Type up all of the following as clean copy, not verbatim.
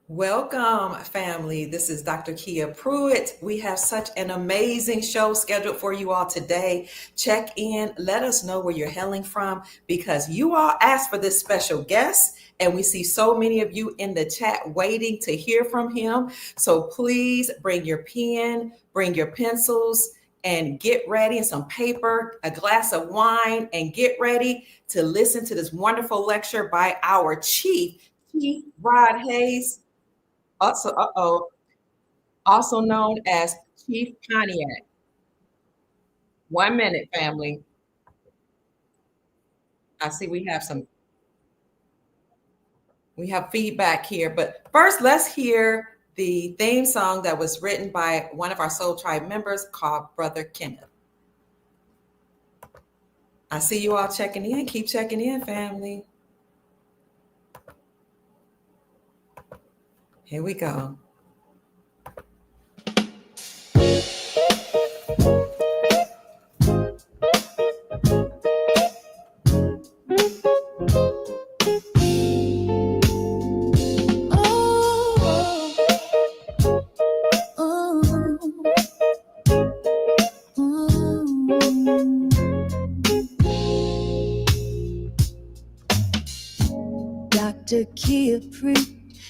Welcome, family. This is Dr. Kia Pruitt. We have such an amazing show scheduled for you all today. Check in, let us know where you're hailing from because you all asked for this special guest, and we see so many of you in the chat waiting to hear from him. So please bring your pen, bring your pencils, and get ready, and some paper, a glass of wine, and get ready to listen to this wonderful lecture by our Chief Rod Hayes, also known as Chief Pontiac. 1 minute, family. I see we have feedback here, but first let's hear the theme song that was written by one of our Soul Tribe members called Brother Kenneth. I see you all checking in. Keep checking in, family. Here we go. Dr. Kia Pruitt,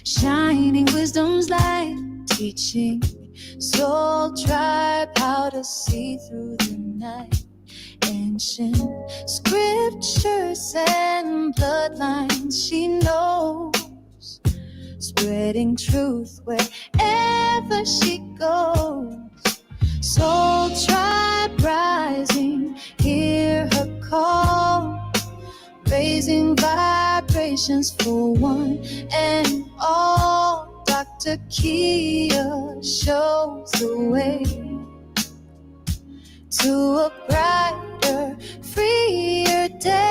shining wisdom's light, teaching soul tribe how to see through the night. Ancient scriptures and bloodlines she knows, spreading truth wherever she goes. Soul tribe rising, hear her call, raising vibrations for one and all. Dr. Kia shows the way to a brighter, freer day.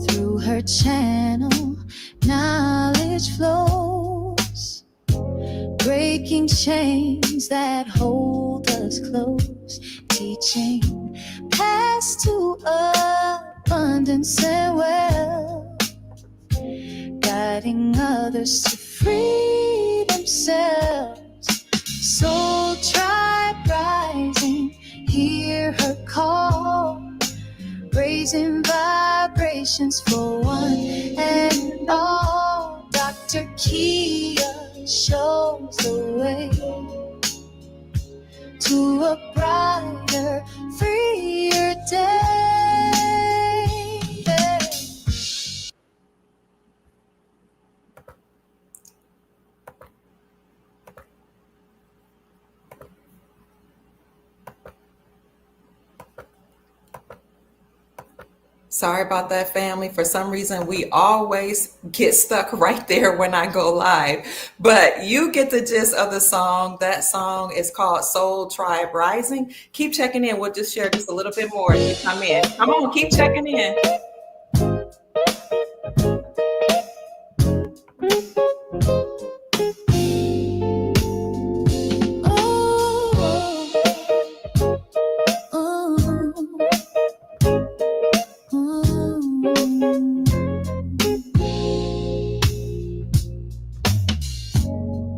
Through her channel, knowledge flows, breaking chains that hold us close, teaching paths to abundance and wealth, guiding others to free themselves. Soul tribe rising, hear her call, raising vibrations for one and all. Dr. Kia shows the way to a brighter, freer day. Sorry about that, family. For some reason, we always get stuck right there when I go live. But you get the gist of the song. That song is called Soul Tribe Rising. Keep checking in. We'll just share just a little bit more as you come in. Come on, keep checking in.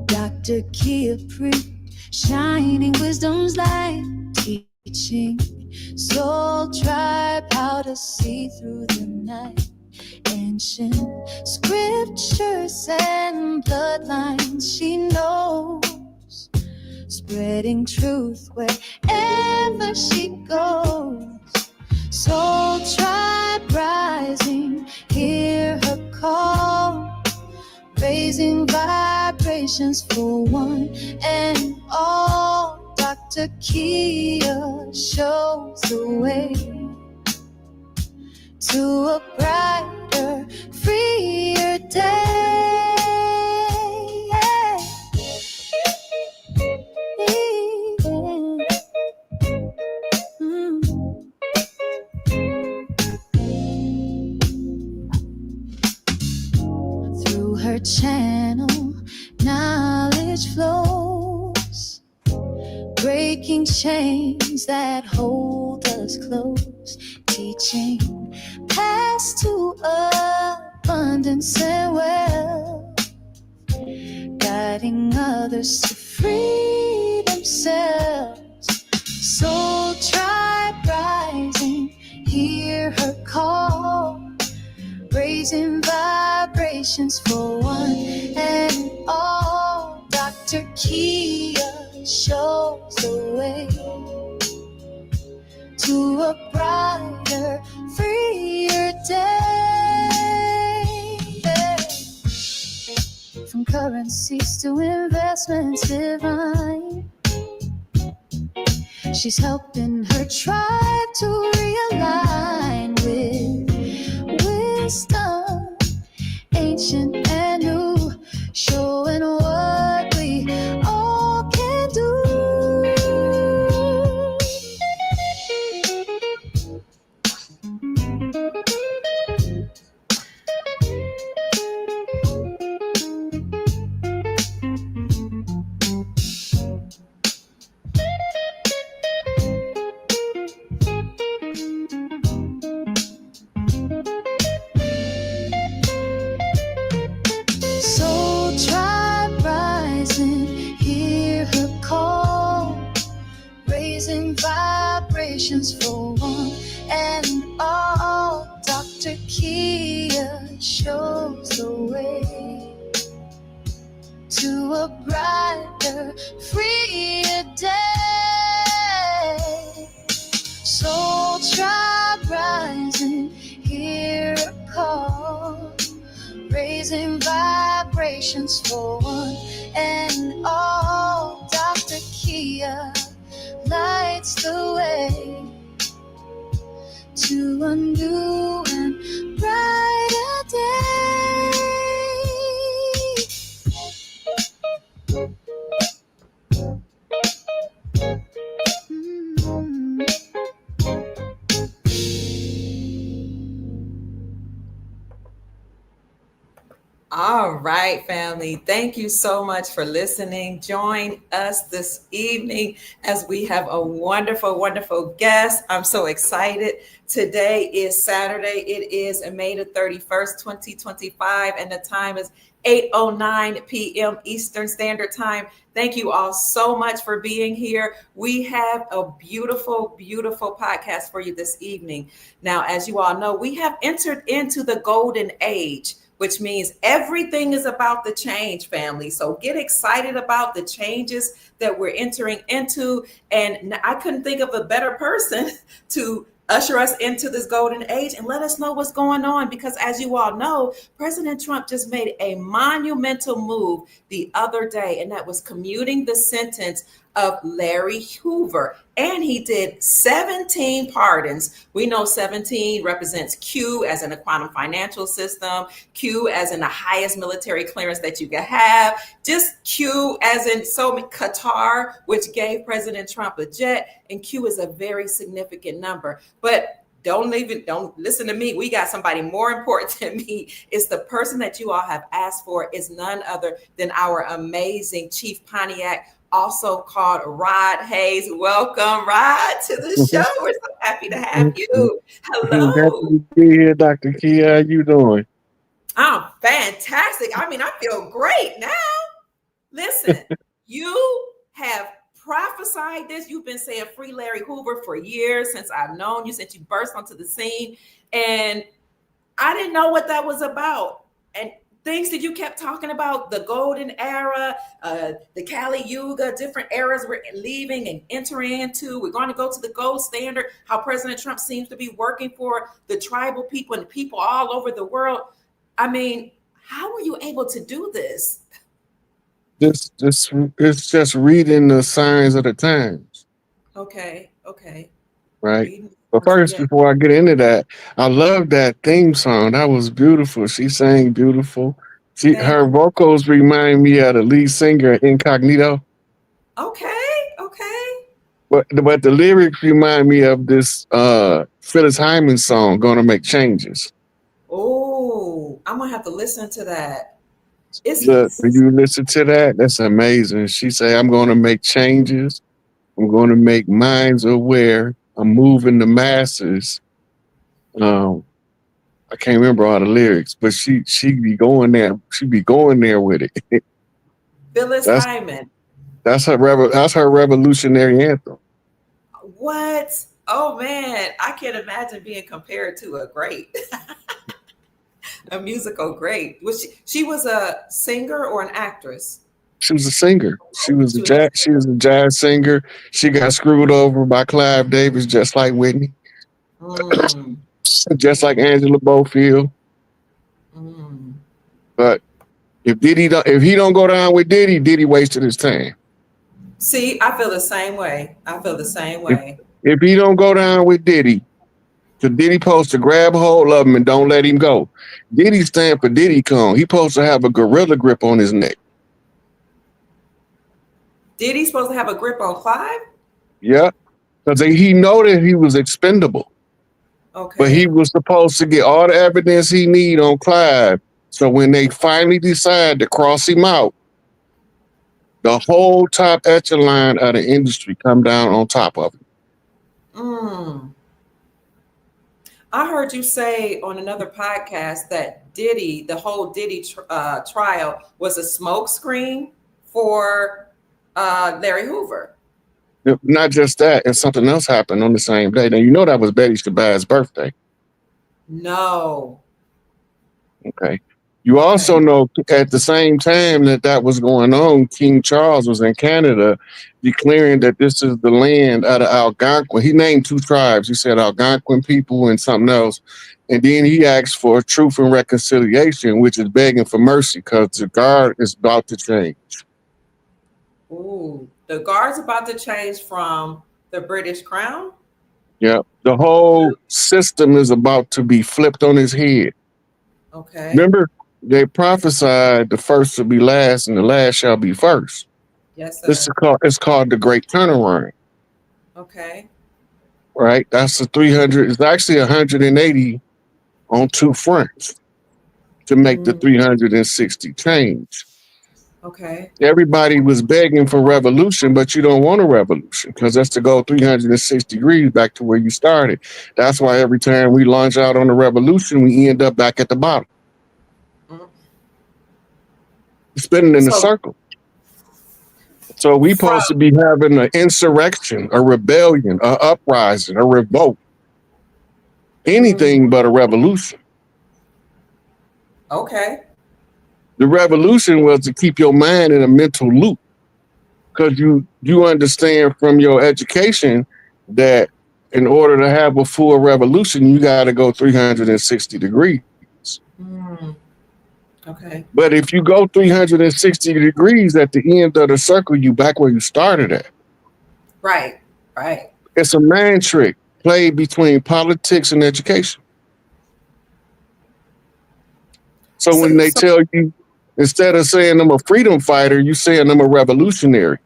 Dr. Kia Pruitt, shining wisdom's light, teaching soul tribe how to see through the night. Ancient scriptures and bloodlines she knows, spreading truth wherever she goes. Soul tribe rising, hear her call, raising vibrations for one and all. Dr. Kia shows the way to a brighter, freer day. Through her channel, knowledge knowledge flows, breaking chains that hold us close, teaching paths to abundance and wealth, guiding others to free themselves. Soul tribe rising, hear her call, raising vibrations for one and all. Dr. Kia shows the way to a brighter, freer day. From currencies to investments divine, she's helping her tribe to realign with wisdom, ancient and new, showing what we all can do. Soul tribe rising, hear her call, raising vibrations for one and all. Dr. Kia shows the way to a brighter, freer day. Soul tribe rising, hear a call, raising vibrations for one and all. Dr. Kia lights the way to a new and brighter day. All right, family. Thank you so much for listening. Join us this evening as we have a wonderful, wonderful guest. I'm so excited. Today is Saturday. It is May the 31st, 2025, and the time is 8:09 p.m. Eastern Standard Time. Thank you all so much for being here. We have a beautiful, beautiful podcast for you this evening. Now, as you all know, we have entered into the golden age, which means everything is about the change, family. So get excited about the changes that we're entering into. And I couldn't think of a better person to usher us into this golden age and let us know what's going on. Because as you all know, President Trump just made a monumental move the other day, and that was commuting the sentence of Larry Hoover. And he did 17 pardons. We know 17 represents Q as in the quantum financial system, Q as in the highest military clearance that you can have, just Q as in Qatar, which gave President Trump a jet, and Q is a very significant number. But don't listen to me. We got somebody more important than me. It's the person that you all have asked for is none other than our amazing Chief Pontiac, also called Rod Hayes. Welcome, Rod, to the show. We're so happy to have you. Hello. Happy to be here, Dr. Kia. How you doing? I'm fantastic. I mean, I feel great now. Listen, you have prophesied this. You've been saying free Larry Hoover for years, since I've known you, since you burst onto the scene. And I didn't know what that was about. And things that you kept talking about, the golden era, the Kali Yuga, different eras we're leaving and entering into. We're going to go to the gold standard, how President Trump seems to be working for the tribal people and people all over the world. I mean, how were you able to do this? It's just reading the signs of the times. Okay. Right. But first, before I get into that, I love that theme song. That was beautiful. She sang beautiful. Her vocals remind me of the lead singer Incognito. Okay. But the lyrics remind me of this Phyllis Hyman song, "Gonna Make Changes." Oh, I'm gonna have to listen to that. Look, when It's you listen to that, that's amazing. She say, I'm going to make changes. I'm going to make minds aware. I'm moving the masses. Um, I can't remember all the lyrics, but she be going there. She be going there with it. Phyllis that's Hyman. that's her revolutionary anthem. What? Oh man, I can't imagine being compared to a great, a musical great. Was she was a singer or an actress? She was a singer. She was a She was. jazz. She was a jazz singer. She got screwed over by Clive Davis, just like Whitney, Mm, just like Angela Bofield. mm. But if he don't go down with Diddy, Diddy wasted his time. See, I feel the same way. I feel the same If way. if he don't go down with Diddy, because Diddy supposed to grab hold of him and don't let him go. Diddy stand for Diddy Kong. He supposed to have a gorilla grip on his neck. Did he supposed to have a grip on Clive? Yeah, because he know that he was expendable, but he Okay. was supposed to get all the evidence he need on Clive. So when they finally decide to cross him out, the whole top echelon of the industry come down on top of him. Mm. I heard you say on another podcast that Diddy, the whole Diddy trial, was a smokescreen for Larry Hoover. Not just that, and something else happened on the same day. Now you know that was Betty Shabazz' birthday. No. Okay. You also Okay. know at the same time that was going on, King Charles was in Canada declaring that this is the land out of Algonquin. He named two tribes. He said Algonquin people and something else. And then he asked for truth and reconciliation, which is begging for mercy because the guard is about to change. Ooh, the guard's about to change from the British Crown. Yeah. The whole system is about to be flipped on his head. Okay. Remember, they prophesied the first will be last and the last shall be first. Yes, This is sir. called the Great Turnaround, Okay. right? That's the 300. It's actually 180 on two fronts to make the Mm, 360 change. okay. Everybody was begging for revolution, but you don't want a revolution because that's to go 360 degrees back to where you started. That's why every time we launch out on a revolution, we end up back at the bottom, Mm. spinning in a So circle. So we from supposed to be having an insurrection, a rebellion, a uprising, a revolt, mm, anything but a revolution. okay. The revolution was to keep your mind in a mental loop because you understand from your education that in order to have a full revolution, you got to go 360 degrees. Mm, okay. But if you go 360 degrees at the end of the circle, you back where you started at. Right. Right. It's a mind trick played between politics and education. So when So, they so tell you, instead of saying I'm a freedom fighter, you saying I'm a revolutionary.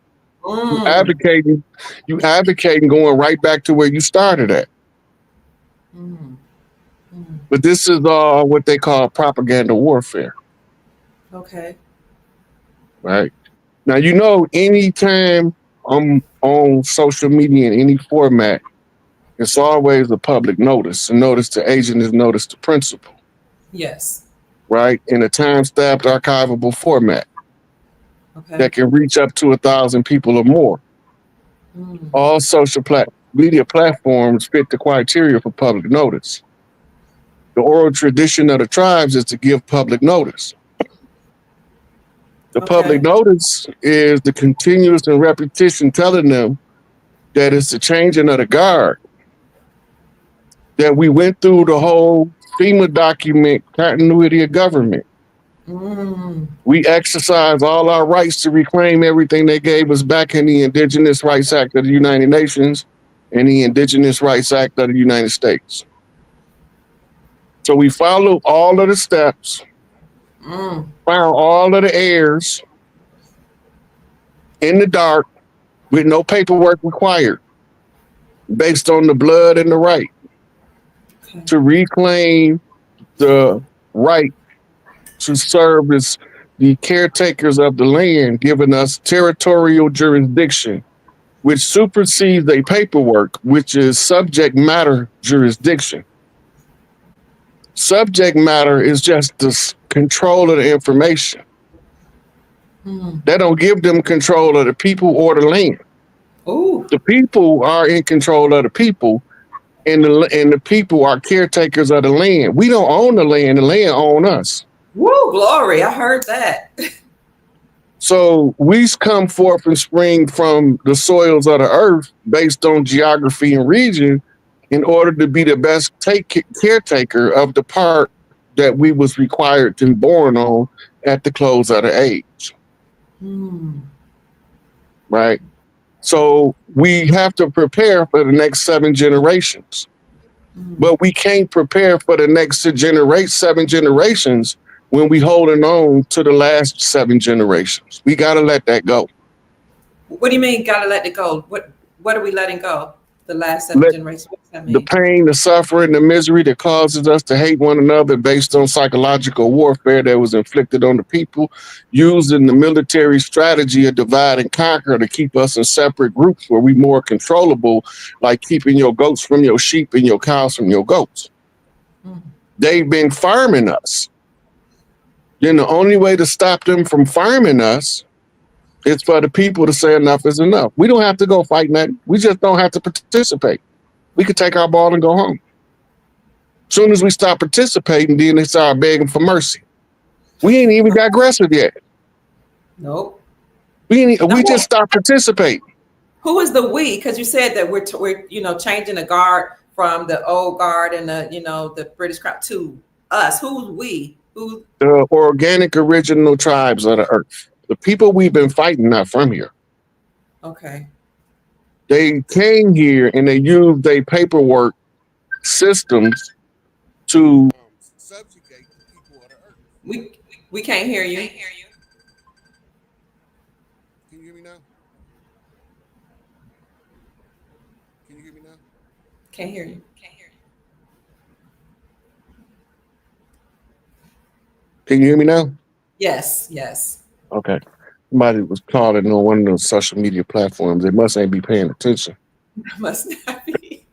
You mm, advocating, you advocating going right back to where you started at. mm, mm, But this is all what they call propaganda warfare, okay. right? Now you know anytime I'm on social media in any format, it's always a public notice. A notice to agent is notice to principal, Yes. right? In a time-stamped archivable format Okay. that can reach up to 1,000 people or more. Mm, All social media platforms fit the criteria for public notice. The oral tradition of the tribes is to give public notice. The public okay. notice is the continuous and repetition telling them that it's the changing of the guard, that we went through the whole FEMA document continuity of government. Mm, We exercise all our rights to reclaim everything they gave us back in the Indigenous Rights Act of the United Nations and the Indigenous Rights Act of the United States. So we followed all of the steps, mm, found all of the heirs in the dark with no paperwork required, based on the blood and the right okay. to reclaim the right to serve as the caretakers of the land, giving us territorial jurisdiction, which supersedes a paperwork, which is subject matter jurisdiction. Subject matter is just the control of the information. They don't give them control of the people or the land. Ooh. The people are in control of the people, and the people are caretakers of the land. We don't own the land owns us. Woo, glory. I heard that. So we come forth and spring from the soils of the earth based on geography and region in order to be the best caretaker of the part that we was required to be born on at the close of the age. Right? So we have to prepare for the next 7 generations. But we can't prepare for the next 7 generations when we holding on to the last 7 generations. We got to let that go. What do you mean, got to let it go? What are we letting go? The last 7 generations? What does that mean? The pain, the suffering, the misery that causes us to hate one another based on psychological warfare that was inflicted on the people, using the military strategy of divide and conquer to keep us in separate groups where we more controllable, like keeping your goats from your sheep and your cows from your goats. They've been farming us. Then the only way to stop them from farming us is for the people to say enough is enough. We don't have to go fight nothing. We just don't have to participate. We could take our ball and go home. As soon as we stop participating, then they start begging for mercy. We ain't even got aggressive yet. Nope. We just stopped participating. Who is the we? Because you said that we're changing the guard from the old guard and the British crown to us. Who's we? Who? The organic original tribes of the earth. The people we've been fighting not from here. Okay. They came here and they used their paperwork systems to subjugate the people of the earth. We can't hear you. Can you hear me now? Can you hear me now? Can't hear you. Can you hear me now? Yes. Okay. Somebody was calling on one of those social media platforms. They must ain't be paying attention. Must not be.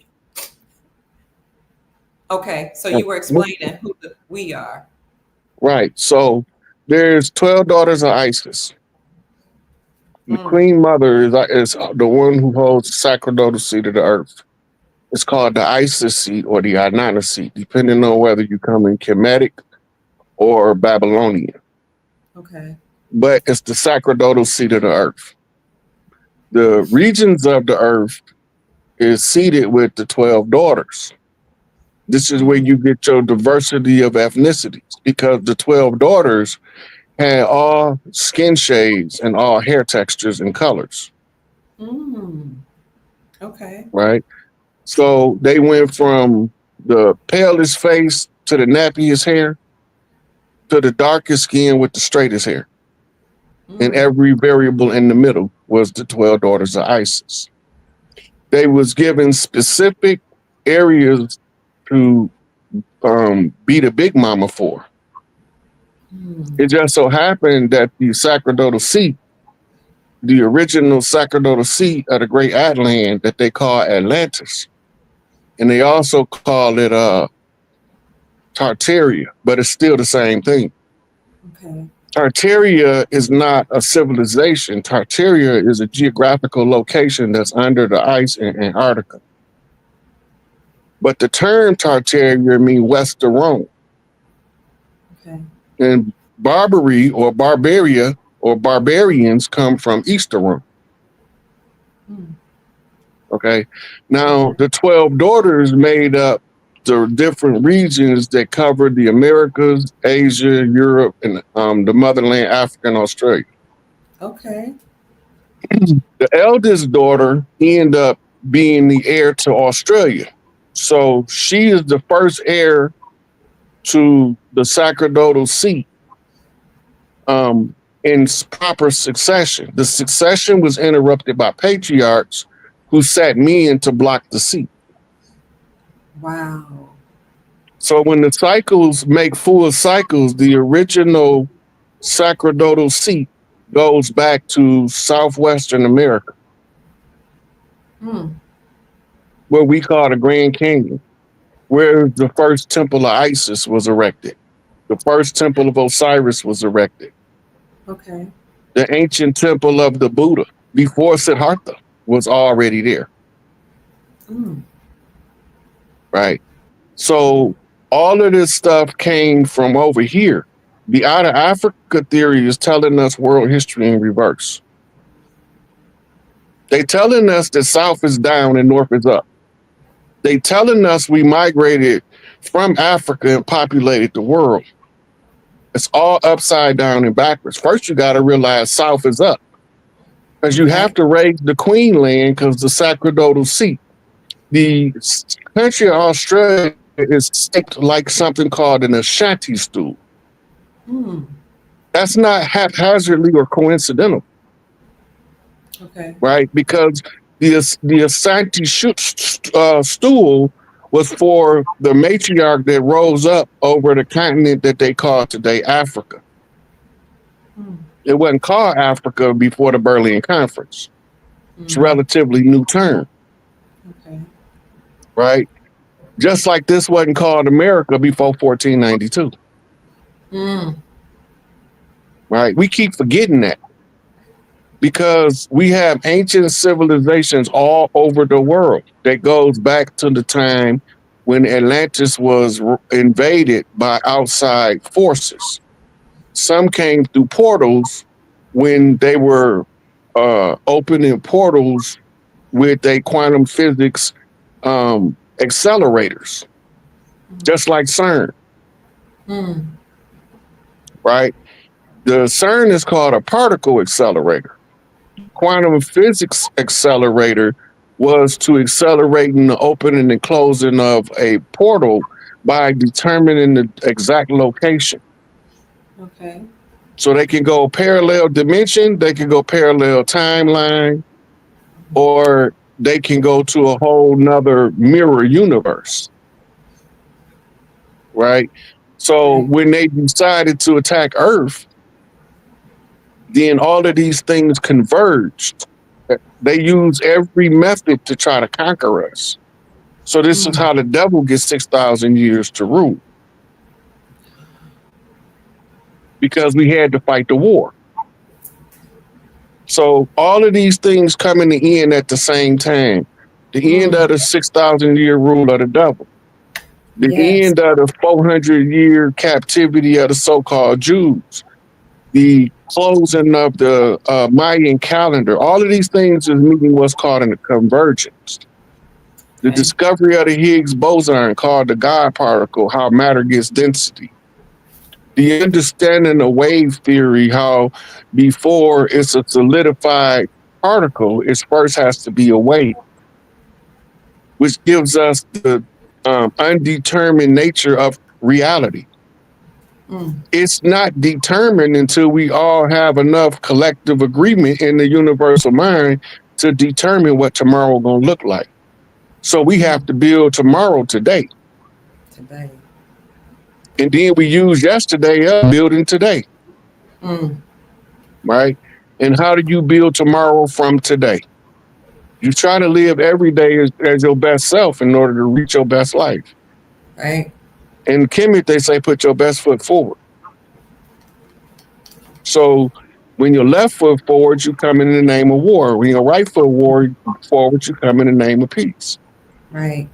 Okay, so you were explaining who we are. Right. So there's 12 daughters of Isis. The Queen Mother is the one who holds the sacerdotal seat of the earth. It's called the Isis seat or the Atlantis seat, depending on whether you come in Kemetic or Babylonian. Okay. But it's the sacerdotal seat of the earth. The regions of the earth is seated with the 12 daughters. This is where you get your diversity of ethnicities, because the 12 daughters had all skin shades and all hair textures and colors. Okay. Right? So they went from the palest face to the nappiest hair to the darkest skin with the straightest hair. And every variable in the middle was the 12 daughters of Isis. They was given specific areas to be the big mama for. It just so happened that the sacerdotal seat, the original sacerdotal seat of the great Atlantis that they call Atlantis, and they also call it Tartaria, but it's still the same thing. Okay. Tartaria is not a civilization. Tartaria is a geographical location that's under the ice in Antarctica. But the term Tartaria means west of Rome. Okay. And Barbary or Barbaria or barbarians come from east of Rome. Okay. Now, the 12 daughters made up the different regions that covered the Americas, Asia, Europe, and the motherland, Africa, and Australia. Okay. The eldest daughter ended up being the heir to Australia. So she is the first heir to the sacerdotal seat in proper succession. The succession was interrupted by patriarchs who sat men to block the seat. Wow. So when the cycles make full cycles, the original sacerdotal seat goes back to southwestern America, where we call the Grand Canyon, where the first temple of Isis was erected. The first temple of Osiris was erected. Okay. The ancient temple of the Buddha before Siddhartha was already there. Right? So all of this stuff came from over here. The out of Africa theory is telling us world history in reverse. They telling us that South is down and North is up. They telling us we migrated from Africa and populated the world. It's all upside down and backwards. First, you got to realize South is up, because you have to raise the Queen land, because the sacerdotal seat. The country of Australia is shaped like something called an Ashanti stool. That's not haphazardly or coincidental. Okay. Right? Because the Ashanti stool was for the matriarch that rose up over the continent that they call today Africa. It wasn't called Africa before the Berlin Conference. It's a relatively new term. Okay. Right? Just like this wasn't called America before 1492. Right? We keep forgetting that, because we have ancient civilizations all over the world that goes back to the time when Atlantis was invaded by outside forces. Some came through portals when they were opening portals with a quantum physics accelerators, just like CERN. Right? The CERN is called a particle accelerator. Quantum physics accelerator was to accelerate in the opening and closing of a portal by determining the exact location. Okay. So they can go parallel dimension, they can go parallel timeline, or they can go to a whole nother mirror universe. Right? So when they decided to attack Earth, then all of these things converged. They use every method to try to conquer us. So this is how the devil gets 6,000 years to rule. Because we had to fight the war. So all of these things come in the end at the same time. The end of the 6,000 year rule of the devil. The end of the 400-year captivity of the so-called Jews. The closing of the Mayan calendar. All of these things is meeting what's called a convergence. The discovery of the Higgs boson, called the God particle, how matter gets density. The understanding of wave theory, how before it's a solidified particle, it first has to be a wave, which gives us the undetermined nature of reality. It's not determined until we all have enough collective agreement in the universal mind to determine what tomorrow gonna look like. So we have to build tomorrow today. And then we use yesterday up building today. Right? And how do you build tomorrow from today? You try to live every day as your best self in order to reach your best life. Right. In Commuted, they say put your best foot forward. So when your left foot forward, you come in the name of war. When your right foot forward, you come in the name of peace. Right.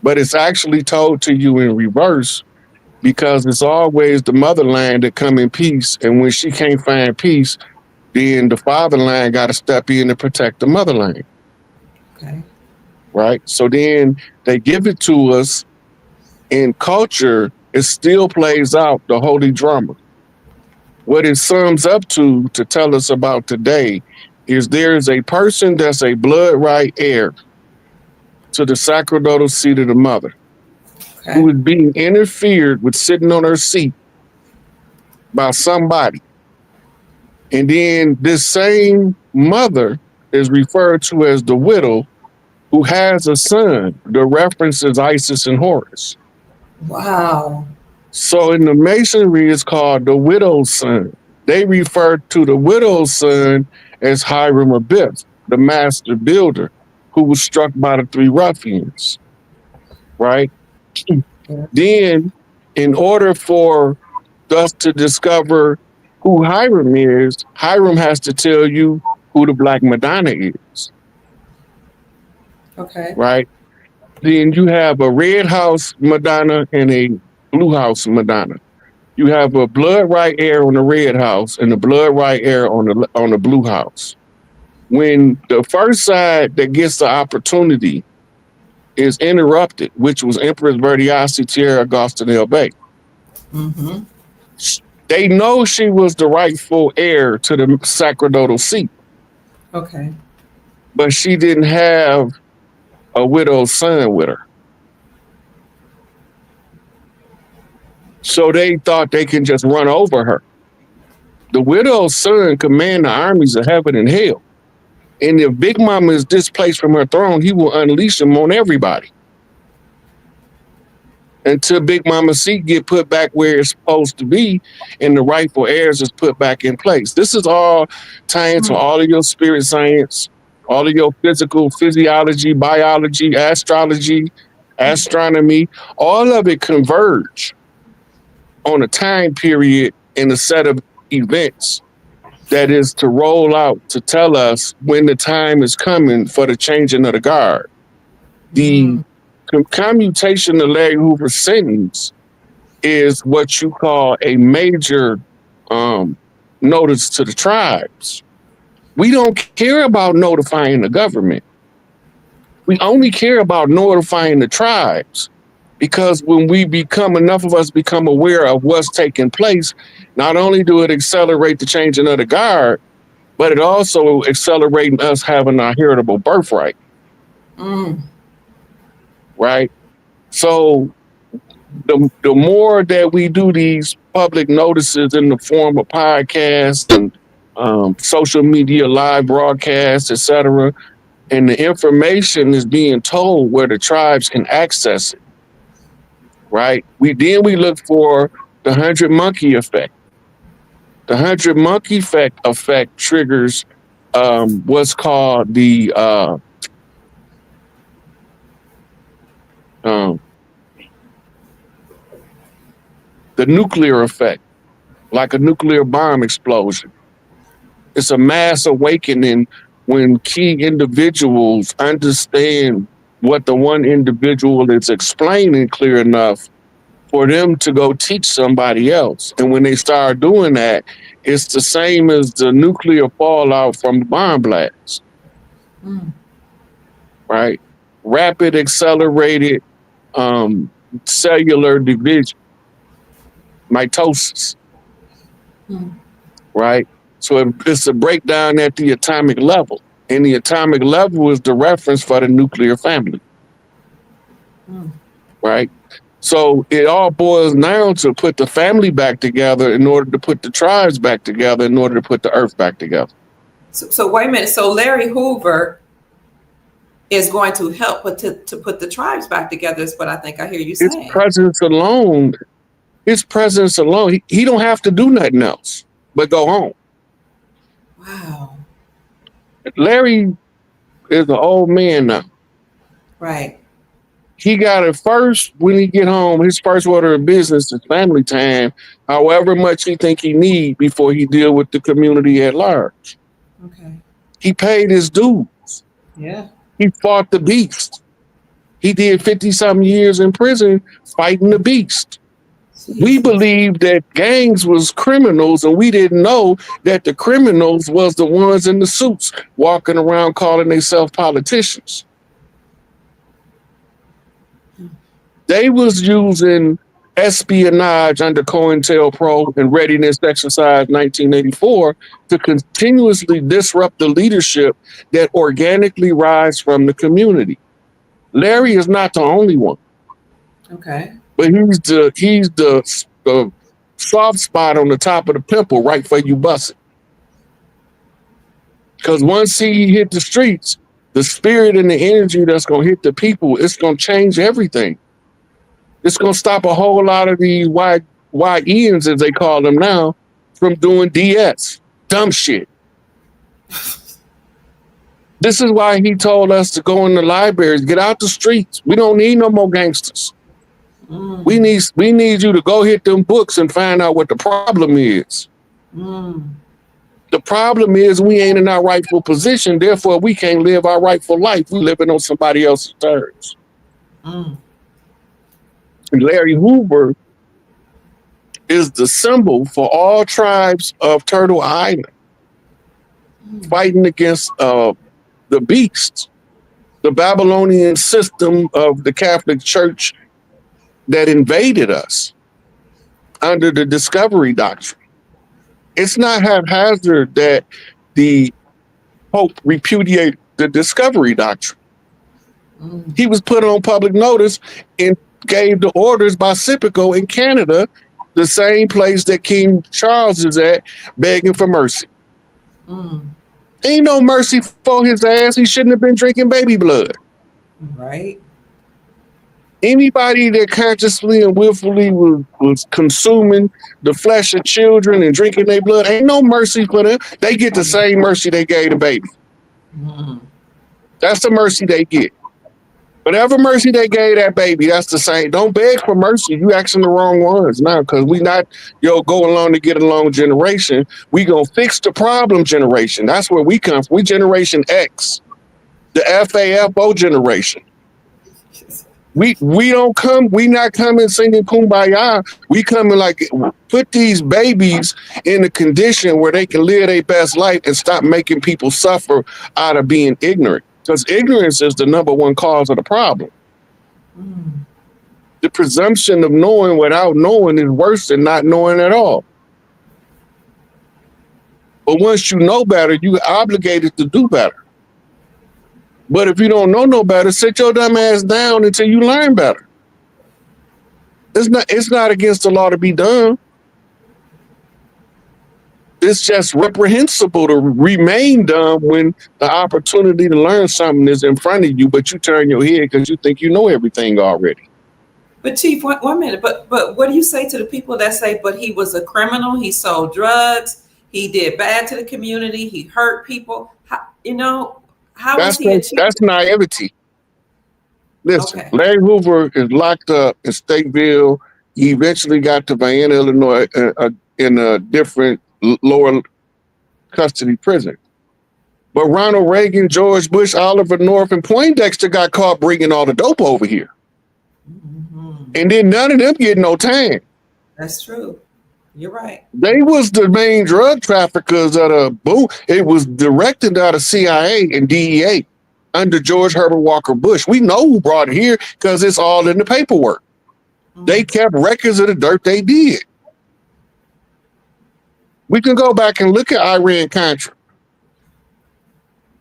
But it's actually told to you in reverse, because it's always the motherland that come in peace. And when she can't find peace, then the fatherland got to step in to protect the motherland. Okay. Right? So then they give it to us in culture. It still plays out the holy drama. What it sums up to tell us about today is there's a person that's a blood right heir to the sacerdotal seat of the mother, who is being interfered with sitting on her seat by somebody. And then this same mother is referred to as the widow, who has a son. The reference is Isis and Horus. Wow. So in the masonry, it's called the widow's son. They refer to the widow's son as Hiram Abiff, the master builder, who was struck by the three ruffians, right? Yeah. Then, in order for us to discover who Hiram is, Hiram has to tell you who the Black Madonna is, Okay. right? Then you have a red house Madonna and a blue house Madonna. You have a blood right heir on the red house and the blood right heir on the blue house. When the first side that gets the opportunity is interrupted, which was Empress Bertiasi Tierra Agustin Bay, Mm-hmm. they know she was the rightful heir to the sacerdotal seat, Okay. but she didn't have a widow's son with her. So they thought they can just run over her. The widow's son command the armies of heaven and hell. And if Big Mama is displaced from her throne, he will unleash them on everybody until Big Mama's seat get put back where it's supposed to be and the rightful heirs is put back in place. This is all tying to all of your spirit science, all of your physical physiology, biology, astrology, astronomy, all of it converge on a time period and a set of events that is to roll out to tell us when the time is coming for the changing of the guard. The commutation of Larry Hoover's sentence is what you call a major notice to the tribes. We don't care about notifying the government. We only care about notifying the tribes, because when enough of us become aware of what's taking place, not only do it accelerate the changing of the guard, but it also accelerates us having our heritable birthright. Right? So the more that we do these public notices in the form of podcasts and social media live broadcasts, etc., and the information is being told where the tribes can access it, right? We look for the 100 monkey effect. The 100 monkey effect triggers what's called the nuclear effect, like a nuclear bomb explosion. It's a mass awakening when key individuals understand what the one individual is explaining clear enough for them to go teach somebody else. And when they start doing that, it's the same as the nuclear fallout from the bomb blasts. Right? Rapid, accelerated cellular division, mitosis. Right? So it's a breakdown at the atomic level. And the atomic level is the reference for the nuclear family. Right? So it all boils down to put the family back together in order to put the tribes back together, in order to put the earth back together. So wait a minute. So Larry Hoover is going to help to put the tribes back together, is what I think I hear you saying. His presence alone, he don't have to do nothing else but go home. Wow. Larry is an old man now. Right. He got it first when he get home. His first order of business is family time, however much he think he need before he deal with the community at large. Okay. He paid his dues. Yeah. He fought the beast. He did 50-something years in prison fighting the beast. We believed that gangs was criminals, and we didn't know that the criminals was the ones in the suits walking around calling themselves politicians. They was using espionage under COINTELPRO and Readiness Exercise 1984 to continuously disrupt the leadership that organically rise from the community. Larry is not the only one. Okay. But he's the soft spot on the top of the pimple right for you busting. Because once he hit the streets, the spirit and the energy that's going to hit the people, it's going to change everything. It's going to stop a whole lot of these YNs, as they call them now, from doing DS. Dumb shit. This is why he told us to go in the libraries, get out the streets. We don't need no more gangsters. We need you to go hit them books and find out what the problem is. The problem is we ain't in our rightful position, therefore we can't live our rightful life. We living on somebody else's terms. And Larry Hoover is the symbol for all tribes of Turtle Island fighting against the beast, the Babylonian system of the Catholic Church that invaded us under the discovery doctrine. It's not haphazard that the Pope repudiated the discovery doctrine. He was put on public notice and gave the orders by Cipico in Canada, the same place that King Charles is at, begging for mercy. Ain't no mercy for his ass. He shouldn't have been drinking baby blood. Right. Anybody that consciously and willfully was consuming the flesh of children and drinking their blood, ain't no mercy for them. They get the same mercy they gave the baby. That's the mercy they get. Whatever mercy they gave that baby, that's the same. Don't beg for mercy. You asking the wrong ones now, because we not go along to get along generation. We gonna fix the problem generation. That's where we come from. We generation X, the FAFO generation. We don't come. We not coming singing kumbaya. We coming like put these babies in a condition where they can live their best life and stop making people suffer out of being ignorant. Because ignorance is the number one cause of the problem. The presumption of knowing without knowing is worse than not knowing at all. But once you know better, you're obligated to do better. But if you don't know no better, sit your dumb ass down until you learn better. It's not against the law to be done. It's just reprehensible to remain dumb when the opportunity to learn something is in front of you, but you turn your head because you think you know everything already. But Chief, one minute. But what do you say to the people that say, but he was a criminal, he sold drugs, he did bad to the community, he hurt people? How was he achieved? That's naivety. Listen, Okay. Larry Hoover is locked up in Stateville. He eventually got to Vienna, Illinois, in a different lower custody prison. But Ronald Reagan, George Bush, Oliver North, and Poindexter got caught bringing all the dope over here. And then none of them get no time. That's true. You're right. They was the main drug traffickers of the boom. It was directed out of CIA and DEA under George Herbert Walker Bush. We know who brought it here because it's all in the paperwork. They kept records of the dirt they did. We can go back and look at Iran-Contra.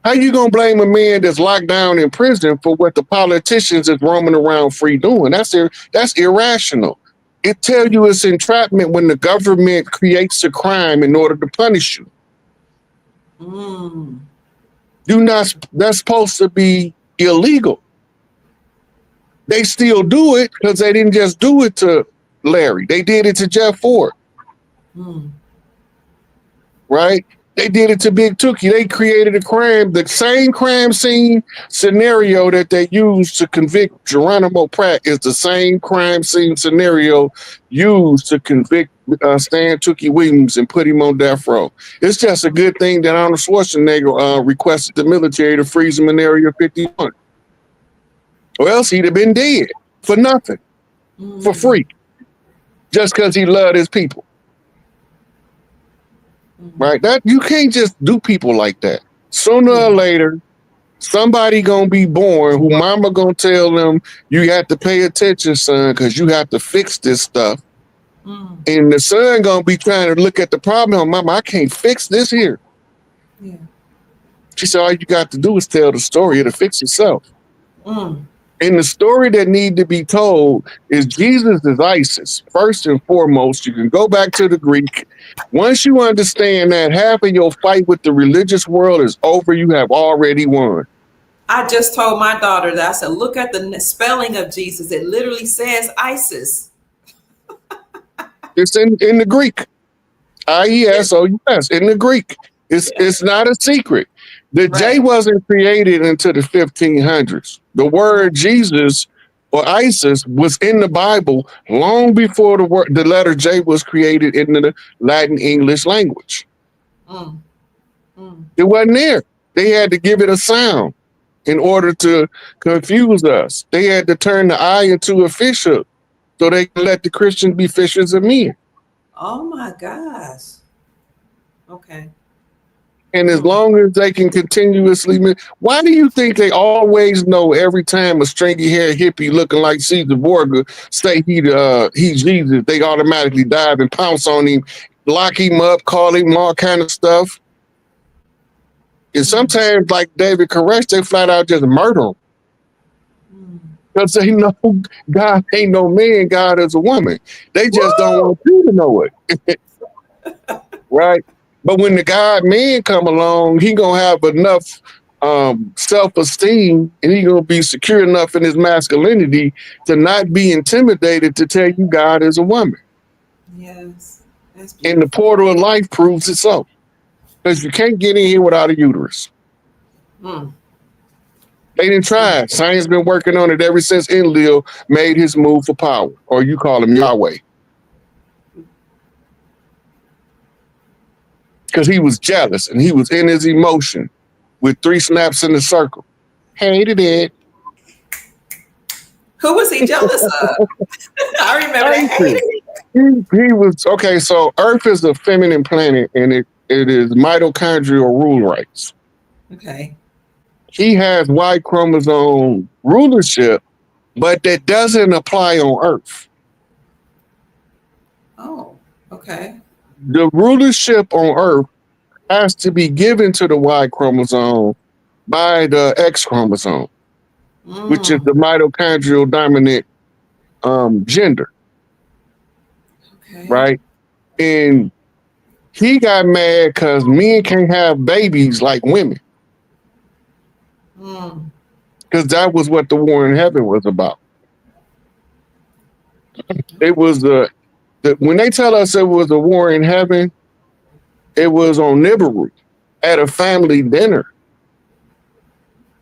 How you gonna blame a man that's locked down in prison for what the politicians is roaming around free doing? That's irrational. It tells you it's entrapment when the government creates a crime in order to punish you. That's supposed to be illegal. They still do it because they didn't just do it to Larry. They did it to Jeff Ford. Right? They did it to Big Tookie. They created a crime, the same crime scene scenario that they used to convict Geronimo Pratt is the same crime scene scenario used to convict Stan Tookie Williams and put him on death row. It's just a good thing that Arnold Schwarzenegger requested the military to freeze him in Area 51. Or else he'd have been dead for nothing, for free, just because he loved his people. Right? That you can't just do people like that. Sooner or later, somebody gonna be born who mama gonna tell them, you have to pay attention, son, because you have to fix this stuff. And the son gonna be trying to look at the problem. Mama, I can't fix this here. She said, all you got to do is tell the story. It'll fix itself. And the story that need to be told is Jesus is ISIS. First and foremost, you can go back to the Greek. Once you understand that half of your fight with the religious world is over, you have already won. I just told my daughter that. I said, look at the spelling of Jesus. It literally says ISIS. It's in the Greek. IESOUS in the Greek. It's not a secret. The J wasn't created until the 1500s. The word Jesus or ISIS was in the Bible long before the letter J was created in the Latin English language. It wasn't there. They had to give it a sound in order to confuse us. They had to turn the I into a fish hook so they can let the Christians be fishers of men. Oh my gosh. Okay. And as long as they can continuously, why do you think they always know every time a stringy haired hippie looking like Caesar Borgia say he's Jesus, they automatically dive and pounce on him, lock him up, call him all kind of stuff? And sometimes, like David Koresh, they flat out just murder him. Because they know God ain't no man, God is a woman. They just don't want you to know it. Right? But when the God man come along, he gonna have enough self-esteem, and he gonna be secure enough in his masculinity to not be intimidated to tell you God is a woman. Yes. And the portal of life proves it so. Because you can't get in here without a uterus. They didn't try it. Science been working on it ever since Enlil made his move for power, or you call him Yahweh. Because he was jealous and he was in his emotion with 3 snaps in the circle. Hated it. Who was he jealous of? I remember that. He was, okay, so Earth is a feminine planet and it is mitochondrial rule rights. Okay. He has Y chromosome rulership, but that doesn't apply on Earth. Oh, okay. The rulership on Earth has to be given to the Y chromosome by the X chromosome, which is the mitochondrial dominant gender. Okay. Right? And he got mad because men can't have babies like women. Because that was what the war in heaven was about. It was when they tell us it was a war in heaven, it was on Nibiru at a family dinner.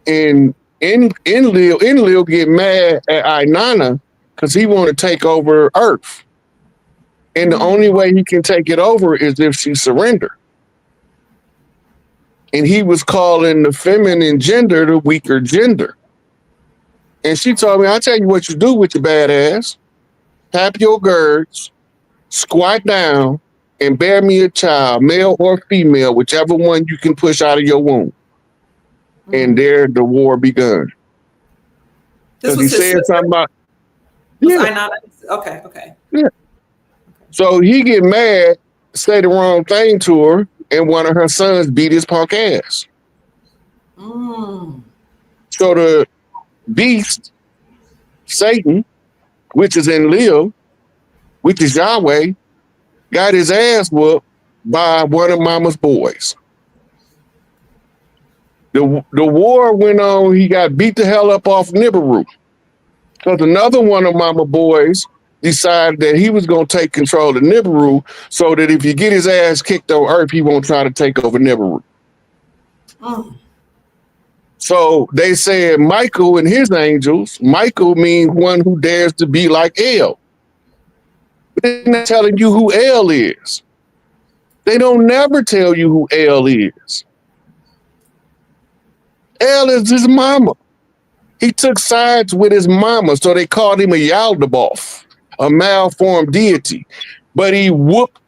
And Enlil get mad at Inanna because he want to take over Earth. And the only way he can take it over is if she surrender. And he was calling the feminine gender the weaker gender. And she told me, I'll tell you what you do with your bad ass. Tap your girds, squat down, and bear me a child, male or female, whichever one you can push out of your womb. And there the war begun. This was he said sister? Something about, Okay. Yeah. So he get mad, say the wrong thing to her, and one of her sons beat his punk ass. So the beast, Satan, which is Enlil, which is Yahweh, got his ass whooped by one of Mama's boys. The war went on. He got beat the hell up off Nibiru because another one of Mama boys decided that he was going to take control of Nibiru so that if you get his ass kicked on Earth, he won't try to take over Nibiru. So they said Michael and his angels. Michael means one who dares to be like El. But they're not telling you who El is. They don't never tell you who El is. El is his mama. He took sides with his mama, so they called him a Yaldabaoth, a malformed deity. But he whooped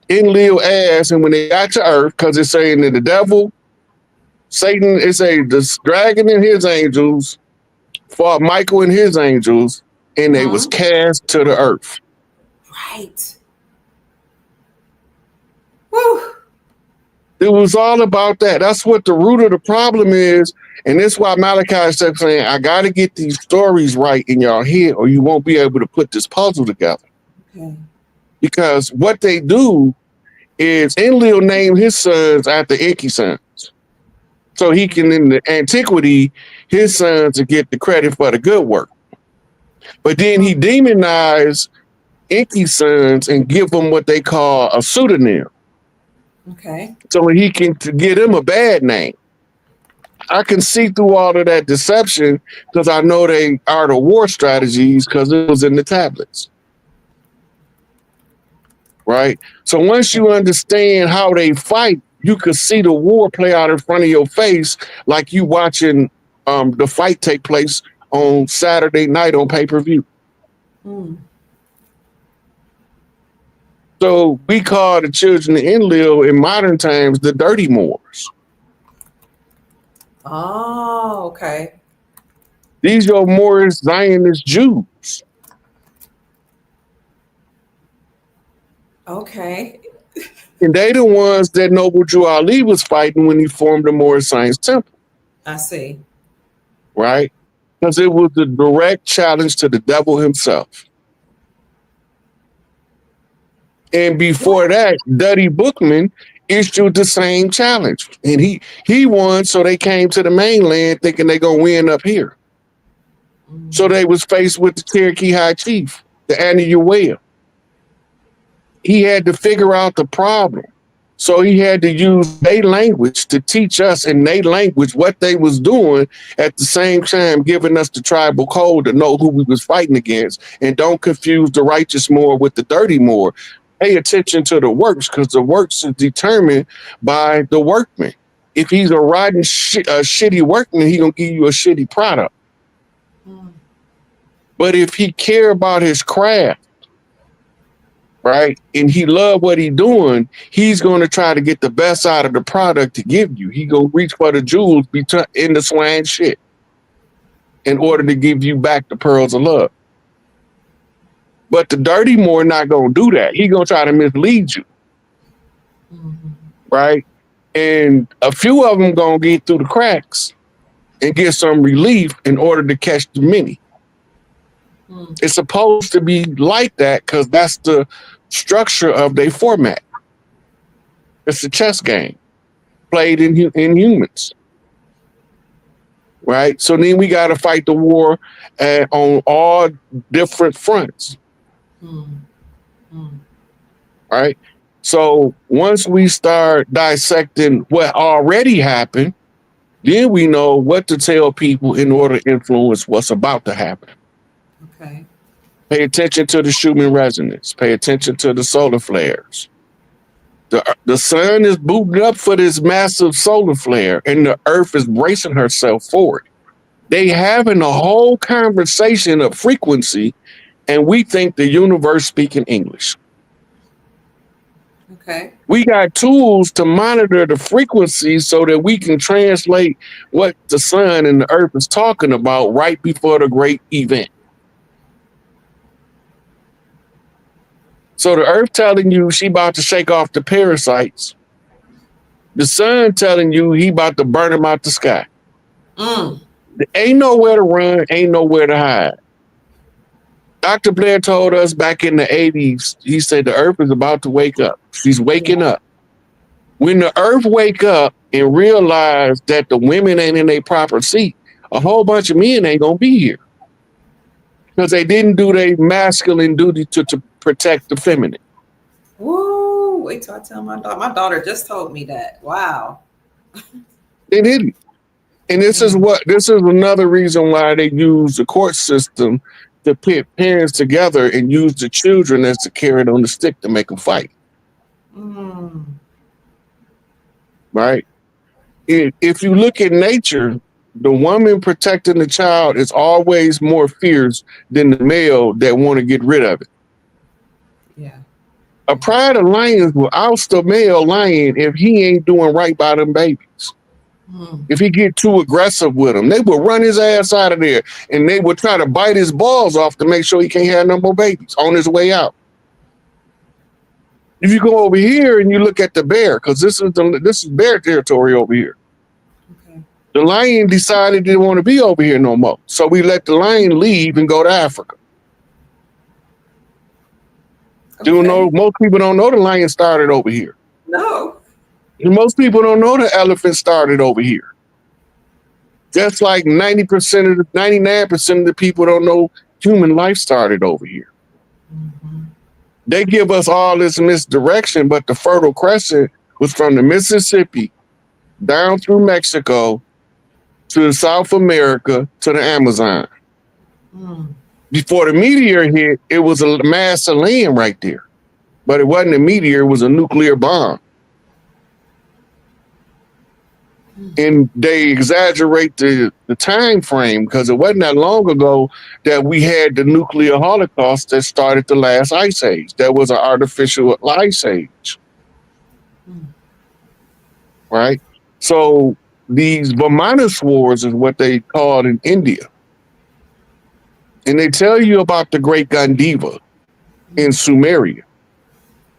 Enlil ass, and when they got to Earth, because it's saying that the devil, Satan, the dragon and his angels fought Michael and his angels, and they was cast to the Earth. Right. Woo. It was all about that. That's what the root of the problem is. And that's why Malachi kept saying, I got to get these stories right in your head or you won't be able to put this puzzle together. Okay. Because what they do is Enlil named his sons after Enki sons. So he can, in the antiquity, his sons would get the credit for the good work. But then he demonized Enki's sons and give them what they call a pseudonym. Okay. So he can give them a bad name. I can see through all of that deception because I know they are the war strategies because it was in the tablets. Right? So once you understand how they fight, you could see the war play out in front of your face like you watching the fight take place on Saturday night on pay-per-view. So we call the children of Enlil in modern times the dirty Moors. Oh, okay. These your Moorish Zionist Jews. Okay. And they the ones that Noble Drew Ali was fighting when he formed the Moorish Science Temple. I see. Right? Because it was a direct challenge to the devil himself. And before that, Duddy Bookman issued the same challenge. And he won, so they came to the mainland thinking they're going to win up here. So they was faced with the Cherokee High Chief, the Anahuac. He had to figure out the problem. So he had to use their language to teach us in their language what they was doing, at the same time giving us the tribal code to know who we was fighting against. And don't confuse the righteous Moor with the dirty Moor. Pay attention to the works, because the works is determined by the workman. If he's a rotten, shitty workman, he gonna give you a shitty product. But if he care about his craft, right, and he love what he doing, he's going to try to get the best out of the product to give you. He gonna reach for the jewels in the swine shit in order to give you back the pearls of love. But the dirty Moor not gonna do that. He gonna try to mislead you, right? And a few of them gonna get through the cracks and get some relief in order to catch the many. It's supposed to be like that because that's the structure of their format. It's a chess game played in humans, right? So then we got to fight the war on all different fronts, right? So once we start dissecting what already happened, then we know what to tell people in order to influence what's about to happen. Okay. Pay attention to the Schumann resonance. Pay attention to the solar flares. The sun is booting up for this massive solar flare, and the earth is bracing herself for it. They having a whole conversation of frequency, and we think the universe speaking English. Okay. We got tools to monitor the frequency so that we can translate what the sun and the earth is talking about right before the great event. So the earth telling you she about to shake off the parasites. The sun telling you he about to burn them out the sky. Ain't nowhere to run, ain't nowhere to hide. Dr. Blair told us back in the 80s, he said the earth is about to wake up. She's waking up. When the earth wake up and realize that the women ain't in their proper seat, a whole bunch of men ain't gonna be here. Because they didn't do their masculine duty to protect the feminine. Woo! Wait till I tell my daughter. My daughter just told me that. Wow. They didn't. And this is another reason why they use the court system to pit parents together and use the children as the carrot on the stick to make them fight. Right? If you look at nature, the woman protecting the child is always more fierce than the male that want to get rid of it. Yeah. A pride of lions will oust a male lion if he ain't doing right by them babies. If he get too aggressive with them, they will run his ass out of there, and they will try to bite his balls off to make sure he can't have no more babies on his way out. If you go over here and you look at the bear, because this is bear territory over here. Okay. The lion decided he didn't want to be over here no more, so we let the lion leave and go to Africa. Okay. You know, most people don't know the lion started over here. No. And most people don't know the elephant started over here. Just like 90% of the 99% of the people don't know human life started over here. Mm-hmm. They give us all this misdirection, but the Fertile Crescent was from the Mississippi down through Mexico to South America to the Amazon. Mm. Before the meteor hit, it was a mass of land right there. But it wasn't a meteor, it was a nuclear bomb. And they exaggerate the time frame because it wasn't that long ago that we had the nuclear holocaust that started the last ice age. That was an artificial ice age. Right? So these Brahmanas wars is what they called in India. And they tell you about the great Gandiva in Sumeria.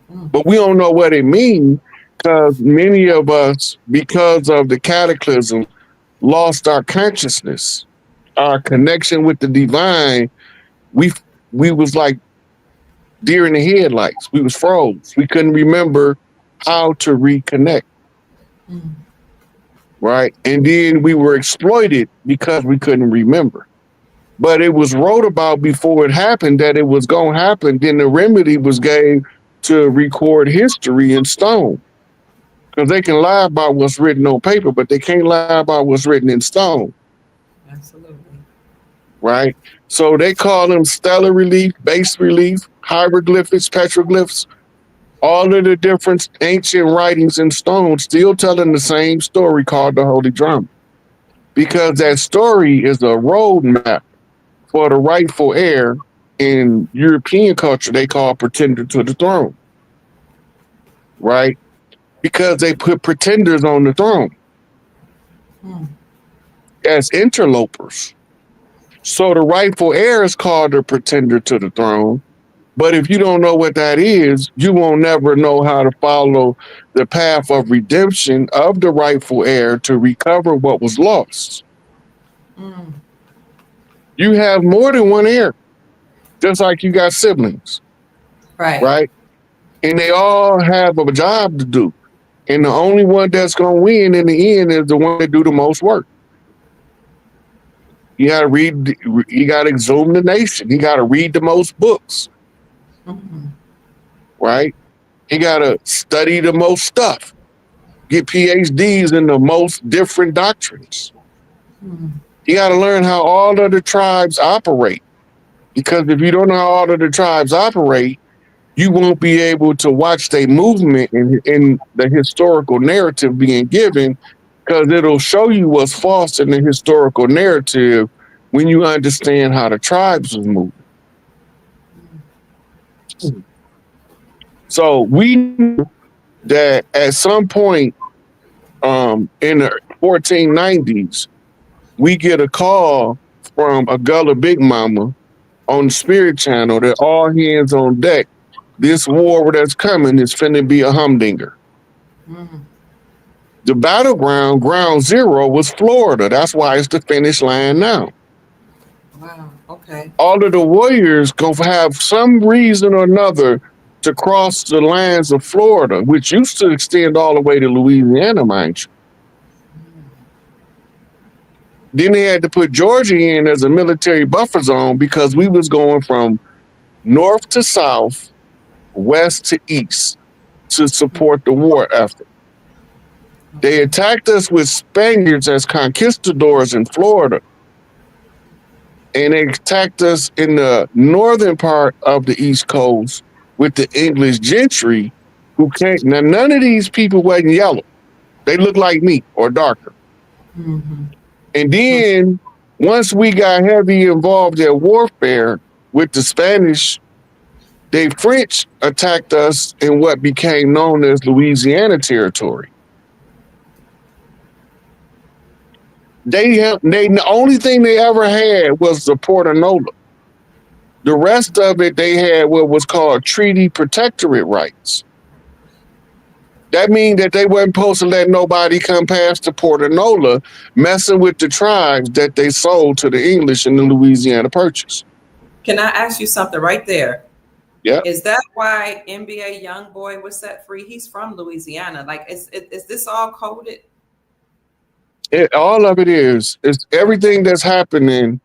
But we don't know what it means because many of us, because of the cataclysm, lost our consciousness, our connection with the divine. We was like deer in the headlights. We was froze. We couldn't remember how to reconnect. Right? And then we were exploited because we couldn't remember. But it was wrote about before it happened that it was going to happen. Then the remedy was gave to record history in stone. Because they can lie about what's written on paper, but they can't lie about what's written in stone. Absolutely. Right? So they call them stellar relief, bas relief, hieroglyphics, petroglyphs, all of the different ancient writings in stone still telling the same story called the Holy Drama. Because that story is a roadmap for the rightful heir in European culture they call pretender to the throne. Right? Because they put pretenders on the throne as interlopers. So the rightful heir is called a pretender to the throne. But if you don't know what that is, you won't never know how to follow the path of redemption of the rightful heir to recover what was lost. You have more than one heir, just like you got siblings. Right? And they all have a job to do. And the only one that's going to win in the end is the one that do the most work. You got to read, you got to exhume the nation. You got to read the most books. Right? You got to study the most stuff. Get PhDs in the most different doctrines. You got to learn how all of the tribes operate. Because if you don't know how all of the tribes operate, you won't be able to watch their movement in the historical narrative being given, because it'll show you what's false in the historical narrative when you understand how the tribes was moving. So we knew that at some point in the 1490s, we get a call from a Gullah Big Mama on the Spirit Channel that all hands on deck. This war that's coming is finna be a humdinger. The battleground, ground zero, was Florida. That's why it's the finish line now. Wow, okay. All of the warriors gonna have some reason or another to cross the lands of Florida, which used to extend all the way to Louisiana, mind you. Then they had to put Georgia in as a military buffer zone because we was going from north to south, west to east to support the war effort. They attacked us with Spaniards as conquistadors in Florida. And they attacked us in the northern part of the East Coast with the English gentry who came. Now, none of these people wasn't yellow. They looked like me or darker. And then once we got heavy involved in warfare with the Spanish, the French attacked us in what became known as Louisiana territory. The only thing they ever had was the Portanola. The rest of it, they had what was called treaty protectorate rights. That means that they weren't supposed to let nobody come past the Portanola messing with the tribes that they sold to the English in the Louisiana Purchase. Can I ask you something right there? Yeah. Is that why NBA Youngboy was set free? He's from Louisiana. Like, is this all coded? All of it is everything that's happening.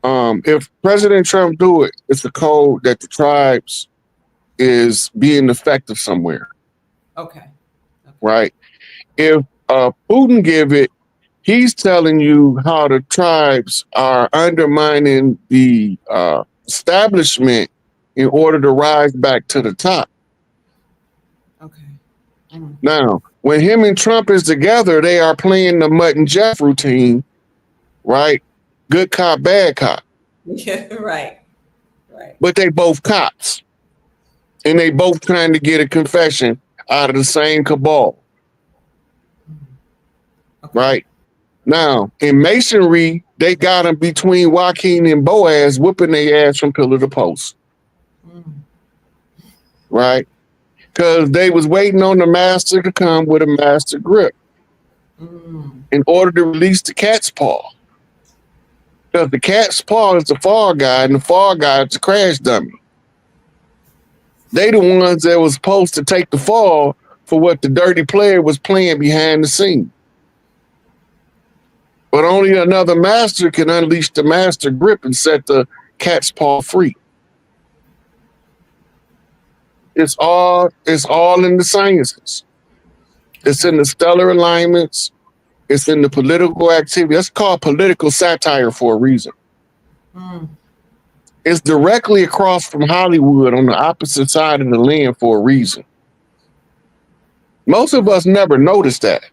If President Trump do it, it's a code that the tribes is being effective somewhere. Okay. Right. If Putin give it, he's telling you how the tribes are undermining the establishment in order to rise back to the top. Okay. Now, when him and Trump is together, they are playing the Mutt and Jeff routine, right? Good cop, bad cop. Yeah, right. But they both cops. And they both trying to get a confession out of the same cabal. Okay. Right? Now, in Masonry, they got them between Joaquin and Boaz, whooping their ass from pillar to post. Right? Because they was waiting on the master to come with a master grip in order to release the cat's paw. Because the cat's paw is the fall guy, and the fall guy is the crash dummy. They the ones that was supposed to take the fall for what the dirty player was playing behind the scene. But only another master can unleash the master grip and set the cat's paw free. It's all in the sciences. It's in the stellar alignments. It's in the political activity. That's called political satire for a reason. It's directly across from Hollywood on the opposite side of the land for a reason. Most of us never noticed that.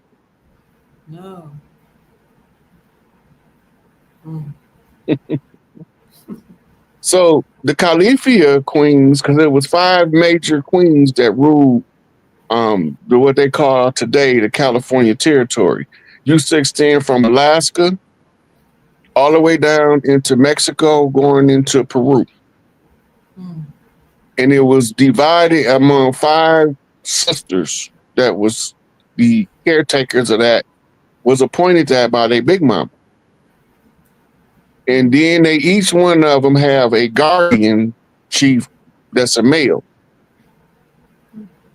No. So the Califia queens, because there was 5 major queens that ruled what they call today the California territory. Used to extend from Alaska all the way down into Mexico, going into Peru. And it was divided among 5 sisters that was the caretakers of that, was appointed that by their big mama. And then they each one of them have a guardian chief that's a male.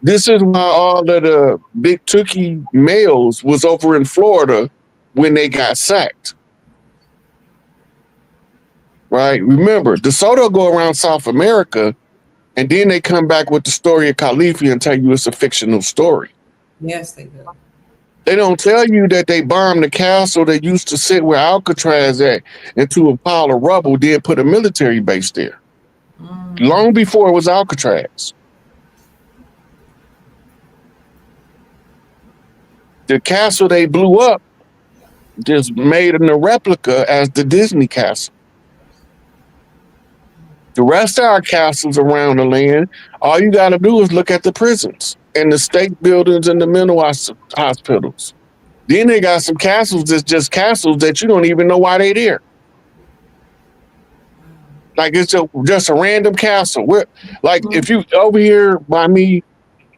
This is why all of the big Tookie males was over in Florida when they got sacked. Right? Remember, DeSoto go around South America, and then they come back with the story of Califia and tell you it's a fictional story. Yes, they do. They don't tell you that they bombed the castle that used to sit where Alcatraz at into a pile of rubble, then put a military base there. Long before it was Alcatraz. The castle they blew up just made in a replica as the Disney castle. The rest of our castles around the land, all you got to do is look at the prisons and the state buildings and the mental hospitals. Then they got some castles that's just castles that you don't even know why they there. Like it's just a random castle. Like if you over here by me,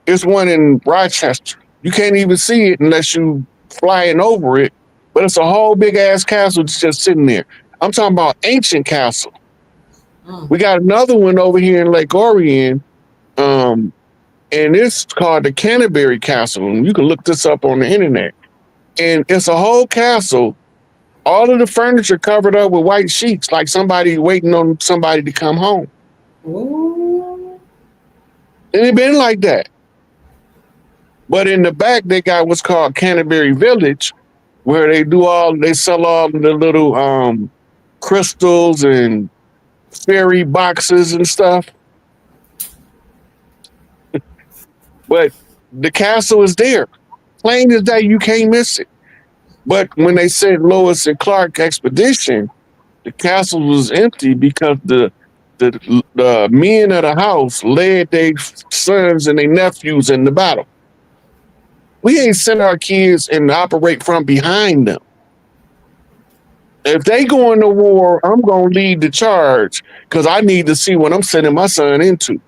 it's one in Rochester. You can't even see it unless you flying over it, but it's a whole big ass castle that's just sitting there. I'm talking about ancient castle. We got another one over here in Lake Orion, and it's called the Canterbury Castle. And you can look this up on the internet. And it's a whole castle, all of the furniture covered up with white sheets, like somebody waiting on somebody to come home. Ooh. And it been like that. But in the back, they got what's called Canterbury Village, where they sell all the little crystals and fairy boxes and stuff. But the castle is there. Plain as day, you can't miss it. But when they said Lewis and Clark expedition, the castle was empty because the men of the house led their sons and their nephews in the battle. We ain't send our kids and operate from behind them. If they go into war, I'm going to lead the charge because I need to see what I'm sending my son into.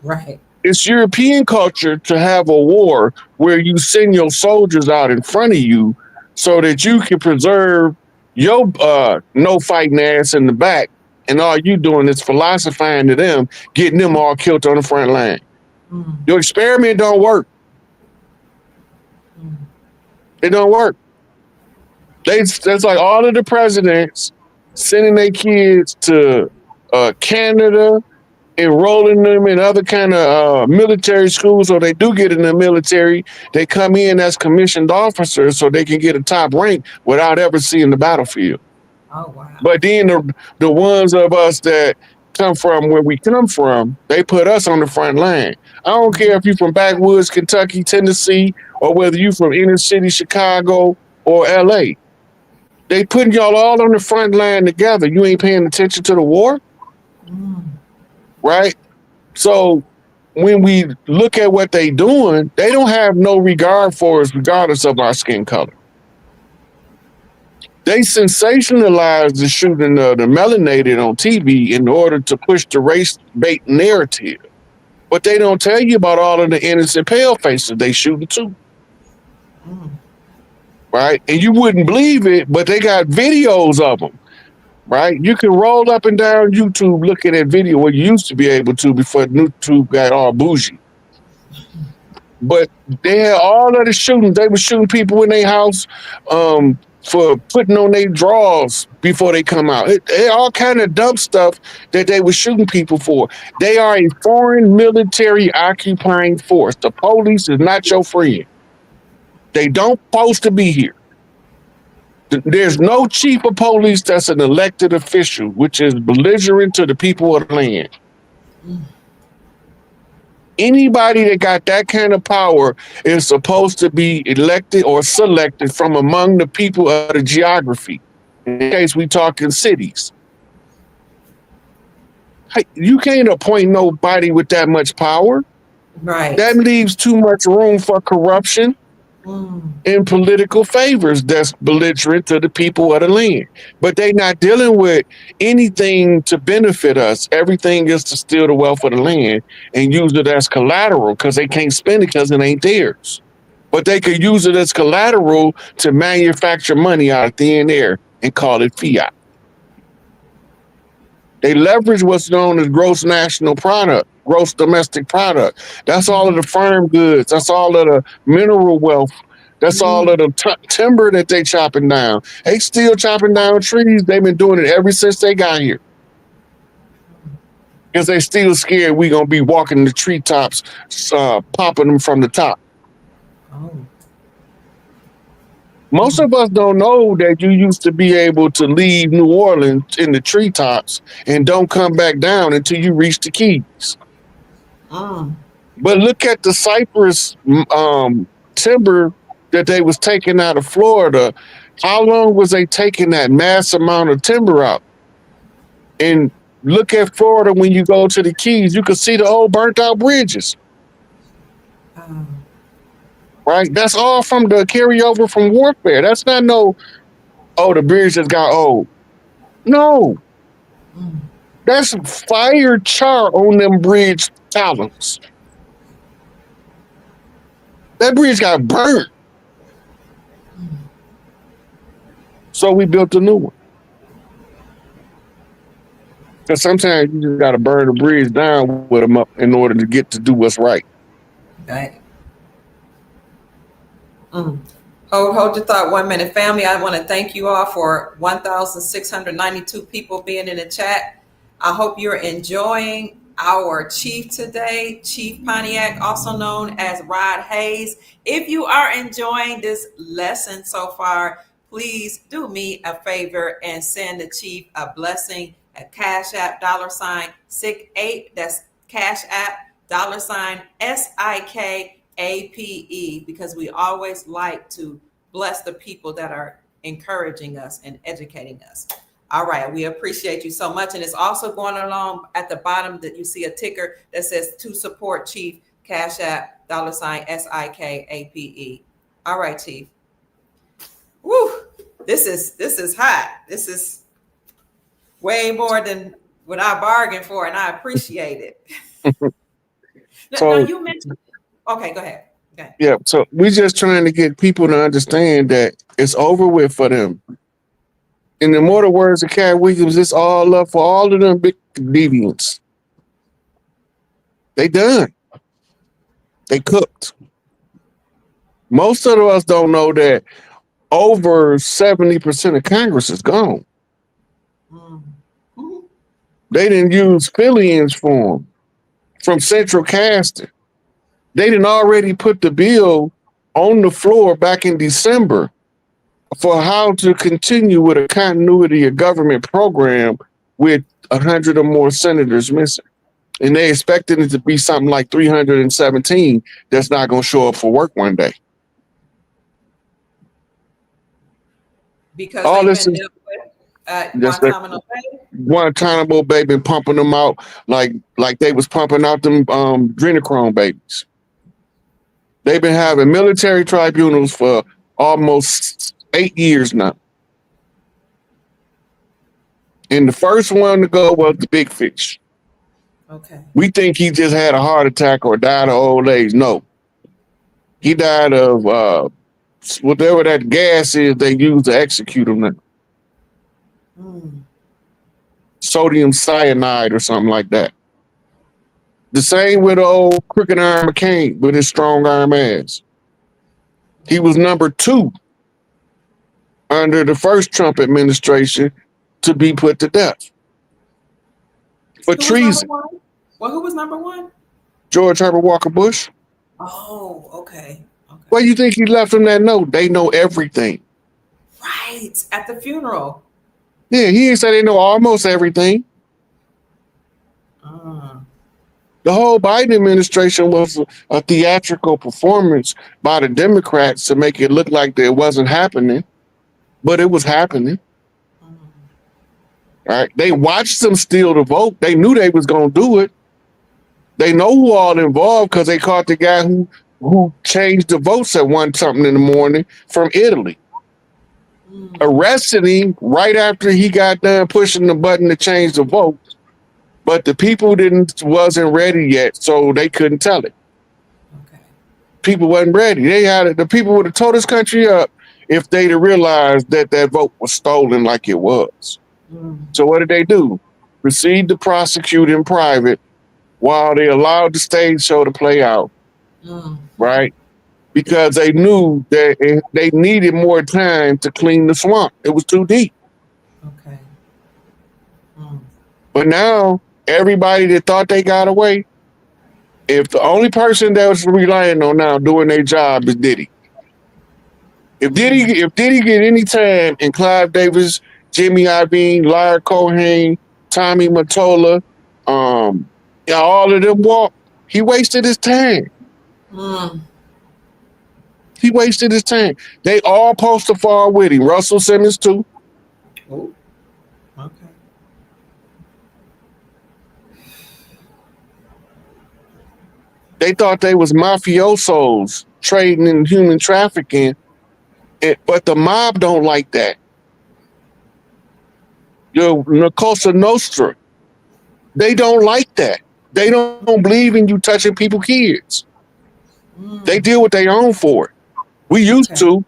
Right. It's European culture to have a war where you send your soldiers out in front of you so that you can preserve your no fighting ass in the back, and all you doing is philosophizing to them, getting them all killed on the front line. Your experiment don't work. It don't work. That's like all of the presidents sending their kids to Canada, enrolling them in other kind of military schools, or they do get in the military. They come in as commissioned officers so they can get a top rank without ever seeing the battlefield. Oh wow. But then the ones of us that come from where we come from, they put us on the front line. I don't care if you're from backwoods Kentucky, Tennessee, or whether you from inner city Chicago or LA. They putting y'all all on the front line together. You ain't paying attention to the war, right? So when we look at what they doing, they don't have no regard for us, regardless of our skin color. They sensationalize the shooting of the melanated on TV in order to push the race bait narrative. But they don't tell you about all of the innocent pale faces they shooting too. Right? And you wouldn't believe it, but they got videos of them. Right? You can roll up and down YouTube looking at video what you used to be able to before YouTube got all bougie. But they had all of the shootings. They were shooting people in their house for putting on their drawers before they come out. All kind of dumb stuff that they were shooting people for. They are a foreign military occupying force. The police is not your friend. They don't supposed to be here. There's no chief of police that's an elected official, which is belligerent to the people of the land. Anybody that got that kind of power is supposed to be elected or selected from among the people of the geography. In case we talk in cities. Hey, you can't appoint nobody with that much power. Right. That leaves too much room for corruption and political favors that's belligerent to the people of the land. But they're not dealing with anything to benefit us. Everything is to steal the wealth of the land and use it as collateral because they can't spend it because it ain't theirs. But they could use it as collateral to manufacture money out of thin air and call it fiat. They leverage what's known as gross national product, gross domestic product. That's all of the farm goods. That's all of the mineral wealth. That's all of the timber that they chopping down. They still chopping down trees. They've been doing it ever since they got here. Because they still scared we going to be walking the treetops, popping them from the top. Oh. Most of us don't know that you used to be able to leave New Orleans in the treetops and don't come back down until you reach the Keys. But look at the cypress timber that they was taking out of Florida. How long was they taking that mass amount of timber out? And look at Florida when you go to the Keys, you can see the old burnt out bridges. Right? That's all from the carryover from warfare. That's not the bridge just got old. No. That's fire char on them bridge columns. That bridge got burnt. So we built a new one. Because sometimes you just got to burn the bridge down with them up in order to get to do what's right. Right. Hold your thought 1 minute. Family, I want to thank you all for 1,692 people being in the chat. I hope you're enjoying our chief today, Chief Pontiac, also known as Rod Hayes. If you are enjoying this lesson so far, please do me a favor and send the chief a blessing at Cash App $SIK8. That's Cash App $SIKAPE, because we always like to bless the people that are encouraging us and educating us. All right, we appreciate you so much. And it's also going along at the bottom that you see a ticker that says to support Chief, Cash App $SIKAPE. All right, Chief. Woo, this is hot. This is way more than what I bargained for, and I appreciate it. Now you mentioned. Okay, go ahead. Yeah, so we're just trying to get people to understand that it's over with for them. In the immortal words of Cat Williams, it's all up for all of them big deviants. They done. They cooked. Most of us don't know that over 70% of Congress is gone. Mm-hmm. They didn't use fill-ins for them from central casting. They didn't already put the bill on the floor back in December for how to continue with a continuity of government program with 100 or more senators missing. And they expected it to be something like 317 that's not going to show up for work one day. Because all they've this been is dealt with at just like Guantanamo Bay. Guantanamo Bay been pumping them out like they was pumping out them adrenochrome babies. They've been having military tribunals for almost 8 years now. And the first one to go was the big fish. Okay. We think he just had a heart attack or died of old age. No. He died of whatever that gas is they use to execute him now. Sodium cyanide or something like that. The same with old Crooked Arm McCain with his strong arm ass. He was number 2 under the first Trump administration to be put to death for treason. Well, who was number 1? George Herbert Walker Bush. Oh, okay. Why do you think he left him that note? They know everything. Right, at the funeral. Yeah, he didn't say they know almost everything. The whole Biden administration was a theatrical performance by the Democrats to make it look like it wasn't happening, but it was happening. All right, they watched them steal the vote. They knew they was going to do it. They know who all involved because they caught the guy who changed the votes at 1 something in the morning from Italy. Arrested him right after he got done pushing the button to change the vote. But the people wasn't ready yet, so they couldn't tell it. Okay. People wasn't ready. The people would have tore this country up if they'd have realized that vote was stolen like it was. So what did they do? Proceed to prosecute in private while they allowed the stage show to play out. Right? Because they knew that they needed more time to clean the swamp. It was too deep. Okay. But now, everybody that thought they got away, if the only person that was relying on now doing their job is Diddy. If Diddy get any time in Clive Davis, Jimmy Iovine, Larry Cohen, Tommy Mottola, all of them walk, he wasted his time. He wasted his time. They all supposed to fall with him. Russell Simmons too. Oh, okay. They thought they was mafiosos trading in human trafficking, but the mob don't like that. La Cosa Nostra, they don't like that. They don't believe in you touching people's kids. They deal with their own for it. We used to,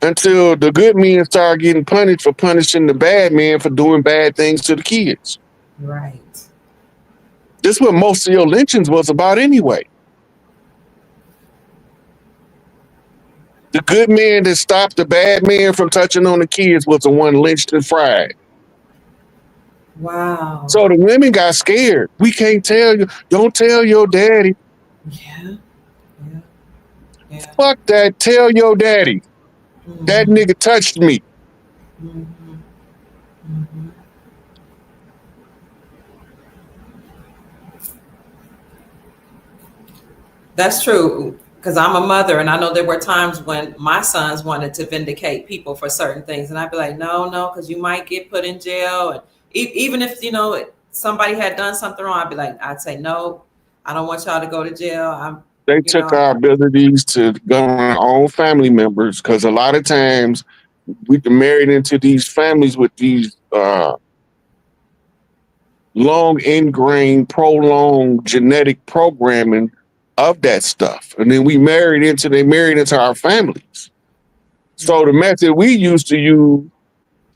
until the good men started getting punished for punishing the bad men for doing bad things to the kids. Right. This is what most of your lynchings was about anyway. The good man that stopped the bad man from touching on the kids was the one lynched and fried. Wow. So the women got scared. We can't tell you. Don't tell your daddy. Yeah. Fuck that. Tell your daddy. That nigga touched me. That's true. Because I'm a mother, and I know there were times when my sons wanted to vindicate people for certain things, and I'd be like, no, because you might get put in jail. And even if somebody had done something wrong, I'd say no, I don't want y'all to go to jail. They took our abilities to go on our own family members, because a lot of times we get married into these families with these long ingrained, prolonged genetic programming of that stuff. And then they married into our families. So the method we used to use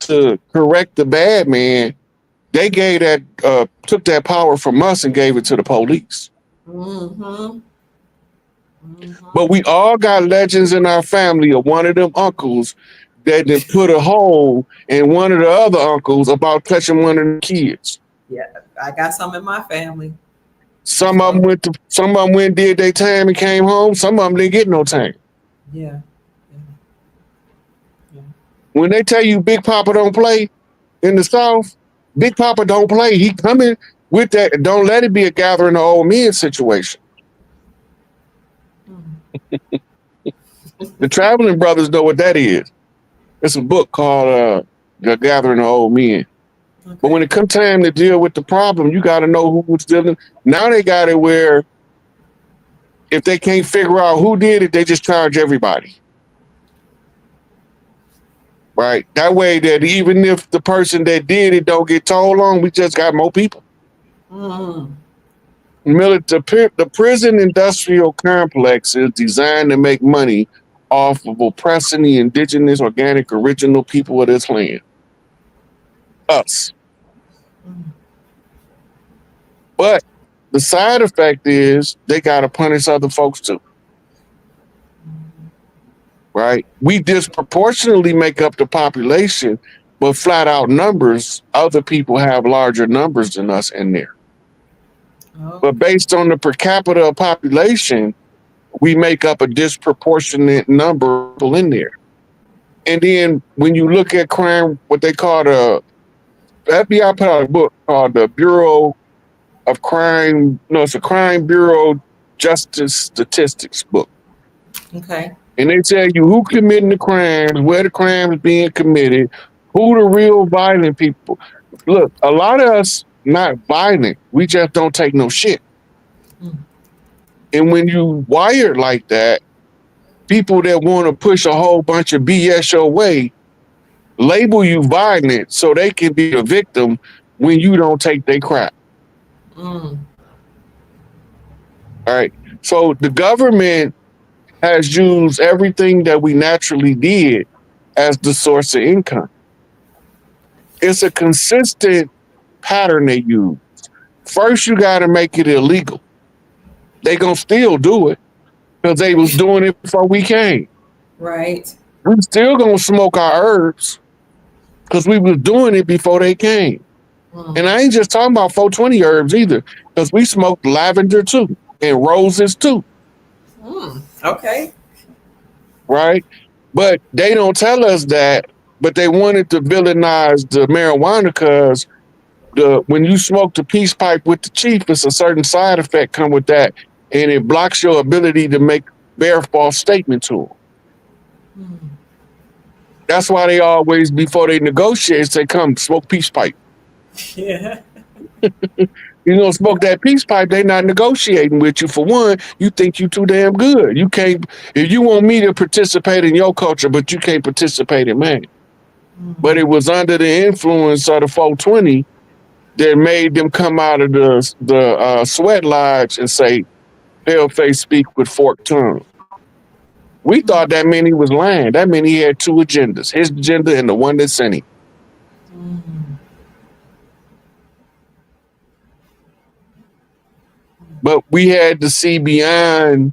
to correct the bad man, they gave took that power from us and gave it to the police. But we all got legends in our family of one of them uncles that then put a hole in one of the other uncles about touching one of the kids. Yeah, I got some in my family. Some of them went and did their time and came home. Some of them didn't get no time. Yeah. When they tell you Big Papa don't play in the South, Big Papa don't play. He coming with that. Don't let it be a gathering of old men situation. The Traveling Brothers know what that is. It's a book called The Gathering of Old Men. Okay. But when it comes time to deal with the problem, you got to know who was dealing. Now they got it where if they can't figure out who did it, they just charge everybody. Right? That way that even if the person that did it don't get told on, we just got more people. The prison industrial complex is designed to make money off of oppressing the indigenous, organic, original people of this land. Us. But the side effect is they got to punish other folks too. Right? We disproportionately make up the population, but flat out numbers, other people have larger numbers than us in there. Oh. But based on the per capita population, we make up a disproportionate number of people in there. And then when you look at crime, what they call the FBI put out a book called the Bureau of Crime. No, it's a Crime Bureau Justice Statistics book. Okay. And they tell you who committing the crimes, where the crime is being committed, who the real violent people. Look, a lot of us not violent. We just don't take no shit. And when you wired like that, people that want to push a whole bunch of BS your way label you violent so they can be a victim when you don't take their crap. All right. So the government has used everything that we naturally did as the source of income. It's a consistent pattern they use. First, you got to make it illegal. They gonna still do it because they was doing it before we came. Right. We still gonna smoke our herbs because we was doing it before they came. And I ain't just talking about 420 herbs either, because we smoked lavender too and roses too. Okay. Right? But they don't tell us that, but they wanted to villainize the marijuana because when you smoke the peace pipe with the chief, it's a certain side effect come with that, and it blocks your ability to bear false statement to them. That's why they always, before they negotiate, say, come smoke peace pipe. Yeah. You know, smoke that peace pipe, they not negotiating with you. For one, you think you too damn good. You can't, if you want me to participate in your culture, but you can't participate in mine. But it was under the influence of the 420 that made them come out of the sweat lodge and say, paleface speak with forked tongue. We thought that meant he was lying. That meant he had two agendas, his agenda and the one that sent him. But we had to see beyond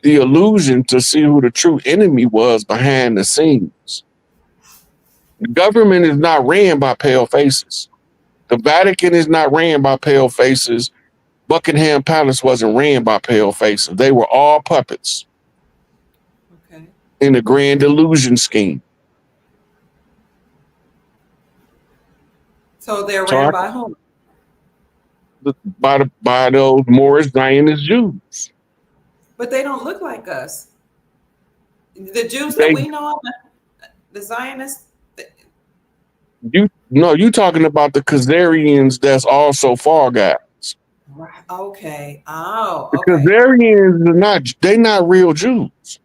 the illusion to see who the true enemy was behind the scenes. The government is not ran by pale faces. The Vatican is not ran by pale faces. Buckingham Palace wasn't ran by pale faces. They were all puppets. Okay. In the grand illusion scheme. So they're ran by whom? By those Moorish Zionist Jews. But they don't look like us. The Jews that we know of, the Zionists. You talking about the Khazarians that's also fall guys. Right. Okay. Oh, okay. The Khazarians they're not real Jews.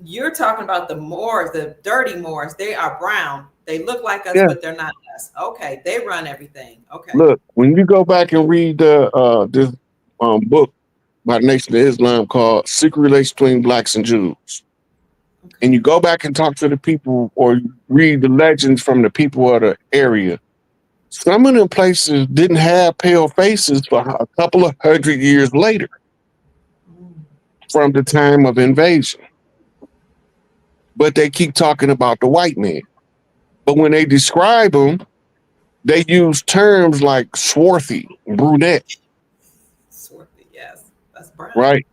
You're talking about the Moors, the dirty Moors. They are brown. They look like us, but they're not us. Okay, they run everything. Okay. Look, when you go back and read this book by the Nation of Islam called Secret Relations Between Blacks and Jews, and you go back and talk to the people or read the legends from the people of the area, some of them places didn't have pale faces for a couple of 100 years later from the time of invasion. but they keep talking about the white man. But when they describe them, they use terms like swarthy, brunette. Swarthy, yes. That's brown. Right?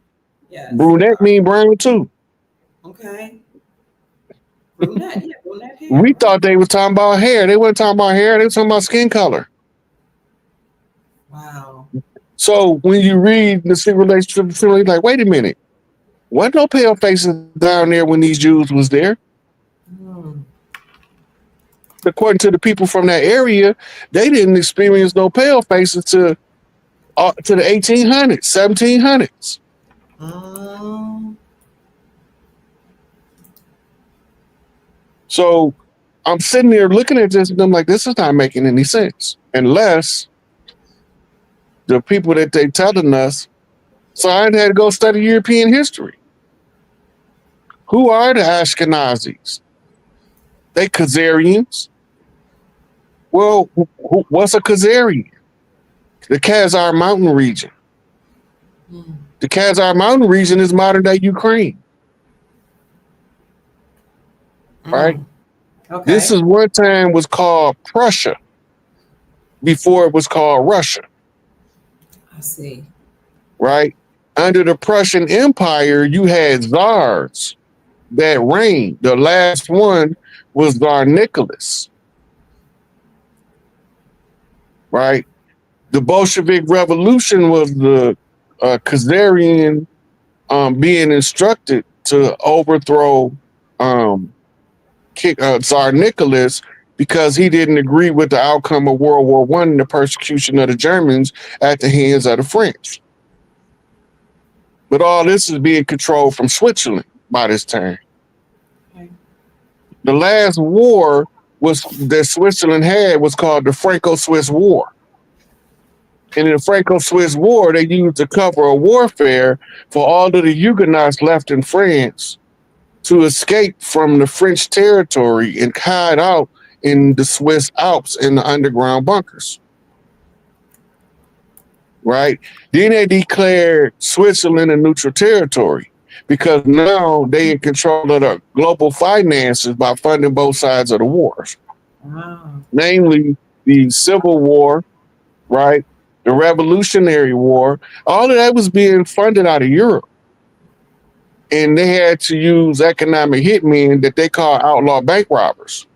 Yes. Brunette mean brown too. Okay. Brunette, yeah, brunette hair. We thought they was talking about hair. They weren't talking about hair. They were talking about skin color. Wow. So when you read the secret relationship, you're like, wait a minute. Wasn't no pale faces down there when these Jews was there? According to the people from that area, they didn't experience no pale faces to the 1800s, 1700s. So I'm sitting there looking at this and I'm like, this is not making any sense unless the people that they telling us. So I had to go study European history. Who are the Ashkenazis? They Khazarians. Well, what's a Khazarian? The Khazar Mountain region. The Khazar Mountain region is modern day Ukraine. Right? Okay. This is one time was called Prussia before it was called Russia. I see. Right? Under the Prussian Empire, you had czars that reigned. The last one was Tsar Nicholas. Right? The Bolshevik Revolution was the Khazarian being instructed to overthrow Tsar Nicholas because he didn't agree with the outcome of World War I and the persecution of the Germans at the hands of the French. But all this is being controlled from Switzerland by this time. Okay. The last war that Switzerland had was called the Franco-Swiss War. And in the Franco-Swiss War, they used the cover of warfare for all of the Huguenots left in France to escape from the French territory and hide out in the Swiss Alps in the underground bunkers. Right? Then they declared Switzerland a neutral territory because now they in control of the global finances by funding both sides of the wars. Wow. Namely, the Civil War, right? The Revolutionary War. All of that was being funded out of Europe. And they had to use economic hitmen that they call outlaw bank robbers.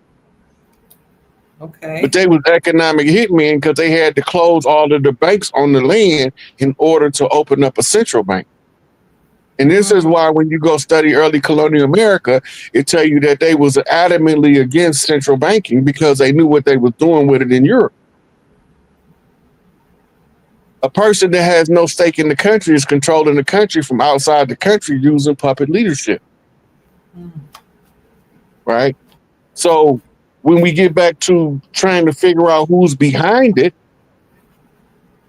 Okay. But they was economic hitmen because they had to close all of the banks on the land in order to open up a central bank. And this is why when you go study early colonial America, it tell you that they was adamantly against central banking because they knew what they was doing with it in Europe. A person that has no stake in the country is controlling the country from outside the country using puppet leadership. Right? So when we get back to trying to figure out who's behind it,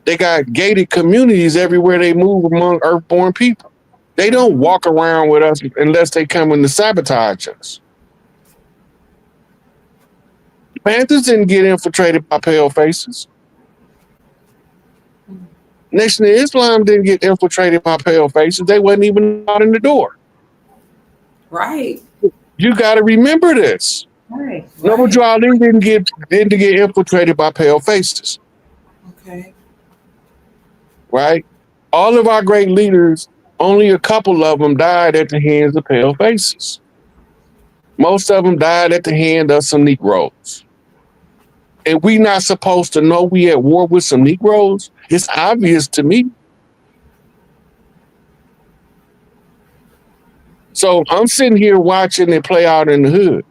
they got gated communities everywhere they move among Earthborn people. They don't walk around with us unless they come in to sabotage us. The Panthers didn't get infiltrated by pale faces. Nation of Islam didn't get infiltrated by pale faces. They wasn't even out in the door. Right. You got to remember this. Right. Noble Drew Ali didn't get infiltrated by pale faces. Okay. Right? All of our great leaders, only a couple of them died at the hands of pale faces. Most of them died at the hand of some Negroes. And we not supposed to know we at war with some Negroes? It's obvious to me. So I'm sitting here watching it play out in the hood.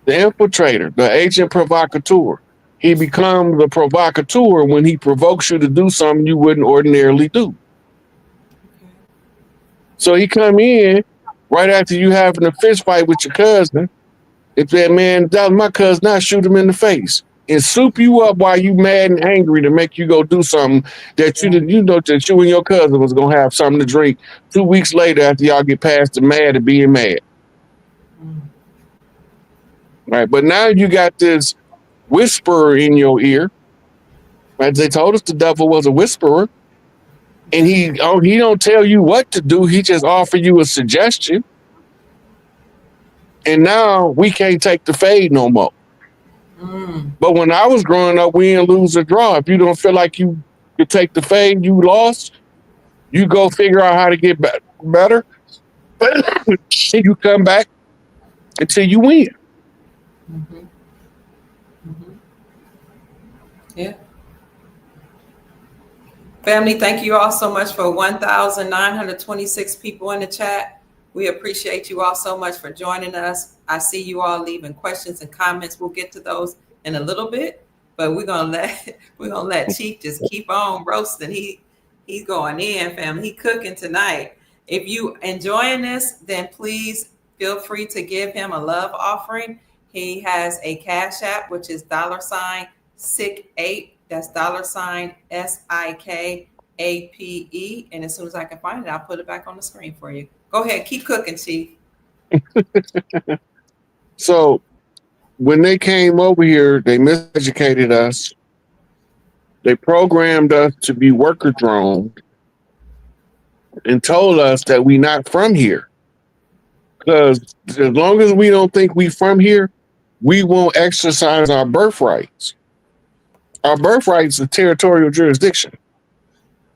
The infiltrator, the agent provocateur. He becomes a provocateur when he provokes you to do something you wouldn't ordinarily do. So he come in right after you having a fist fight with your cousin. If that man, that was my cousin, I shoot him in the face and soup you up while you mad and angry to make you go do something that you know that you and your cousin was gonna have something to drink 2 weeks later after y'all get past the mad of being mad. Right, but now you got this whisperer in your ear. Right, they told us the devil was a whisperer, and he don't tell you what to do. He just offer you a suggestion, And now we can't take the fade no more. But when I was growing up, we didn't lose or draw. If you don't feel like you could take the fade, you lost. You go figure out how to get better. And you come back until you win. Yeah. Family, thank you all so much for 1,926 people in the chat. We appreciate you all so much for joining us. I see you all leaving questions and comments. We'll get to those in a little bit, but we're gonna let Chief just keep on roasting. He's going in, family. He cooking tonight. If you enjoying this, then please feel free to give him a love offering. He has a Cash App, which is $SIK8. That's $SIKAPE. And as soon as I can find it, I'll put it back on the screen for you. Go ahead, keep cooking, Chief. So when they came over here, they miseducated us. They programmed us to be worker drones and told us that we're not from here. Because as long as we don't think we from here, we won't exercise our birthrights. Our birthrights are territorial jurisdiction,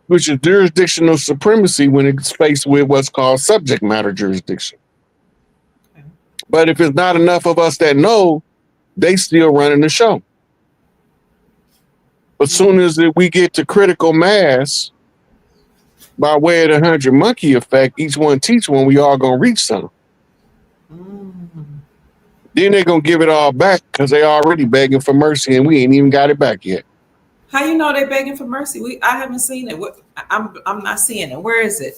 which is jurisdictional supremacy when it's faced with what's called subject matter jurisdiction. But if it's not enough of us that know, they still running the show. But soon as we get to critical mass, by way of the 100 monkey effect, each one teach one, we all gonna reach something. Then they're gonna give it all back because they already begging for mercy and we ain't even got it back yet. How you know they're begging for mercy? I haven't seen it. I'm not seeing it. Where is it?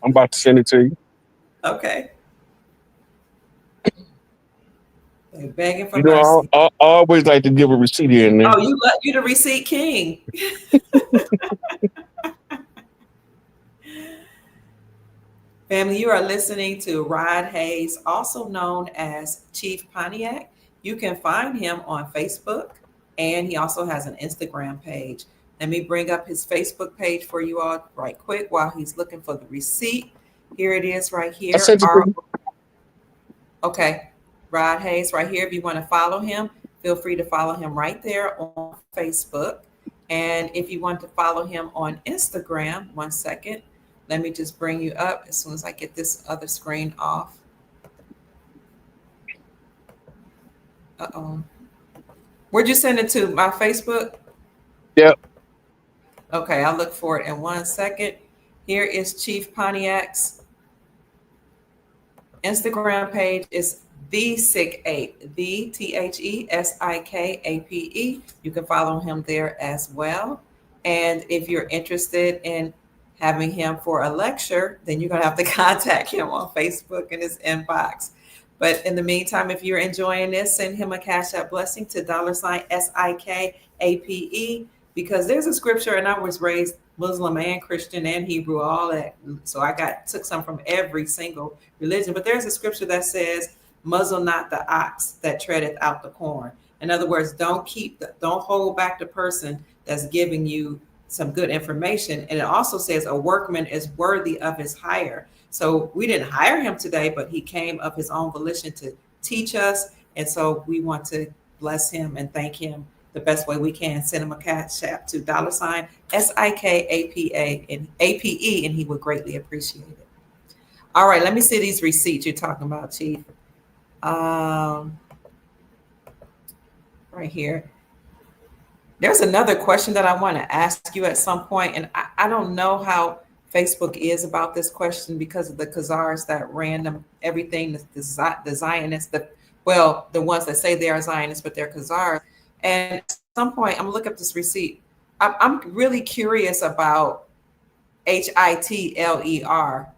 I'm about to send it to you. Okay. They're begging for mercy. I always like to give a receipt here and there. Oh, you the receipt king. Family, you are listening to Rod Hayes, also known as Chief Pontiac. You can find him on Facebook, and he also has an Instagram page. Let me bring up his Facebook page for you all right quick while he's looking for the receipt. Here it is right here. Okay, Rod Hayes right here. If you want to follow him, feel free to follow him right there on Facebook. And if you want to follow him on Instagram, one second. Let me just bring you up as soon as I get this other screen off. Uh-oh. Where'd you send it to? My Facebook? Yep. Okay, I'll look for it in 1 second. Here is Chief Pontiac's Instagram page. Is TheSIK8, the TheSIKAPE. You can follow him there as well. And if you're interested in having him for a lecture, then you're going to have to contact him on Facebook in his inbox. But in the meantime, if you're enjoying this, send him a Cash App blessing to $SIKAPE, because there's a scripture, and I was raised Muslim and Christian and Hebrew, all that. So I took some from every single religion. But there's a scripture that says, muzzle not the ox that treadeth out the corn. In other words, don't hold back the person that's giving you some good information. And it also says a workman is worthy of his hire. So we didn't hire him today, but he came of his own volition to teach us. And so we want to bless him and thank him the best way we can. Send him a Cash App to $SIKAPE and APE, and he would greatly appreciate it. All right, let me see these receipts you're talking about, Chief. Right here. There's another question that I want to ask you at some point, and I don't know how Facebook is about this question because of the Khazars that random everything, the Zionists, the ones that say they are Zionists, but they're Khazars. And at some point, I'm gonna look up this receipt. I'm really curious about Hitler,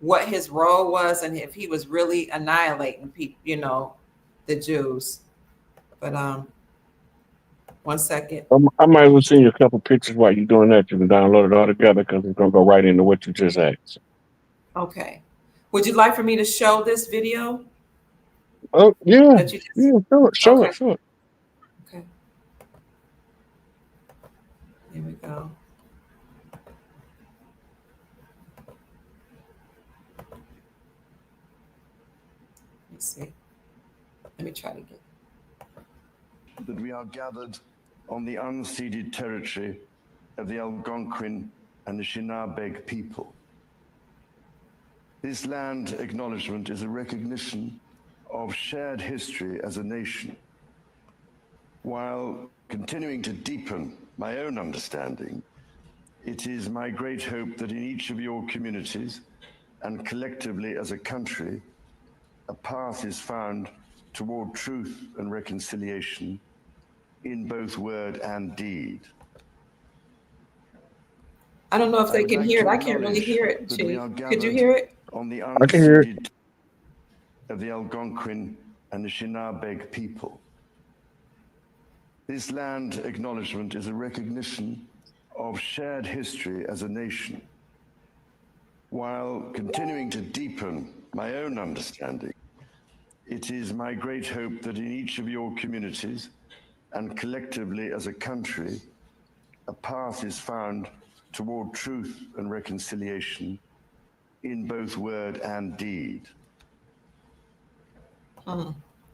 what his role was, and if he was really annihilating people, the Jews. But 1 second. I might as well send you a couple pictures while you're doing that. You can download it all together because it's going to go right into what you just asked. Okay. Would you like for me to show this video? Oh, yeah. Show it. Okay. Here we go. Let me see. Let me try to get. That we are gathered on the unceded territory of the Algonquin and the Shinabeg people. This land acknowledgement is a recognition of shared history as a nation, while continuing to deepen my own understanding. It is my great hope that in each of your communities and collectively as a country, a path is found toward truth and reconciliation in both word and deed. I don't know if they can hear it. I can't really hear it, Chief. Could you hear it? On the I can hear it. Of the Algonquin and the Shinabeg people. This land acknowledgement is a recognition of shared history as a nation, while continuing to deepen my own understanding. It is my great hope that in each of your communities and collectively as a country, a path is found toward truth and reconciliation in both word and deed.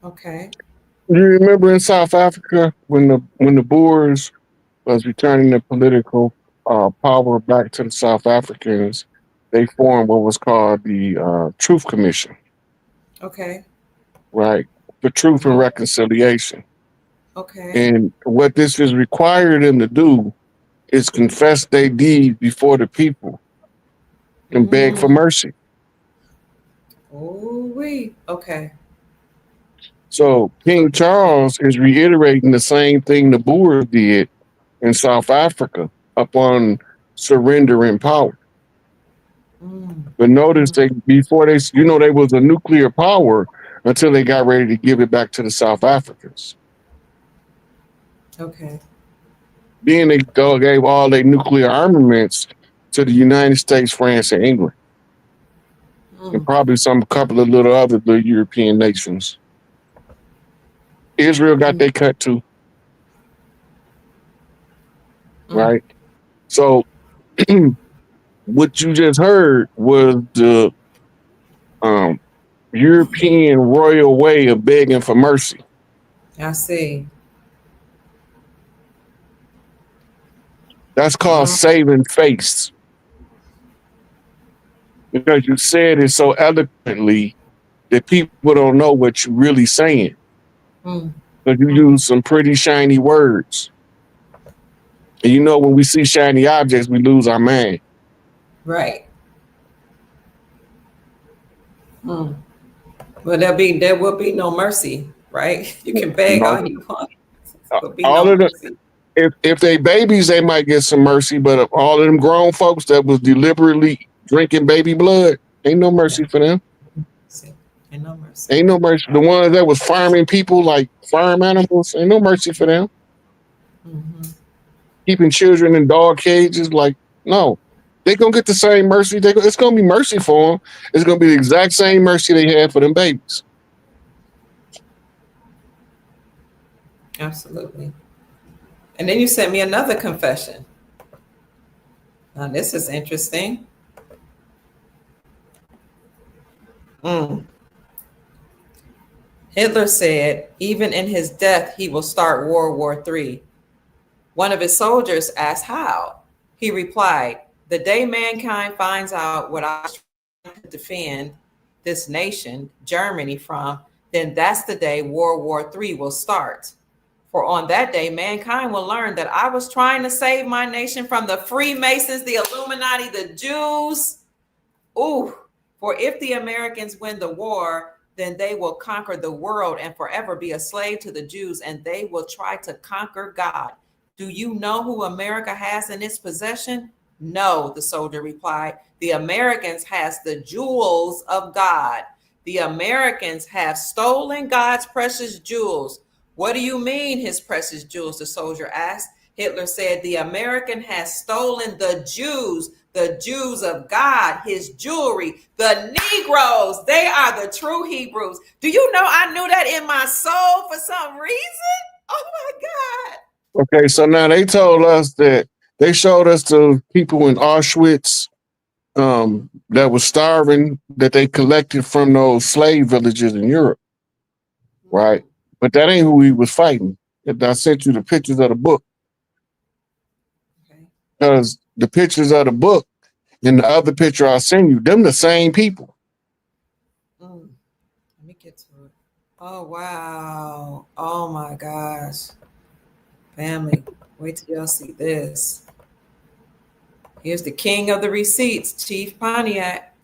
Okay. Do you remember in South Africa when the Boers was returning the political power back to the South Africans, they formed what was called the Truth Commission. Okay. Right? For truth and reconciliation. Okay. And what this is requiring them to do is confess their deeds before the people and beg for mercy. Oh, okay. So King Charles is reiterating the same thing the Boers did in South Africa upon surrendering power. But notice they before they was a nuclear power until they got ready to give it back to the South Africans. Okay. Then they gave all their nuclear armaments to the United States, France, and England. And probably a couple of other European nations. Israel got their cut too. Right? So what you just heard was the European royal way of begging for mercy. I see. That's called saving face. Because you said it so eloquently that people don't know what you're really saying. Because you use some pretty shiny words. And when we see shiny objects, we lose our mind. Right. Well, there will be no mercy, right? You can beg all you want. There'll be no mercy. If they babies, they might get some mercy, but all of them grown folks that was deliberately drinking baby blood, ain't no mercy for them. Ain't no mercy. Ain't no mercy. The ones that was farming people like farm animals, ain't no mercy for them. Keeping children in dog cages, no. They're going to get the same mercy. It's going to be mercy for them. It's going to be the exact same mercy they had for them babies. Absolutely. And then you sent me another confession. Now, this is interesting. Hitler said, even in his death, he will start World War III. One of his soldiers asked how. He replied, the day mankind finds out what I was trying to defend this nation, Germany, from, then that's the day World War III will start. For on that day, mankind will learn that I was trying to save my nation from the Freemasons, the Illuminati, the Jews. For if the Americans win the war, then they will conquer the world and forever be a slave to the Jews, and they will try to conquer God. Do you know who America has in its possession? No, the soldier replied. The Americans has the jewels of God. The Americans have stolen God's precious jewels. What do you mean, his precious jewels? The soldier asked. Hitler said, the American has stolen the Jews of God, his jewelry, the Negroes. They are the true Hebrews. Do you know I knew that in my soul for some reason? Oh my God. Okay, so now they told us that they showed us the people in Auschwitz that was starving that they collected from those slave villages in Europe, right? But that ain't who he was fighting. I sent you the pictures of the book. Because the pictures of the book and the other picture I send you, them the same people. Let me get to it. Oh, wow. Oh, my gosh. Family, wait till y'all see this. Here's the king of the receipts, Chief Pontiac.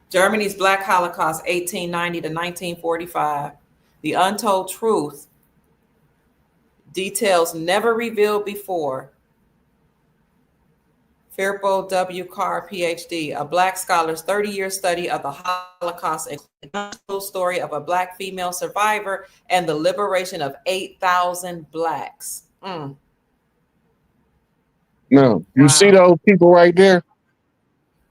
Germany's Black Holocaust, 1890 to 1945. The Untold Truth. Details never revealed before. Firpo W. Carr, PhD, a Black scholar's 30-year study of the Holocaust, including the untold story of a Black female survivor and the liberation of 8,000 Blacks. No, you see those people right there?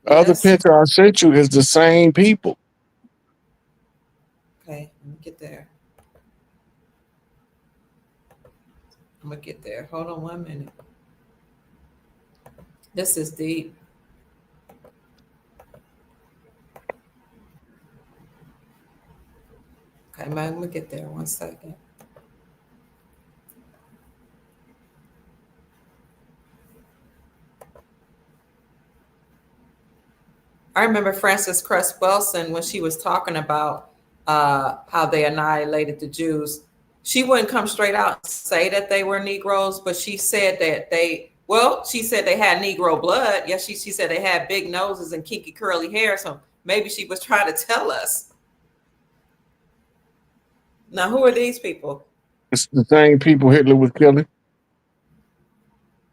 Yes. Other picture I sent you is the same people. Okay, let me get there. I'm gonna get there. Hold on 1 minute. This is deep. Okay, man, let me get there 1 second. I remember Frances Cress Welsing when she was talking about how they annihilated the Jews. She wouldn't come straight out and say that they were Negroes, but she said that she said they had Negro blood. Yes, she said they had big noses and kinky curly hair. So maybe she was trying to tell us. Now, who are these people? It's the same people Hitler was killing.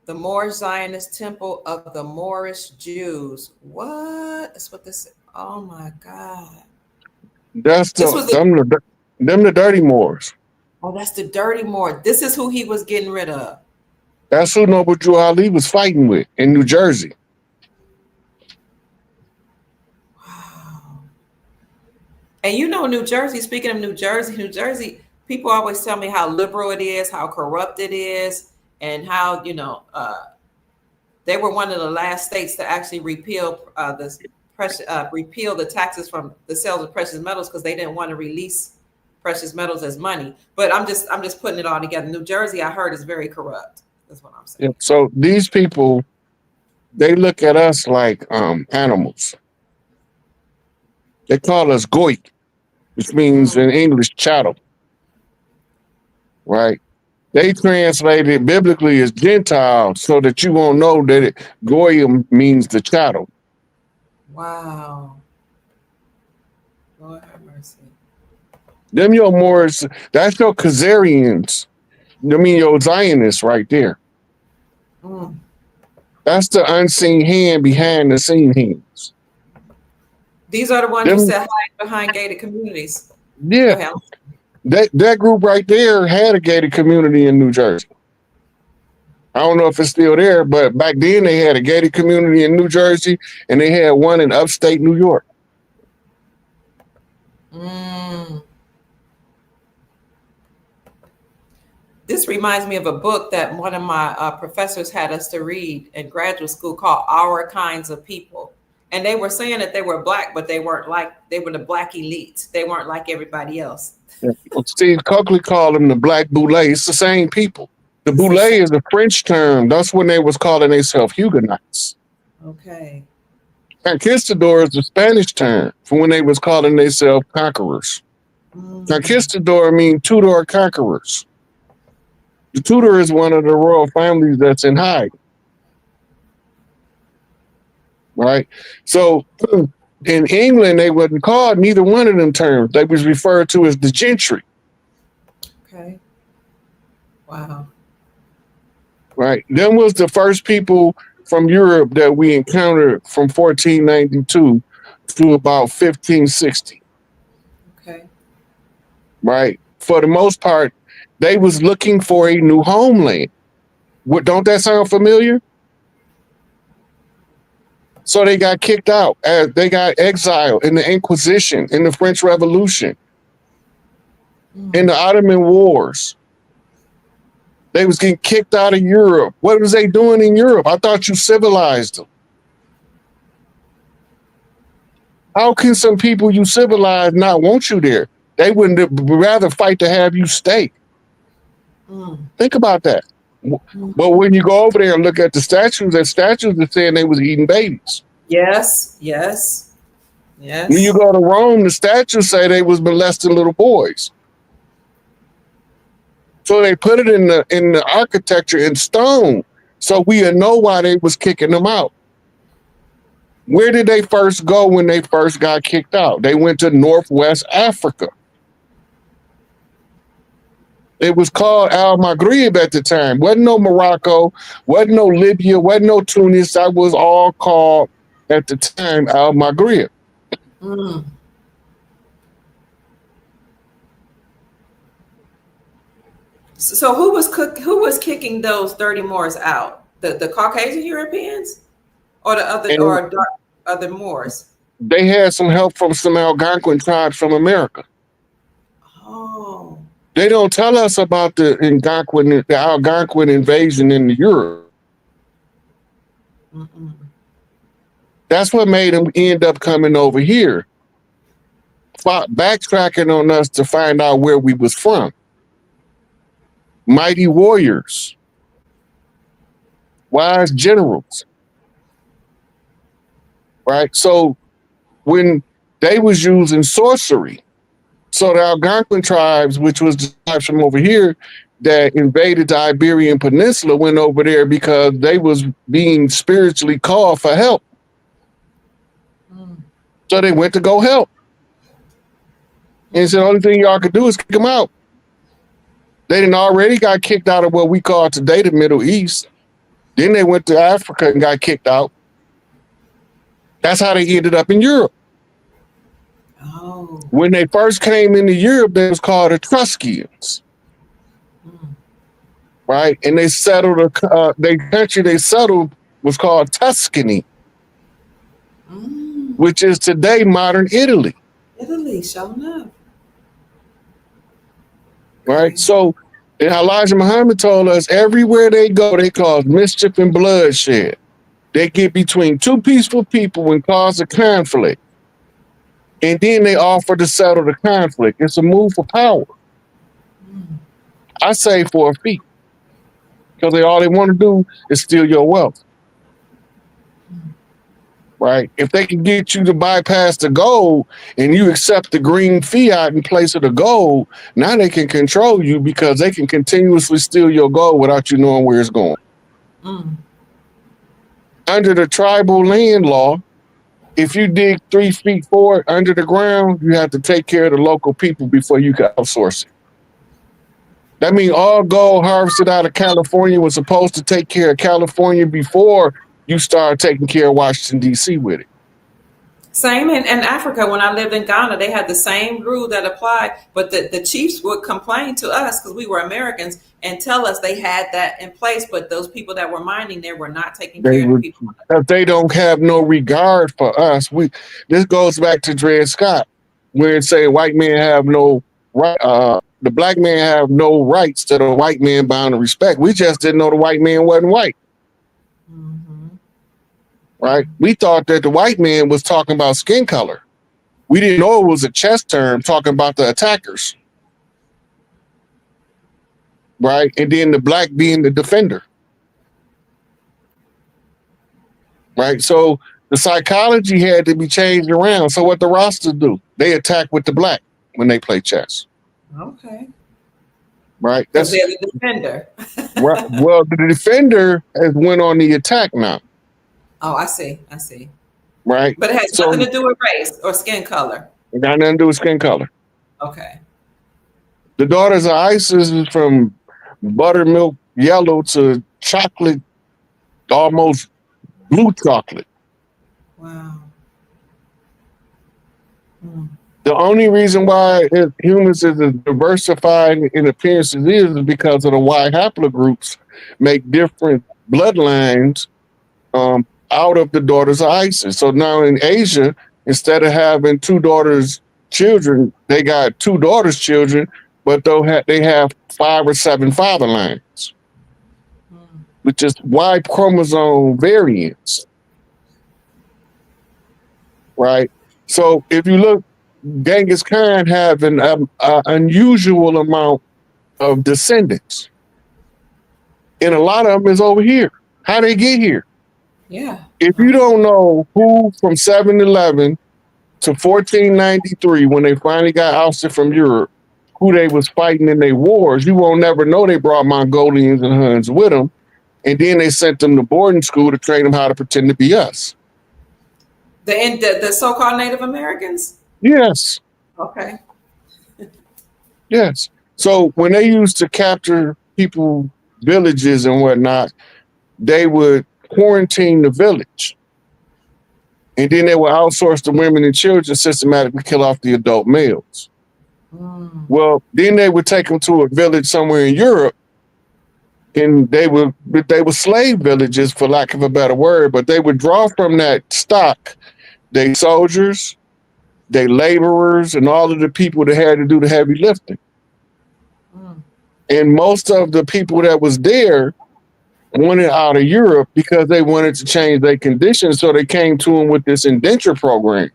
The Moorish Zionist Temple of the Moorish Jews. What? That's what this is. Oh my God. That's them the dirty Moors. Oh, that's the dirty Moor. This is who he was getting rid of. That's who Noble Drew Ali was fighting with in New Jersey. Wow. And you know, New Jersey, speaking of New Jersey, people always tell me how liberal it is, how corrupt it is, and how, they were one of the last states to actually repeal the taxes from the sales of precious metals because they didn't want to release precious metals as money. But I'm just putting it all together. New Jersey, I heard, is very corrupt. That's what I'm saying. Yeah, so these people, they look at us like animals. They call us goy, which means in English chattel. Right? They translate it biblically as Gentile so that you won't know that goyim means the chattel. Wow. Lord have mercy. Them your Moors, that's your Khazarians. I mean your Zionists right there. That's the unseen hand behind the seen hands. These are the ones you said hide behind gated communities. Yeah. That group right there had a gated community in New Jersey. I don't know if it's still there, but back then they had a gated community in New Jersey and they had one in upstate New York. This reminds me of a book that one of my professors had us to read in graduate school called Our Kinds of People. And they were saying that they were Black, but they were the Black elite. They weren't like everybody else. Steve Coakley called them the Black Boule. It's the same people. The Boule is a French term. That's when they was calling themselves Huguenots. Okay. Conquistador is the Spanish term for when they was calling themselves conquerors. Conquistador means Tudor conquerors. The Tudor is one of the royal families that's in hiding. Right? So in England, they wasn't called neither one of them terms. They was referred to as the gentry. Okay. Wow. Right. Them was the first people from Europe that we encountered from 1492 to about 1560. Okay. Right. For the most part, they was looking for a new homeland. Don't that sound familiar? So they got kicked out. They got exiled in the Inquisition, in the French Revolution, in the Ottoman Wars. They was getting kicked out of Europe. What was they doing in Europe? I thought you civilized them. How can some people you civilize not want you there? They wouldn't rather fight to have you stay. Think about that. But when you go over there and look at the statues are saying they was eating babies. Yes, yes, yes. When you go to Rome, the statues say they was molesting little boys. So they put it in the architecture in stone, so we know why they was kicking them out. Where did they first go when they first got kicked out? They went to Northwest Africa. It was called Al-Maghrib at the time. Wasn't no Morocco, wasn't no Libya, wasn't no Tunis. That was all called at the time Al-Maghrib. So who was kicking those dirty Moors out? The Caucasian Europeans, or the other Moors? They had some help from some Algonquin tribes from America. Oh. They don't tell us about the Algonquin invasion in Europe. That's what made them end up coming over here, backtracking on us to find out where we was from. Mighty warriors, wise generals, right? So when they was using sorcery, so the Algonquin tribes, which was the tribes from over here that invaded the Iberian Peninsula, went over there because they was being spiritually called for help. So they went to go help. And said, the only thing y'all could do is kick them out. They didn't already got kicked out of what we call today the Middle East. Then they went to Africa and got kicked out. That's how they ended up in Europe. Oh. When they first came into Europe, they was called Etruscans. Right? And they settled, the country they settled was called Tuscany, which is today modern Italy. Italy, showing up. Right? So Elijah Muhammad told us everywhere they go, they cause mischief and bloodshed. They get between two peaceful people and cause a conflict. And then they offer to settle the conflict. It's a move for power. I say for a fee. Because all they want to do is steal your wealth. Right? If they can get you to bypass the gold and you accept the green fiat in place of the gold, now they can control you because they can continuously steal your gold without you knowing where it's going. Under the tribal land law, if you dig 3 feet forward under the ground, you have to take care of the local people before you can outsource it. That means all gold harvested out of California was supposed to take care of California before you start taking care of Washington, D.C. with it. Same in Africa. When I lived in Ghana, they had the same rule that applied, but the chiefs would complain to us because we were Americans and tell us they had that in place, but those people that were mining there were not taking care of people. They don't have no regard for us. This goes back to Dred Scott, where it say white men have no right, the black man have no rights to the white man bound to respect. We just didn't know the white man wasn't white. Right? We thought that the white man was talking about skin color. We didn't know it was a chess term talking about the attackers. Right? And then the black being the defender. Right? So the psychology had to be changed around. So what the rosters do? They attack with the black when they play chess. Okay. Right? That's they're the defender. Right. Well, the defender has went on the attack now. Oh, I see. Right. But it has nothing to do with race or skin color. It got nothing to do with skin color. Okay. The Daughters of Isis is from buttermilk yellow to chocolate, almost blue chocolate. Wow. The only reason why humans is as diversified in appearances is because of the Y haplogroups make different bloodlines out of the Daughters of Isis. So now in Asia, instead of having 2 daughters' children, they got 2 daughters' children, but they have 5 or 7 father lines, which is Y chromosome variants. Right? So if you look, Genghis Khan have an unusual amount of descendants, and a lot of them is over here. How they get here? Yeah. If you don't know who from 711 to 1493, when they finally got ousted from Europe, who they was fighting in their wars, you won't never know they brought Mongolians and Huns with them, and then they sent them to boarding school to train them how to pretend to be us. The so-called Native Americans? Yes. Okay. Yes. So when they used to capture people, villages and whatnot, they would quarantine the village. And then they would outsource the women and children, systematically kill off the adult males. Well, then they would take them to a village somewhere in Europe, and they were slave villages, for lack of a better word, but they would draw from that stock they soldiers, they laborers, and all of the people that had to do the heavy lifting. And most of the people that was there wanted out of Europe because they wanted to change their conditions, so they came to them with this indenture program.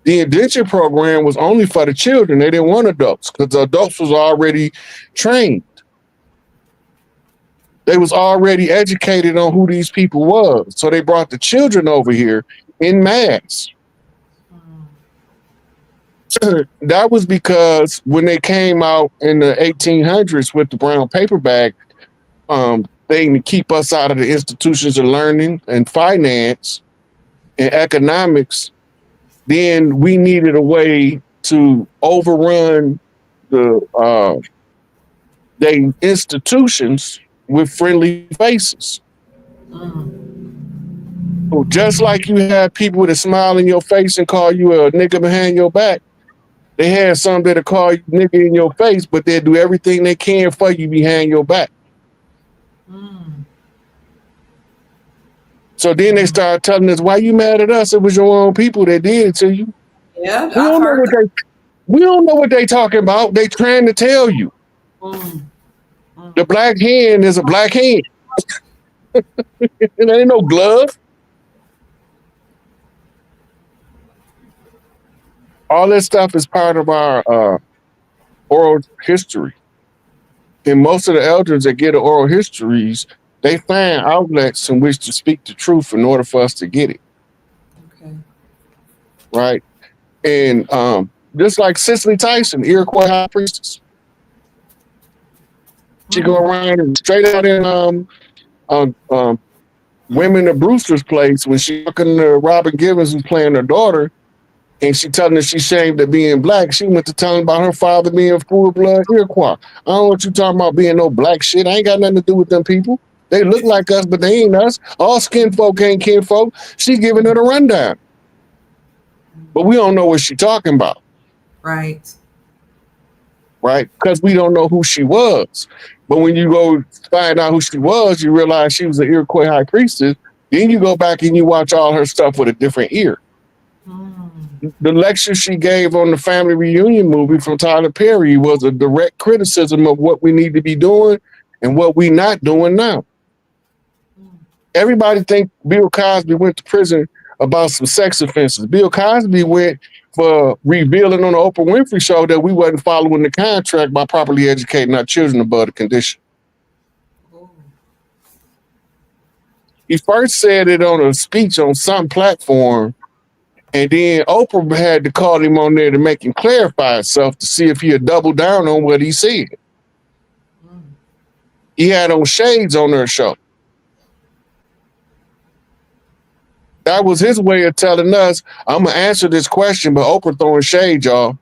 The indenture program was only for the children. They didn't want adults because the adults was already trained. They was already educated on who these people was. So they brought the children over here in mass. That was because when they came out in the 1800s with the brown paper bag thing to keep us out of the institutions of learning and finance and economics, then we needed a way to overrun the institutions with friendly faces. So just like you had people with a smile in your face and call you a nigga behind your back, they had some that'll call you nigga in your face, but they'll do everything they can for you behind your back. So then they start telling us, why you mad at us? It was your own people that did it to you. Yeah, we don't know what they talking about. They trying to tell you. The black hand is a black hand. It ain't no glove. All this stuff is part of our oral history. And most of the elders that get oral histories, they find outlets in which to speak the truth in order for us to get it. Okay. Right? And just like Cicely Tyson, Iroquois high priestess. She go around and straight out in Women of Brewster's place when she talking to Robin Givens, who's playing her daughter, and she telling her she's ashamed of being black. She went to telling about her father being full-blood Iroquois. I don't know what you talking about being no black shit. I ain't got nothing to do with them people. They look like us, but they ain't us. All skin folk ain't kin folk. She giving her the rundown. But we don't know what she talking about. Right. Right? Because we don't know who she was. But when you go find out who she was, you realize she was an Iroquois high priestess. Then you go back and you watch all her stuff with a different ear. The lecture she gave on the family reunion movie from Tyler Perry was a direct criticism of what we need to be doing and what we not doing now. Everybody think Bill Cosby went to prison about some sex offenses. Bill Cosby went for revealing on the Oprah Winfrey Show that we wasn't following the contract by properly educating our children about the condition. He first said it on a speech on some platform, and then Oprah had to call him on there to make him clarify himself to see if he had doubled down on what he said. He had on shades on her show. That was his way of telling us, I'm going to answer this question, but Oprah throwing shade, y'all.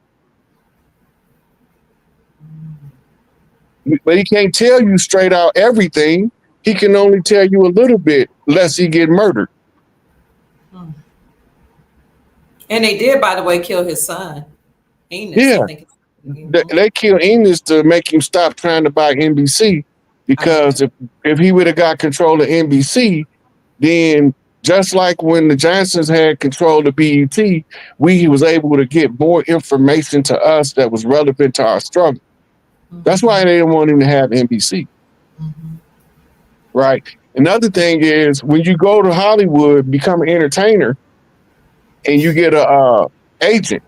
But he can't tell you straight out everything. He can only tell you a little bit, lest he get murdered. And they did, by the way, kill his son, Enos. Yeah. They killed Enos to make him stop trying to buy NBC, because if he would have got control of NBC, then just like when the Johnsons had control of BET, he was able to get more information to us that was relevant to our struggle. That's why they didn't want him to have NBC. Right? Another thing is when you go to Hollywood, become an entertainer, and you get a agent,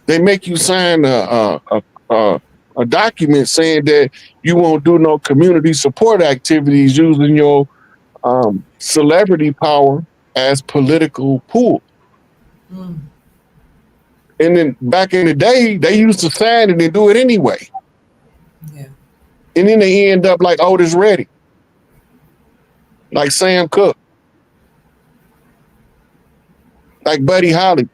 they make you sign a document saying that you won't do no community support activities using your celebrity power as political pull. Mm. And then back in the day, they used to sign it and do it anyway. Yeah. And then they end up like Otis Reddy, like Sam Cooke, like Buddy Holly.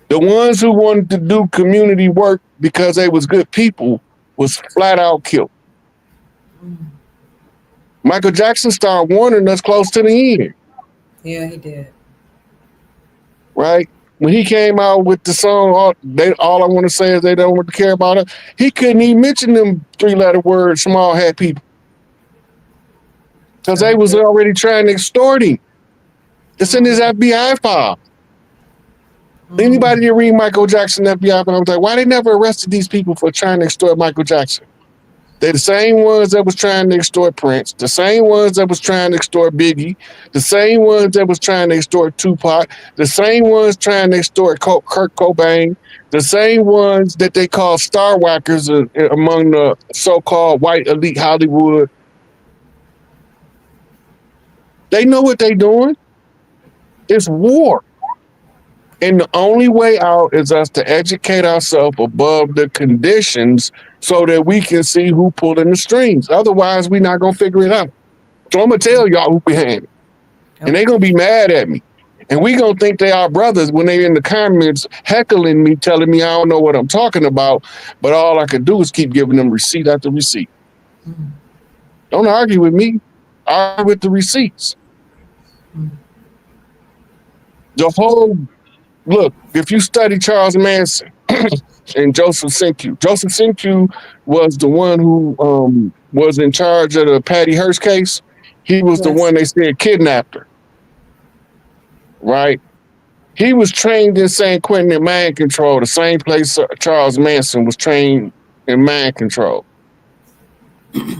The ones who wanted to do community work because they was good people was flat out killed. Mm. Michael Jackson started warning us close to the end. Yeah, he did. Right? When he came out with the song, all I want to say is they don't want to care about it. He couldn't even mention them 3-letter words, small hat people. Because they was already trying to extort him. It's in his FBI file. Anybody that read Michael Jackson FBI file, I was like, why they never arrested these people for trying to extort Michael Jackson? They're the same ones that was trying to extort Prince, the same ones that was trying to extort Biggie, the same ones that was trying to extort Tupac, the same ones trying to extort Kurt Cobain, the same ones that they call star whackers among the so-called white elite Hollywood. They know what they're doing. It's war. And the only way out is us to educate ourselves above the conditions so that we can see who pulling the strings. Otherwise, we're not going to figure it out. So I'm going to tell y'all who behind it. And they're going to be mad at me. And we going to think they are brothers when they in the comments heckling me, telling me I don't know what I'm talking about. But all I can do is keep giving them receipt after receipt. Mm-hmm. Don't argue with me. Argue with the receipts. Mm-hmm. The whole... Look, if you study Charles Manson and Joseph Sinque was the one who was in charge of the Patty Hearst case. He was the one they said kidnapped her. Right? He was trained in San Quentin in mind control, the same place Charles Manson was trained in mind control.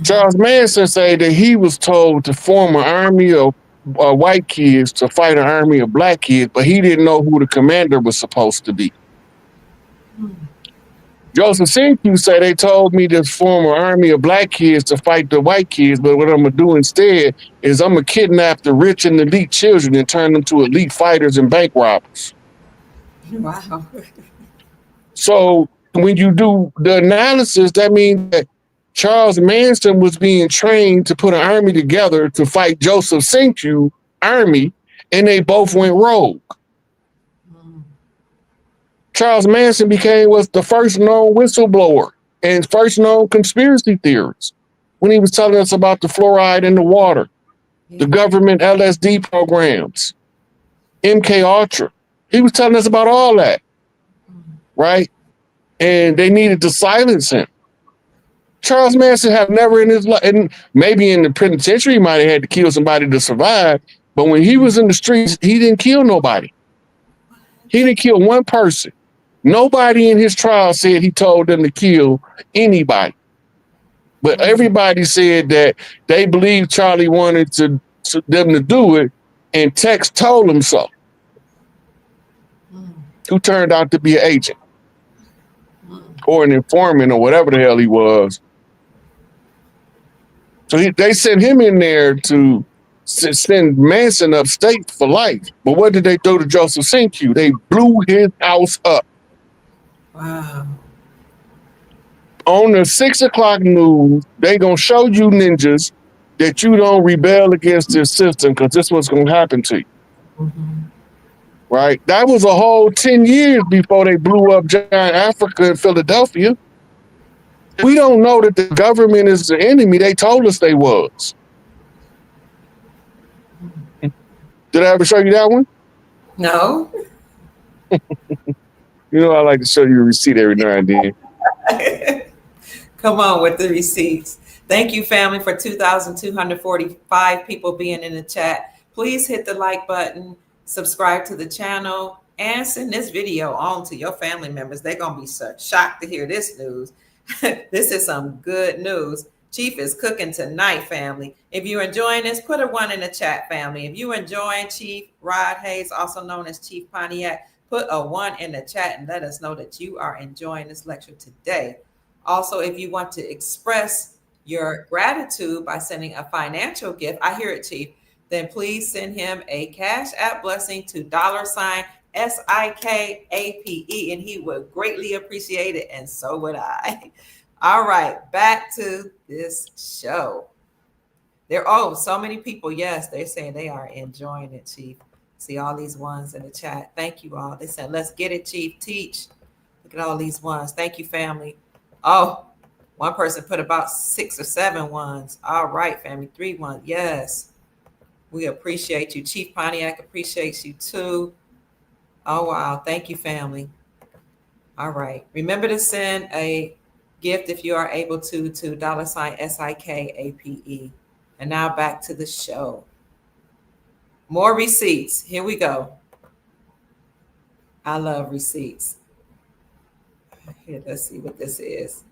Charles Manson said that he was told to form an army of white kids to fight an army of black kids, but he didn't know who the commander was supposed to be. Joseph Sinque said they told me to form an army of black kids to fight the white kids, but what I'm going to do instead is I'm going to kidnap the rich and elite children and turn them to elite fighters and bank robbers. Wow. So when you do the analysis, that means that Charles Manson was being trained to put an army together to fight Joseph Sinque army, and they both went rogue. Charles Manson was the first known whistleblower and first known conspiracy theorist when he was telling us about the fluoride in the water, the government LSD programs, MK Ultra. He was telling us about all that, right? And they needed to silence him. Charles Manson have never in his life, and maybe in the penitentiary, he might have had to kill somebody to survive. But when he was in the streets, he didn't kill nobody. He didn't kill one person. Nobody in his trial said he told them to kill anybody. But everybody said that they believed Charlie wanted them to do it, and Tex told him so. Who turned out to be an agent or an informant or whatever the hell he was. So they sent him in there to send Manson upstate for life. But what did they do to Joseph Sinque? They blew his house up. Wow. On the 6 o'clock news, they gonna show you ninjas that you don't rebel against this system because this is what's gonna happen to you. Mm-hmm. Right? That was a whole 10 years before they blew up Giant Africa in Philadelphia. We don't know that the government is the enemy. They told us they was. Did I ever show you that one? No. You know, I like to show you a receipt every now and then. Come on with the receipts. Thank you, family, for 2,245 people being in the chat. Please hit the like button, subscribe to the channel, and send this video on to your family members. They're going to be so shocked to hear this news. This is some good news. Chief is cooking tonight, family. If you're enjoying this, put a 1 in the chat, family. If you're enjoying Chief Rod Hayes, also known as Chief Pontiac, put a 1 in the chat and let us know that you are enjoying this lecture today. Also, if you want to express your gratitude by sending a financial gift, I hear it, Chief, then please send him a Cash App blessing to $SIKAPE, and he would greatly appreciate it, and so would I. All right, back to this show. So many people, yes, they're saying they are enjoying it, Chief. See all these ones in the chat. Thank you all. They said, let's get it, Chief. Teach. Look at all these ones. Thank you, family. Oh, one person put about 6 or 7 ones. All right, family. 3 ones. Yes. We appreciate you. Chief Pontiac appreciates you too. Oh, wow. Thank you, family. All right. Remember to send a gift if you are able to $SIKAPE. And now back to the show. More receipts. Here we go. I love receipts. Here, let's see what this is.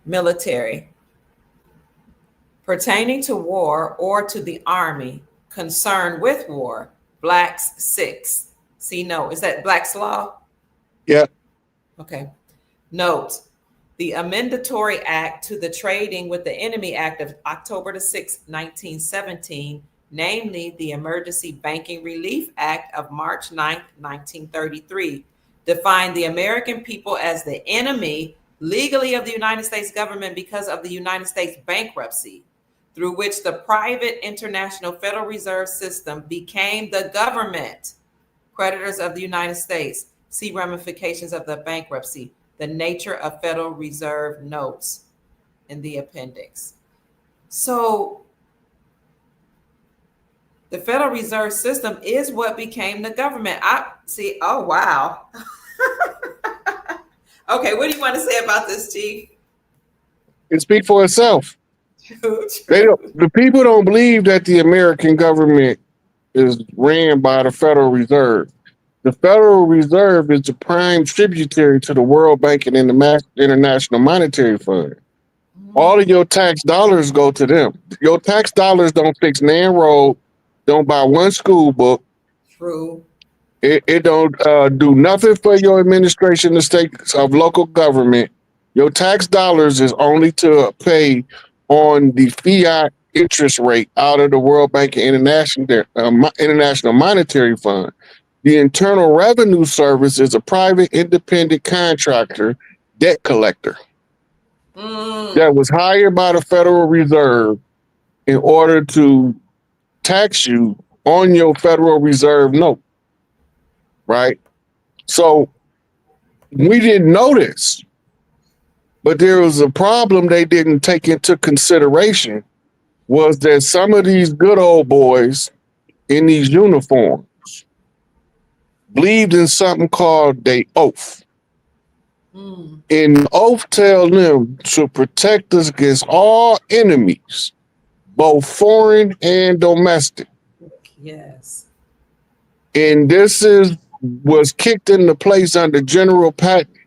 Military. Pertaining to war or to the army, concerned with war, Blacks 6. See, no, is that Black's Law? Yeah. Okay. Note, the Amendatory Act to the Trading with the Enemy Act of October 6, 1917, namely the Emergency Banking Relief Act of March 9, 1933, defined the American people as the enemy legally of the United States government because of the United States bankruptcy, through which the private international Federal Reserve System became the government. Creditors of the United States. See ramifications of the bankruptcy. The nature of Federal Reserve notes in the appendix. So the Federal Reserve System is what became the government. I see. Oh, wow. Okay, what do you want to say about this, Chief? It speaks for itself. True. The people don't believe that the American government is ran by the Federal Reserve. The Federal Reserve is the prime tributary to the World Bank and International Monetary Fund. All of your tax dollars go to them. Your tax dollars don't fix nan road, don't buy one school book. True. It don't do nothing for your administration of states of local government. Your tax dollars is only to pay on the fiat interest rate out of the World Bank and International Monetary Fund. The Internal Revenue Service is a private independent contractor debt collector that was hired by the Federal Reserve in order to tax you on your Federal Reserve note. Right? So we didn't know this, but there was a problem they didn't take into consideration, was that some of these good old boys in these uniforms believed in something called the oath. And the oath tell them to protect us against all enemies, both foreign and domestic. Yes. And this was kicked into place under General Patton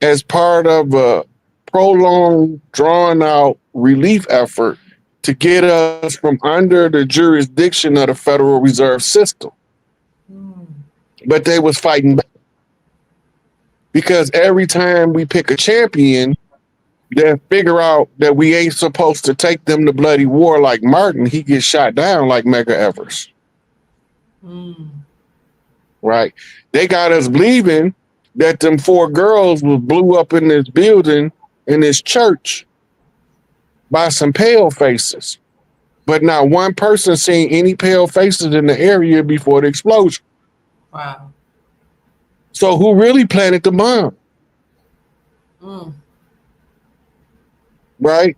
as part of a prolonged, drawn-out relief effort to get us from under the jurisdiction of the Federal Reserve System. But they was fighting back. Because every time we pick a champion, they figure out that we ain't supposed to take them to bloody war like Martin. He gets shot down like Medgar Evers. Right? They got us believing that them 4 girls was blew up in this building, in this church, by some pale faces. But not one person seen any pale faces in the area before the explosion. Wow. So who really planted the bomb? Right?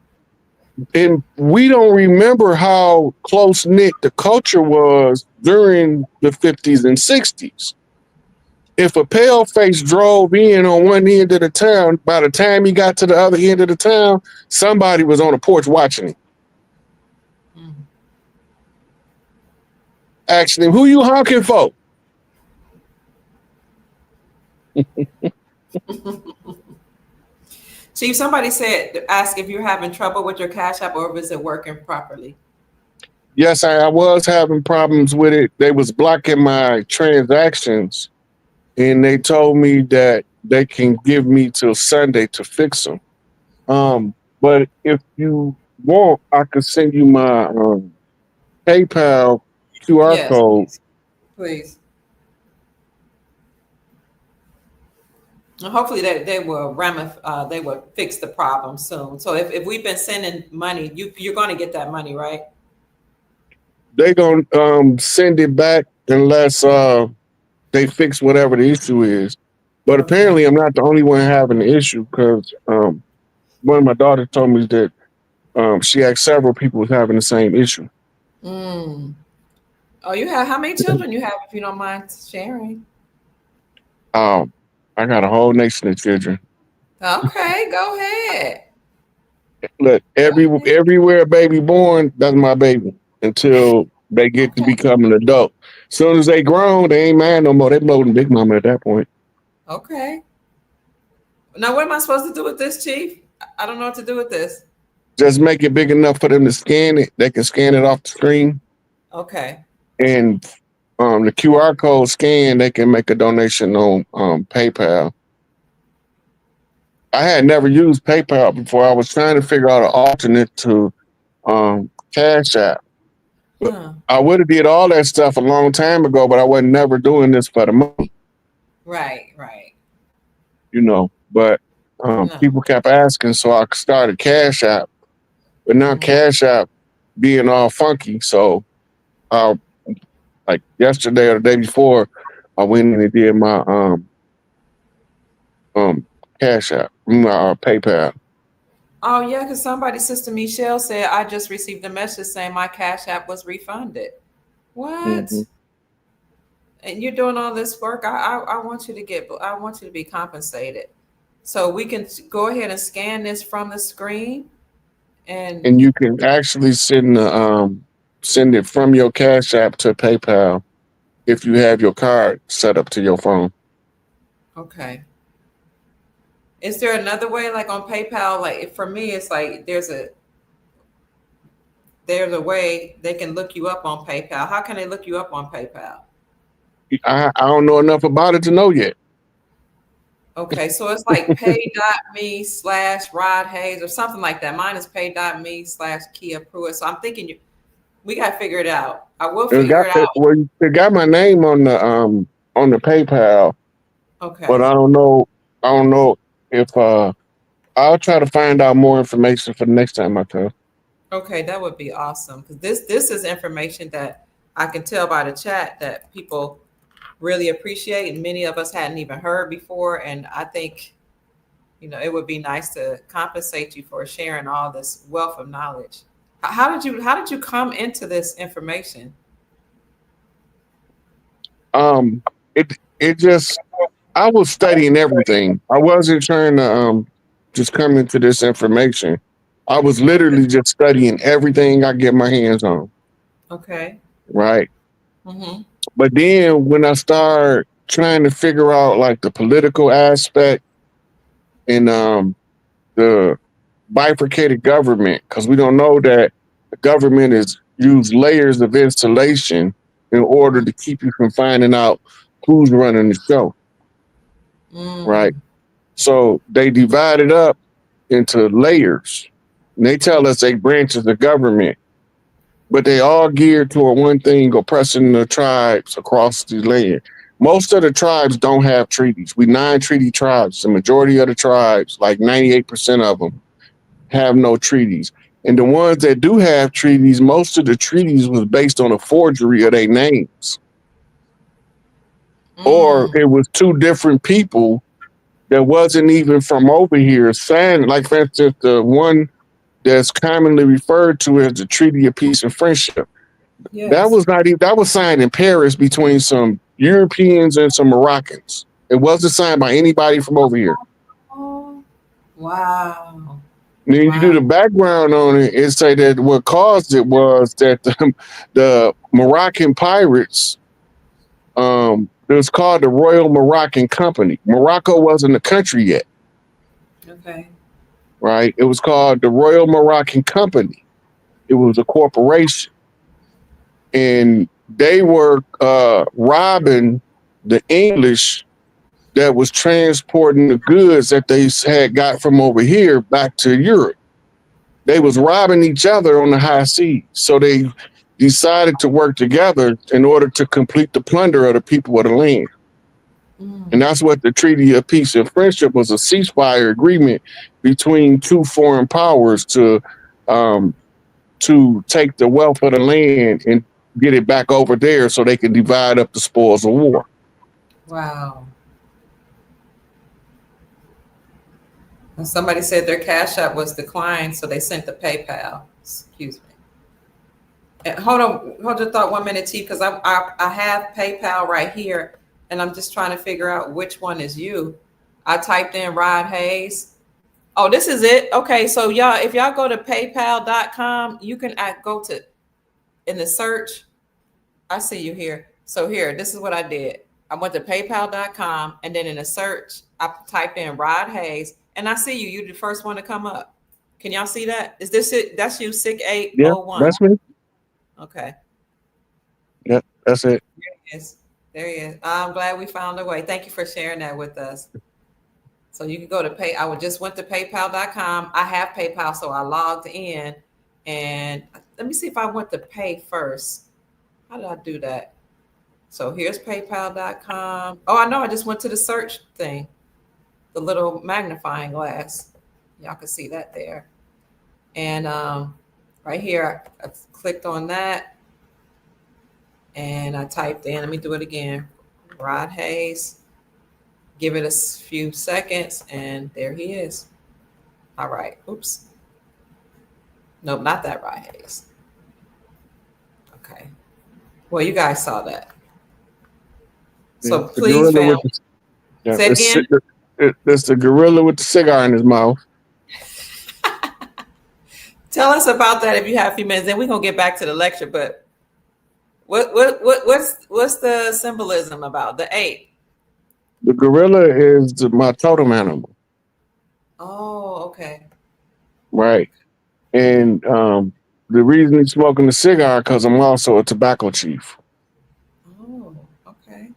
And we don't remember how close-knit the culture was during the 50s and 60s. If a pale face drove in on one end of the town, by the time he got to the other end of the town, somebody was on the porch watching him. Asking him, who you honking for? Chief, somebody said, ask if you're having trouble with your Cash App or is it working properly? Yes, I was having problems with it. They was blocking my transactions, and they told me that they can give me till Sunday to fix them. But if you want, I could send you my PayPal QR Yes, code. please. And hopefully they will they will fix the problem soon. So if we've been sending money, you're going to get that money, right? They gonna send it back unless they fix whatever the issue is. But Okay. apparently, I'm not the only one having the issue because one of my daughters told me that she had several people having the same issue. Mm. Oh, you have how many children you have, if you don't mind sharing? I got a whole nation of children. Okay, go ahead. Look, Go ahead. everywhere a baby born, that's my baby until they get to Okay. become an adult. As soon as they grown, they ain't mad no more. They bloating Big Mama at that point. Okay. Now, what am I supposed to do with this, Chief? I don't know what to do with this. Just make it big enough for them to scan it. They can scan it off the screen. Okay. And the QR code scan, they can make a donation on PayPal. I had never used PayPal before. I was trying to figure out an alternate to Cash App. Huh. I would have did all that stuff a long time ago, but I wasn't never doing this for the money. Right. But No. people kept asking, so I started Cash App. But now Cash App being all funky, so like yesterday or the day before, I went in and did my Cash App, my PayPal. Oh yeah, because Sister Michelle said I just received a message saying my Cash App was refunded. What? Mhm. And you're doing all this work. I want you to be compensated. So we can go ahead and scan this from the screen, and you can actually send it from your Cash App to PayPal if you have your card set up to your phone. okay. Is there another way, like on PayPal? Like for me, it's like there's a way they can look you up on PayPal. How can they look you up on PayPal? I don't know enough about it to know yet. Okay, so it's like pay.me/Rod Hayes or something like that. Mine is pay.me/Kia Pruitt. So I'm thinking we got to figure it out. I will figure it out. It got my name on the PayPal, Okay. but I don't know if I'll try to find out more information for the next time I come. Okay, that would be awesome because this is information that I can tell by the chat that people really appreciate, and many of us hadn't even heard before. And I think, it would be nice to compensate you for sharing all this wealth of knowledge. How did you come into this information? It just I was studying everything. I wasn't trying to just come into this information. I was literally just studying everything I get my hands on. Okay. Right. Mm-hmm. But then when I started trying to figure out like the political aspect and the bifurcated government, because we don't know that the government is use layers of insulation in order to keep you from finding out who's running the show. Right. So they divide it up into layers. And they tell us they branches of government, but they all geared toward one thing, oppressing the tribes across the land. Most of the tribes don't have treaties. We 9-treaty tribes. The majority of the tribes, like 98% of them, have no treaties. And the ones that do have treaties, most of the treaties was based on a forgery of their names. Or it was two different people that wasn't even from over here signed. Like, for instance, the one that's commonly referred to as the Treaty of Peace and Friendship. Yes. That was signed in Paris between some Europeans and some Moroccans. It wasn't signed by anybody from over here. Oh, wow. And then you do the background on it and say that what caused it was that the Moroccan pirates, the It was called the Royal Moroccan Company. Morocco wasn't a country yet. Okay. Right? It was called the Royal Moroccan Company. It was a corporation. And they were robbing the English that was transporting the goods that they had got from over here back to Europe. They was robbing each other on the high seas. So they decided to work together in order to complete the plunder of the people of the land. And that's what the Treaty of Peace and Friendship was, a ceasefire agreement between two foreign powers to take the wealth of the land and get it back over there so they can divide up the spoils of war. Wow. And somebody said their Cash App was declined, so they sent the PayPal. Excuse me. And hold your thought 1 minute, T, because I have PayPal right here, and I'm just trying to figure out which one is you. I typed in Rod Hayes. Oh, this is it. Okay, so y'all, if y'all go to paypal.com, you can go to in the search. I see you here. So here, this is what I did. I went to paypal.com, and then in the search, I typed in Rod Hayes, and I see you. You're the first one to come up. Can y'all see that? Is this it? That's you, 6801. Yeah, that's me. Okay. Yep, that's it. There he is. There he is. I'm glad we found a way. Thank you for sharing that with us. So you can go to pay. I just went to paypal.com. I have PayPal, so I logged in. And let me see if I went to pay first. How did I do that? So here's paypal.com. Oh, I know. I just went to the search thing, the little magnifying glass. Y'all can see that there. And right here, I clicked on that. And I typed in, let me do it again, Rod Hayes. Give it a few seconds, and there he is. All right. Oops. Nope, not that Rod Hayes. Okay. Well, you guys saw that. So please, family. Say it again. It's the gorilla with the cigar in his mouth. Tell us about that if you have a few minutes. Then we're gonna get back to the lecture. But what's the symbolism about the ape? The gorilla is my totem animal. Oh, okay. Right. And the reason he's smoking the cigar because I'm also a tobacco chief. Oh, okay.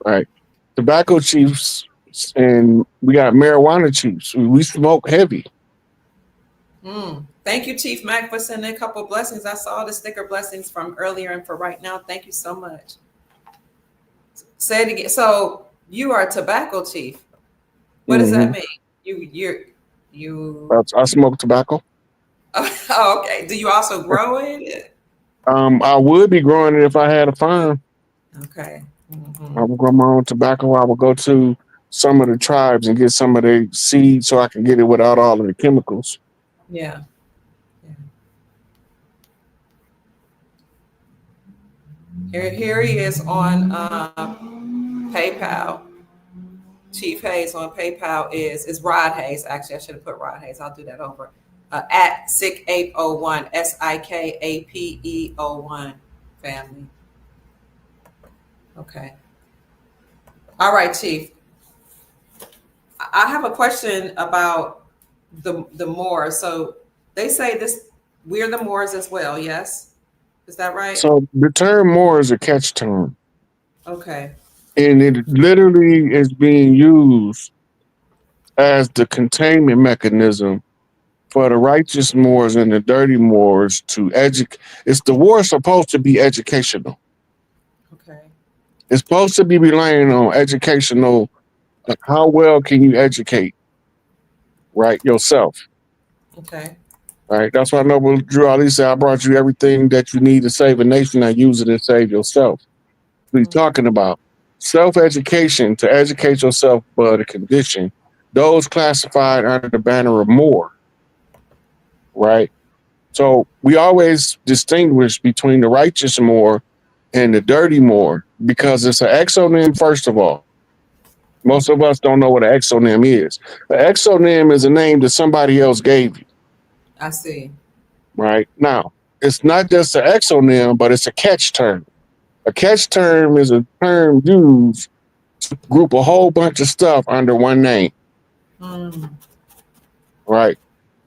Right. Tobacco chiefs, and we got marijuana chiefs. We smoke heavy. Thank you, Chief Mac, for sending a couple of blessings. I saw the sticker blessings from earlier and for right now. Thank you so much. Say it again. So you are a tobacco chief. What does that mean? You. I smoke tobacco. Oh, okay. Do you also grow it? I would be growing it if I had a farm. Okay. I would grow my own tobacco. I would go to some of the tribes and get some of the seeds so I can get it without all of the chemicals. Yeah. Here he is on PayPal. Chief Hayes on PayPal is Rod Hayes. Actually, I should have put Rod Hayes. I'll do that over. At SIK801, SIKAPE01 family. Okay. All right, Chief. I have a question about the Moors. So they say we're the Moors as well, yes? Is that right? So the term Moor is a catch term. Okay. And it literally is being used as the containment mechanism for the righteous Moors and the dirty Moors to educate. The war supposed to be educational. Okay. It's supposed to be relying on educational. Like how well can you educate, right, yourself? Okay. Right. That's why Noble Drew Ali said, I brought you everything that you need to save a nation. Now use it and save yourself. What he's talking about. Self-education, to educate yourself but a condition. Those classified under the banner of Moor. Right. So we always distinguish between the righteous Moor and the dirty Moor because it's an exonym, first of all. Most of us don't know what an exonym is. An exonym is a name that somebody else gave you. I see. Right. Now, it's not just an exonym, but it's a catch term. A catch term is a term used to group a whole bunch of stuff under one name. Right?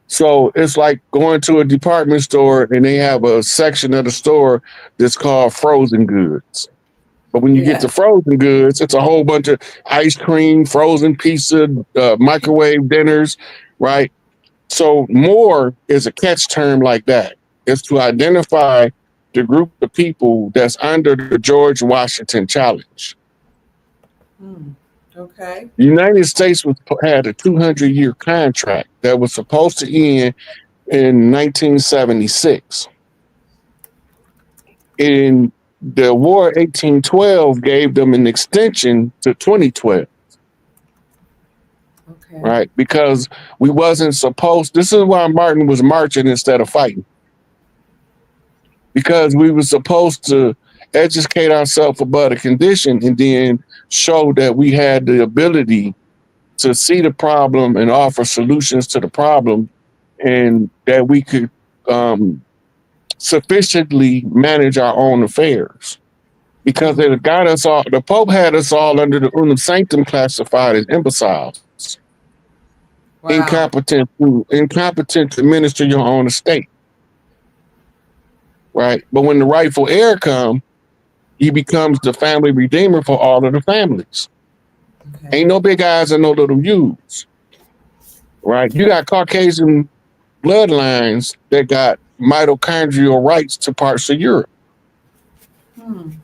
So it's like going to a department store and they have a section of the store that's called frozen goods. But when you get to frozen goods, it's a whole bunch of ice cream, frozen pizza, microwave dinners, right? So more is a catch term like that. It's to identify the group of people that's under the George Washington Challenge. Okay. The United States had a 200-year contract that was supposed to end in 1976. In the War 1812 gave them an extension to 2012. Okay. Right? Because we wasn't supposed, this is why Martin was marching instead of fighting. Because we were supposed to educate ourselves about a condition and then show that we had the ability to see the problem and offer solutions to the problem, and that we could sufficiently manage our own affairs. Because it got us all, the Pope had us all under the unum sanctum classified as imbeciles. Wow. Incompetent to administer your own estate. Right? But when the rightful heir comes, he becomes the family redeemer for all of the families. Okay. Ain't no big eyes and no little U's. Right? You got Caucasian bloodlines that got mitochondrial rights to parts of Europe. And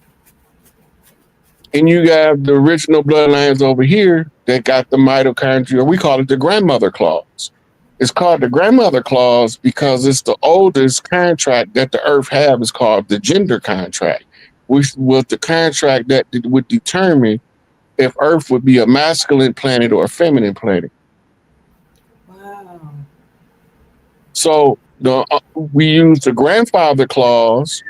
you got the original bloodlines over here that got the mitochondrial, we call it the grandmother clause. It's called the grandmother clause because it's the oldest contract that the earth have. Is called the gender contract, which was the contract that would determine if earth would be a masculine planet or a feminine planet. Wow. So we use the grandfather clause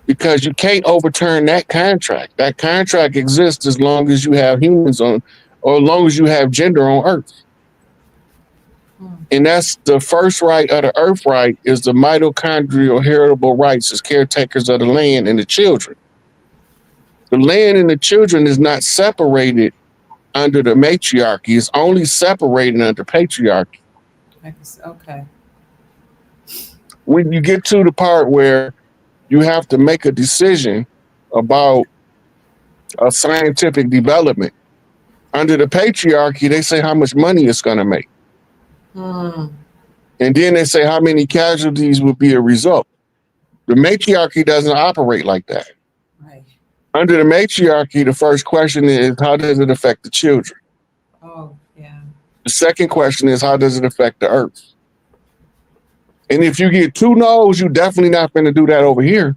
because you can't overturn that contract. That contract exists as long as you have humans on, or as long as you have gender on earth. And that's the first right of the earth right, is the mitochondrial heritable rights as caretakers of the land and the children. The land and the children is not separated under the matriarchy. It's only separated under patriarchy. Okay. When you get to the part where you have to make a decision about a scientific development, under the patriarchy, they say how much money it's going to make. And then they say how many casualties would be a result. The matriarchy doesn't operate like that. Right. Under the matriarchy, the first question is, how does it affect the children? Oh, yeah. The second question is, how does it affect the earth? And if you get two no's, you're definitely not going to do that over here.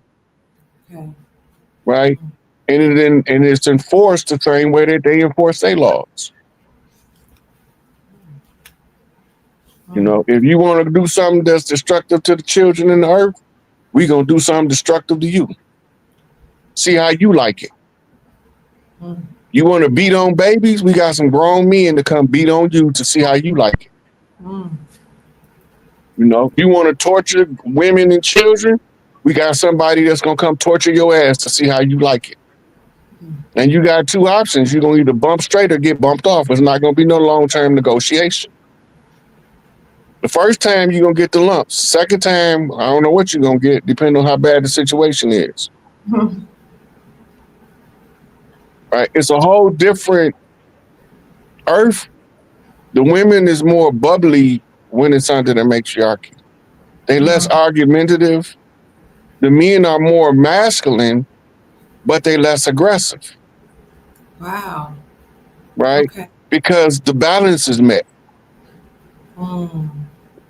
Okay. Right? And it's enforced the same way that they enforce their laws. You know, if you want to do something that's destructive to the children in the earth, we're going to do something destructive to you. See how you like it. You want to beat on babies? We got some grown men to come beat on you to see how you like it. You know, you want to torture women and children? We got somebody that's going to come torture your ass to see how you like it. And you got two options. You're going to either bump straight or get bumped off. It's not going to be no long-term negotiation. The first time you're going to get the lumps. Second time, I don't know what you're going to get, depending on how bad the situation is. Right? It's a whole different earth. The women is more bubbly when it's under the matriarchy. They less argumentative. The men are more masculine, but they less aggressive. Wow. Right? Okay. Because the balance is met.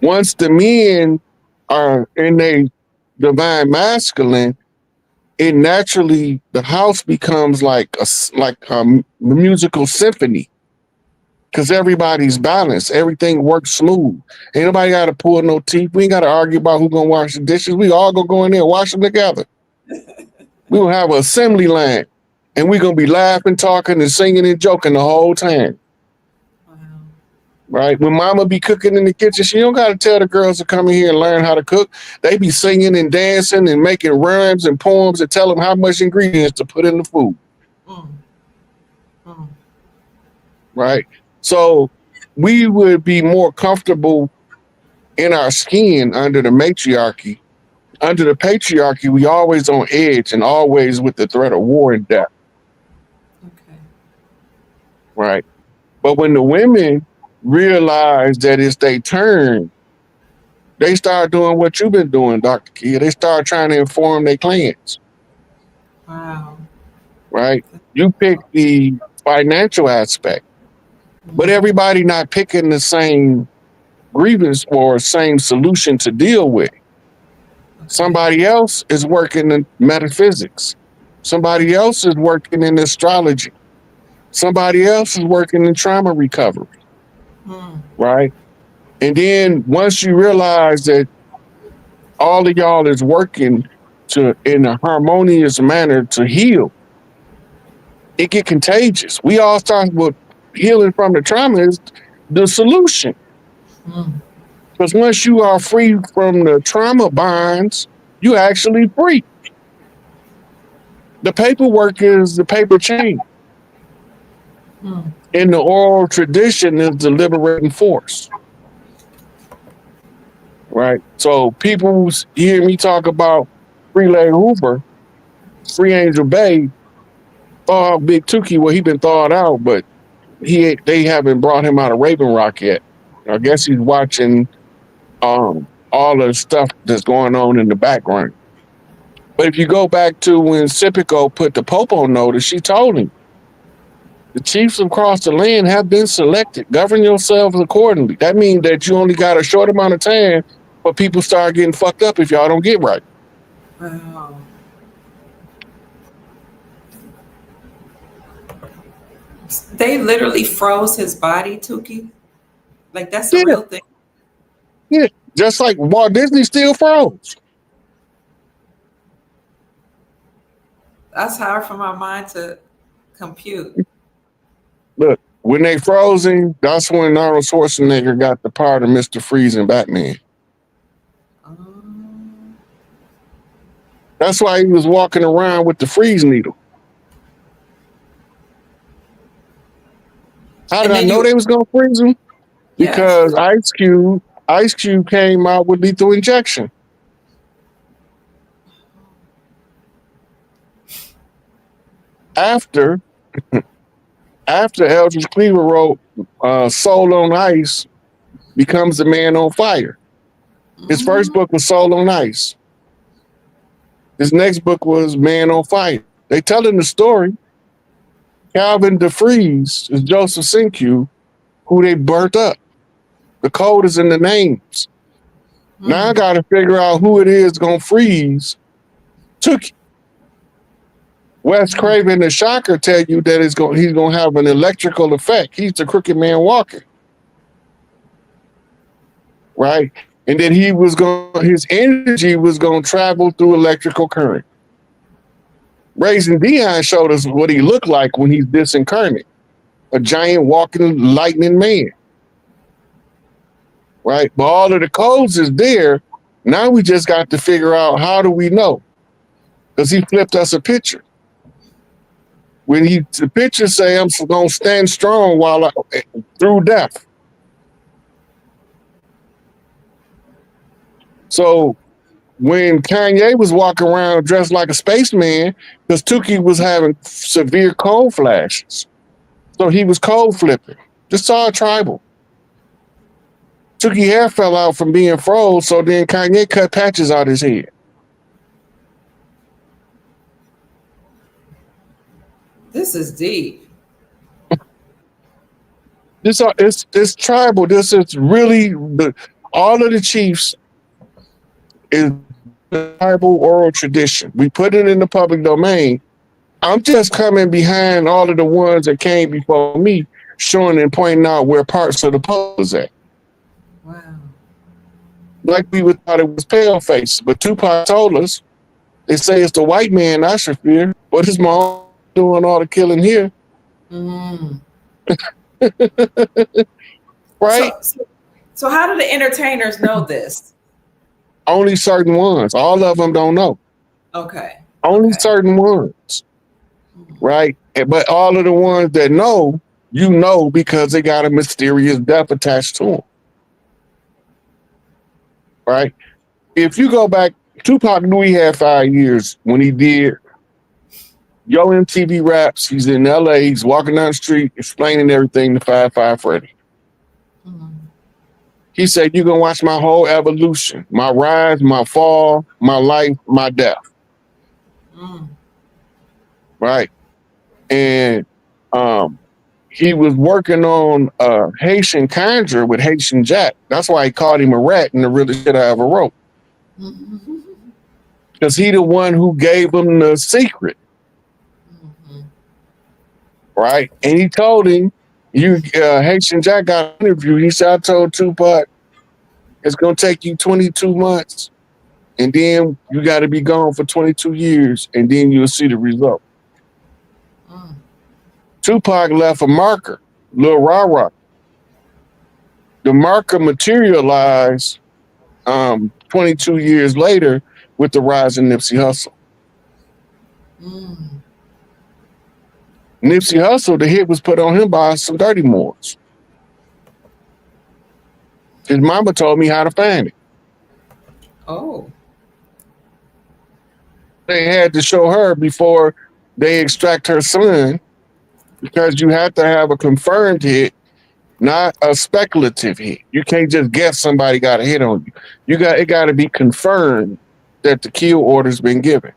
Once the men are in their divine masculine, it naturally, the house becomes like a musical symphony. Because everybody's balanced. Everything works smooth. Ain't nobody got to pull no teeth. We ain't got to argue about who's going to wash the dishes. We all gonna go in there and wash them together. We will have an assembly line. And we're going to be laughing, talking, and singing and joking the whole time. Wow. right? When mama be cooking in the kitchen, she don't got to tell the girls to come in here and learn how to cook. They be singing and dancing and making rhymes and poems and tell them how much ingredients to put in the food. Right? So we would be more comfortable in our skin under the matriarchy. Under the patriarchy, we always on edge and always with the threat of war and death. Okay. Right? But when the women realize that it's their turn, they start doing what you've been doing, Dr. Kia. They start trying to inform their clans. Wow. Right? You pick the financial aspect, but everybody not picking the same grievance or same solution to deal with. Somebody else is working in metaphysics. Somebody else is working in astrology. Somebody else is working in trauma recovery. Right? And then once you realize that all of y'all is working in a harmonious manner to heal, it get contagious. We all start with healing from the trauma is the solution. Because once you are free from the trauma bonds, you actually free. The paperwork is the paper chain. In the oral tradition is the liberating force. Right? So people hear me talk about Hoover, Free Angel Bay, thaw out Big Tukey. Well, he been thawed out, but they haven't brought him out of Raven Rock yet. I guess he's watching all the stuff that's going on in the background. But if you go back to when Sipico put the Pope on notice, she told him, the chiefs across the land have been selected. Govern yourselves accordingly. That means that you only got a short amount of time for people start getting fucked up if y'all don't get right. Wow. They literally froze his body, Tukey. Like that's a real thing. Yeah, just like Walt Disney still froze. That's hard for my mind to compute. Look, when they frozen, that's when Arnold Schwarzenegger got the part of Mr. Freeze in Batman. That's why he was walking around with the freeze needle. How did I know they was gonna freeze him? Because yes. Ice Cube came out with lethal injection. After Eldridge Cleaver wrote Soul on Ice becomes a Man on Fire. His first book was Soul on Ice. His next book was Man on Fire. They telling the story. Calvin DeFreeze is Joseph Sinkyu, who they burnt up. The code is in the names. Now I got to figure out who it is going to freeze. Wes Craven the Shocker tell you that he's going to have an electrical effect. He's the crooked man walking. Right? And then his energy was going to travel through electrical current. Raising Dion showed us what he looked like when he's disincarnate. A giant walking lightning man. Right? But all of the codes is there. Now we just got to figure out how do we know? Because he flipped us a picture. When the picture say, I'm going to stand strong through death. So when Kanye was walking around dressed like a spaceman, because Tukey was having severe cold flashes. So he was cold flipping. Just saw a tribal. Tukey hair fell out from being froze, so then Kanye cut patches out his head. This is deep. It's tribal. This is really all of the chiefs is tribal oral tradition. We put it in the public domain. I'm just coming behind all of the ones that came before me, showing and pointing out where parts of the puzzle is at. Wow. Like we would thought it was Paleface, but Tupac told us, they say it's the white man I should fear, but his mom doing all the killing here. right? So how do the entertainers know this? Only certain ones. All of them don't know. Okay. Only certain ones, right? But all of the ones that know, you know, because they got a mysterious death attached to them, right? If you go back, Tupac knew he had 5 years when he did Yo MTV Raps. He's in LA. He's walking down the street explaining everything to 5 Freddy. He said, "You're going to watch my whole evolution, my rise, my fall, my life, my death." Right. And he was working on Haitian Conjure with Haitian Jack. That's why he called him a rat and the realest shit I ever wrote. Because he the one who gave him the secret. Right. And he told him, Haitian Jack got an interview. He said, "I told Tupac, it's going to take you 22 months. And then you got to be gone for 22 years. And then you'll see the result." Tupac left a marker, Lil Rah-Rah. The marker materialized 22 years later with the rise of Nipsey Hussle. Nipsey Hussle, the hit was put on him by some Dirty Moors. His mama told me how to find it. Oh. They had to show her before they extract her son, because you have to have a confirmed hit, not a speculative hit. You can't just guess somebody got a hit on you. It got to be confirmed that the kill order's been given.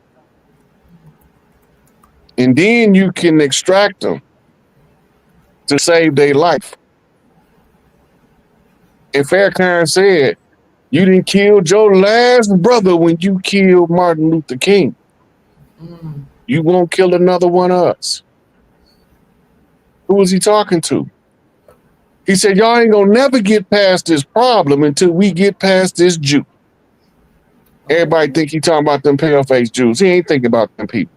And then you can extract them to save their life. And Farrakhan said, "You didn't kill your last brother when you killed Martin Luther King. You won't kill another one of us." Who was he talking to? He said, "Y'all ain't gonna never get past this problem until we get past this Jew." Everybody think he talking about them pale-faced Jews. He ain't thinking about them people.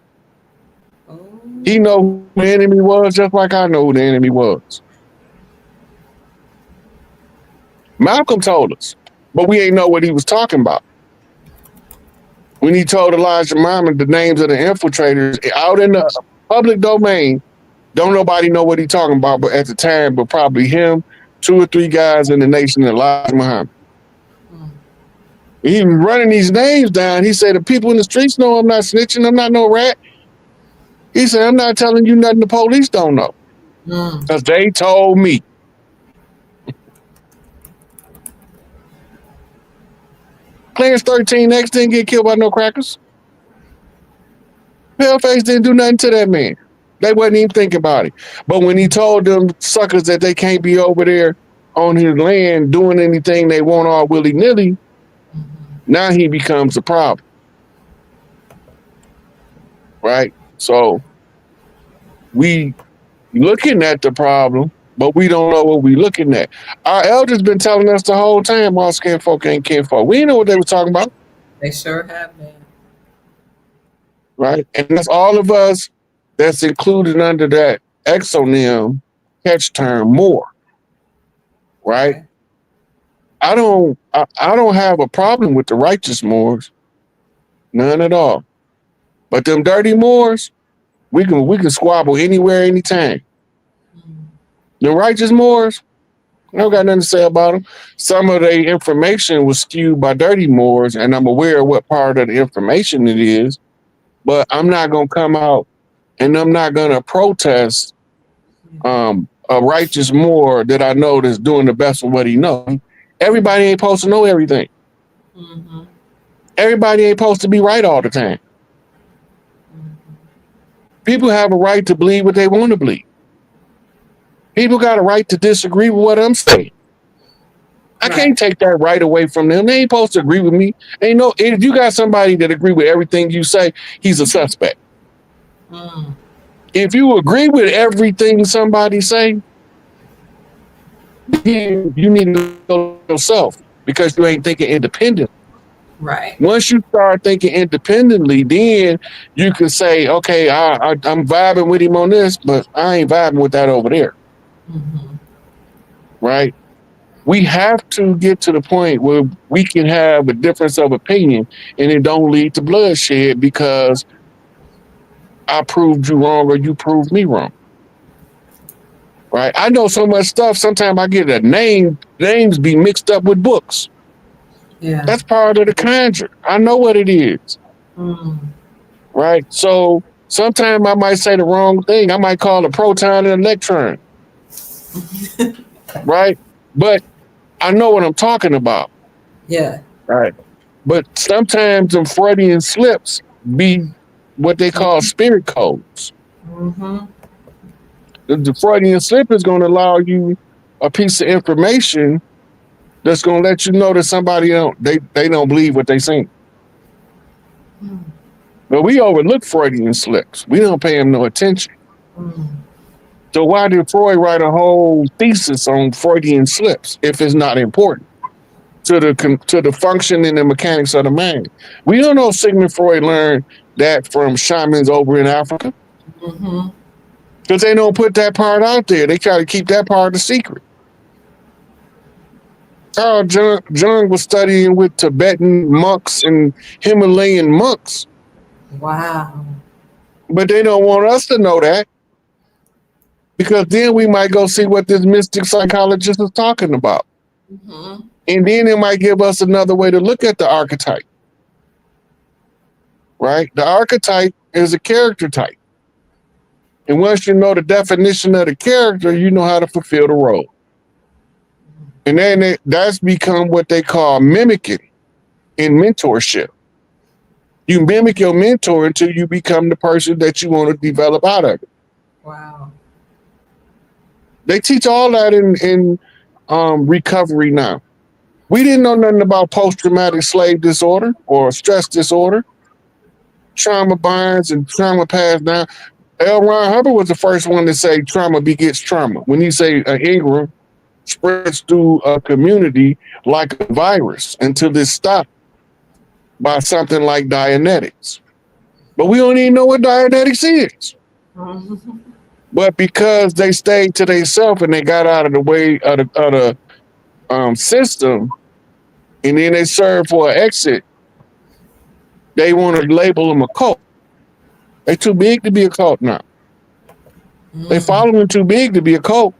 He know who the enemy was just like I know who the enemy was. Malcolm told us, but we ain't know what he was talking about. When he told Elijah Muhammad the names of the infiltrators out in the public domain, don't nobody know what he talking about, but at the time, but probably him, 2 or 3 guys in the nation, Elijah Muhammad. He was running these names down. He said, "The people in the streets know I'm not snitching. I'm not no rat." He said, "I'm not telling you nothing the police don't know. Because they told me." Clarence 13X didn't get killed by no crackers. Paleface didn't do nothing to that man. They wasn't even thinking about it. But when he told them suckers that they can't be over there on his land doing anything they want all willy-nilly, now he becomes a problem. Right? So we looking at the problem, but we don't know what we looking at. Our elders been telling us the whole time all skin folk ain't kinfolk. We didn't know what they were talking about. They sure have been. Right? And that's all of us that's included under that exonym catch term more. Right? Okay. I don't have a problem with the righteous Moors. None at all. But them dirty Moors, we can squabble anywhere, anytime. The righteous Moors, I don't got nothing to say about them. Some of their information was skewed by dirty Moors, and I'm aware of what part of the information it is, but I'm not going to come out and I'm not going to protest a righteous Moor that I know that's doing the best of what he knows. Everybody ain't supposed to know everything. Everybody ain't supposed to be right all the time. People have a right to believe what they want to believe. People got a right to disagree with what I'm saying. I can't take that right away from them. They ain't supposed to agree with me. Ain't no. If you got somebody that agree with everything you say, he's a suspect. If you agree with everything somebody say, you need to go yourself because you ain't thinking independently. Right. Once you start thinking independently, then you can say, okay, I'm vibing with him on this, but I ain't vibing with that over there. Right? We have to get to the point where we can have a difference of opinion and it don't lead to bloodshed because I proved you wrong or you proved me wrong. Right? I know so much stuff. Sometimes I get names be mixed up with books. Yeah. That's part of the conjure. I know what it is. Right? So sometimes I might say the wrong thing. I might call a proton an electron. Right? But I know what I'm talking about. Yeah. Right. But sometimes them Freudian slips be what they call spirit codes. The Freudian slip is going to allow you a piece of information that's going to let you know that somebody they don't believe what they saying. But we overlook Freudian slips. We don't pay them no attention. So why did Freud write a whole thesis on Freudian slips if it's not important to the function and the mechanics of the mind? We don't know Sigmund Freud learned that from shamans over in Africa. Because they don't put that part out there. They try to keep that part a secret. Carl Jung was studying with Tibetan monks and Himalayan monks. Wow. But they don't want us to know that. Because then we might go see what this mystic psychologist is talking about. And then it might give us another way to look at the archetype. Right? The archetype is a character type. And once you know the definition of the character, you know how to fulfill the role. And then that's become what they call mimicking in mentorship. You mimic your mentor until you become the person that you want to develop out of it. Wow. They teach all that in recovery now. We didn't know nothing about post-traumatic slave disorder or stress disorder, trauma binds and trauma passed down. L. Ron Hubbard was the first one to say trauma begets trauma. When you say Ingram spreads through a community like a virus until it's stopped by something like Dianetics. But we don't even know what Dianetics is. But because they stayed to themselves and they got out of the way of the system, and then they served for an exit, they want to label them a cult. They're too big to be a cult now. They follow them too big to be a cult,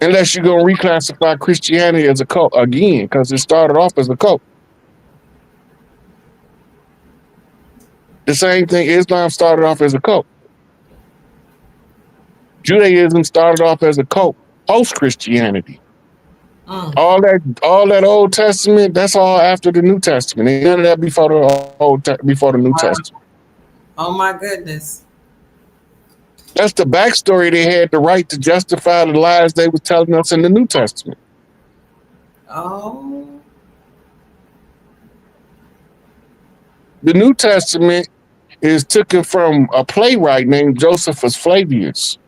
unless you're going to reclassify Christianity as a cult again, because it started off as a cult. The same thing, Islam started off as a cult. Judaism started off as a cult, post-Christianity. All that Old Testament, that's all after the New Testament. Ain't none of that before the New Testament. Oh my goodness. That's the backstory they had the right to justify the lies they were telling us in the New Testament. Oh. The New Testament is taken from a playwright named Josephus Flavius.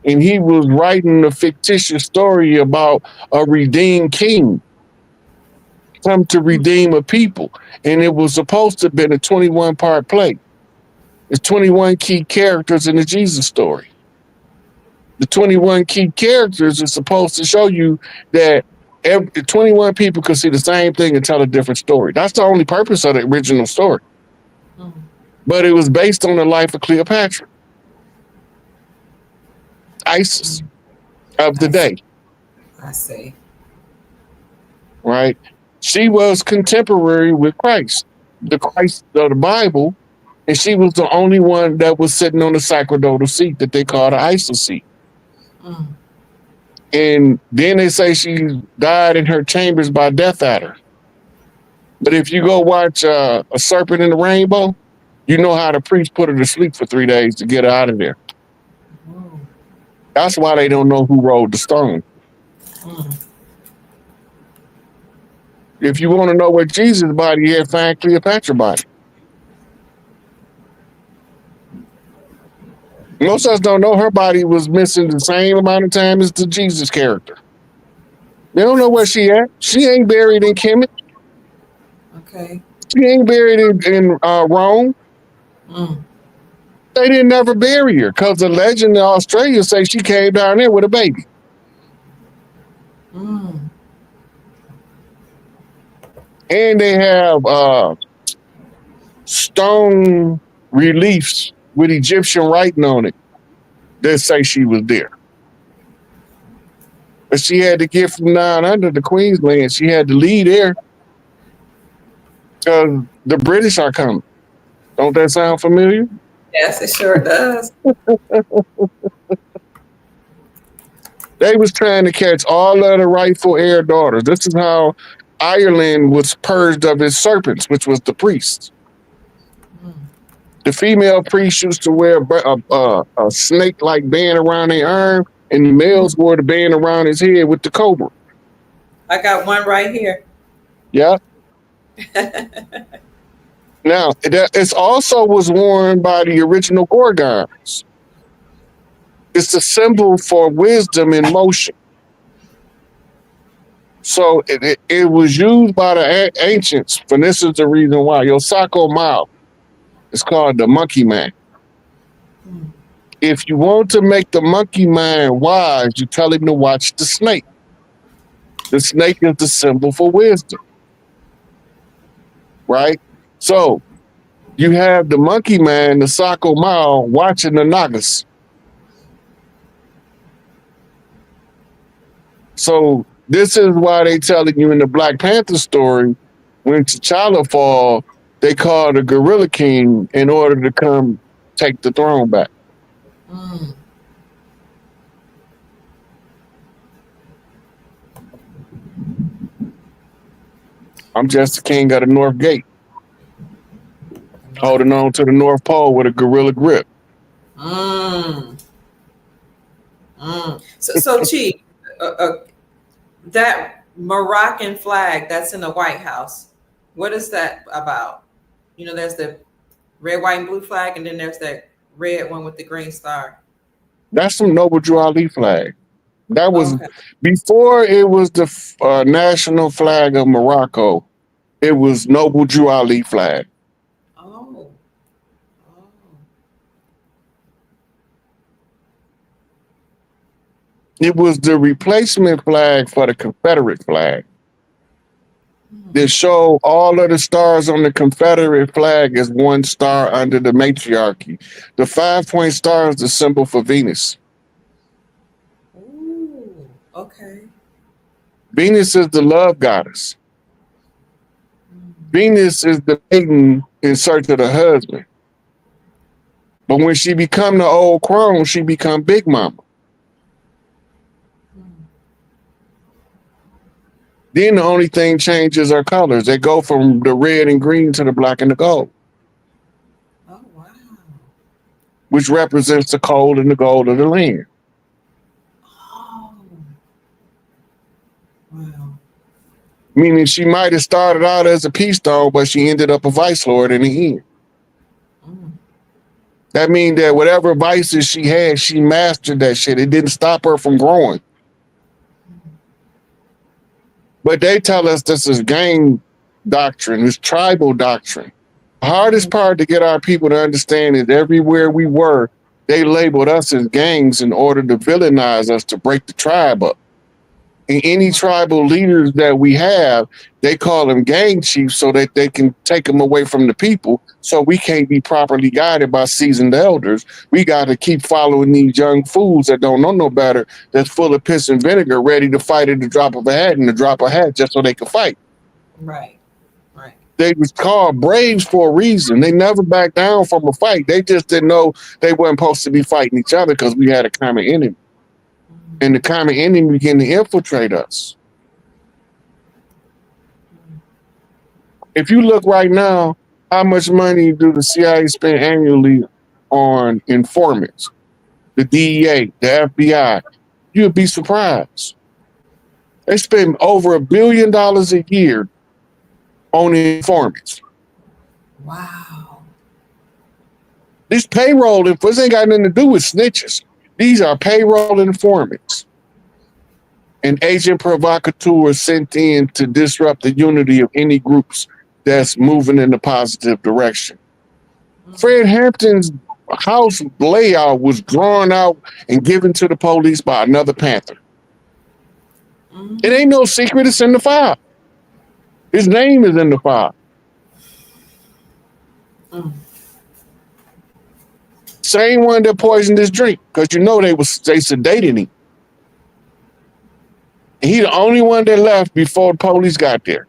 And he was writing a fictitious story about a redeemed king come to redeem a people. And it was supposed to have been a 21-part play. There's 21 key characters in the Jesus story. The 21 key characters are supposed to show you that 21 people could see the same thing and tell a different story. That's the only purpose of the original story. But it was based on the life of Cleopatra, Isis of the day. I see. Right? She was contemporary with Christ, the Christ of the Bible, and she was the only one that was sitting on the sacerdotal seat that they call the Isis seat. And then they say she died in her chambers by Death Adder. But if you go watch A Serpent in the Rainbow, you know how the priest put her to sleep for 3 days to get her out of there. That's why they don't know who rolled the stone. If you want to know where Jesus' body is, find Cleopatra's body. Most of us don't know her body was missing the same amount of time as the Jesus character. They don't know where she at. She ain't buried in Kemet. Okay. She ain't buried in Rome. They didn't never bury her because the legend in Australia say she came down there with a baby. And they have stone reliefs with Egyptian writing on it that say she was there. But she had to get from down under the Queensland. She had to leave there because the British are coming. Don't that sound familiar? Yes, it sure does. They was trying to catch all of the rightful heir daughters. This is how Ireland was purged of its serpents, which was the priests. The female priests used to wear a snake-like band around their arm, and the males wore the band around his head with the cobra. I got one right here. Yeah. Now, it also was worn by the original Gorgons. It's a symbol for wisdom in motion. So it was used by the ancients, and this is the reason why. Yosako Mao is called the monkey man. If you want to make the monkey man wise, you tell him to watch the snake. The snake is the symbol for wisdom. Right? So you have the monkey man, the Sako Mao, watching the Nagas. So this is why they telling you in the Black Panther story, when T'Challa fall, they call the Gorilla King in order to come take the throne back. I'm just the king of the North Gate, holding on to the North Pole with a gorilla grip. So Chief, that Moroccan flag that's in the White House, what is that about? You know, there's the red, white, and blue flag, and then there's that red one with the green star. That's some Noble Drew Ali flag. That was before it was the national flag of Morocco. It was Noble Drew Ali flag. It was the replacement flag for the Confederate flag. They show all of the stars on the Confederate flag as one star under the matriarchy. The 5-point star is the symbol for Venus. Ooh, okay. Venus is the love goddess. Venus is the maiden in search of the husband. But when she become the old crone, she become Big Mama. Then the only thing changes are colors. They go from the red and green to the black and the gold. Oh, wow. Which represents the cold and the gold of the land. Oh. Wow. Meaning she might have started out as a peace stone, but she ended up a vice lord in the end. That means that whatever vices she had, she mastered that shit. It didn't stop her from growing. But they tell us this is gang doctrine, it's tribal doctrine. The hardest part to get our people to understand is everywhere we were, they labeled us as gangs in order to villainize us, to break the tribe up. And any tribal leaders that we have, they call them gang chiefs so that they can take them away from the people. So we can't be properly guided by seasoned elders. We got to keep following these young fools that don't know no better, that's full of piss and vinegar, ready to fight at the drop of a hat and the drop of a hat just so they can fight. Right, right. They was called braves for a reason. They never backed down from a fight. They just didn't know they weren't supposed to be fighting each other because we had a common enemy. And the common enemy began to infiltrate us. If you look right now, how much money do the CIA spend annually on informants? The DEA, the FBI, you'd be surprised. They spend over $1 billion a year on informants. Wow. These payroll informants ain't got nothing to do with snitches. These are payroll informants. An agent provocateur sent in to disrupt the unity of any groups that's moving in a positive direction. Fred Hampton's house layout was drawn out and given to the police by another Panther. It ain't no secret, it's in the file. His name is in the file. Same one that poisoned his drink, because you know they sedated him. And he the only one that left before the police got there.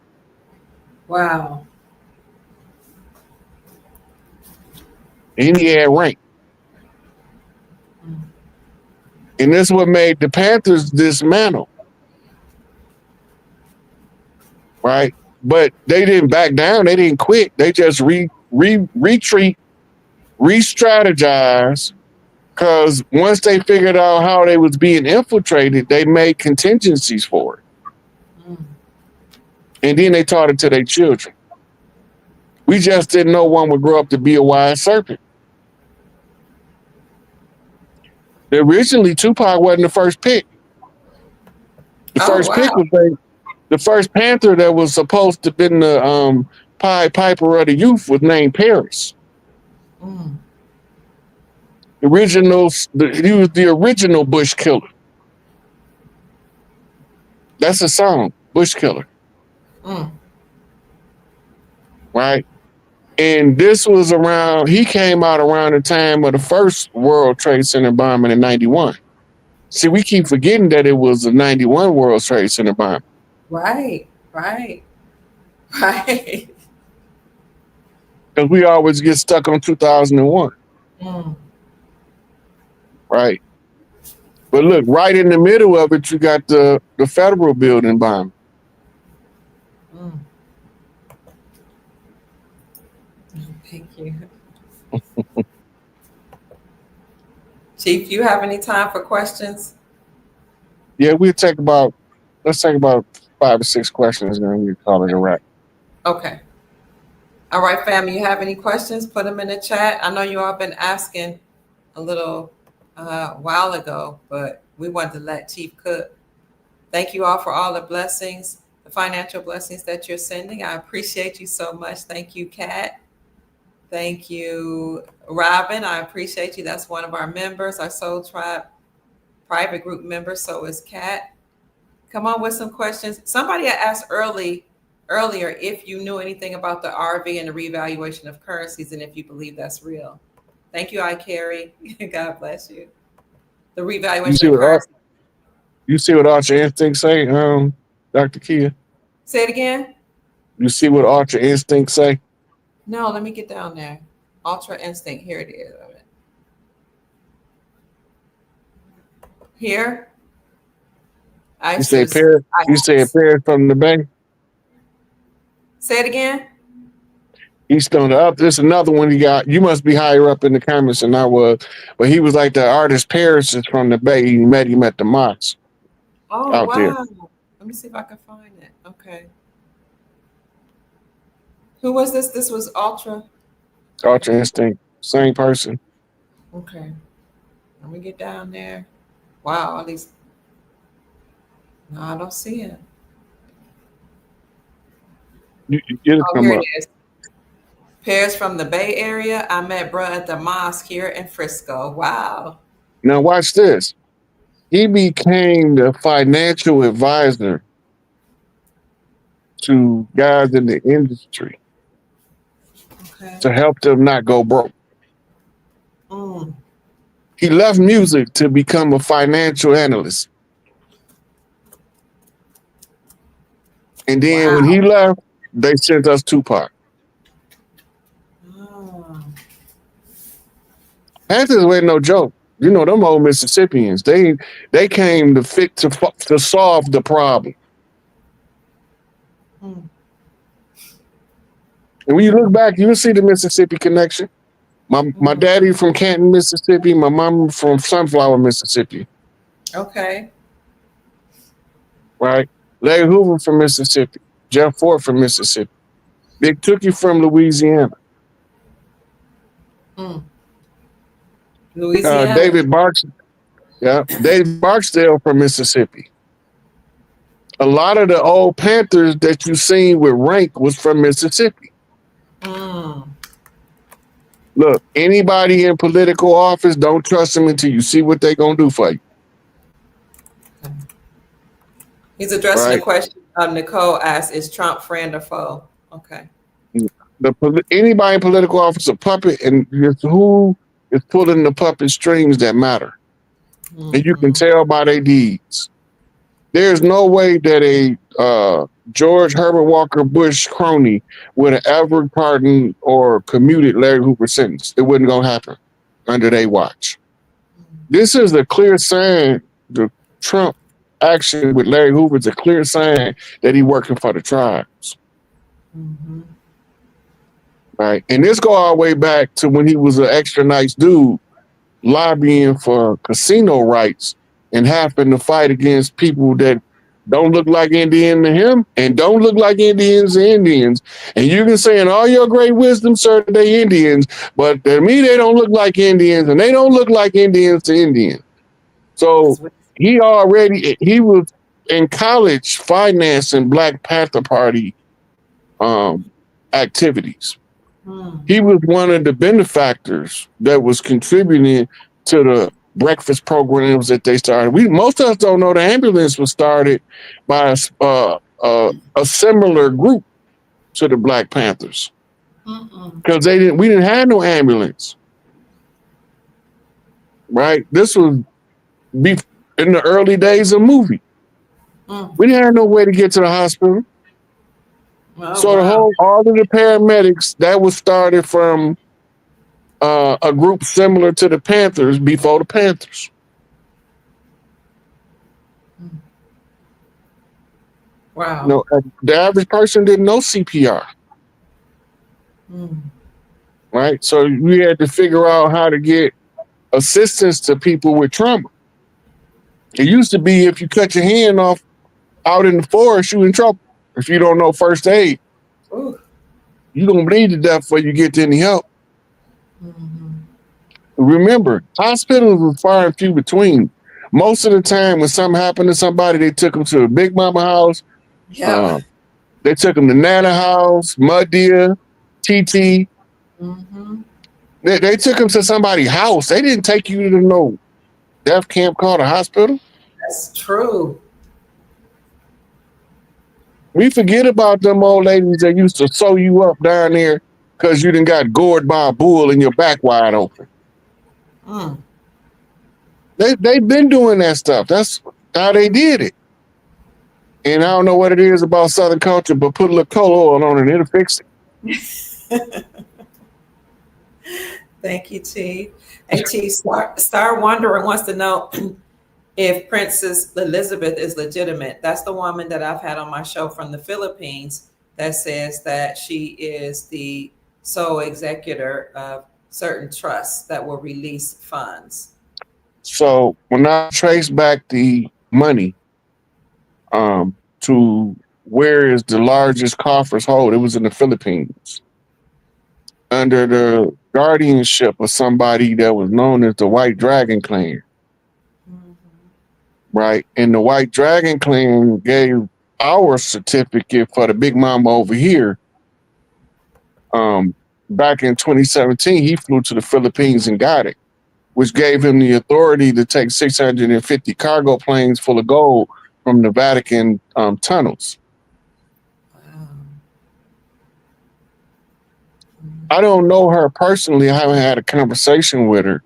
Wow. And he had rank. And this is what made the Panthers dismantle. Right? But they didn't back down. They didn't quit. They just retreat, re-strategize. Because once they figured out how they was being infiltrated, they made contingencies for it. And then they taught it to their children. We just didn't know one would grow up to be a wise serpent. Originally, Tupac wasn't the first pick. The first pick was the first Panther that was supposed to have been the Pied Piper of the youth was named Paris. He was the original Bush Killer. That's a song, Bush Killer. Right? And this was he came out around the time of the first World Trade Center bombing in 91. See, we keep forgetting that it was the 91 World Trade Center bombing. Right. Because we always get stuck on 2001. Right. But look, right in the middle of it, you got the federal building bomb. Thank you. Chief, you have any time for questions? Yeah, let's take about 5 or 6 questions and then we call it a wrap. Okay. All right, family, you have any questions? Put them in the chat. I know you all been asking a little while ago, but we wanted to let Chief cook. Thank you all for all the blessings, the financial blessings that you're sending. I appreciate you so much. Thank you, Kat. Thank you, Robin. I appreciate you. That's one of our members, our Soul Tribe private group member. So is Kat. Come on with some questions. Somebody had asked earlier if you knew anything about the RV and the revaluation of currencies and if you believe that's real. Thank you, I Carrie. God bless you. The revaluation of currency. You see what Ultra Instinct say, Dr. Kia? Say it again. You see what Ultra Instinct say? No, let me get down there. Ultra Instinct. Here it is. Here. You say Paris from the Bay? Say it again. East on the up. There's another one you got. You must be higher up in the comments than I was. But he was like the artist Paris is from the Bay. He met him at the mosque. Oh, out wow. there. Let me see if I can find it. Okay. Who was this? This was Ultra Instinct. Same person. Okay. Let me get down there. Wow, at least. No, I don't see it. It'll come Here up. it is. Paris from the Bay Area. I met bruh at the mosque here in Frisco. Wow. Now watch this. He became the financial advisor to guys in the industry to help them not go broke. He left music to become a financial analyst. And then when he left, they sent us Tupac. Panthers ain't no joke. You know, them old Mississippians, they came to solve the problem. And when you look back, you'll see the Mississippi connection. My daddy from Canton, Mississippi. My mom from Sunflower, Mississippi. Okay. Right? Larry Hoover from Mississippi. Jeff Ford from Mississippi. Big Tookie from Louisiana. Louisiana. David Barksdale from Mississippi. A lot of the old Panthers that you seen with rank was from Mississippi. Look, anybody in political office, don't trust them until you see what they're going to do for you. He's addressing the question. Nicole asked, is Trump friend or foe? Okay. Anybody in political office a puppet, and it's who is pulling the puppet strings that matter. And you can tell by their deeds. There's no way that a George Herbert Walker Bush crony would have ever pardoned or commuted Larry Hoover's sentence. It wasn't going to happen under their watch. This is a clear sign. The Trump action with Larry Hoover is a clear sign that he's working for the tribes. Right. And this go all the way back to when he was an extra nice dude lobbying for casino rights and having to fight against people that don't look like Indian to him and don't look like Indians to Indians. And you can say in all your great wisdom, sir, they Indians, but to me, they don't look like Indians and they don't look like Indians to Indians. So he was in college financing Black Panther Party activities. He was one of the benefactors that was contributing to the breakfast programs that they started. Most of us don't know the ambulance was started by a similar group to the Black Panthers, because we didn't have no ambulance. Right, this was in the early days of movie. We didn't have no way to get to the hospital. So all of the paramedics that was started from a group similar to the Panthers before the Panthers. Wow. No, the average person didn't know CPR. Right? So we had to figure out how to get assistance to people with trauma. It used to be if you cut your hand off out in the forest, you're in trouble. If you don't know first aid, you're going to bleed to death before you get to any help. Remember, hospitals were far and few between. Most of the time when something happened to somebody, they took them to a Big Mama house. Yeah. They took them to Nana house, Mud Deer, TT. They took them to somebody's house. They didn't take you to no death camp called a hospital. That's true. We forget about them old ladies that used to sew you up down there because you done got gored by a bull and your back wide open. They've been doing that stuff. That's how they did it. And I don't know what it is about Southern culture, but put a little coal oil on it and it'll fix it. Thank you, T. Hey, T, Star Wanderer wants to know if Princess Elizabeth is legitimate. That's the woman that I've had on my show from the Philippines that says that she is the sole executor of certain trusts that will release funds. So when I trace back the money to where is the largest coffers hold, it was in the Philippines under the guardianship of somebody that was known as the White Dragon Clan. Right. And the White Dragon Clan gave our certificate for the Big Mama over here. Back in 2017, he flew to the Philippines and got it, which gave him the authority to take 650 cargo planes full of gold from the Vatican tunnels. Wow. I don't know her personally. I haven't had a conversation with her,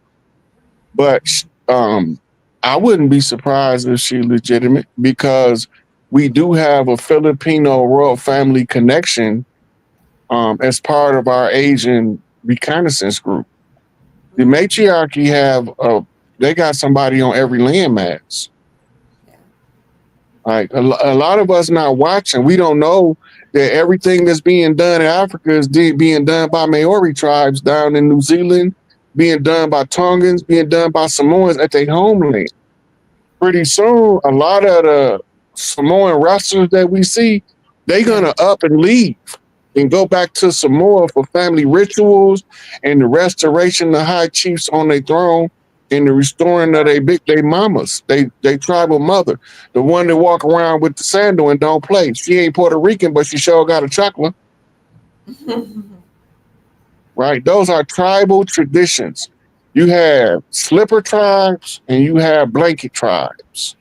but I wouldn't be surprised if she's legitimate, because we do have a Filipino royal family connection as part of our Asian reconnaissance group. The matriarchy they got somebody on every landmass. Like a lot of us not watching, we don't know that everything that's being done in Africa is being done by Maori tribes down in New Zealand, being done by Tongans, being done by Samoans at their homeland. Pretty soon, a lot of the Samoan wrestlers that we see, they're gonna up and leave and go back to Samoa for family rituals and the restoration of high chiefs on their throne and the restoring of their mamas, they tribal mother, the one that walk around with the sandal and don't play. She ain't Puerto Rican, but she sure got a chocolate. Right? Those are tribal traditions. You have slipper tribes and you have blanket tribes.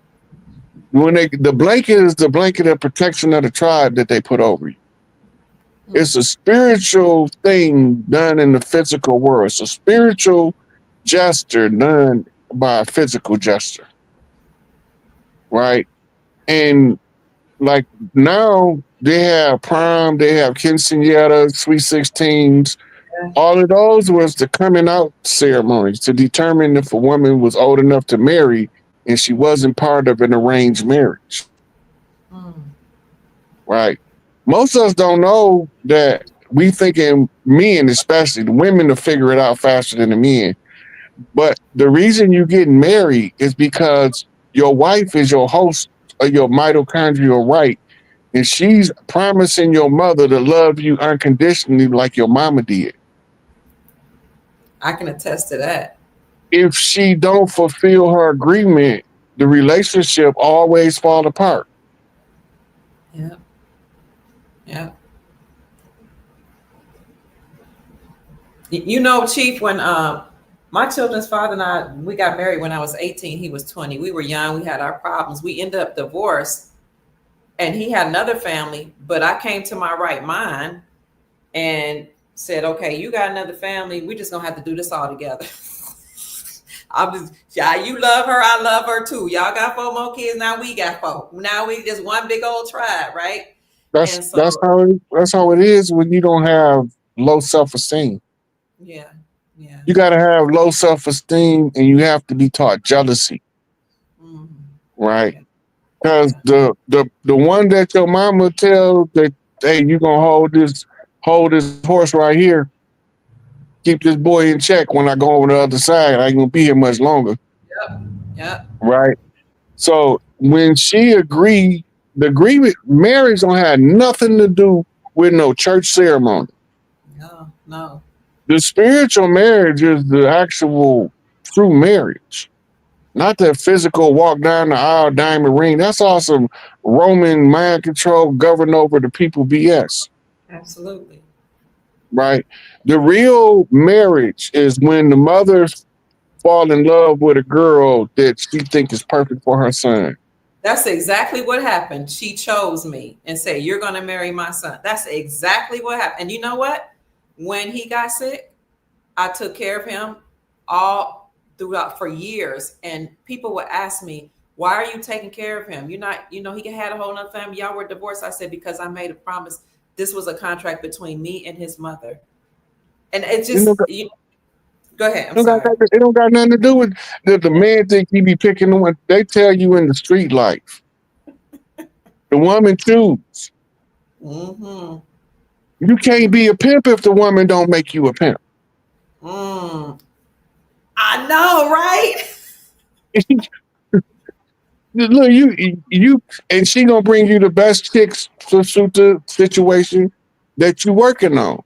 the blanket is the blanket of protection of the tribe that they put over you. It's a spiritual thing done in the physical world. It's a spiritual gesture done by a physical gesture, right? And like now they have prom, they have quinceañeras, sweet 16s. All of those was the coming out ceremonies to determine if a woman was old enough to marry and she wasn't part of an arranged marriage. Right? Most of us don't know that. We thinking men, especially the women, to figure it out faster than the men. But the reason you getting married is because your wife is your host of your mitochondrial right, and she's promising your mother to love you unconditionally like your mama did. I can attest to that. If she don't fulfill her agreement, the relationship always fall apart. Yeah. Yeah. You know, Chief, when my children's father and I, we got married when I was 18, he was 20. We were young, we had our problems. We ended up divorced, and he had another family, but I came to my right mind and said, okay, you got another family. We just gonna have to do this all together. You love her, I love her too. Y'all got 4 more kids, now we got 4. Now we just one big old tribe, right? That's how it is when you don't have low self-esteem. Yeah. Yeah. You got to have low self-esteem, and you have to be taught jealousy, right? Because the one that your mama tell that, hey, you gonna hold this horse right here, keep this boy in check. When I go over the other side, I ain't gonna be here much longer. Yep. Right. So when she agreed, the agreement, marriage don't have nothing to do with no church ceremony. No. The spiritual marriage is the actual true marriage, not that physical walk down the aisle, diamond ring. That's all some Roman mind control, govern over the people BS. Absolutely. Right. The real marriage is when the mothers fall in love with a girl that she thinks is perfect for her son. That's exactly what happened. She chose me and said, you're going to marry my son. That's exactly what happened. And you know what? When he got sick, I took care of him all throughout for years. And people would ask me, why are you taking care of him? You're not, he had a whole nother family. Y'all were divorced. I said, because I made a promise. This was a contract between me and his mother. And it just, go ahead. I'm sorry. It don't got nothing to do with the man think he be picking the one. They tell you in the street life. The woman choose. Mm-hmm. You can't be a pimp if the woman don't make you a pimp. I know, right? Look, you, and she gonna bring you the best chicks to suit the situation that you working on.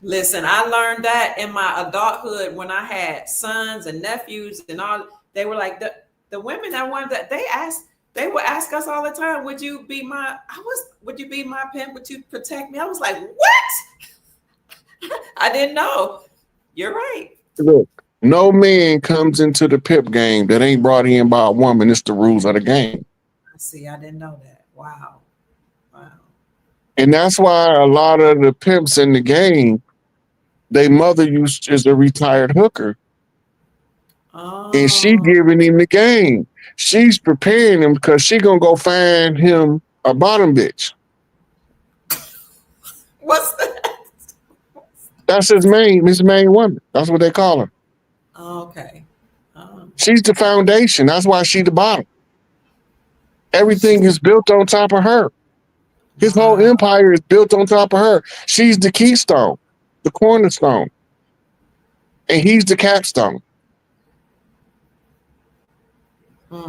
Listen, I learned that in my adulthood when I had sons and nephews and all. They were like the women that wanted that. They would ask us all the time, would you be my pimp? Would you protect me? I was like, what? I didn't know. You're right. Look, no man comes into the pimp game that ain't brought in by a woman. It's the rules of the game. See, I didn't know that. Wow. And that's why a lot of the pimps in the game, they mother is a retired hooker. Oh. And she giving him the game. She's preparing him because she gonna go find him a bottom bitch. What's that? That's his main woman. That's what they call her. Okay. She's the foundation. That's why she's the bottom. Everything is built on top of her. His whole empire is built on top of her. She's the keystone, the cornerstone, and he's the capstone.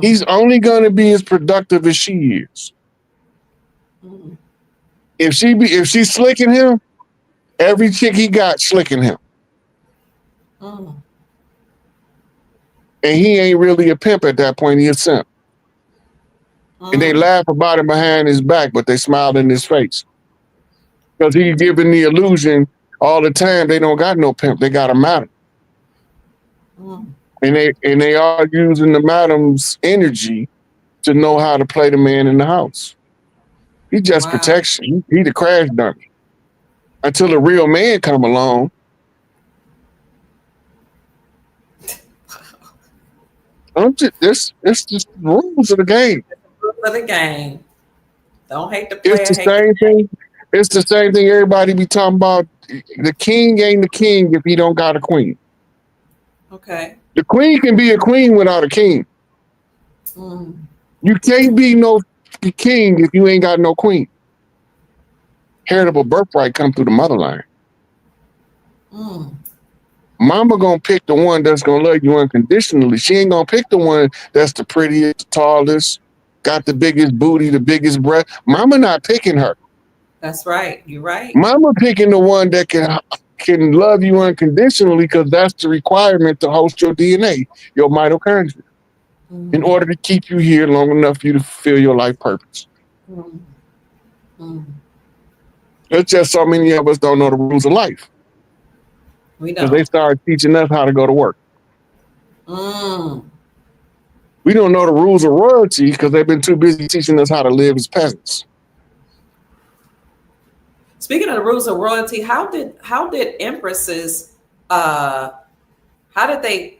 He's only going to be as productive as she is. If she's slicking him, every chick he got slicking him. And he ain't really a pimp at that point. He's a simp. And they laugh about him behind his back, but they smile in his face. Because he's giving the illusion all the time they don't got no pimp. They got a madam. And they are using the madam's energy to know how to play the man in the house. He just Wow. protection. He the crash dummy. Until a real man come along. It's just the rules of the game. Rules of the game. Don't hate the player. It's the same thing. It's the same thing everybody be talking about. The king ain't the king if he don't got a queen. Okay. The queen can be a queen without a king. Mm. You can't be no king if you ain't got no queen. Heritable birthright come through the motherline. Mm. Mama gonna pick the one that's gonna love you unconditionally. She ain't gonna pick the one that's the prettiest, the tallest, got the biggest booty, the biggest breast. Mama not picking her. That's right. You're right. Mama picking the one that can love you unconditionally because that's the requirement to host your DNA, your mitochondria, in order to keep you here long enough for you to fulfill your life purpose. It's just so many of us don't know the rules of life. We Because don't. they started teaching us how to go to work. We don't know the rules of royalty because they've been too busy teaching us how to live as peasants. Speaking of the rules of royalty, how did empresses how did they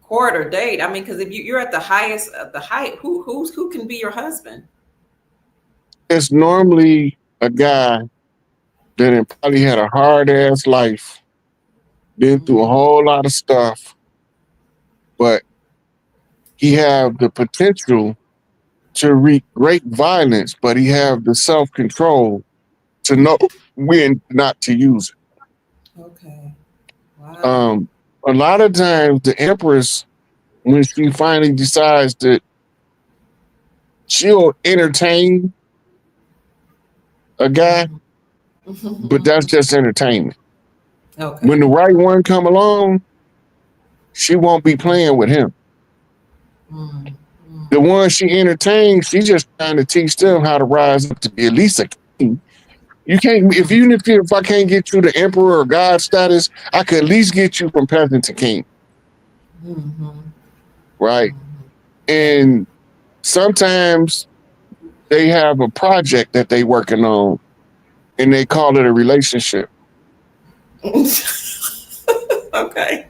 court or date? I mean, because if you're at the highest of the height, who can be your husband? It's normally a guy that probably had a hard ass life, been through a whole lot of stuff, but he have the potential to wreak great violence, but he have the self-control to know when not to use it. Okay. Wow. A lot of times the empress, when she finally decides that she'll entertain a guy, but that's just entertainment. Okay. When the right one come along, she won't be playing with him. The one she entertains, she just trying to teach them how to rise up to be at least a king. You can't, if I can't get you the emperor or god status, I could at least get you from peasant to king. Right? And sometimes they have a project that they working on and they call it a relationship. Okay.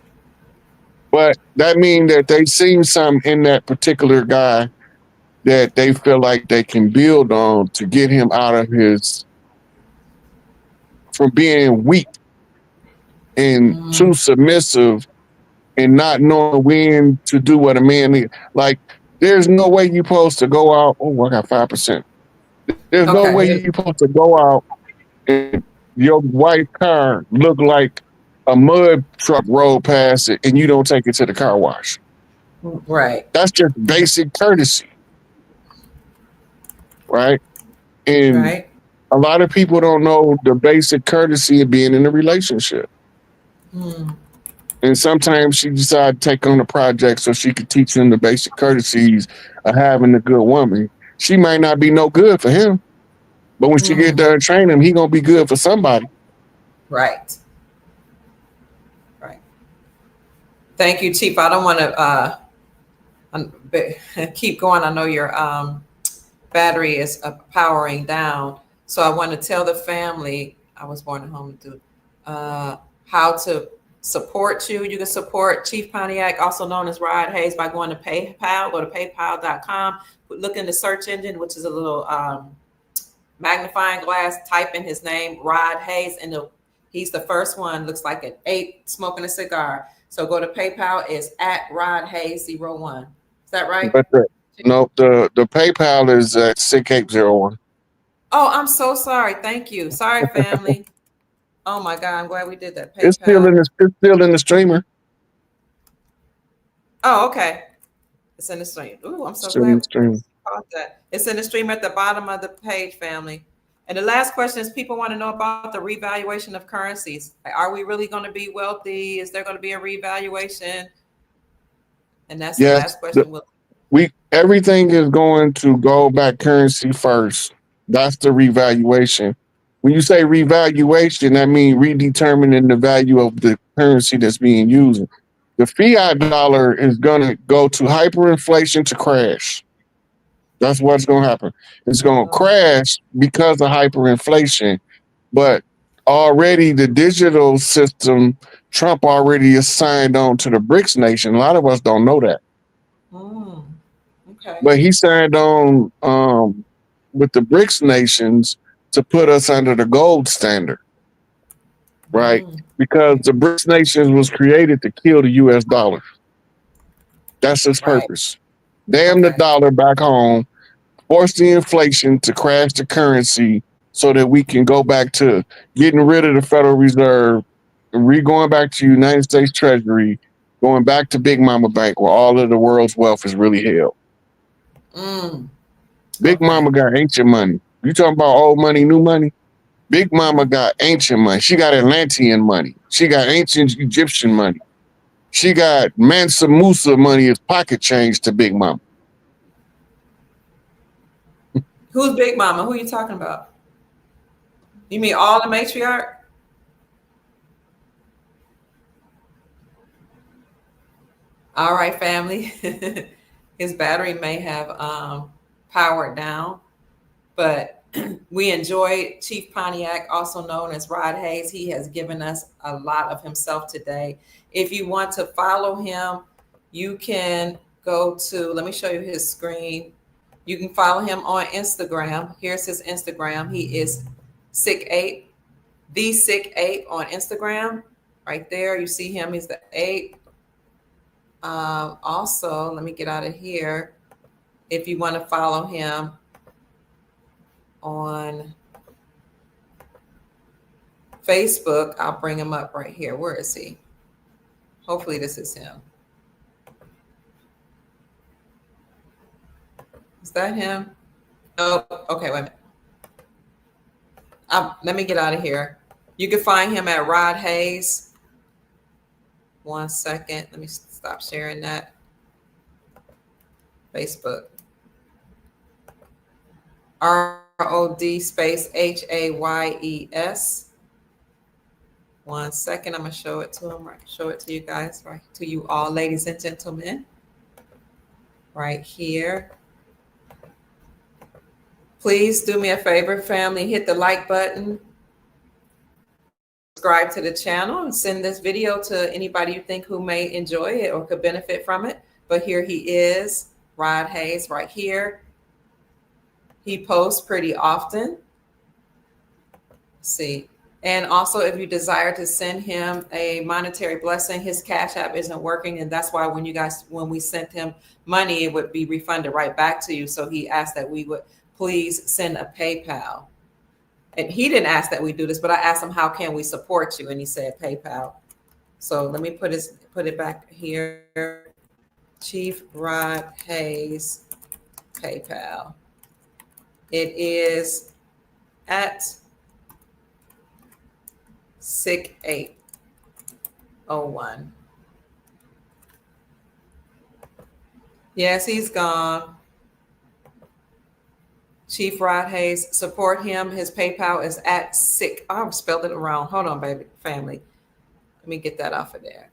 But that means that they seen something in that particular guy that they feel like they can build on to get him out of from being weak and too submissive and not knowing when to do what a man needs. Like, there's no way you're supposed to go out. Oh, I got 5%. There's no way you're supposed to go out and your white car look like a mud truck rolled past it and you don't take it to the car wash. Right. That's just basic courtesy. Right? And a lot of people don't know the basic courtesy of being in a relationship. And sometimes she decided to take on a project so she could teach them the basic courtesies of having a good woman. She might not be no good for him, but when she get done training him, he gonna be good for somebody. Right. Right. Thank you, Chief. I don't want to keep going. I know your battery is powering down. So I want to tell the family, I was born at home to do, how to support you. You can support Chief Pontiac, also known as Rod Hayes, by going to PayPal. Go to paypal.com. Look in the search engine, which is a little magnifying glass. Type in his name, Rod Hayes, and he's the first one. Looks like an 8 smoking a cigar. So go to PayPal. Is at Rod Hayes 01. Is that right? No, the PayPal is at 6801. Oh, I'm so sorry. Thank you. Sorry, family. Oh my God, I'm glad we did that. PayPal. It's still in the streamer. Oh, okay. It's in the stream. Ooh, I'm so glad we caught that. It's in the stream at the bottom of the page, family. And the last question is, people want to know about the revaluation of currencies. Are we really going to be wealthy? Is there going to be a revaluation? And that's the last question. Everything is going to go back currency first. That's the revaluation. When you say revaluation, that means redetermining the value of the currency that's being used. The fiat dollar is going to go to hyperinflation to crash. That's what's going to happen. It's going to crash because of hyperinflation. But already the digital system, Trump already is signed on to the BRICS nation. A lot of us don't know that. Okay. But he signed on with the BRICS nations to put us under the gold standard, right? Because the BRICS nations was created to kill the U.S. dollar. That's its purpose. Damn the dollar back home, force the inflation to crash the currency so that we can go back to getting rid of the Federal Reserve, going back to United States Treasury, going back to Big Mama Bank where all of the world's wealth is really held. Big Mama got ancient money. You talking about old money, new money? Big Mama got ancient money. She got Atlantean money. She got ancient Egyptian money. She got Mansa Musa money as pocket change to Big Mama. Who's Big Mama? Who are you talking about? You mean all the matriarch? All right, family. His battery may have powered down, but we enjoyed Chief Pontiac, also known as Rod Hayes. He has given us a lot of himself today. If you want to follow him, you can go to, let me show you his screen. You can follow him on Instagram. Here's his Instagram. He is Sick8, the Sick8 on Instagram. Right there, you see him. He's the 8. Also, let me get out of here. If you want to follow him on Facebook, I'll bring him up right here. Where is he? Hopefully this is him. Is that him? Oh, okay, wait a minute. Let me get out of here. You can find him at Rod Hayes. 1 second. Let me stop sharing that. Facebook. ROD space HAYES. 1 second. I'm going to show it to him. Right. Show it to you guys. Right. To you all, ladies and gentlemen. Right here. Please do me a favor, family. Hit the like button. Subscribe to the channel and send this video to anybody you think who may enjoy it or could benefit from it. But here he is, Rod Hayes, right here. He posts pretty often. Let's see. And also, if you desire to send him a monetary blessing, his Cash App isn't working. And that's why when we sent him money, it would be refunded right back to you. So he asked that we would please send a PayPal. And he didn't ask that we do this, but I asked him, how can we support you? And he said PayPal. So let me put it back here. Chief Rod Hayes, PayPal. It is at Sick801. Yes, he's gone. Chief Rod Hayes, support him. His PayPal is at Sick. Oh, I've spelled it wrong. Hold on, baby, family. Let me get that off of there.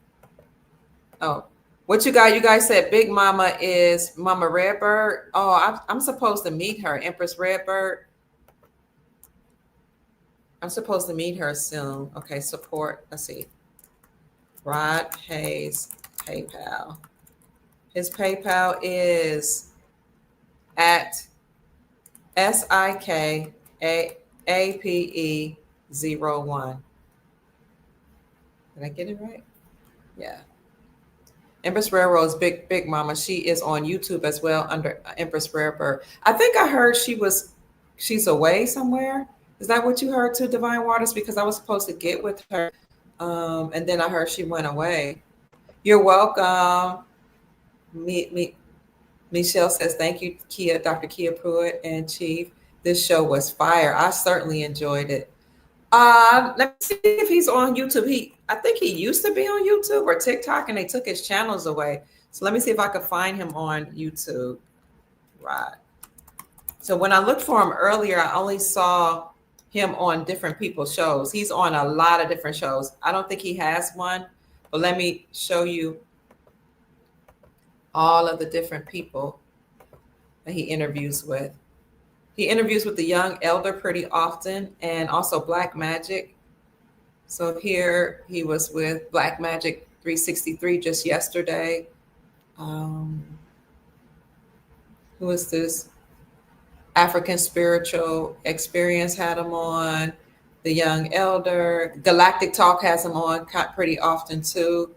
Oh, what you got? You guys said Big Mama is Mama Redbird. Oh, I'm supposed to meet her, Empress Redbird. I'm supposed to meet her soon. Okay, support. Let's see. Rod Hayes, PayPal. His PayPal is at SIKAPE01. Did I get it right? Yeah. Empress Railroad's Big Mama. She is on YouTube as well under Empress Rarebird. I think I heard she's away somewhere. Is that what you heard too, Divine Waters? Because I was supposed to get with her. And then I heard she went away. You're welcome. Michelle says, thank you, Kia, Dr. Kia Pruitt and Chief. This show was fire. I certainly enjoyed it. Let me see if he's on YouTube. I think he used to be on YouTube or TikTok, and they took his channels away. So let me see if I could find him on YouTube. Right. So when I looked for him earlier, I only saw him on different people's shows. He's on a lot of different shows. I don't think he has one, but let me show you all of the different people that he interviews with. He interviews with the young elder pretty often, and also Black Magic. So here he was with Black Magic 363 just yesterday. Who is this? African Spiritual Experience had him on. The Young Elder. Galactic Talk has him on pretty often too.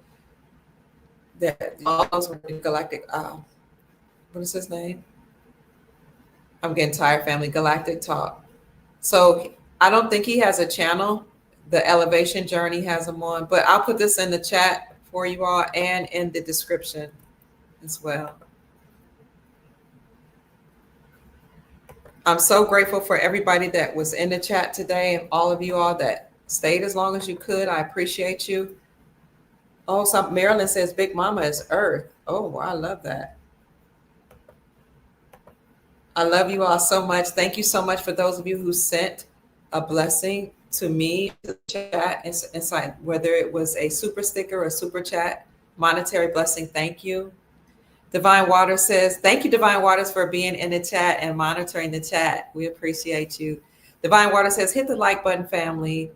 All those were Galactic. What is his name? I'm getting tired, family. Galactic Talk. So I don't think he has a channel. The Elevation Journey has him on, but I'll put this in the chat for you all and in the description as well. I'm so grateful for everybody that was in the chat today and all of you all that stayed as long as you could. I appreciate you. Oh, Marilyn says Big Mama is Earth. Oh, I love that. I love you all so much. Thank you so much for those of you who sent a blessing to me, to the chat, inside, whether it was a super sticker or a super chat, monetary blessing. Thank you. Divine Water says, thank you, Divine Waters, for being in the chat and monitoring the chat. We appreciate you. Divine Water says, hit the like button, family.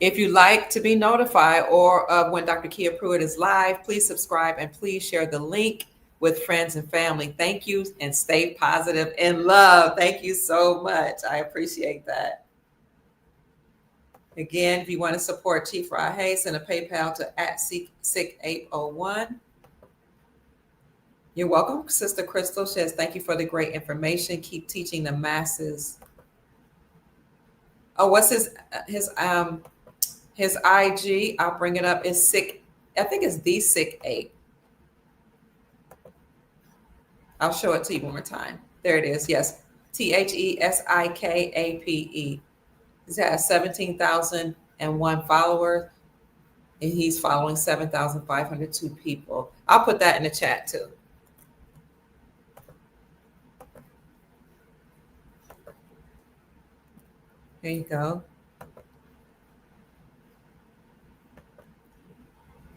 If you like to be notified or when Dr. Kia Pruitt is live, please subscribe and please share the link with friends and family. Thank you, and stay positive and love. Thank you so much. I appreciate that. Again, if you want to support Chief Rahe, send a PayPal to @SIC801. You're welcome. Sister Crystal says, thank you for the great information. Keep teaching the masses. Oh, what's his IG? I'll bring it up. Is SIC, I think it's the SIC8. I'll show it to you one more time. There it is. Yes. THESIKAPE. He has 17,001 followers, and he's following 7,502 people. I'll put that in the chat too. There you go.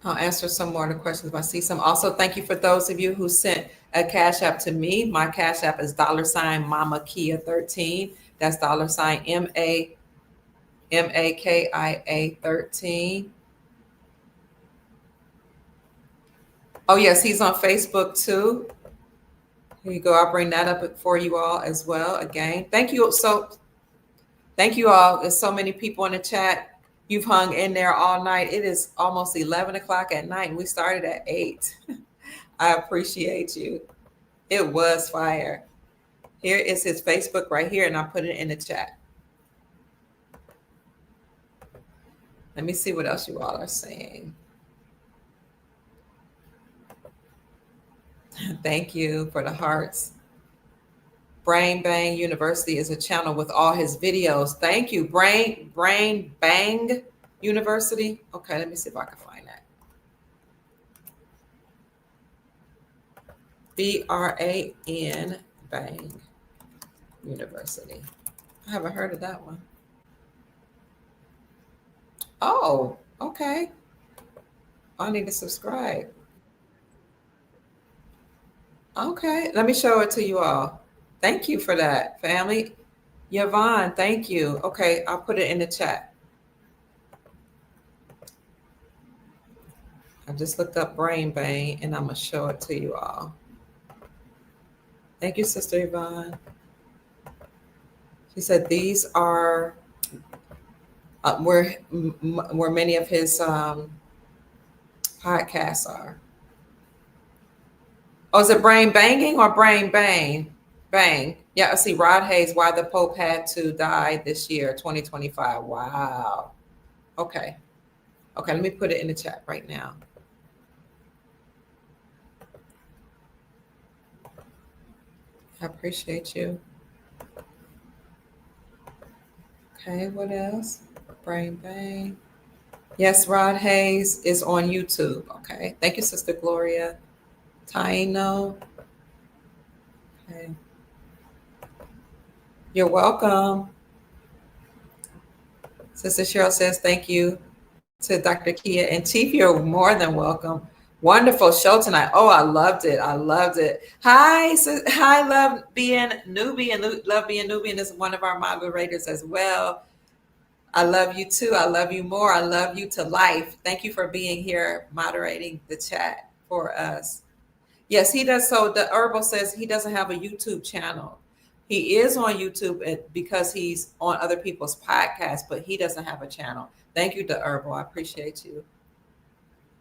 I'll answer some more of the questions if I see some. Also, thank you for those of you who sent a Cash App to me. My Cash App is $ Mama Kia 13. That's $ MAKIA 13. Oh, yes, he's on Facebook too. Here you go. I'll bring that up for you all as well. Again, thank you. Thank you all. There's so many people in the chat. You've hung in there all night. It is almost 11 o'clock at night, and we started at 8. I appreciate you. It was fire. Here is his Facebook right here, and I'll put it in the chat. Let me see what else you all are saying. Thank you for the hearts. Brain Bang University is a channel with all his videos. Thank you. Brain Bang University. Okay, let me see if I can find that. BRAN Bang University. I haven't heard of that one. Oh, okay. I need to subscribe. Okay, let me show it to you all. Thank you for that, family. Yvonne, thank you. Okay, I'll put it in the chat. I just looked up Brain Bang, and I'm going to show it to you all. Thank you, Sister Yvonne. She said these are where many of his podcasts are. Oh, is it Brain Banging or Brain Bang? Bang. Yeah, I see Rod Hayes, Why the Pope Had to Die This Year, 2025. Wow. Okay. Okay, let me put it in the chat right now. I appreciate you. Okay, what else? Brain Bang. Yes, Rod Hayes is on YouTube. Okay. Thank you, Sister Gloria. Taino. Okay. You're welcome. Sister Cheryl says thank you to Dr. Kia and Chief. You're more than welcome. Wonderful show tonight. Oh, I loved it. I loved it. Hi, hi, love being Nubian. Love being Nubian is one of our moderators as well. I love you too. I love you more. I love you to life. Thank you for being here, moderating the chat for us. Yes, he does. So the Herbal says he doesn't have a YouTube channel. He is on YouTube because he's on other people's podcasts, but he doesn't have a channel. Thank you, the Herbal. I appreciate you.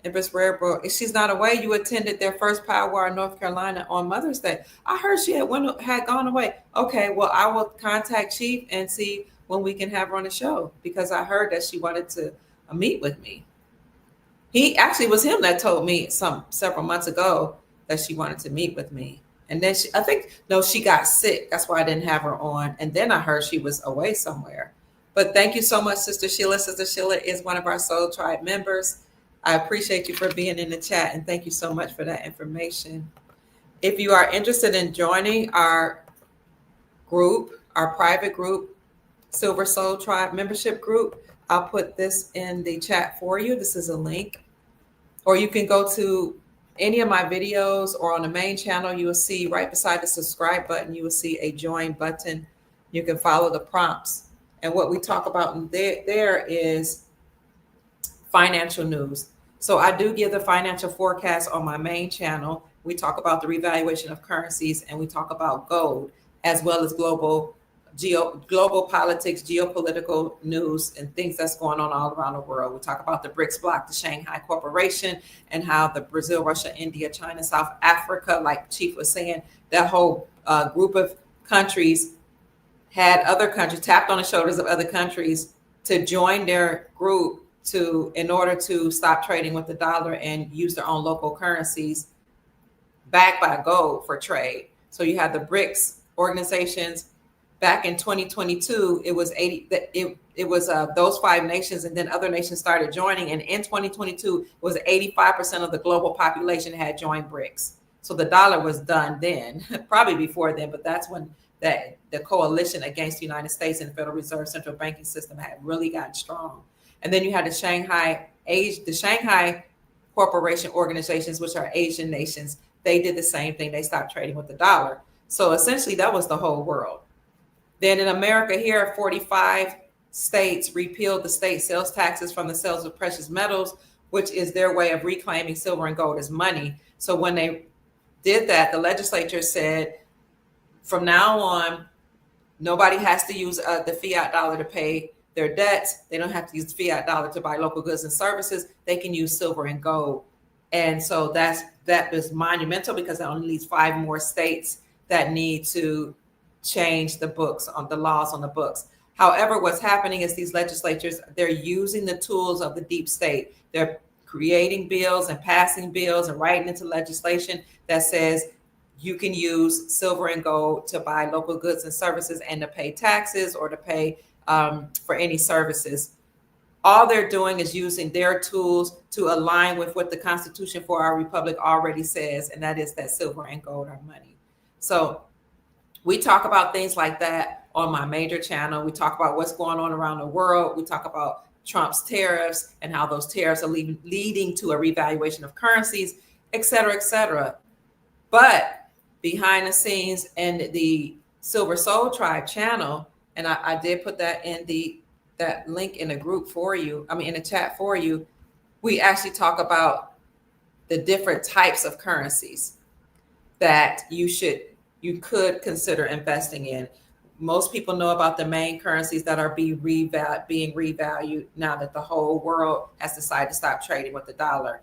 Empress Rare Bro, if she's not away, you attended their first powwow in North Carolina on Mother's Day. I heard she had gone away. Okay, well, I will contact Chief and see when we can have her on the show, because I heard that she wanted to meet with me. He actually was him that told me several months ago that she wanted to meet with me. And then she got sick. That's why I didn't have her on. And then I heard she was away somewhere. But thank you so much, Sister Sheila. Sister Sheila is one of our Soul Tribe members. I appreciate you for being in the chat, and thank you so much for that information. If you are interested in joining our group, our private group, Silver Soul Tribe membership group, I'll put this in the chat for you. This is a link. Or you can go to any of my videos, or on the main channel, you will see right beside the subscribe button, you will see a join button. You can follow the prompts. And what we talk about there is financial news. So I do give the financial forecast on my main channel. We talk about the revaluation of currencies, and we talk about gold, as well as global politics, geopolitical news, and things that's going on all around the world. We talk about the BRICS bloc, the Shanghai Corporation, and how the Brazil, Russia, India, China, South Africa, like Chief was saying, that whole group of countries had other countries, tapped on the shoulders of other countries to join their group in order to stop trading with the dollar and use their own local currencies backed by gold for trade. So you have the BRICS organizations. Back in 2022, it was those 5 nations, and then other nations started joining. And in 2022, it was 85% of the global population had joined BRICS. So the dollar was done then, probably before then, but that's when the coalition against the United States and the Federal Reserve central banking system had really gotten strong. And then you had the Shanghai Corporation organizations, which are Asian nations. They did the same thing. They stopped trading with the dollar. So essentially, that was the whole world. Then in America here, 45 states repealed the state sales taxes from the sales of precious metals, which is their way of reclaiming silver and gold as money. So when they did that, the legislature said, from now on, nobody has to use the fiat dollar to pay their debts. They don't have to use the fiat dollar to buy local goods and services. They can use silver and gold. And so that is monumental, because that only leaves 5 more states that need to change the books on the laws on the books. However, what's happening is these legislatures, they're using the tools of the deep state. They're creating bills and passing bills and writing into legislation that says you can use silver and gold to buy local goods and services and to pay taxes or to pay for any services. All they're doing is using their tools to align with what the Constitution for our republic already says, and that is that silver and gold are money. So we talk about things like that on my major channel. We talk about what's going on around the world. We talk about Trump's tariffs and how those tariffs are leading to a revaluation of currencies, et cetera, et cetera. But behind the scenes in the Silver Soul Tribe channel, and I did put that in that link in the group for you, in the chat for you, we actually talk about the different types of currencies that you could consider investing in. Most people know about the main currencies that are being revalued now that the whole world has decided to stop trading with the dollar.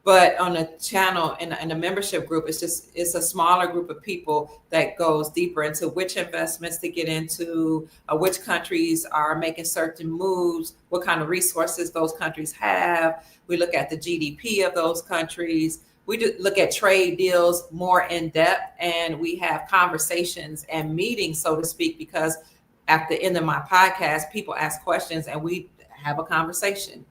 But on the channel and the membership group, it's a smaller group of people that goes deeper into which investments to get into, which countries are making certain moves, what kind of resources those countries have. We look at the GDP of those countries. We do look at trade deals more in depth, and we have conversations and meetings, so to speak, because at the end of my podcast, people ask questions and we have a conversation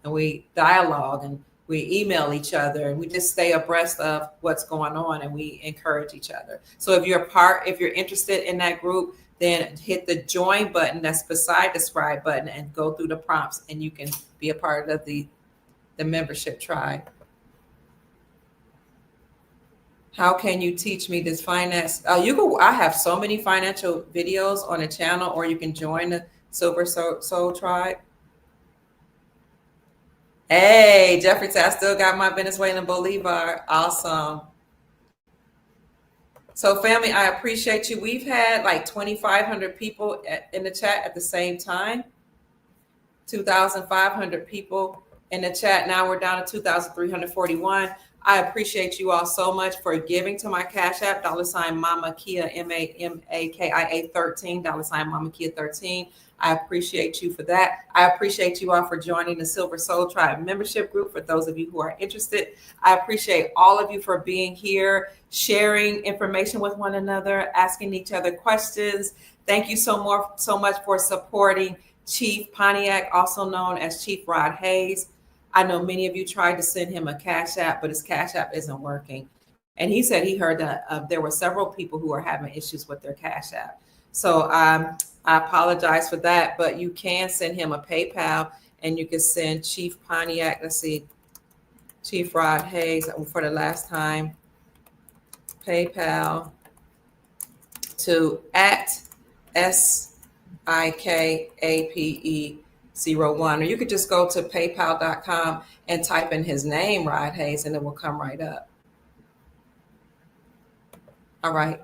and we dialogue and we email each other, and we just stay abreast of what's going on, and we encourage each other. So if you're interested in that group, then hit the join button that's beside the subscribe button and go through the prompts, and you can be a part of the membership tribe. How can you teach me this finance? You go. I have so many financial videos on the channel, or you can join the Silver Soul Tribe. Hey, Jeffrey said, I still got my Venezuelan Bolivar. Awesome. So, family, I appreciate you. We've had like 2,500 people in the chat at the same time. 2,500 people in the chat. Now we're down to 2,341. I appreciate you all so much for giving to my Cash App, $ Mama Kia, MAMAKIA 13, $ Mama Kia 13. I appreciate you for that. I appreciate you all for joining the Silver Soul Tribe membership group. For those of you who are interested, I appreciate all of you for being here, sharing information with one another, asking each other questions. Thank you so much for supporting Chief Pontiac, also known as Chief Rod Hayes. I know many of you tried to send him a Cash App, but his Cash App isn't working. And he said he heard that there were several people who are having issues with their Cash App. So I apologize for that, but you can send him a PayPal, and you can send Chief Pontiac, let's see, Chief Rod Hayes for the last time, PayPal to @SIKAPE01, or you could just go to paypal.com and type in his name, Rod Hayes, and it will come right up. All right.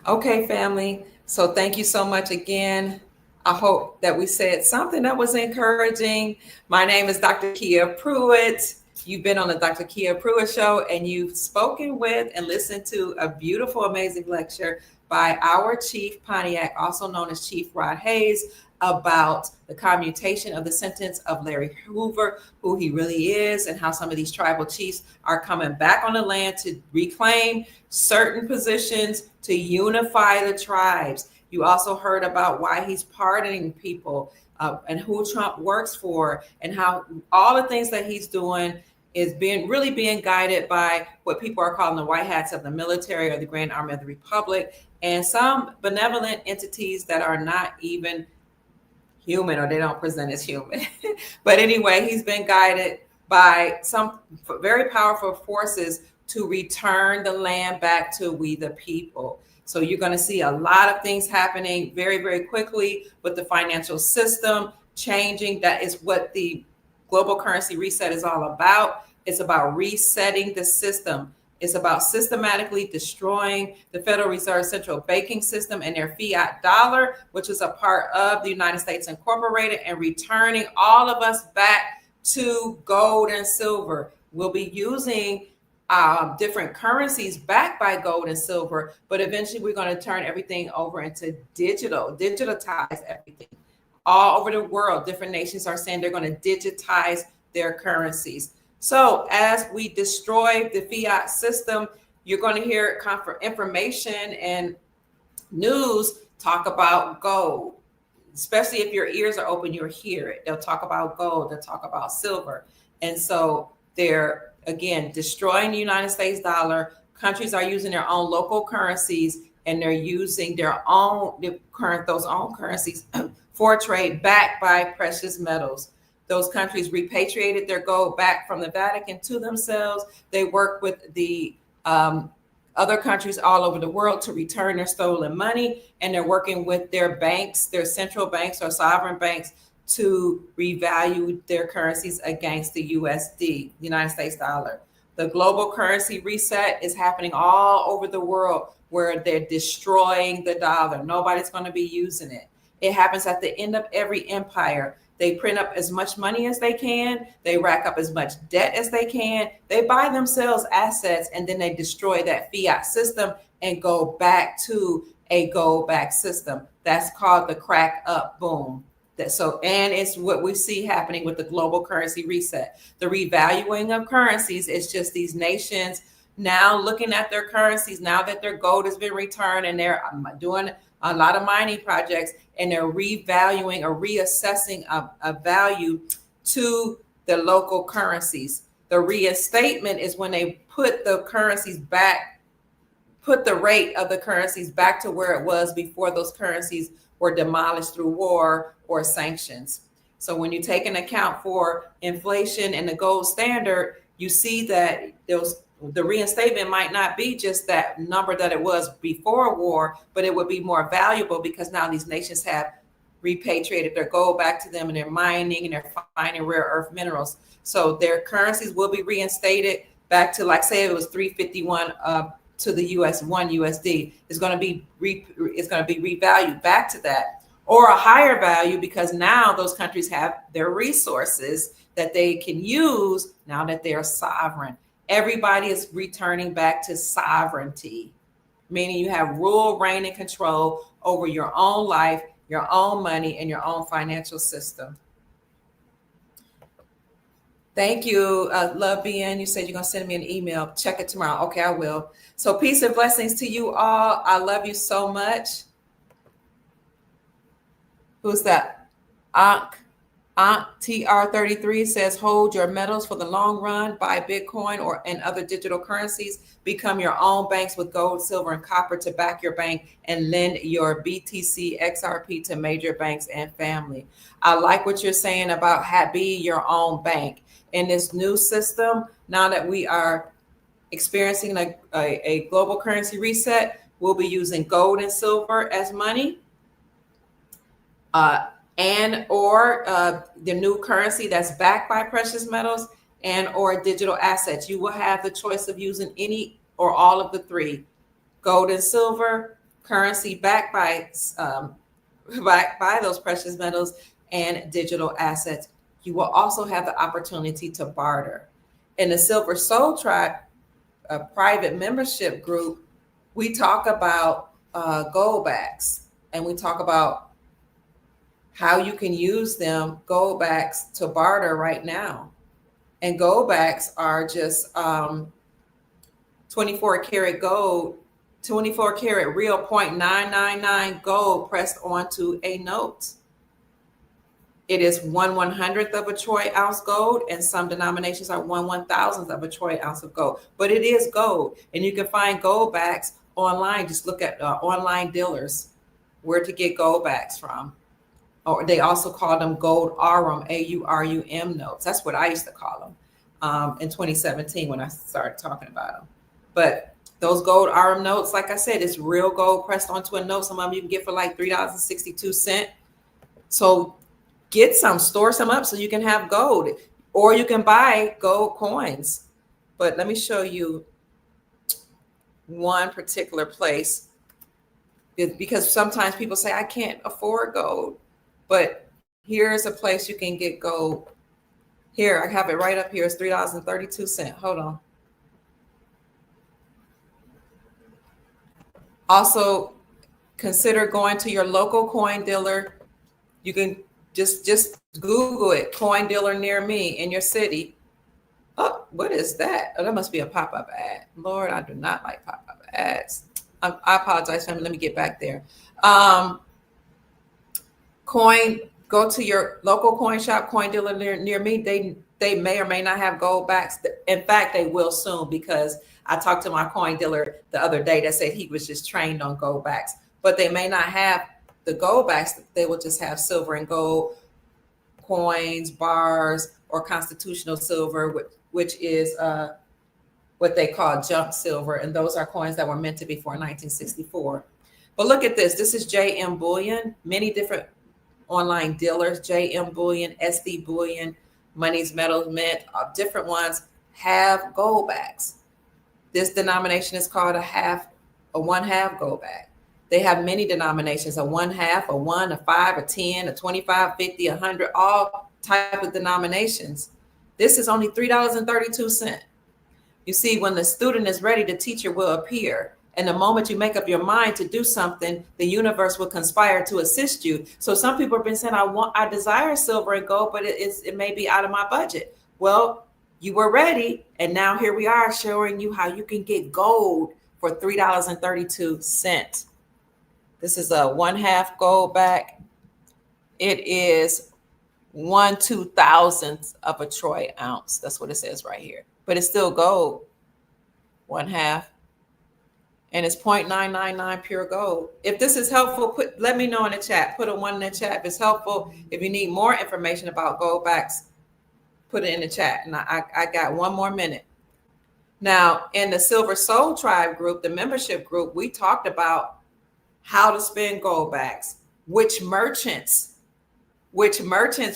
Okay, family. So thank you so much again. I hope that we said something that was encouraging. My name is Dr. Kia Pruitt. You've been on the Dr. Kia Pruitt Show, and you've spoken with and listened to a beautiful, amazing lecture by our Chief Pontiac, also known as Chief Rod Hayes, about the commutation of the sentence of Larry Hoover, who he really is, and how some of these tribal chiefs are coming back on the land to reclaim certain positions, to unify the tribes. You also heard about why he's pardoning people and who Trump works for, and how all the things that he's doing is really being guided by what people are calling the white hats of the military or the Grand Army of the Republic, and some benevolent entities that are not even human, or they don't present as human. But anyway, he's been guided by some very powerful forces to return the land back to we the people. So you're going to see a lot of things happening very, very quickly with the financial system changing. That is what the global currency reset is all about. It's about resetting the system. It's about systematically destroying the Federal Reserve central banking system and their fiat dollar, which is a part of the United States Incorporated, and returning all of us back to gold and silver. We'll be using different currencies backed by gold and silver, but eventually we're going to turn everything over into digitize everything. All over the world, different nations are saying they're going to digitize their currencies. So as we destroy the fiat system, you're going to hear information and news talk about gold. Especially if your ears are open, you'll hear it. They'll talk about gold, they'll talk about silver. And so they're, again, destroying the United States dollar. Countries are using their own local currencies, and they're using those own currencies for trade backed by precious metals. Those countries repatriated their gold back from the Vatican to themselves. They work with the other countries all over the world to return their stolen money, and they're working with their banks, their central banks or sovereign banks, to revalue their currencies against the USD, United States dollar. The global currency reset is happening all over the world, where they're destroying the dollar. Nobody's going to be using it. It happens at the end of every empire. They print up as much money as they can. They rack up as much debt as they can. They buy themselves assets, and then they destroy that fiat system and go back to a gold-backed system. That's called the crack up boom. And it's what we see happening with the global currency reset. The revaluing of currencies is just these nations now looking at their currencies, now that their gold has been returned, and they're doing a lot of mining projects, and they're revaluing or reassessing a value to the local currencies. The reinstatement is when they put the currencies back, put the rate of the currencies back to where it was before those currencies were demolished through war or sanctions. So when you take into account for inflation and the gold standard, you see that the reinstatement might not be just that number that it was before war, but it would be more valuable because now these nations have repatriated their gold back to them, and they're mining and they're finding rare earth minerals. So their currencies will be reinstated back to, like, say it was 351 to the US, 1 USD is going to be revalued back to that, or a higher value, because now those countries have their resources that they can use now that they are sovereign. Everybody is returning back to sovereignty, meaning you have rule, reign, and control over your own life, your own money, and your own financial system. Thank you, Love BN. You said you're going to send me an email. Check it tomorrow. Okay, I will. So peace and blessings to you all. I love you so much. Who's that? Ankh TR33 says, hold your metals for the long run, buy Bitcoin and other digital currencies, become your own banks with gold, silver, and copper to back your bank, and lend your BTC XRP to major banks and family. I like what you're saying about be your own bank. In this new system, now that we are experiencing a global currency reset, we'll be using gold and silver as money. Or the new currency that's backed by precious metals and or digital assets. You will have the choice of using any or all of the three: gold and silver, currency backed by those precious metals, and digital assets. You will also have the opportunity to barter. In the Silver Soul Tribe private membership group, we talk about gold backs, and we talk about how you can use them, gold backs, to barter right now. And gold backs are just 24 karat gold, 24 karat real 0.999 gold pressed onto a note. It is 1/100th of a troy ounce gold, and some denominations are 1/1000th of a troy ounce of gold. But it is gold, and you can find gold backs online. Just look at online dealers, where to get gold backs from. Or they also call them gold AURUM, AURUM notes. That's what I used to call them in 2017 when I started talking about them. But those gold AURUM notes, like I said, it's real gold pressed onto a note. Some of them you can get for like $3.62. So get some, store some up so you can have gold, or you can buy gold coins. But let me show you one particular place, because sometimes people say, I can't afford gold. But here's a place you can get gold. Here, I have it right up here. It's $3.32. Hold on. Also, consider going to your local coin dealer. You can just Google it, coin dealer near me in your city. Oh, what is that? Oh, that must be a pop-up ad. Lord, I do not like pop-up ads. I apologize, family. Let me get back there. Go to your local coin shop, coin dealer near me. They may or may not have gold backs. In fact, they will soon, because I talked to my coin dealer the other day that said he was just trained on gold backs, but they may not have the gold backs. They will just have silver and gold coins, bars, or constitutional silver, which is what they call junk silver. And those are coins that were meant to be for 1964. But look at this. This is JM Bullion. Many different online dealers, JM Bullion, SD Bullion, Money's Metals Mint, different ones have gold backs. This denomination is called a 1/2 gold back. They have many denominations: a 1/2, a 1, a 5, a 10, a 25, 50, 100, all type of denominations. This is only $3.32. You see, when the student is ready, the teacher will appear. And the moment you make up your mind to do something, the universe will conspire to assist you. So some people have been saying, I desire silver and gold, but it may be out of my budget. Well, you were ready. And now here we are showing you how you can get gold for $3.32. This is a 1/2 gold back. It is 1/2000th of a troy ounce. That's what it says right here. But it's still gold. 1/2. And it's 0.999 pure gold. If this is helpful, let me know in the chat. Put a 1 in the chat if it's helpful. If you need more information about gold backs, put it in the chat, and I got one more minute. Now, in the Silver Soul Tribe group, the membership group, we talked about how to spend goldbacks, which merchants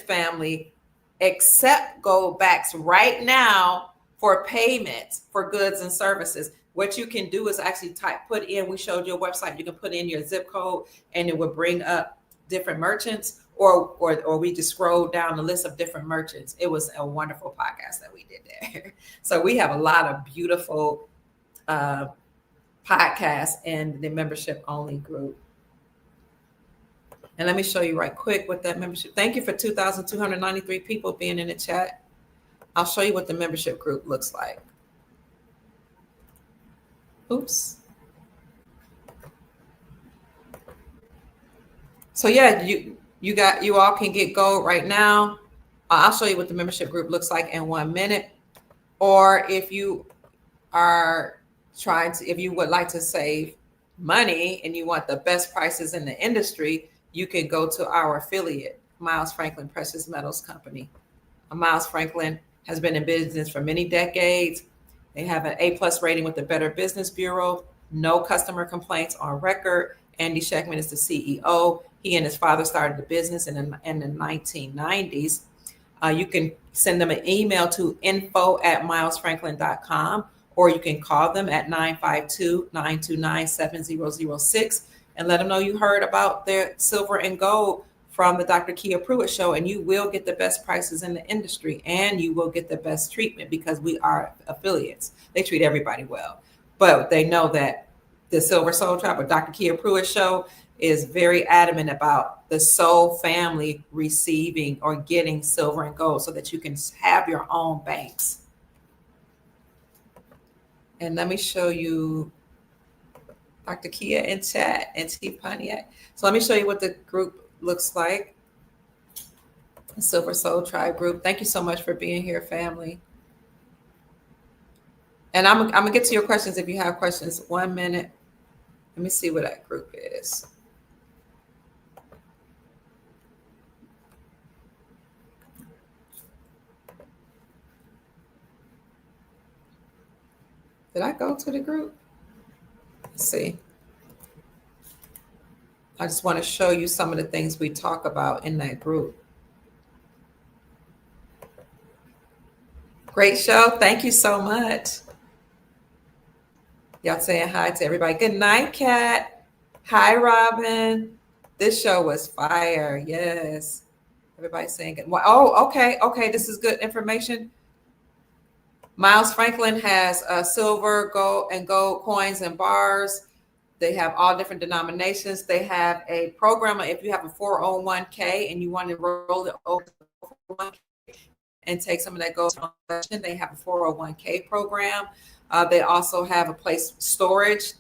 family accept goldbacks right now for payments for goods and services. What you can do is actually put in, we showed you a website, you can put in your zip code and it will bring up different merchants, or we just scroll down the list of different merchants. It was a wonderful podcast that we did there. So we have a lot of beautiful podcasts in the membership only group. And let me show you right quick what that membership. Thank you for 2,293 people being in the chat. I'll show you what the membership group looks like. Oops. So yeah, you all can get gold right now. I'll show you what the membership group looks like in 1 minute. Or if you are if you would like to save money and you want the best prices in the industry, you can go to our affiliate, Miles Franklin Precious Metals Company. Miles Franklin has been in business for many decades. They have an A+ rating with the Better Business Bureau. No customer complaints on record. Andy Scheckman is the CEO. He and his father started the business in the 1990s. You can send them an email to info@milesfranklin.com, or you can call them at 952-929-7006 and let them know you heard about their silver and gold from the Dr. Kia Pruitt Show, and you will get the best prices in the industry, and you will get the best treatment because we are affiliates. They treat everybody well, but they know that the Silver Soul Tribe or Dr. Kia Pruitt Show is very adamant about the soul family receiving or getting silver and gold so that you can have your own banks. And let me show you Dr. Kia in chat and T Pontiac. So let me show you what the group looks like. The Silver Soul Tribe group. Thank you so much for being here, family. And I'm gonna get to your questions if you have questions. 1 minute. Let me see what that group is. Did I go to the group? Let's see. I just want to show you some of the things we talk about in that group. Great show. Thank you so much. Y'all saying hi to everybody. Good night, Kat. Hi, Robin. This show was fire. Yes. Everybody's saying good. Oh, okay. Okay. This is good information. Miles Franklin has silver, gold, and gold coins and bars. They have all different denominations. They have a program. If you have a 401k and you want to roll it over and take some of that gold, they have a 401k program. They also have a place storage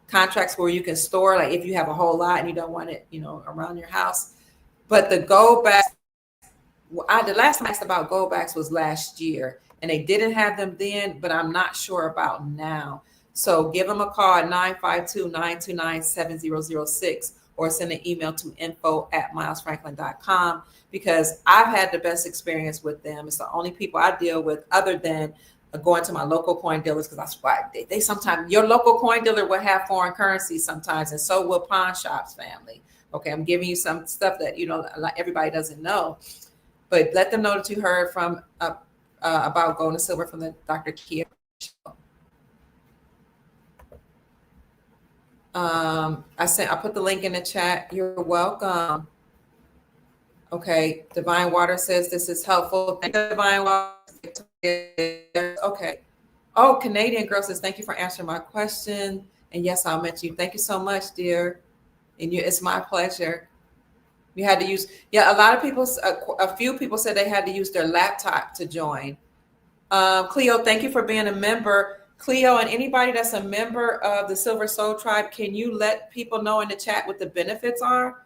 contracts where you can store, like if you have a whole lot and you don't want it, around your house. But the gold backs, the last time I asked about gold backs was last year, and they didn't have them then, but I'm not sure about now. So give them a call at 952-929-7006 or send an email to info@milesfranklin.com, because I've had the best experience with them. It's the only people I deal with other than going to my local coin dealers, because that's why they sometimes, your local coin dealer will have foreign currency sometimes, and so will pawn shops, family. Okay, I'm giving you some stuff that everybody doesn't know, but let them know that you heard from about gold and silver from the Dr. Kia show. I put the link in the chat. You're welcome. Okay, Divine Water says this is helpful. Thank you, Divine Water. Okay. Oh, Canadian Girl says thank you for answering my question. And yes, I'll mention you. Thank you so much, dear. And it's my pleasure. You had to use, a lot of people, a few people said they had to use their laptop to join. Cleo, thank you for being a member. Cleo, and anybody that's a member of the Silver Soul Tribe, can you let people know in the chat what the benefits are?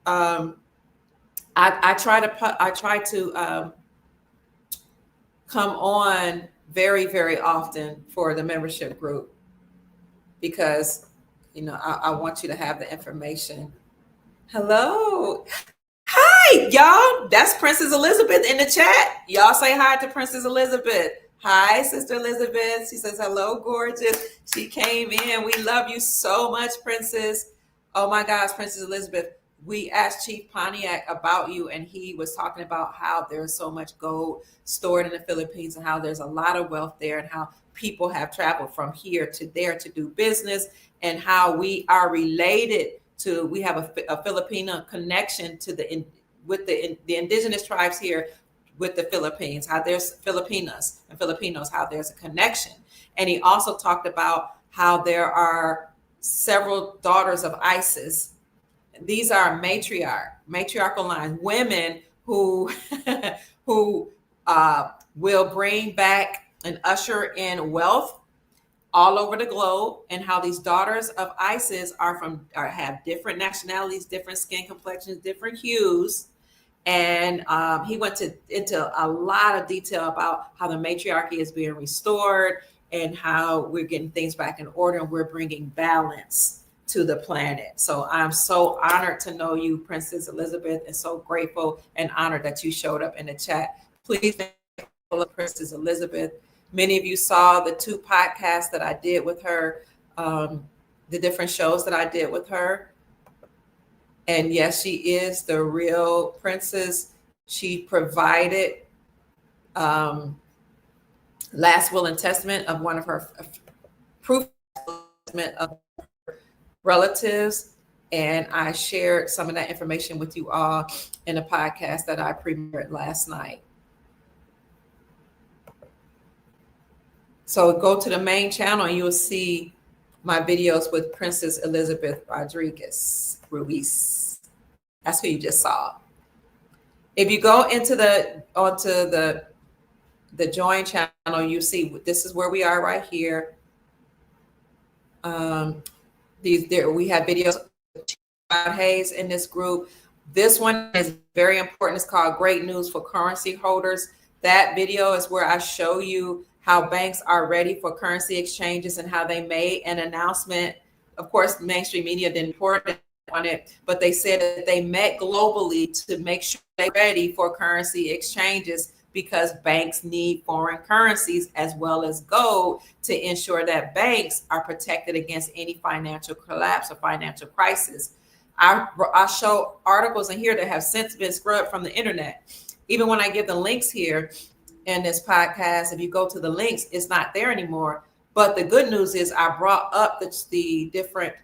I try to come on very, very often for the membership group, because I want you to have the information. Hello. Hi, right, y'all. That's Princess Elizabeth in the chat. Y'all say hi to Princess Elizabeth. Hi, Sister Elizabeth. She says, hello, gorgeous. She came in. We love you so much, Princess. Oh my gosh, Princess Elizabeth. We asked Chief Pontiac about you, and he was talking about how there's so much gold stored in the Philippines and how there's a lot of wealth there and how people have traveled from here to there to do business and how we are related to, we have a Filipino connection to the indigenous tribes here with the Philippines, how there's Filipinas and Filipinos, how there's a connection. And he also talked about how there are several daughters of Isis. These are matriarchal lines, women who who will bring back and usher in wealth all over the globe, and how these daughters of Isis have different nationalities, different skin complexions, different hues. And he went into a lot of detail about how the matriarchy is being restored and how we're getting things back in order and we're bringing balance to the planet. So I'm so honored to know you, Princess Elizabeth, and so grateful and honored that you showed up in the chat. Please follow Princess Elizabeth. Many of you saw the 2 podcasts that I did with her, the different shows that I did with her. And yes, she is the real princess. She provided last will and testament of one of her proof of relatives. And I shared some of that information with you all in a podcast that I premiered last night. So go to the main channel and you will see my videos with Princess Elizabeth Ruiz. That's who you just saw. If you go onto the join channel, you see this is where we are right here. We have videos of Hayes in this group. This one is very important. It's called Great News for Currency Holders. That video is where I show you how banks are ready for currency exchanges and how they made an announcement. Of course, mainstream media didn't report on it, but they said that they met globally to make sure they're ready for currency exchanges because banks need foreign currencies as well as gold to ensure that banks are protected against any financial collapse or financial crisis. I show articles in here that have since been scrubbed from the internet. Even when I give the links here in this podcast, if you go to the links, it's not there anymore. But the good news is I brought up the different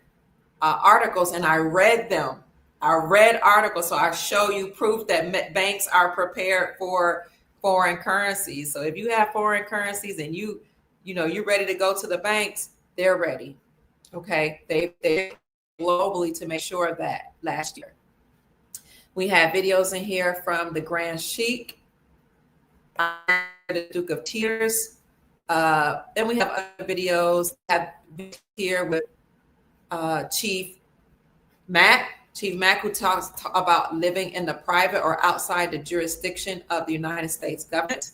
articles and I read them. I read articles, so I show you proof that banks are prepared for foreign currencies. So if you have foreign currencies and you're ready to go to the banks, they're ready. Okay, they globally to make sure of that last year. We have videos in here from the Grand Sheik, the Duke of Tears. Then we have other videos here with Chief Mac, who talks about living in the private or outside the jurisdiction of the United States government.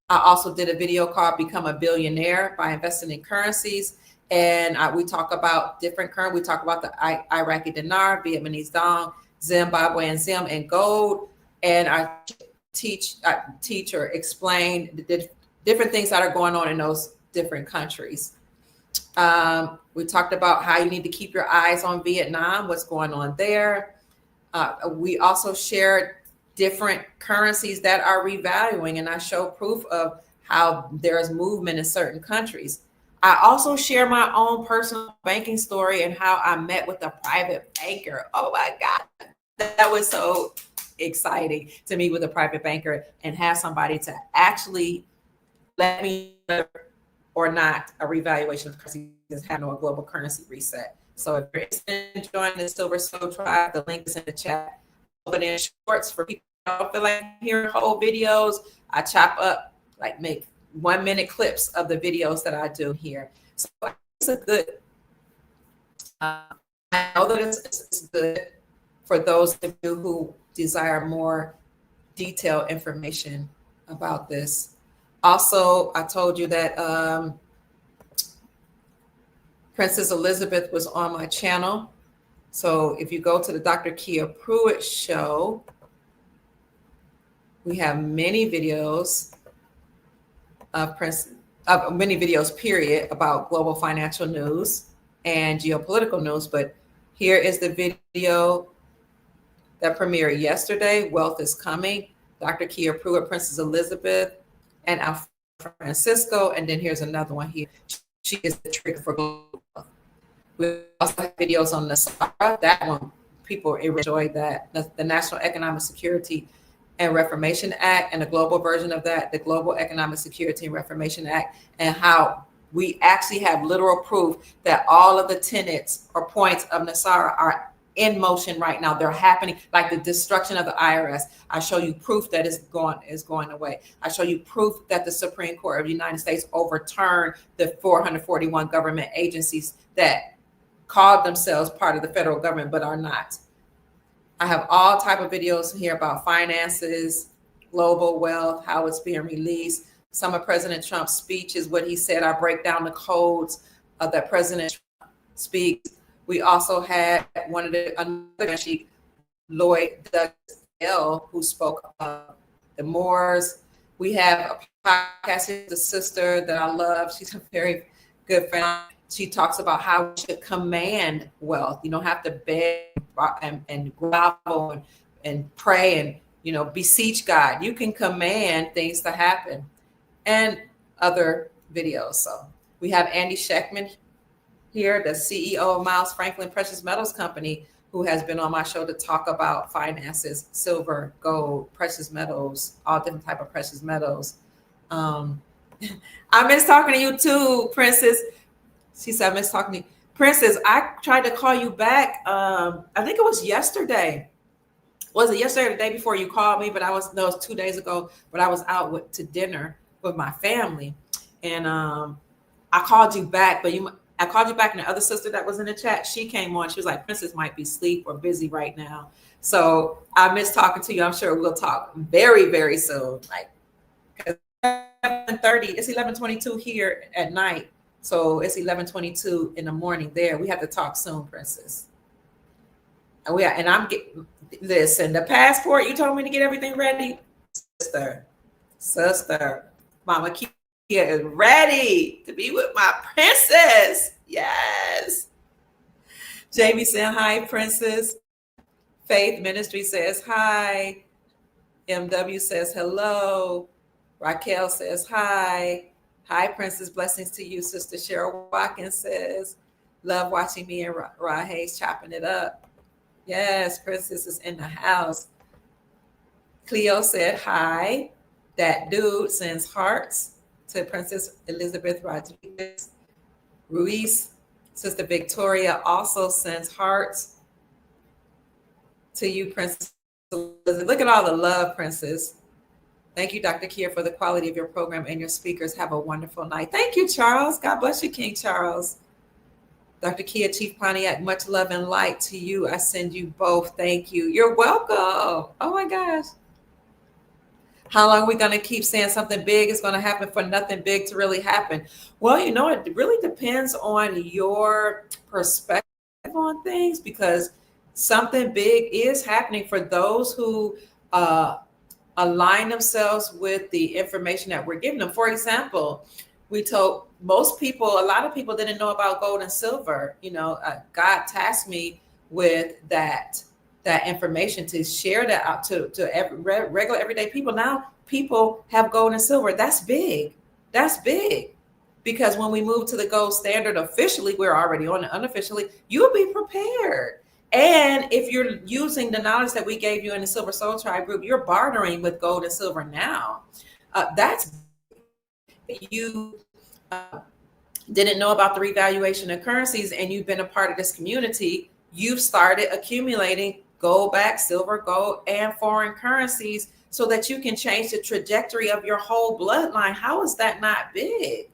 I also did a video called Become a Billionaire by Investing in Currencies. And we talk about different currencies. We talk about the Iraqi dinar, Vietnamese dong, Zimbabwean zim, and gold. And I teach or explain the different things that are going on in those different countries. We talked about how you need to keep your eyes on Vietnam, what's going on there. We also shared different currencies that are revaluing, and I show proof of how there's movement in certain countries. I also share my own personal banking story and how I met with a private banker. Oh my God, that was so exciting to meet with a private banker and have somebody to actually let me know or not a revaluation of currency is happening on a global currency reset. So if you're interested in joining the Silver Soul Tribe, the link is in the chat. But in shorts for people who don't feel like hearing whole videos, I chop up, like make 1-minute clips of the videos that I do here. So it's a good, I know that it's good for those of you who desire more detailed information about this. Also, I told you that Princess Elizabeth was on my channel. So if you go to the Dr. Kia Pruitt show, We have many videos many videos, period, about global financial news and geopolitical news. But here is the video that premiered yesterday, Wealth is Coming, Dr. Kia Pruitt, Princess Elizabeth, and Alfred Francisco. And then here's another one here. She is the trigger for global wealth. We also have videos on NESARA. That one, people enjoyed that. The National Economic Security and Reformation Act, and the global version of that, the Global Economic Security and Reformation Act, and how we actually have literal proof that all of the tenets or points of NESARA are in motion right now. They're happening, like the destruction of the IRS. I show you proof that is going away. I show you proof that the Supreme Court of the United States overturned the 441 government agencies that called themselves part of the federal government but are not. I have all type of videos here about finances, global wealth, how it's being released. Some of President Trump's speeches, what he said. I break down the codes that President Trump speaks. We also had another chief, Lloyd Douglas, who spoke about the Moors. We have a podcast, the sister that I love. She's a very good friend. She talks about how we should command wealth. You don't have to beg and grovel and pray and beseech God. You can command things to happen, and other videos. So we have Andy Schechtman here, the CEO of Miles Franklin Precious Metals Company, who has been on my show to talk about finances, silver, gold, precious metals, all different type of precious metals. I miss talking to you too, Princess. She said, I miss talking to you. Princess, I tried to call you back. I think it was yesterday. Was it yesterday or the day before you called me? But it was 2 days ago, but I was out to dinner with my family. And I called you back, I called you back, and the other sister that was in the chat, she came on. She was like, Princess might be asleep or busy right now. So I miss talking to you. I'm sure we'll talk very, very soon. Like 11:30, it's 11:22 here at night. So it's 11:22 in the morning there. We have to talk soon, Princess. And I'm getting, listen, the passport, you told me to get everything ready. Sister, Mama Kia is ready to be with my princess. Yes. Jamie saying hi, Princess. Faith Ministry says hi. MW says hello. Raquel says hi. Hi, Princess. Blessings to you, Sister Cheryl Watkins says, love watching me and Ra Hayes chopping it up. Yes, Princess is in the house. Cleo said hi. That dude sends hearts to Princess Elizabeth Rodriguez. Ruiz, Sister Victoria also sends hearts to you, Princess Elizabeth. Look at all the love, Princess. Thank you, Dr. Kia, for the quality of your program and your speakers. Have a wonderful night. Thank you, Charles. God bless you, King Charles. Dr. Kia, Chief Pontiac, much love and light to you. I send you both. Thank you. You're welcome. Oh, my gosh. How long are we going to keep saying something big is going to happen for nothing big to really happen? Well, it really depends on your perspective on things, because something big is happening for those who align themselves with the information that we're giving them. For example, we told a lot of people didn't know about gold and silver. God tasked me with that information to share that out to regular everyday people. Now people have gold and silver. That's big. That's big. Because when we move to the gold standard officially, we're already on it. Unofficially, you'll be prepared. And if you're using the knowledge that we gave you in the Silver Soul Tribe group, you're bartering with gold and silver now. That's you didn't know about the revaluation of currencies, and you've been a part of this community. You've started accumulating gold-backed, silver, gold, and foreign currencies so that you can change the trajectory of your whole bloodline. How is that not big?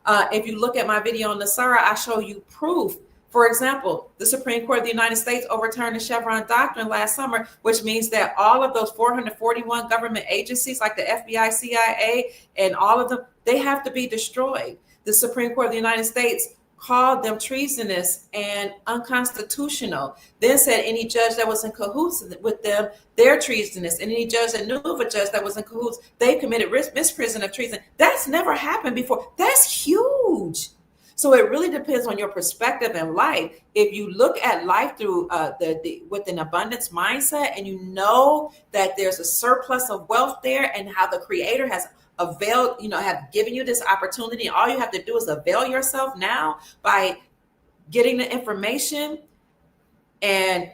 If you look at my video on NESARA, I show you proof. For example, the Supreme Court of the United States overturned the Chevron doctrine last summer, which means that all of those 441 government agencies like the FBI, CIA, and all of them, they have to be destroyed. The Supreme Court of the United States called them treasonous and unconstitutional. Then said any judge that was in cahoots with them, they're treasonous. And any judge that knew of a judge that was in cahoots, they committed misprision of treason. That's never happened before. That's huge. So it really depends on your perspective in life. If you look at life through with an abundance mindset, and you know that there's a surplus of wealth there, and how the Creator has availed, have given you this opportunity, all you have to do is avail yourself now by getting the information and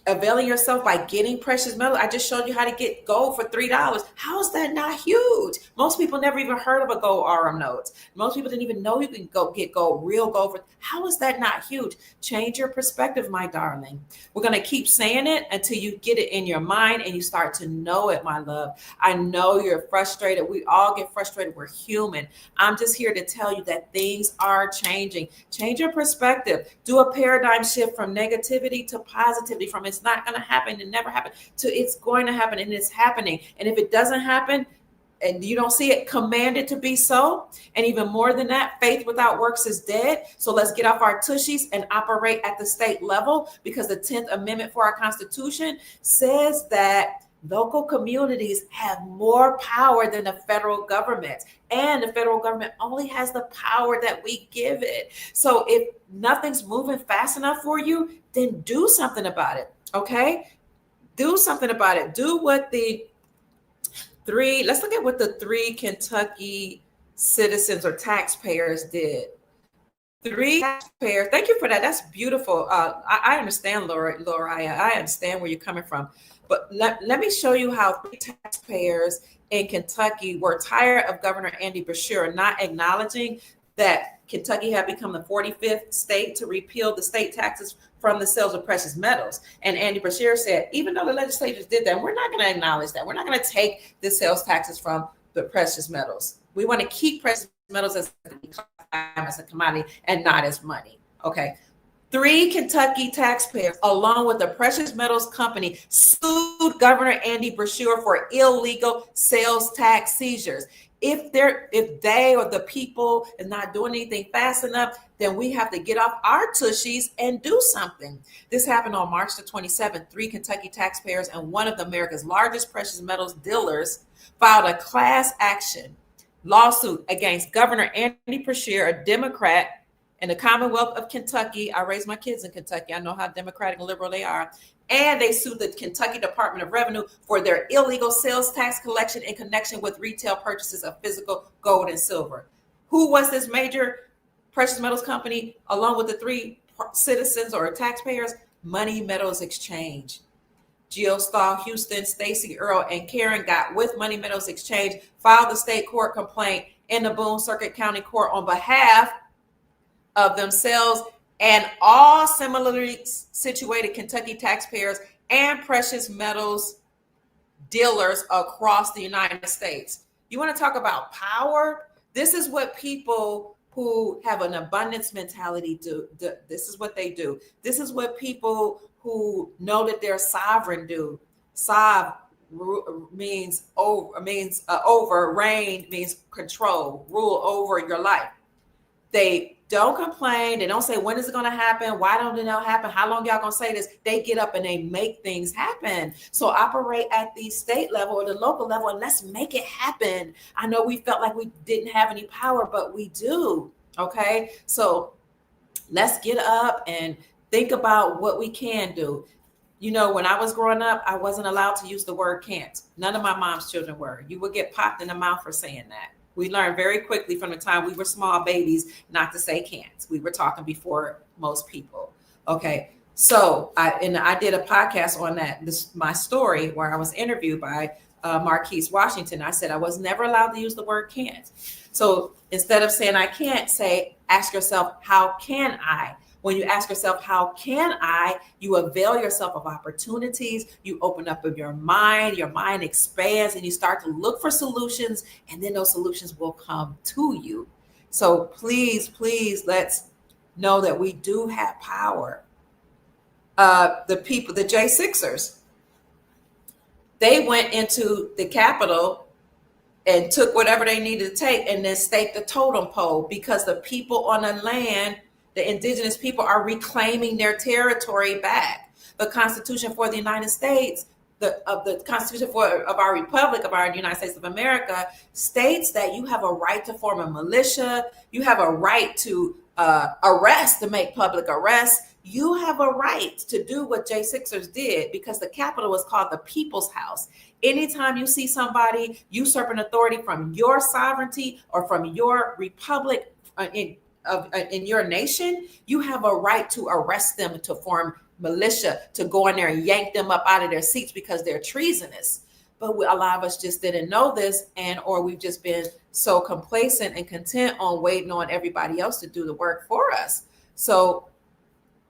availing yourself by getting precious metal. I just showed you how to get gold for $3. How is that not huge? Most people never even heard of a gold RM note. Most people didn't even know you can go get gold, real gold. How is that not huge? Change your perspective, my darling. We're going to keep saying it until you get it in your mind and you start to know it, my love. I know you're frustrated. We all get frustrated. We're human. I'm just here to tell you that things are changing. Change your perspective. Do a paradigm shift from negativity to positivity, from it's not going to happen, it never happened, to it's going to happen, and it's happening. And if it doesn't happen and you don't see it, command it to be so. And even more than that, faith without works is dead. So let's get off our tushies and operate at the state level, because the 10th Amendment for our Constitution says that local communities have more power than the federal government, and the federal government only has the power that we give it. So if nothing's moving fast enough for you, then do something about it. Okay? Do something about it. Do what let's look at what the 3 Kentucky citizens or taxpayers did. 3 taxpayers. Thank you for that. That's beautiful. I understand, Laura. I understand where you're coming from. But let me show you how 3 taxpayers in Kentucky were tired of Governor Andy Beshear not acknowledging that Kentucky had become the 45th state to repeal the state taxes from the sales of precious metals. And Andy Beshear said, even though the legislators did that, we're not going to acknowledge that. We're not going to take the sales taxes from the precious metals. We want to keep precious metals as a commodity and not as money. Okay. 3 Kentucky taxpayers, along with the precious metals company, sued Governor Andy Beshear for illegal sales tax seizures. If they or the people is not doing anything fast enough, then we have to get off our tushies and do something. This happened on March the 27th. 3 Kentucky taxpayers and one of America's largest precious metals dealers filed a class action lawsuit against Governor Andy Beshear, a Democrat in the Commonwealth of Kentucky. I raised my kids in Kentucky. I know how democratic and liberal they are. And they sued the Kentucky Department of Revenue for their illegal sales tax collection in connection with retail purchases of physical gold and silver. Who was this major precious metals company, along with the 3 citizens or taxpayers? Money Metals Exchange. Jill Stahl, Houston, Stacey Earl, and Karen Gott with Money Metals Exchange filed the state court complaint in the Boone Circuit County Court on behalf of themselves and all similarly situated Kentucky taxpayers and precious metals dealers across the United States. You want to talk about power? This is what people who have an abundance mentality do. This is what they do. This is what people who know that they're sovereign do. Means over, reign means control, rule over your life. They don't complain. They don't say, when is it going to happen? Why don't it happen? How long y'all going to say this? They get up and they make things happen. So operate at the state level or the local level, and let's make it happen. I know we felt like we didn't have any power, but we do. Okay. So let's get up and think about what we can do. You know, when I was growing up, I wasn't allowed to use the word can't. None of my mom's children were. You would get popped in the mouth for saying that. We learned very quickly from the time we were small babies not to say can't. We were talking before most people. Okay. So I did a podcast on that. My story where I was interviewed by Marquise Washington. I said I was never allowed to use the word can't. So instead of saying I can't, ask yourself, how can I? When you ask yourself, how can I, you avail yourself of opportunities, you open up your mind expands, and you start to look for solutions, and then those solutions will come to you. So please, let's know that we do have power. The people, the J6ers, they went into the Capitol and took whatever they needed to take and then staked the totem pole, because the people on the land The indigenous people are reclaiming their territory back. The Constitution for the United States, the Constitution of our Republic, of our United States of America, states that you have a right to form a militia. You have a right to arrest, to make public arrests. You have a right to do what J6ers did, because the Capitol was called the People's House. Anytime you see somebody usurping authority from your sovereignty or from your republic in your nation, you have a right to arrest them, to form militia, to go in there and yank them up out of their seats because they're treasonous. But a lot of us just didn't know this, or we've just been so complacent and content on waiting on everybody else to do the work for us. So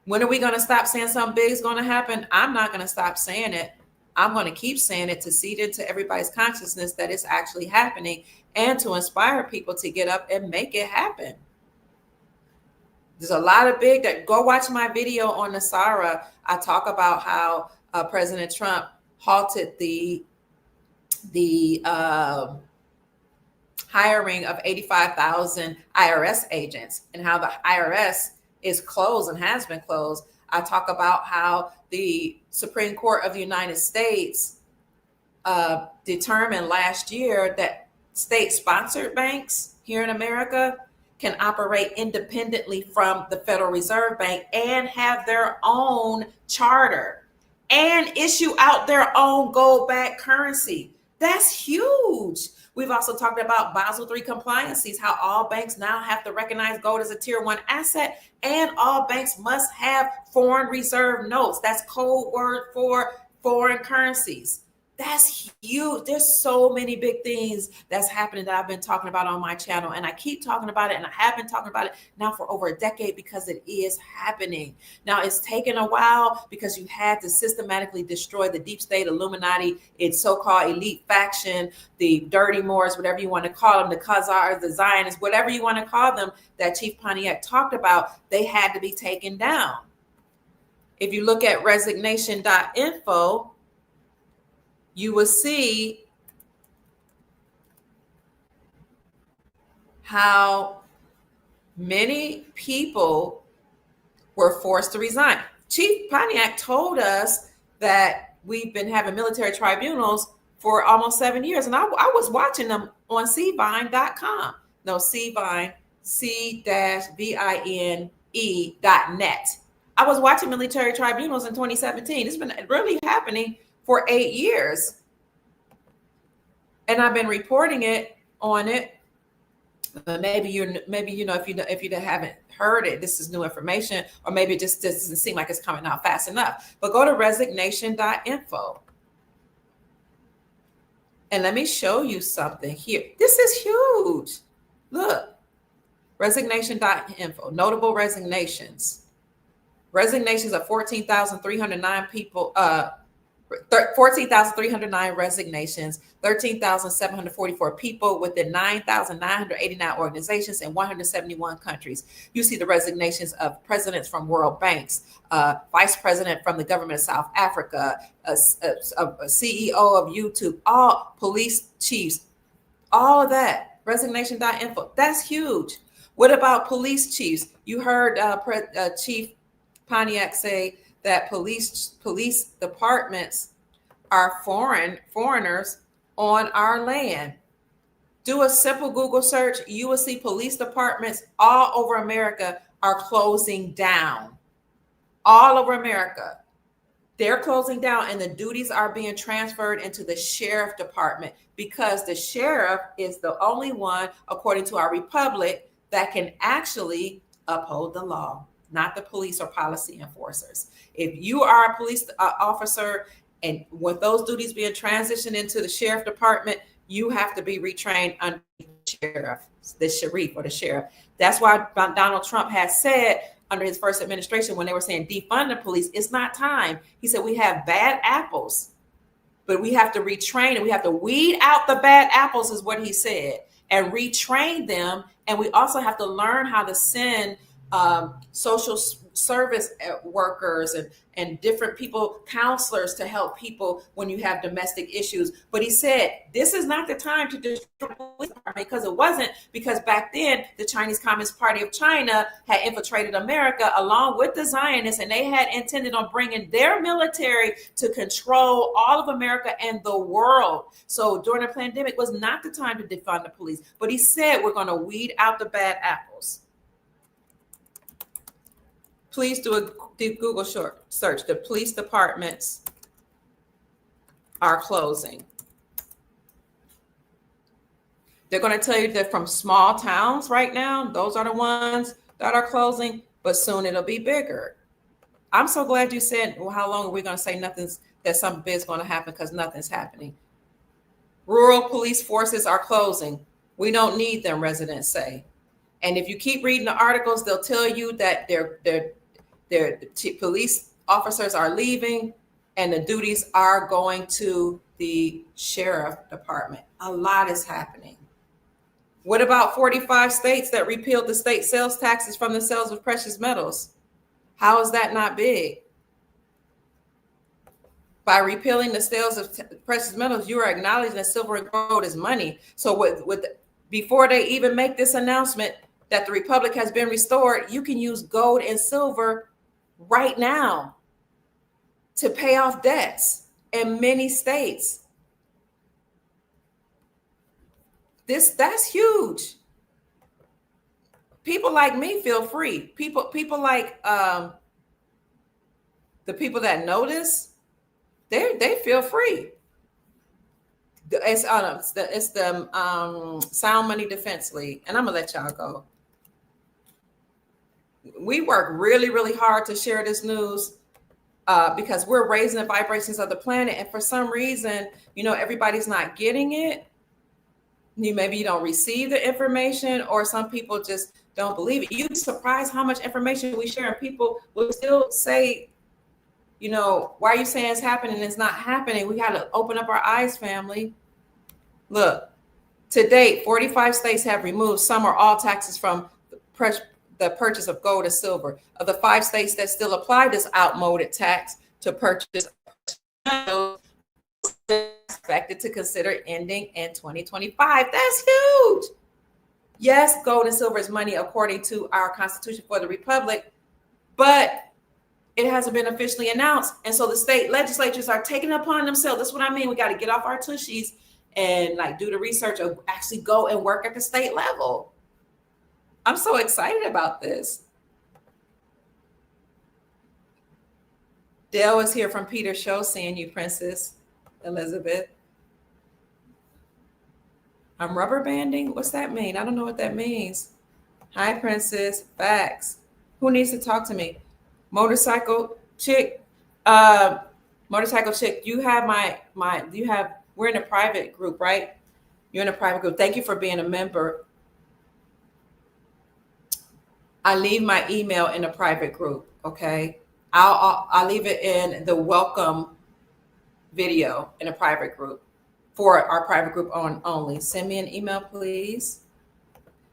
when are we going to stop saying something big is going to happen? I'm not going to stop saying it. I'm going to keep saying it to seed into everybody's consciousness that it's actually happening, and to inspire people to get up and make it happen. There's a lot of big that go watch my video on Nasara. I talk about how President Trump halted the hiring of 85,000 IRS agents, and how the IRS is closed and has been closed. I talk about how the Supreme Court of the United States determined last year that state-sponsored banks here in America can operate independently from the Federal Reserve Bank and have their own charter and issue out their own gold-backed currency. That's huge. We've also talked about Basel III compliances, how all banks now have to recognize gold as a tier 1 asset, and all banks must have foreign reserve notes. That's code word for foreign currencies. That's huge. There's so many big things that's happening that I've been talking about on my channel, and I keep talking about it, and I have been talking about it now for over a decade, because it is happening. Now, it's taken a while because you had to systematically destroy the deep state, Illuminati, its so-called elite faction, the Dirty Moors, whatever you want to call them, the Khazars, the Zionists, whatever you want to call them, that Chief Pontiac talked about. They had to be taken down. If you look at resignation.info, you will see how many people were forced to resign. Chief Pontiac told us that we've been having military tribunals for almost 7 years, and I was watching them on cvine.com. No, cvine, c-vine.net. I was watching military tribunals in 2017. It's been really happening for 8 years, and I've been reporting on it. Maybe if you haven't heard it, this is new information, or maybe it just doesn't seem like it's coming out fast enough. But go to resignation.info, and let me show you something here. This is huge. Look, resignation.info, notable resignations. Resignations of 14,309 people. 14,309 resignations, 13,744 people within 9,989 organizations in 171 countries. You see the resignations of presidents from world banks, vice president from the government of South Africa, a CEO of YouTube, all police chiefs, all of that. Resignation.info. That's huge. What about police chiefs? You heard Chief Pontiac say that police departments are foreigners on our land. Do a simple Google search. You will see police departments all over America are closing down. All over America. They're closing down, and the duties are being transferred into the sheriff department, because the sheriff is the only one, according to our republic, that can actually uphold the law, not the police or policy enforcers. If you are a police officer, and with those duties being transitioned into the sheriff department, you have to be retrained under the sheriff, the sheriff or the sheriff. That's why Donald Trump has said under his first administration, when they were saying defund the police, it's not time. He said, we have bad apples, but we have to retrain, and we have to weed out the bad apples, is what he said, and retrain them. And we also have to learn how to send social service workers and different people, counselors to help people when you have domestic issues. But he said, this is not the time to destroy the police department, because it wasn't, because back then the Chinese Communist Party of China had infiltrated America along with the Zionists, and they had intended on bringing their military to control all of America and the world. So during the pandemic was not the time to defund the police. But he said, we're going to weed out the bad apples. Please do a Google search. The police departments are closing. They're going to tell you that from small towns right now, those are the ones that are closing, but soon it'll be bigger. I'm so glad you said, well, how long are we going to say that something big is going to happen, because nothing's happening. Rural police forces are closing. We don't need them, residents say. And if you keep reading the articles, they'll tell you that their police officers are leaving and the duties are going to the sheriff department. A lot is happening. What about 45 states that repealed the state sales taxes from the sales of precious metals? How is that not big? By repealing the sales of precious metals, you are acknowledging that silver and gold is money. So before they even make this announcement that the republic has been restored, you can use gold and silver right now to pay off debts in many states. That's huge. People like me feel free. People like the people that know this, they feel free. It's the Sound Money Defense League, and I'm gonna let y'all go. We work really, really hard to share this news because we're raising the vibrations of the planet, and for some reason, everybody's not getting it. Maybe you don't receive the information, or some people just don't believe it. You'd be surprised how much information we share, and people will still say, why are you saying it's happening? It's not happening. We got to open up our eyes, family. Look, to date, 45 states have removed some or all taxes from the purchase of gold and silver. Of the 5 states that still apply this outmoded tax to purchase, expected to consider ending in 2025. That's huge. Yes, gold and silver is money according to our Constitution for the Republic, but it hasn't been officially announced. And so the state legislatures are taking it upon themselves. That's what I mean. We got to get off our tushies and do the research, or actually go and work at the state level. I'm so excited about this. Dale is here from Peter's show. Seeing you, Princess Elizabeth. I'm rubber banding. What's that mean? I don't know what that means. Hi, Princess. Facts. Who needs to talk to me? Motorcycle chick. Motorcycle chick. You have we're in a private group, right? You're in a private group. Thank you for being a member. I leave my email in a private group. Okay. I'll leave it in the welcome video in a private group for our private group only. Send me an email, please.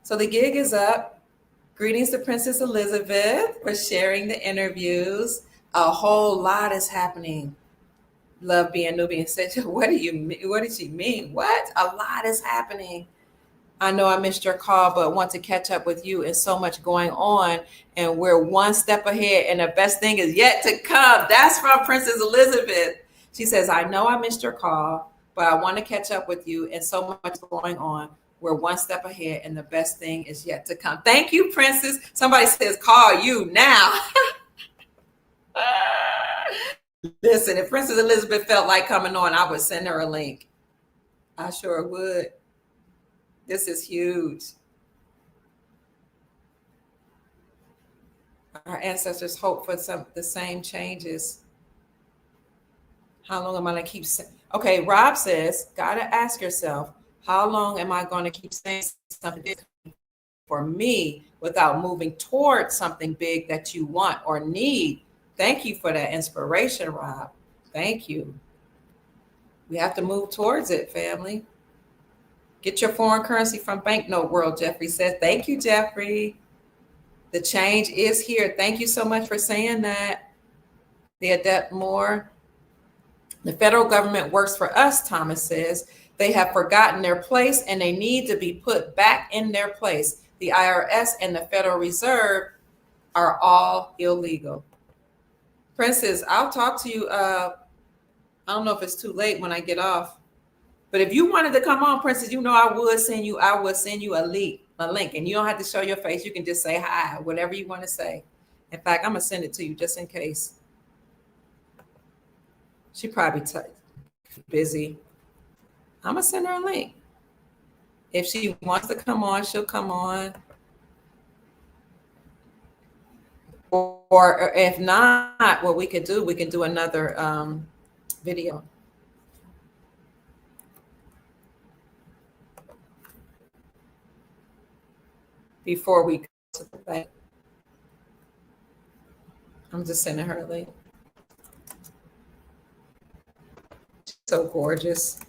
So the gig is up. Greetings to Princess Elizabeth for sharing the interviews. A whole lot is happening. Love being Nubian said, what do you mean? What did she mean? What? A lot is happening. I know I missed your call, but want to catch up with you, and so much going on. And we're one step ahead, and the best thing is yet to come. That's from Princess Elizabeth. She says, I know I missed your call, but I want to catch up with you, and so much going on. We're one step ahead, and the best thing is yet to come. Thank you, Princess. Somebody says, call you now. Listen, if Princess Elizabeth felt like coming on, I would send her a link. I sure would. This is huge. Our ancestors hope for the same changes. How long am I going to keep saying? Okay, Rob says, got to ask yourself, how long am I going to keep saying something for me without moving towards something big that you want or need? Thank you for that inspiration, Rob. Thank you. We have to move towards it, family. Get your foreign currency from Banknote World, Jeffrey says. Thank you, Jeffrey. The change is here. Thank you so much for saying that. The Adept Moore. The federal government works for us, Thomas says. They have forgotten their place and they need to be put back in their place. The IRS and the Federal Reserve are all illegal. Princess, I'll talk to you. I don't know if it's too late when I get off, but if you wanted to come on, Princess, you know I would send you a link, and you don't have to show your face. You can just say hi, whatever you want to say. In fact, I'm gonna send it to you just in case. She probably busy. I'm gonna send her a link. If she wants to come on, she'll come on. Or if not, what we can do another video. Before we go to the back. I'm just sending her a link. She's so gorgeous.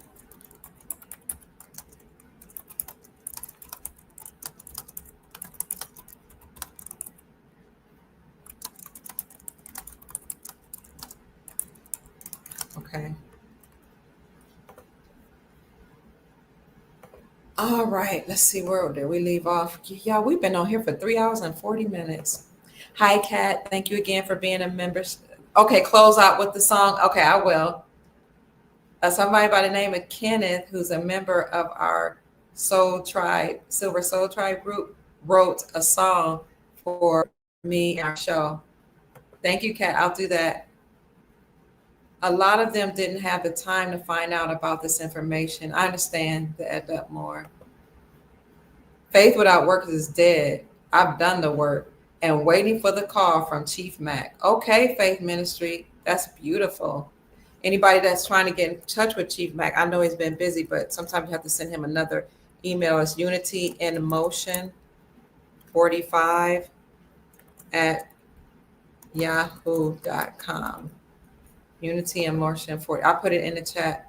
Okay. All right, let's see, where did we leave off? Yeah, we've been on here for 3 hours and 40 minutes. Hi, Kat. Thank you again for being a member. Okay, close out with the song. Okay, I will. Somebody by the name of Kenneth, who's a member of our Soul Tribe, Silver Soul Tribe group, wrote a song for me and our show. Thank you, Kat. I'll do that. A lot of them didn't have the time to find out about this information. I understand the Adept Moore. Faith without works is dead. I've done the work and waiting for the call from Chief Mac. Okay, Faith Ministry. That's beautiful. Anybody that's trying to get in touch with Chief Mac, I know he's been busy, but sometimes you have to send him another email. It's unityinmotion45@yahoo.com. Unity in Motion 40. I'll put it in the chat.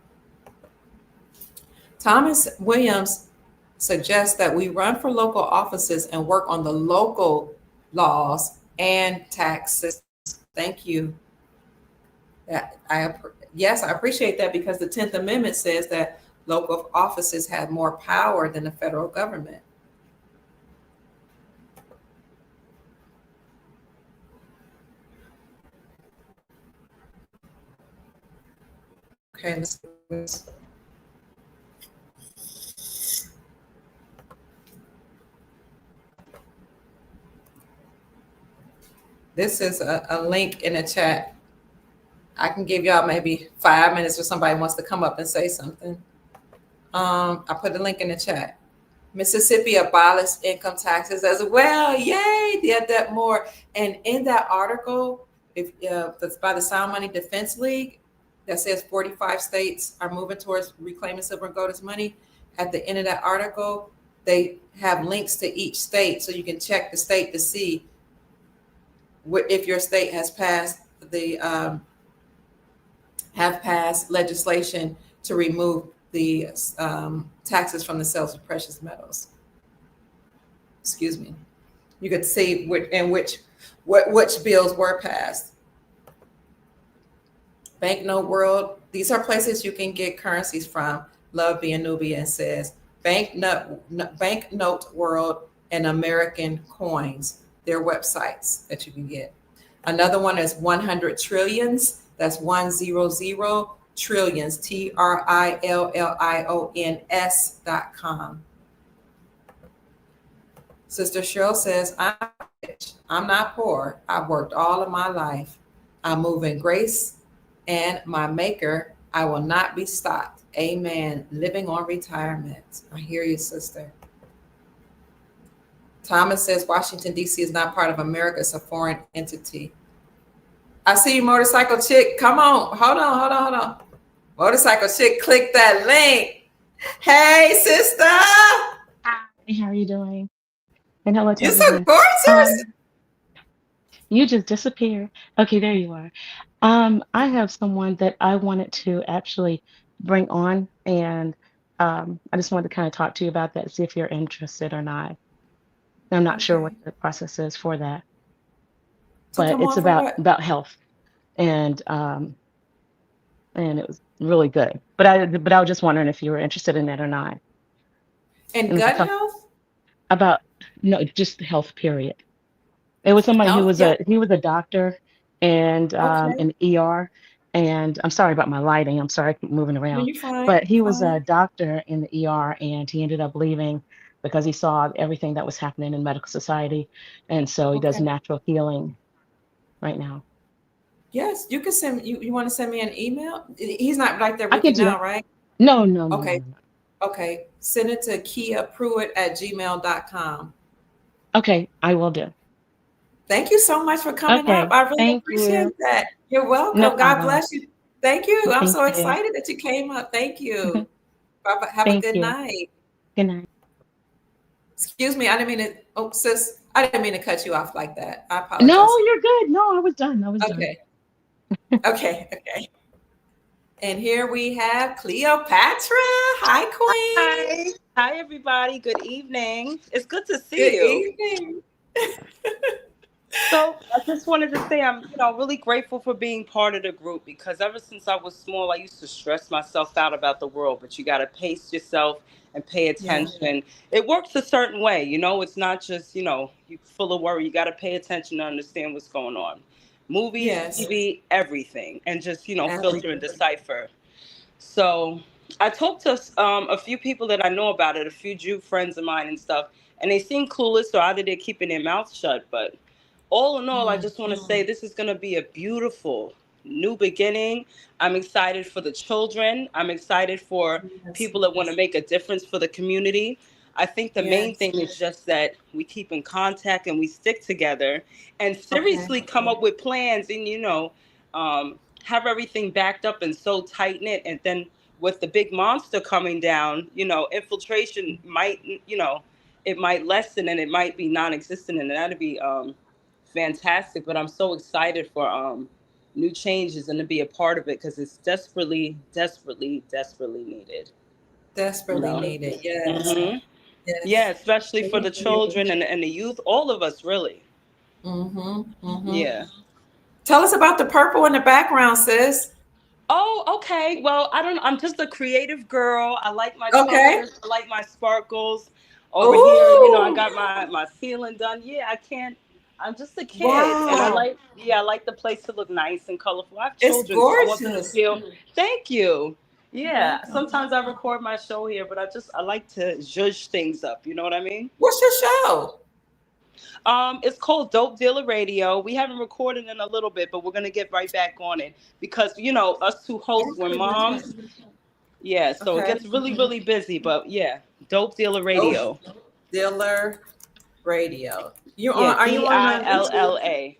Thomas Williams suggests that we run for local offices and work on the local laws and tax systems. Thank you. Yes, I appreciate that, because the 10th Amendment says that local offices have more power than the federal government. Okay, let's do this. This is a link in the chat. I can give y'all maybe 5 minutes if somebody wants to come up and say something. I put the link in the chat. Mississippi abolished income taxes as well. Yay, the Adept Moore. And in that article, that's by the Sound Money Defense League, that says 45 states are moving towards reclaiming silver and gold as money. At the end of that article, they have links to each state, so you can check the state to see if your state has passed legislation to remove the taxes from the sales of precious metals. Excuse me. You could see which bills were passed. Banknote World. These are places you can get currencies from. Love being Nubian says Banknote World and American Coins. They're websites that you can get. Another one is 100 Trillions. That's 100 trillions, TRILLIONS.com. Sister Cheryl says, I'm rich. I'm not poor. I've worked all of my life. I move in grace and my maker. I will not be stopped. Amen. Living on retirement. I hear you, sister. Thomas says, Washington, D.C. is not part of America. It's a foreign entity. I see you, Motorcycle Chick. Come on. Hold on. Motorcycle Chick, click that link. Hey, sister. Hi, how are you doing? And hello to You're so everyone. gorgeous. You just disappeared. Okay, there you are. I have someone that I wanted to actually bring on, and I just wanted to kind of talk to you about that, see if you're interested or not. I'm not sure what Okay. the process is for that, To but come it's on for what? about health, and it was really good. But I was just wondering if you were interested in it or not, And and we could gut talk health? about no, just health period. It was somebody who Health? was Yeah. a doctor and Okay. an ER. And I'm sorry about my lighting. I'm sorry I keep moving No, around. you're fine. But he was a Fine. doctor in the ER, and he ended up leaving because he saw everything that was happening in medical society. And so he does Okay. natural healing right now. Yes, you can send you want to send me an email? He's not right there I with can you do now, that. right? No, no, no, no, Okay. no. Okay. Send it to kiapruitt@gmail.com. Okay, I will do. Thank you so much for coming up. Okay, I really thank you. appreciate that. You're No welcome. God problem. bless you. Thank you. I'm Thank so you. excited that you came up. Thank you. Bye. Have a Thank good you. night. Good night. Excuse me. I didn't mean to. Oh, sis, I didn't mean to cut you off like that. I No, apologize. you're good. No, I was done. I was done. Okay. Okay. Okay. And here we have Cleopatra. Hi, Queen. Hi. Hi, everybody. Good evening. It's good to see Good you. evening. So I just wanted to say I'm, really grateful for being part of the group because ever since I was small, I used to stress myself out about the world, but you got to pace yourself and pay Yeah. attention. It works a certain way, it's not just, you full of worry. You got to pay attention to understand what's going on. Movies, Yes. TV, everything, and just, filter and Everything. decipher. So I talked to a few people that I know about it, a few Jew friends of mine and stuff, and they seem clueless, or either they're keeping their mouths shut. But all in all, I Mm. just want to say this is going to be a beautiful new beginning. I'm excited for the children. I'm excited for Yes. people that want to make a difference for the community. I think the main Yes. thing is just that we keep in contact and we stick together and Okay. seriously come up with plans and, have everything backed up and so tight knit. And then with the big monster coming down, infiltration might, it might lessen and it might be non-existent, and that'd be fantastic. But I'm so excited for new changes and to be a part of it because it's desperately, desperately, desperately needed. You Desperately know. needed. Yes. Hmm. Yeah, Yes. especially for the Thank you. children and the youth, all of us really. Mm-hmm. Mm-hmm. Yeah. Tell us about the purple in the background, sis. Oh, okay. Well, I don't. I'm just a creative girl. I like my Okay. colors. I like my sparkles. Over here, I Ooh. got my ceiling done. Yeah, I can't. I'm just a kid, and I Wow. like. Yeah, I like the place to look nice and colorful. I have It's children, so I want them to gorgeous. feel. Thank you. You're Yeah. welcome. Sometimes I record my show here, but I like to zhuzh things up. You know what I mean? What's your show? It's called Dope Dealer Radio. We haven't recorded in a little bit, but we're gonna get right back on it because us two hosts were Okay. moms. Yeah, so it Okay. gets really, really busy. But yeah, Dope Dealer Dope Radio. Dealer Radio. Yeah, Are you on YouTube? DILLA.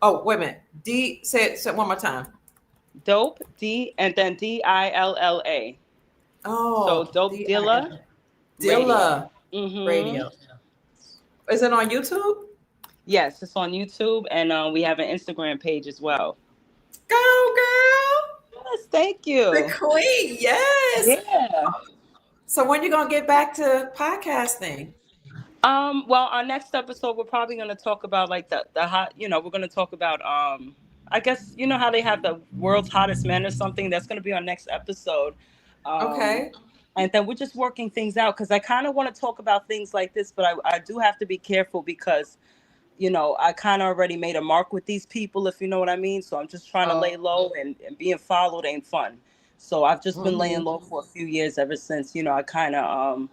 Oh, wait a minute. Say it one more time. Dope D and then DILLA. So Oh, Dope Dealer DIL. Radio. Dilla Mm-hmm. Radio. Is it on YouTube? Yes, it's on YouTube, and we have an Instagram page as well. Go, girl. Yes, thank The you. queen. Yes. Yeah. So when you gonna get back to podcasting? Well, our next episode, we're probably going to talk about like the hot, we're going to talk about, I guess, how they have the world's hottest men or something. That's going to be our next episode. Um, Okay. and then we're just working things out because I kind of want to talk about things like this, but I do have to be careful because, I kind of already made a mark with these people, if you know what I mean. So I'm just trying to lay Oh. low, and being followed ain't fun. So I've just been laying Mhm. low for a few years ever since, I kind of,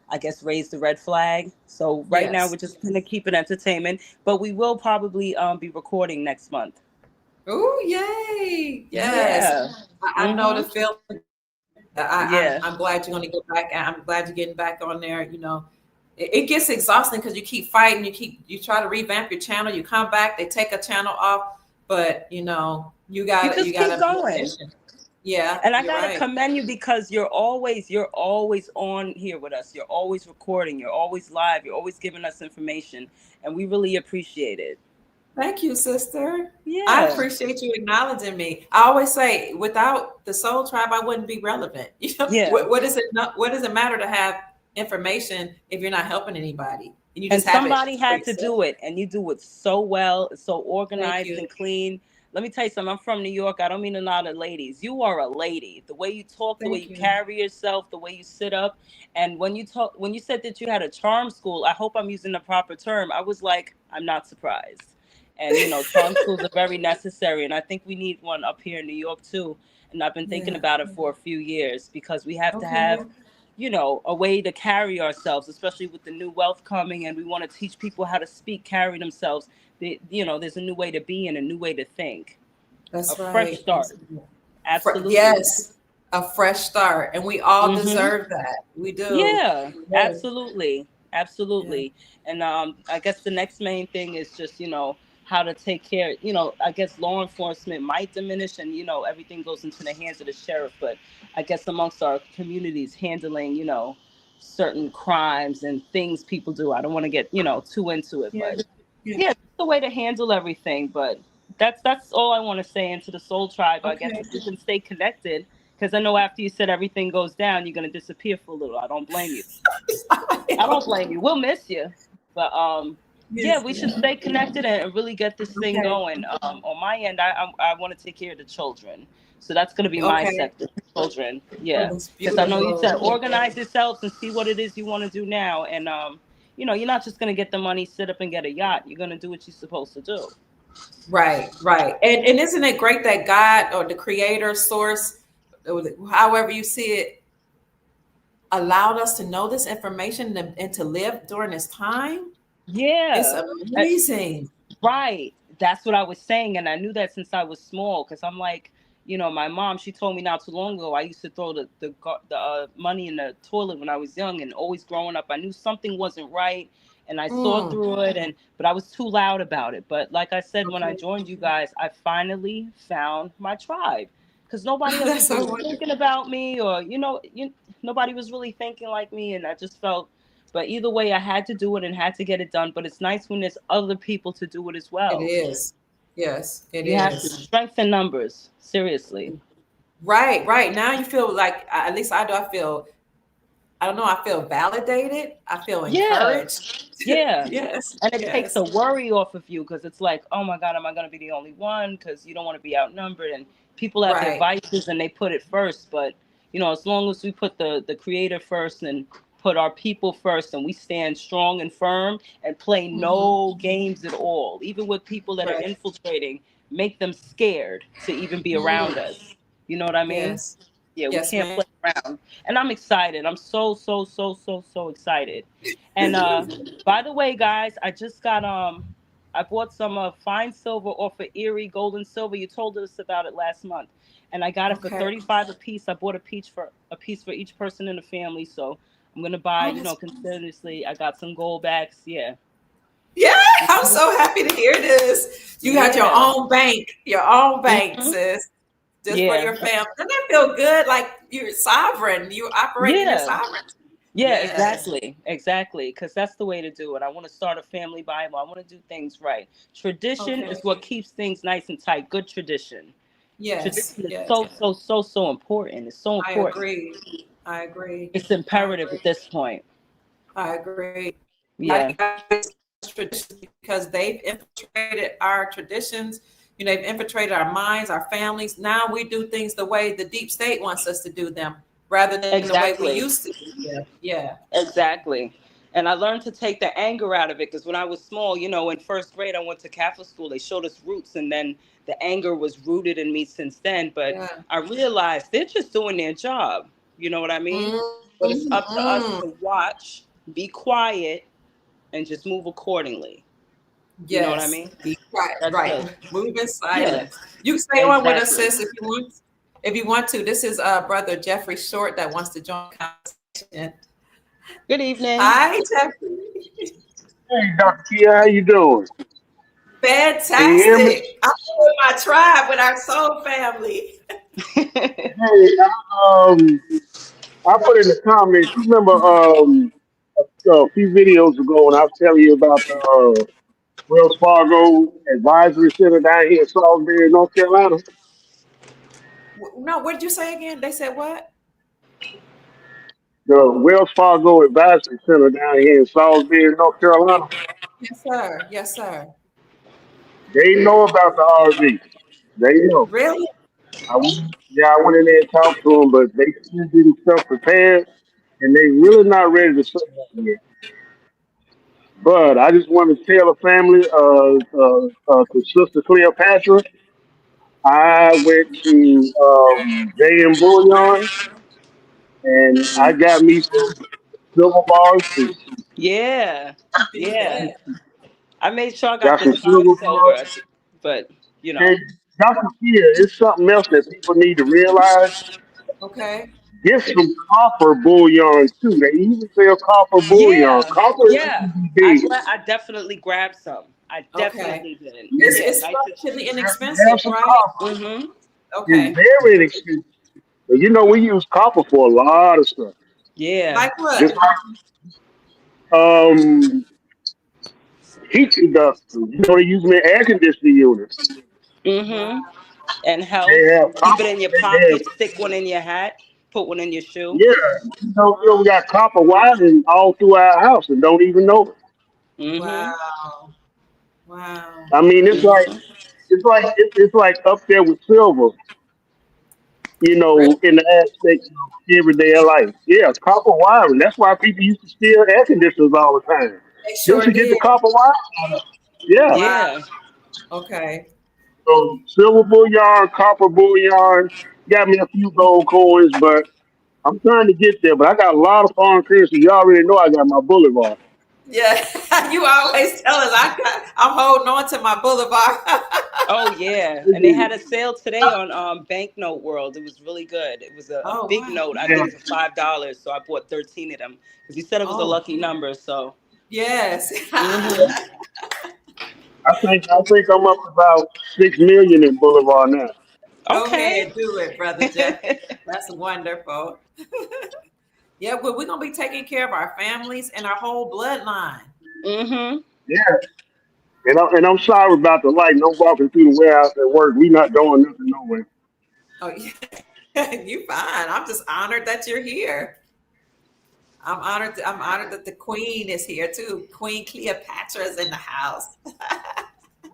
I guess, raise the red flag. So right now Yes. we're just going to keep it entertainment, but we will probably be recording next month. Oh, yay. Yes. Yeah. I know the Mhm. feeling. Yeah. I'm glad you're going to get back. I'm glad you're getting back on there. It gets exhausting because you keep fighting. You try to revamp your channel. You come back, they take a channel off, but you You got just you got keep to be going. patient. Yeah, And I you're got to right. commend you because you're always on here with us. You're always recording, you're always live, you're always giving us information, and we really appreciate it. Thank you, sister. I Yeah. appreciate you acknowledging me. I always say, without the Soul Tribe, I wouldn't be relevant. Yeah. What does it matter to have information if you're not helping anybody? and you And just have it somebody for had to yourself. do it, and you do it so well, it's so Thank organized you. and clean. Let me tell you something. I'm from New York. I don't mean a lot of ladies. You are a lady. The way you talk, the way Thank you you. carry yourself, the way you sit up, and when you said that you had a charm school, I hope I'm using the proper term. I was like, I'm not surprised. And charm schools are very necessary, and I think we need one up here in New York too. And I've been thinking Yeah. about it for a few years because we have to Okay. have a way to carry ourselves, especially with the new wealth coming, and we want to teach people how to speak, carry themselves. There's a new way to be and a new way to think. A That's fresh right. start. Absolutely. Yes, a fresh start, and we all Mm-hmm. deserve that. We do. Yeah, Yes. absolutely. Yeah. Absolutely. And I guess the next main thing is just, how to take care. I guess law enforcement might diminish and, everything goes into the hands of the sheriff. But I guess amongst our communities handling, certain crimes and things people do. I don't want to get, too into it, Yeah. but Yeah. yeah, it's the way to handle everything. But that's all I want to say. Into the soul tribe, I guess, Okay. if we can stay connected, because I know after you said everything goes down, you're gonna disappear for a little. I don't blame you. I don't blame you. We'll miss you, but yeah, Yes. we should stay connected and really get this thing Okay. going. On my end, I want to take care of the children, so that's gonna be my Okay. sector, children. Oh, Yeah, that's because I know you said beautiful. organize yourselves and see what it is you want to do now, and you're not just gonna get the money, sit up and get a yacht. You're gonna do what you're supposed to do. Right, right. And isn't it great that God or the creator source, however you see it, allowed us to know this information and to live during this time? It's Yeah. amazing. Right. That's what I was saying. And I knew that since I was small because I'm like, my mom, she told me not too long ago, I used to throw the money in the toilet when I was young and always growing up. I knew something wasn't right and I saw Mm, through it but I was too loud about it. But like I said, when I okay. joined you guys, I finally found my tribe because nobody else That's was so really wonderful. thinking about me or, nobody was really thinking like me. And I just felt but either way, I had to do it and had to get it done. But it's nice when there's other people to do it as It well. is. Yes, it You have to is. strengthen numbers. Seriously. Right, right. Now you feel like, at least I do, I don't know, I feel validated. I feel Yeah. encouraged. Yeah. Yes, And it takes yes. a worry off of you because it's like, oh my God, am I going to be the only one? Because you don't want to be outnumbered. And people have their Right. vices and they put it first. But, as long as we put the creator first and put our people first and we stand strong and firm and play Hmm. no games at all, even with people that are Right. infiltrating, make them scared to even be around Mm, us. You know what I mean? yes. Yeah, we Yes, can't ma'am. play around. And I'm excited. I'm so, so, so, so, so excited. And by the way, guys, I bought some fine silver off of Erie Gold and Silver. You told us about it last month. And I got it for Okay. 35 a piece. I bought a piece for each person in the family. So I'm gonna buy, Oh, that's continuously. I got some gold backs. Yeah. yeah. I'm so happy to hear this. You got Yeah. your own bank, Hmm. sis, just for Yeah. your family. Doesn't that feel good? Like you're sovereign. You operate in your Yeah. sovereignty. Yeah, Yes. exactly. Because that's the way to do it. I want to start a family Bible. I want to do things right. Tradition Okay. is what keeps things nice and tight. Good tradition. Yes. Tradition is Yes. so, so, so, so important. It's so I important. agree. I agree. It's I imperative agree. at this point. I agree. Yeah, Traditions because they've infiltrated our traditions. They've infiltrated our minds, our families. Now we do things the way the deep state wants us to do them, rather than the way we exactly. used to do them. Yeah. Exactly. And I learned to take the anger out of it because when I was small, in first grade, I went to Catholic school. They showed us roots, and then the anger was rooted in me since then. But Yeah. I realized they're just doing their job. You know what I mean? But it's up to us Mm-hmm. to watch, be quiet, and just move accordingly. You know what I Yes. mean? Be quiet. That's Right. it. Move in Yeah, silence. You can stay on with us, exactly. sis, if you want. If you want to. This is brother Jeffrey Short that wants to join the conversation. Good evening. Hi, Jeffrey. Hey, Dr. Kia, how you doing? Can you hear me? Fantastic. I'm with my tribe, with our soul family. Hey, I put in the comments. You remember a few videos ago when I was telling you about the Wells Fargo Advisory Center down here in Salisbury, North Carolina? No, what did you say again? They said what? the Wells Fargo Advisory Center down here in Salisbury, North Carolina. Yes, sir. Yes, sir. They know about the RV. They know. Really? I went in there and talked to them, but they still getting stuff prepared, and they really not ready to sell that yet. But I just want to tell the family, to Sister Cleopatra, I went to J.M. Bullion, and I got me some silver bars too. Yeah, yeah. Yeah. I made sure I got Got the some fine silver bars. silver, but you know. And Dr. Kia, it's something else that people need to realize. Okay. Get some copper bullion too. They even sell copper bullion. Yeah, Copper is yeah. big. I definitely grabbed some. I Okay. definitely did. It's Yeah, Yeah, it's nice and relatively cheap. have inexpensive, some right? copper. Mm-hmm. It's Okay. very inexpensive. But you know, we use copper for a lot of stuff. Yeah. Like Just what? like heat conductors. You know, they use them in air conditioning units. Mm-hmm. Wow. And They health. have Keep it copper. in your They have, pocket. Stick one in your hat. Put one in your shoe. yeah, we got copper wiring all through our house and don't even know it. Mm-hmm. Wow. Wow. I mean, Mm-hmm. it's like up there with silver. You Really? know, in the aspect of everyday life. Yeah, copper wiring. That's why people used to steal air conditioners all the time. They Just sure to get the did. copper wire. Yeah. Wow. Yeah. Okay. So silver bullion, copper bullion, got me a few gold coins, but I'm trying to get there. But I got a lot of foreign currency. You already know I got my boulevard. Yeah. You always tell us I'm holding on to my boulevard. Oh yeah. And they had a sale today on Banknote World. It was really good. It was a Oh big wow. note, I Yeah. think for $5. So I bought 13 of them. Because he said it was a Oh lucky number. So yes. mm-hmm. I think I'm up to about 6 million in boulevard now. Go Okay. ahead, do it, brother Jeff. That's wonderful. Yeah, well, we're gonna be taking care of our families and our whole bloodline. Mm-hmm. Yeah. And I'm sorry about the light. And I'm walking through the warehouse at work. We not doing nothing nowhere. Oh yeah, you fine. I'm just honored that you're here. I'm honored that the queen is here too. Queen Cleopatra is in the house.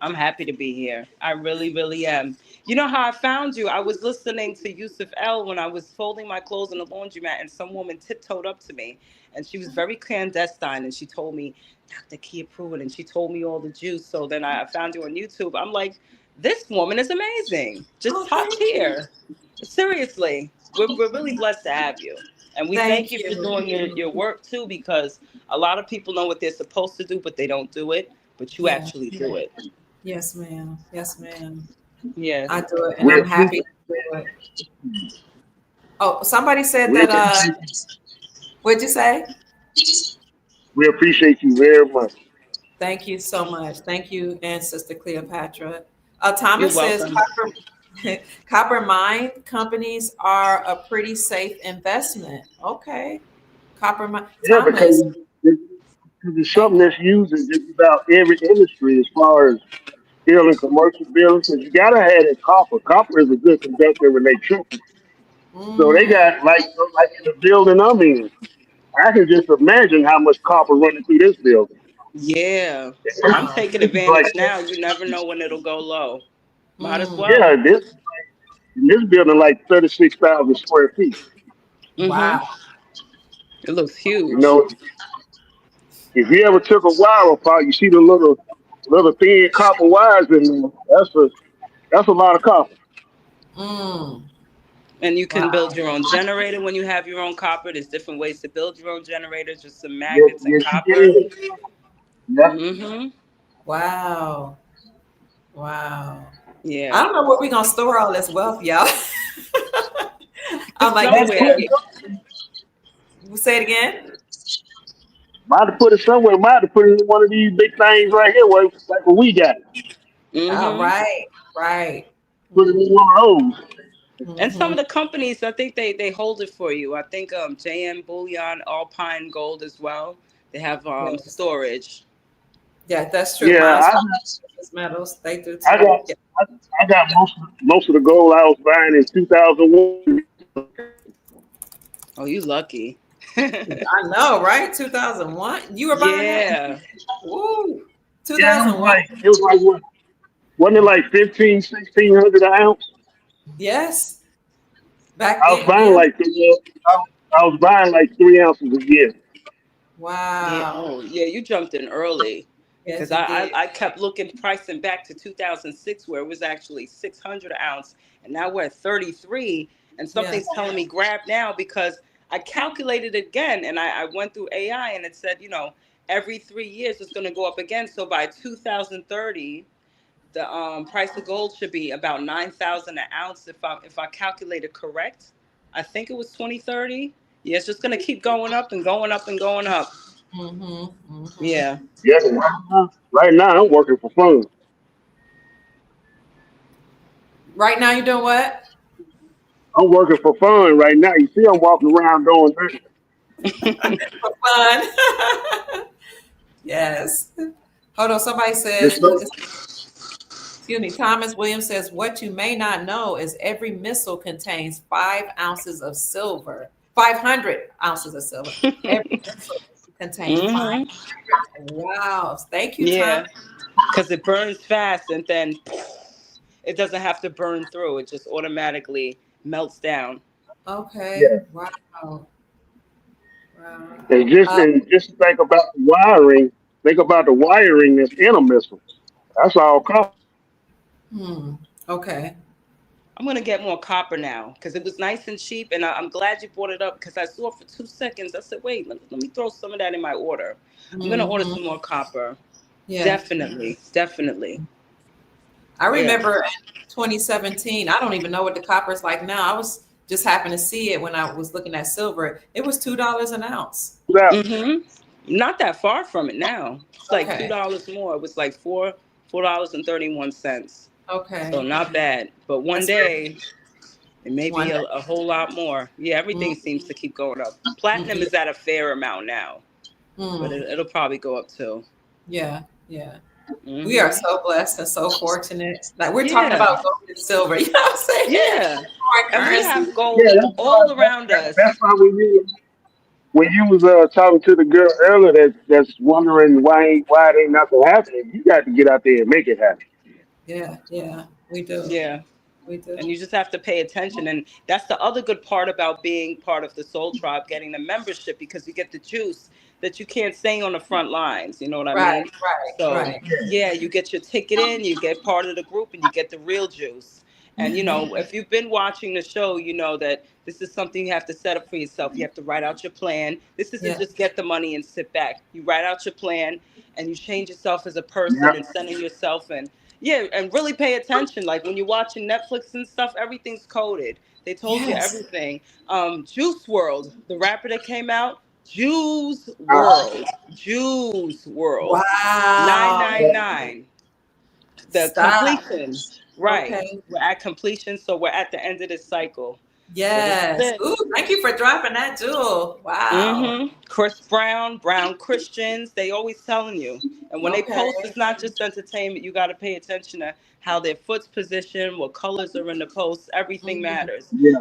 I'm happy to be here. I really, really am. You know how I found you? I was listening to Yusuf L when I was folding my clothes in the laundromat, and some woman tiptoed up to me, and she was very clandestine, and she told me, Dr. Kia Pruitt, and she told me all the juice. So then I found you on YouTube. I'm like, this woman is amazing. Just Oh, top thank you. tier. Seriously, we're really blessed to have you. And we thank Thank you for you. doing your work too, because a lot of people know what they're supposed to do, but they don't do it. But you Yeah. actually do it. Yes, ma'am. Yes, ma'am. Yes. I do it, and We I'm happy appreciate, to do it. Oh, somebody said we that. appreciate, What'd you say? we appreciate you very much. Thank you so much. Thank you, and Sister Cleopatra. You're Thomas says welcome. copper mine companies are a pretty safe investment. Okay, copper mine. Yeah, Thomas, it's thank something that's used in just about every industry as far as building commercial buildings. Because you gotta have that copper. Copper is a good conductor of electricity. you. So they got like in the building I'm in. I can just imagine how much copper running through this building. Yeah. I'm Wow. taking This is like advantage now. You never know when it'll go low. Might as Mm, well. yeah, this building like 36,000 square feet. Mm-hmm. wow. It looks You huge. know, if you ever took a wire apart, you see the little thin copper wires in there. That's a lot of copper. Mm, And you can wow. build your own generator when you have your own copper. There's different ways to build your own generators, just some Yes, magnets and yes, you copper. can. Yeah. Mm-hmm. Wow. Wow. I Yeah. don't know where we're gonna store all this wealth, y'all. I'm like, this Somewhere. say it again. Might have put it somewhere. Might have put it in one of these big things right here, like what we got. Oh, Mm-hmm. right, right. Put it in one of those. And some Mm-hmm. of the companies, I think they hold it for you. I think JM Bullion, Alpine Gold as well. They have Yes. storage. Yeah, that's true. Yeah, Mine's precious metals. They do I too. got Yeah. I got most of the gold I was buying in 2001. Oh, you lucky. I know, right? 2001. You were buying that? Yeah. Woo. Yeah, 2001. it was like what? Wasn't it like 15, 1600 an ounce? Yes. Back I was then. buying Yeah. like I was buying like 3 ounces a year. Yeah. Wow. Oh, yeah. You jumped in early Yes, because you did. I kept looking, pricing back to 2006 where it was actually 600 an ounce. And now we're at 33. And Yes. something's telling me grab now because I calculated again and I went through AI and it said, every 3 years it's going to go up again. So by 2030, the price of gold should be about 9,000 an ounce if I calculated correct. I think it was 2030. Yeah, it's just gonna keep going up and going up and going up. Mm-hmm. Mm-hmm. Yeah. Yeah, right now I'm working for fun. Right now, you're doing what? I'm working for fun right now. You see, I'm walking around doing that. For fun. Yes. Hold on. Somebody Yes, says, sir. excuse me, Thomas Williams says, what you may not know is every missile contains 5 ounces of silver, 500 ounces of silver. Every missile contains Hmm. 500. Wow. Thank you, Tom. Yeah, because it burns fast and then it doesn't have to burn through. It just automatically melts down. Okay. Yeah, Wow. Wow. and just think about the wiring. Think about the wiring that's in a missile. That's all cost. Hmm. Okay. I'm gonna get more copper now because it was nice and cheap, and I'm glad you brought it up because I saw it for 2 seconds. I said, "Wait, let me throw some of that in my order." I'm gonna order Hmm. some more copper. Yeah. Definitely, definitely. I Yeah. remember in 2017, I don't even know what the copper is like now. I was just happened to see it when I was looking at silver. It was $2 an ounce. Mm-hmm. Not that far from it now. It's like two Okay. dollars more. It was like $4.31. So Okay. not bad. But one That's day it may one be day. a whole lot more. Yeah, everything seems to keep going up. Platinum Mm-hmm. is at a fair amount now, but Mm. it'll probably go up too. Yeah. Yeah. We are Hmm. so blessed and so fortunate. Like we're talking Yeah, about gold and silver. You know what I'm saying? yeah. Foreign And we currency. have gold Yeah, all around us. that's why when you was talking to the girl earlier that's wondering why it ain't nothing happening. You got to get out there and make it happen. Yeah. Yeah. We do. Yeah. We do. And you just have to pay attention, and that's the other good part about being part of the Soul Tribe, getting the membership, because you get the juice that you can't say on the front lines, you know what I Right. mean? Right. So Right. yeah, you get your ticket in, you get part of the group, and you get the real juice. And if you've been watching the show, you know that this is something you have to set up for yourself. You have to write out your plan. This isn't Yeah. just get the money and sit back. You write out your plan and you change yourself as a person Yeah, and centering yourself, and yeah, and really pay attention. Like when you're watching Netflix and stuff, everything's coded. They told you Yes. everything. Juice World, the rapper that came out, uh, Juice World, Wow. 999. The Stop. completion, right? Okay. We're at completion, so we're at the end of this cycle. So this is Yes. it. Ooh, thank you for dropping that jewel. Wow. Chris Brown Christians, they always telling you. And when they Okay. post, it's not just entertainment. You got to pay attention to how their foot's positioned, what colors are in the posts. Everything Mhm. matters. yeah,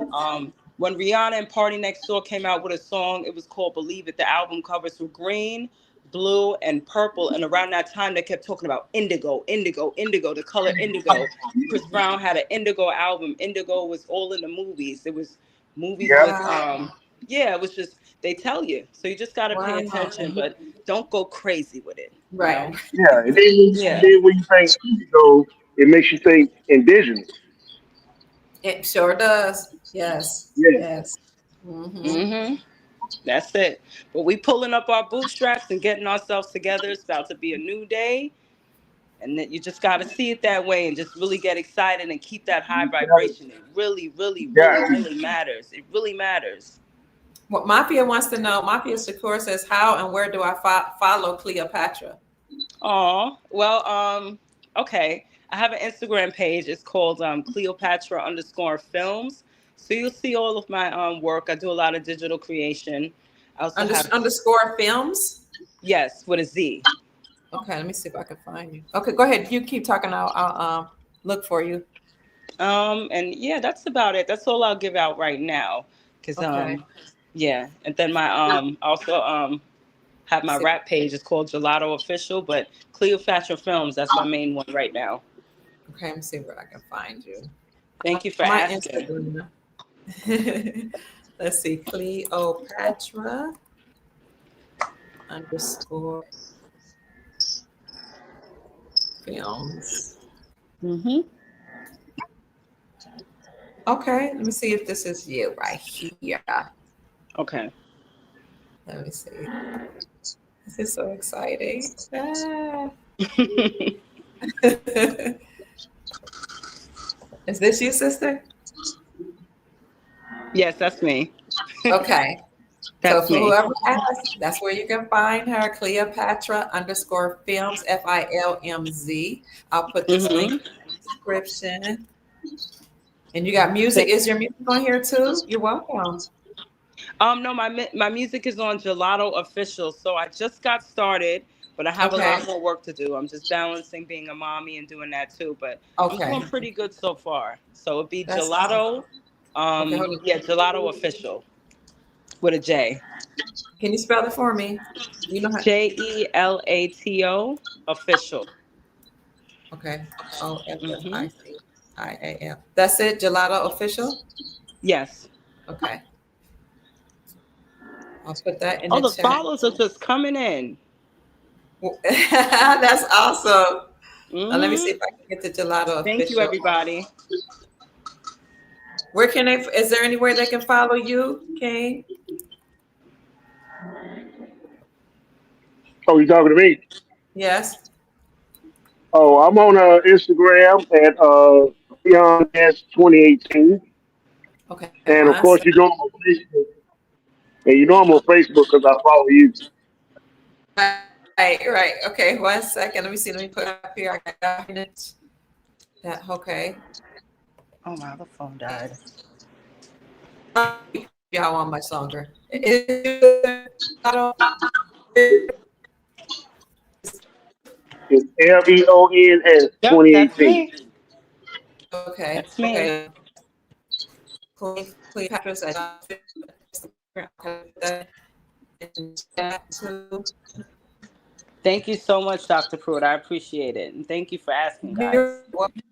When Rihanna and Party Next Door came out with a song, it was called Believe It. The album covers were green, blue, and purple. And around that time, they kept talking about indigo, indigo, indigo, the color indigo. Chris Brown had an indigo album. Indigo was all in the movies. It was movies yeah, with Wow. yeah, it was just they tell you. So you just got to pay Wow. attention, but don't go crazy with it, you Right. know? yeah. And Yeah. then when you think ego, it makes you think indigenous. It sure does. Yes. Yeah, Yes. Hmm. Mhm. That's it. But we pulling up our bootstraps and getting ourselves together. It's about to be a new day, and that you just got to see it that way and just really get excited and keep that high vibration. It really, really, really, yeah. really matters. It really matters. What Mafia wants to know, Mafia Shakur says, how and where do I follow Cleopatra? Oh, well, okay. I have an Instagram page. It's called Cleopatra underscore films. So you'll see all of my work. I do a lot of digital creation. I also have, Underscore films. yes, with a Z. Okay, let me see if I can find you. Okay, go ahead. You keep talking. I'll look for you. And yeah, that's about it. That's all I'll give out right now. Cause Okay. Yeah, and then my also have my rap page. It's called Gelato Official, but Cleopatra Films. That's my main one right now. Okay, let me see where I can find you. Thank you for My asking. Instagram. Let's see, Cleopatra underscore films. Mm-hmm. Okay, let me see if this is you right here. Okay. Let me see. This is so exciting. Ah. Is this you, sister? Yes, that's me. Okay. So That's for me. whoever asks, that's where you can find her, Cleopatra underscore films, FILMZ. I'll put this link Mm-hmm. in the description. And you got music. Is your music on here too? You're welcome. No, my music is on Gelato Official. So I just got started, but I have a Okay. lot more work to do. I'm just balancing being a mommy and doing that too. But I'm Okay. doing pretty good so far. So it'd be That's awesome. Gelato. Okay, hold on. Yeah, Gelato Official with a J. Can you spell it for me? You know how? JELATO Official. Okay. Mm-hmm. OFFICIAL. That's it. Gelato official. Yes. Okay. I'll put that in Oh, the the chat. follows are just coming in. That's awesome. Now let me see Mm-hmm. if I can get the gelato Thank you, official. everybody. Where can they? Is there anywhere they can follow you, King? Oh, you talking to me? Yes. Oh, I'm on Instagram at Beyond S 2018, Okay. and of One course second. you know I'm on Facebook, and you know I'm on Facebook because I follow you. Right. Right. Okay. 1 second. Let me see. Let me put it up here. I got it. That okay. Oh wow, the phone died. Y'all want much longer. It's LEONS Yep, that's 2018. me. Okay. That's me. Okay. Cleopatra's in chat too. Thank you so much, Dr. Pruitt. I appreciate it. And thank you for asking, guys. You're welcome.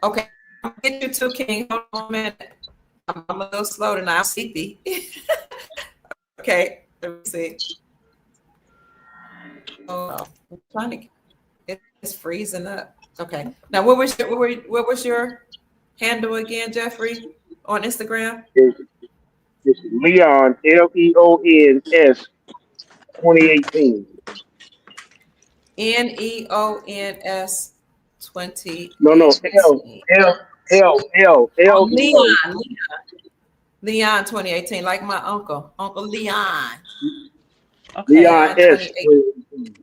Okay. I'll get you too, King. Hold on a minute. I'm a little slow tonight. I'm sleepy. Okay. Let me see. Oh, I'm trying to. It's freezing up. Okay. Now, what was your handle again, Jeffrey, on Instagram? It's Leon LEONS 2018. NEONS No, no, 2018. Oh, Leon. Leon 2018, like my Uncle Leon. Okay. Leon Leon S 2018.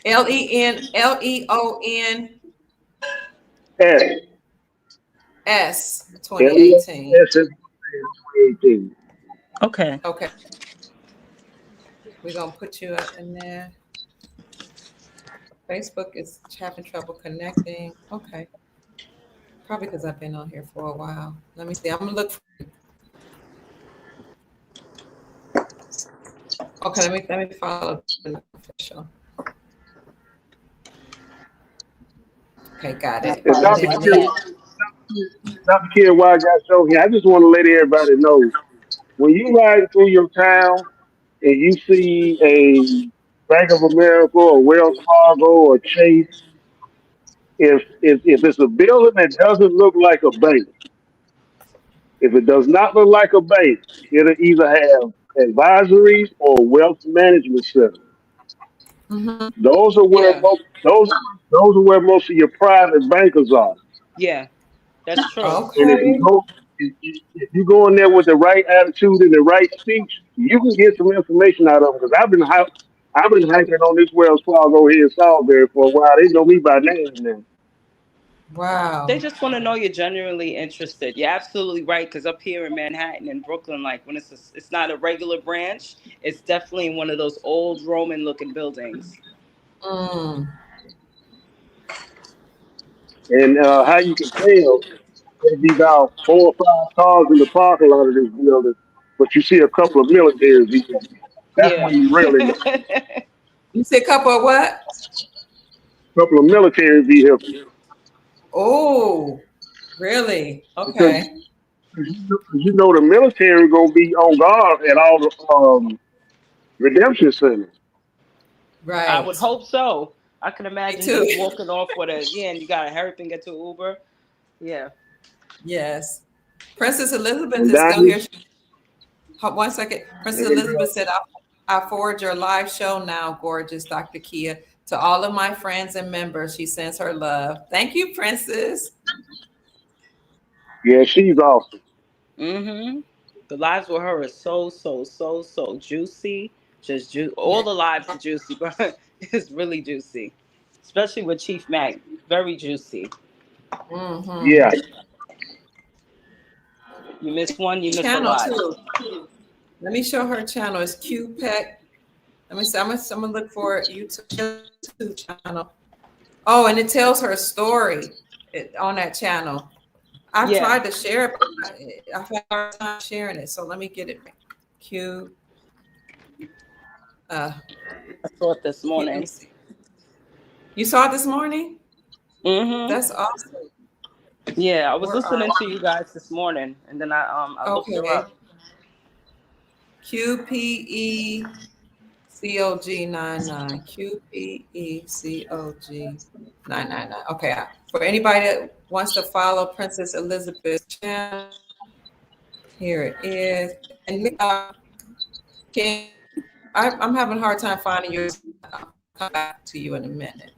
2018. LEON S. S LEONS 2018. 2018. Okay. Okay, we're gonna put you up in there. Facebook is having trouble connecting. Okay, probably because I've been on here for a while. Let me see. I'm gonna look. Okay, let me follow the official. Okay, got I it. And follow Dr. my Q, cat. Dr. Q, while I got show here, I just want to let everybody know when you ride through your town and you see a Bank of America or Wells Fargo or Chase, if it's a building that doesn't look like a bank, if it does not look like a bank, it'll either have advisories or wealth management centers. Mm-hmm. Those are where Yeah. those are where most of your private bankers are. Yeah. That's true. And if you Okay. go if you go in there with the right attitude and the right speech, you can get some information out of them. Because I've been hiking on this Wells Fargo here in Salisbury for a while. They know me by name now. They Wow. just want to know you're genuinely interested. You're absolutely right. Because up here in Manhattan and Brooklyn, like when it's not a regular branch, it's definitely one of those old Roman looking buildings. Mm. And how you can tell be about 4 or 5 cars in the parking lot of this building, but you see a couple of military vehicles. That's Yeah. when you really know. You say a couple of what? A couple of military vehicles Oh, really? because Okay. you know the military gonna be on guard at all the redemption centers. I would Right. hope so. I can Me imagine too. just walking off with a, yeah, and you gotta hurry up and get to Uber. Yeah. Yes. Princess Elizabeth And is still here. diamonds. One second. Princess And Elizabeth said, I forward your live show now, gorgeous Dr. Kia. To all of my friends and members, she sends her love. Thank you, Princess. yeah, she's awesome. Mm-hmm. The lives with her are so juicy. Just all Yeah. the lives are juicy, but it's really juicy. Especially with Chief Mac. Very juicy. Mm-hmm. Yeah, You miss one, you miss a Channel lot. too. Let me show her channel. It's QPEC. Let me see. I'm gonna look for YouTube channel. Oh, and it tells her story on that channel. I've Yeah, tried to share it, but I've had a hard time sharing it. So let me get it. Q. Uh, I saw it this let me morning. see. You saw it this morning? Mm-hmm. That's awesome. Yeah, I was Where are listening to you guys this morning, and then I looked her okay? up. QPECOG 99. QPECOG 999. Okay. For anybody that wants to follow Princess Elizabeth's channel, here it is. And can I'm having a hard time finding yours. I'll come back to you in a minute.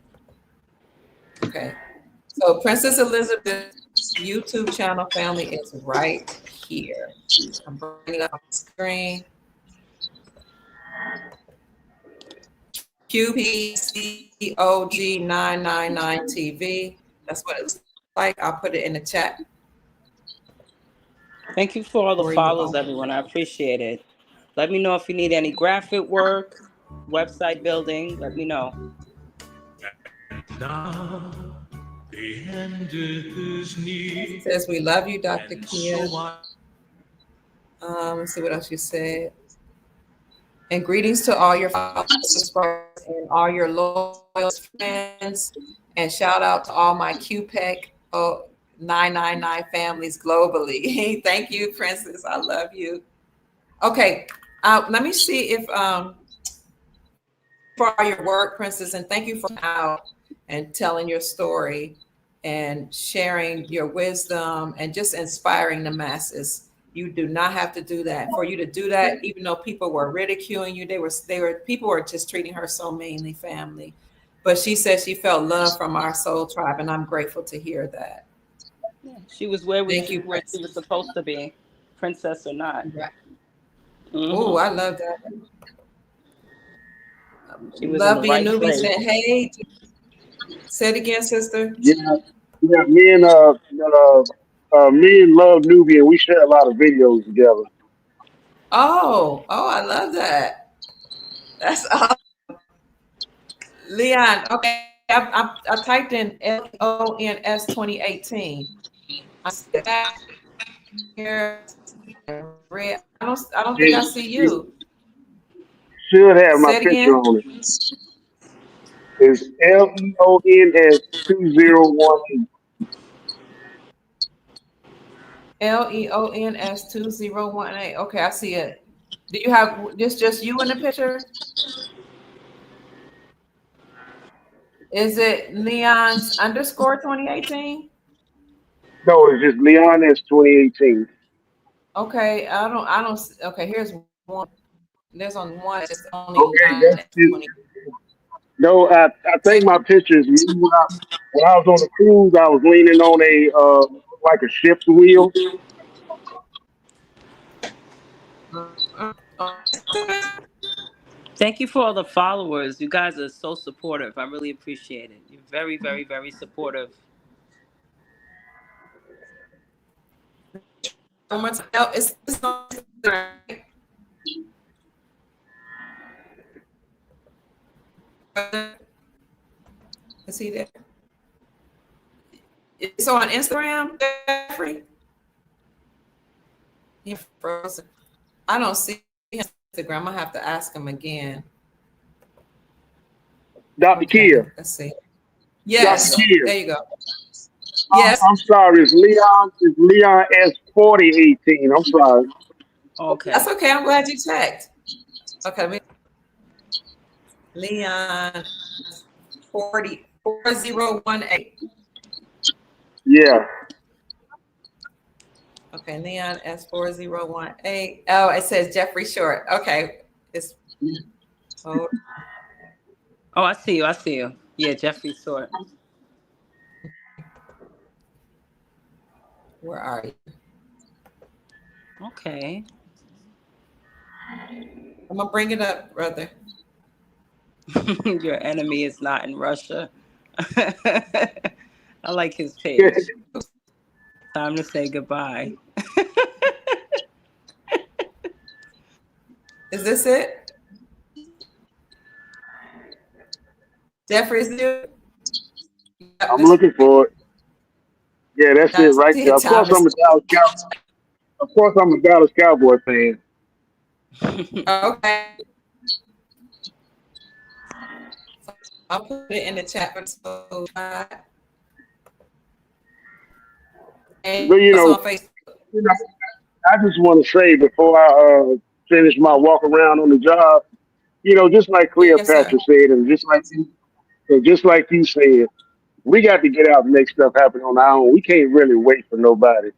Okay. So Princess Elizabeth's YouTube channel family is right here. I'm bringing it up on the screen. QPCOG 999 TV. That's what it's like. I'll put it in the chat Thank you for all the for you follows, all. everyone. I appreciate it. Let me know if you need any graphic work, website building. Let me know. Now the end is near. It says we love you, Dr. And Kia. so I Let's see what else you said. And greetings to all your subscribers and all your loyal friends. And shout out to all my QPEC 999 families globally. Thank you, Princess. I love you. Okay. Let me see if for all your work, Princess, and thank you for out and telling your story and sharing your wisdom and just inspiring the masses. You do not have to do that. For you to do that, even though people were ridiculing you, people were just treating her so meanly, family. But she said she felt love from our soul tribe, and I'm grateful to hear that. Yeah, she was where Thank you, where she was Princess. supposed to be, princess or not. Right. Oh, Hmm. I love that. She was in the Love being right newbie place. said, hey, say it again, sister. yeah, yeah. Me and Love Nubian, we share a lot of videos together. Oh, I love that. That's awesome. Leon. Okay, I typed in LEONS 2018. I see that here. Red. I don't think I It, see it you. should have my Say it picture again. on it. It's LEONS 2018. LEONS 2018. Okay, I see it. Do you have just you in the picture? Is it Leon's underscore 2018? No, it's just Leonis 2018. Okay, okay, here's one. There's on one, it's only Okay, Leon that's at it. 20. No, I Say think it my picture is me when I was on the cruise. I was leaning on a like a ship's wheel. again. Thank you for all the followers. You guys are so supportive. I really appreciate it. You're very supportive. One more time. No, it's right. Is he there? It's on Instagram, Jeffrey. He frozen. I don't see Instagram. I have to ask him again. Dr. Kia. Let's see. Yes. Dr. Kia. There you go. Yes. I'm sorry. It's Leon S4018. I'm sorry. Okay. That's okay. I'm glad you checked. Okay. Leon 4018. Yeah. Okay, Leon S4018. Oh, it says Jeffrey Short. Okay. It's Oh, I see you. I see you. Yeah, Jeffrey Short. Where are you? Okay. I'm gonna bring it up, brother. Your enemy is not in Russia. I like his page. Time to say goodbye. Is this it? Jeffrey, is it? I'm looking for it. Yeah, that's it right there. Of course, I'm a Dallas Cowboy. Of course, I'm a Dallas Cowboy fan. Okay. I'll put it in the chat for so and But you know, on Facebook. I just want to say before I finish my walk around on the job, just like Cleopatra said, and just like you said, we got to get out and make stuff happen on our own. We can't really wait for nobody.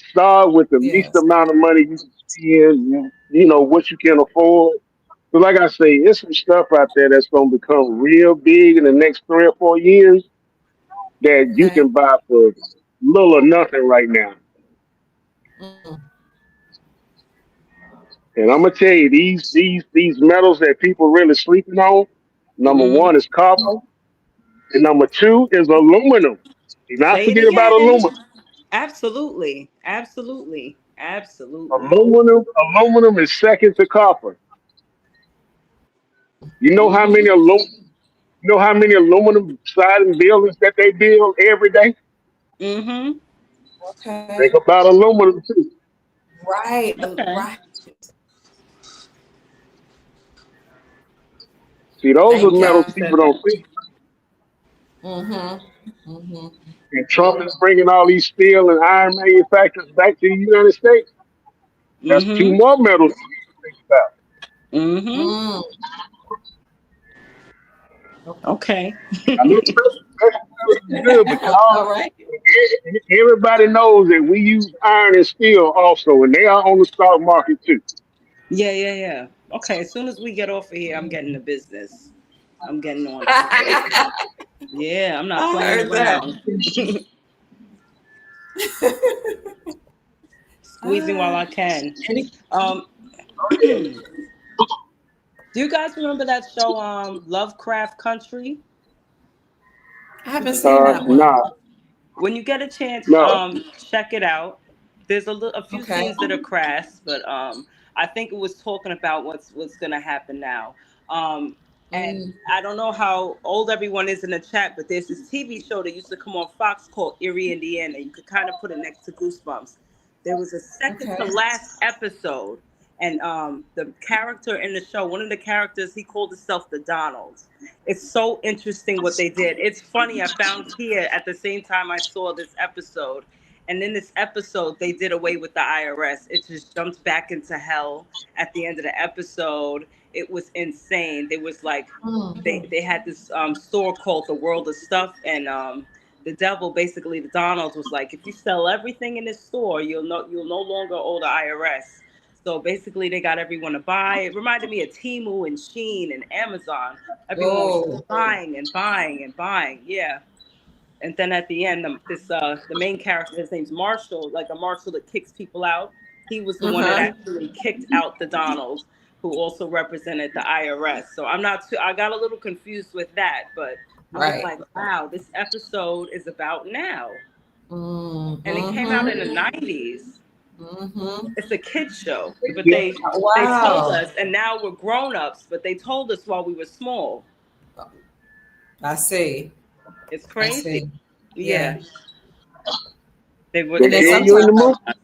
Start with the least amount of money you can spend, what you can afford. So like I say, there's some stuff out there that's going to become real big in the next 3 or 4 years that you can buy for little or nothing right now. And I'm gonna tell you, these metals that people really sleeping on, number one is copper, and number two is aluminum. Do not Say it forget about again. aluminum. Absolutely. Absolutely. Absolutely. Aluminum is second to copper. You know how many aluminum siding buildings that they build every day? Okay. Think about aluminum too. Right. Okay. Right. See, those are metals people don't see. And Trump is bringing all these steel and iron manufacturers back to the United States. That's 2 more metals to think about. Okay. I mean, that's good, but All right. everybody knows that we use iron and steel also, and they are on the stock market too. Yeah. Okay, as soon as we get off of here, I'm getting to business. I'm getting on. Yeah, I'm not playing around. Squeezing while I can. Do you guys remember that show, Lovecraft Country? I haven't seen that one. Nah. When you get a chance, check it out. There's a few scenes that are crass, but I think it was talking about what's gonna happen now. And I don't know how old everyone is in the chat, but there's this TV show that used to come on Fox called Erie, Indiana. You could kind of put it next to Goosebumps. There was a second to last episode, and the character in the show, one of the characters, he called himself the Donalds. It's so interesting what they did. It's funny. I found here at the same time I saw this episode. And in this episode, they did away with the IRS. It just jumped back into hell at the end of the episode. It was insane. There was like, they had this store called The World of Stuff. And the devil, basically, the Donalds was like, if you sell everything in this store, you'll no longer owe the IRS. So basically, they got everyone to buy. It reminded me of Temu and Shein and Amazon. Everyone was buying and buying and buying. Yeah. And then at the end, the main character, his name's Marshall, like a marshal that kicks people out. He was the one that actually kicked out the Donalds, who also represented the IRS. So I got a little confused with that, but I was like, wow, this episode is about now. And it came out in the 90s. It's a kid's show, but they told us, and now we're grown-ups, but they told us while we were small. I see. It's crazy. Yeah. They They then tell you in the sometimes movie.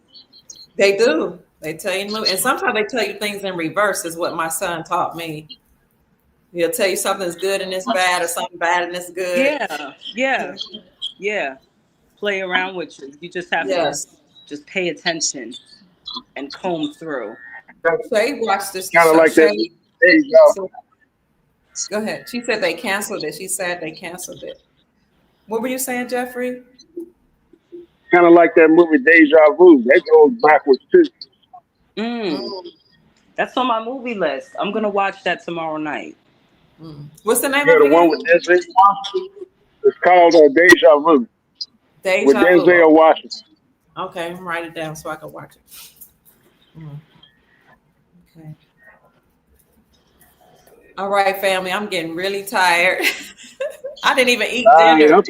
they do. They tell you, and sometimes they tell you things in reverse. Is what my son taught me. He'll tell you something's good and it's bad, or something bad and it's good. Yeah. Play around with you. You just have to Yes. just pay attention and comb through. Shay watched this Kind of show. like that. Shay, There you go. so go ahead. She said they canceled it. She said they canceled it. What were you saying, Jeffrey? Kind of like that movie Deja Vu. That goes backwards too. Mm. That's on my movie list. I'm gonna watch that tomorrow night. What's the name Yeah, of the it one again? with Denzel Washington. It's called Deja Vu with Deja Vu. Denzel Washington. Okay, I'm write it down so I can watch it. Okay. All right, family. I'm getting really tired. I didn't even eat All right, dinner.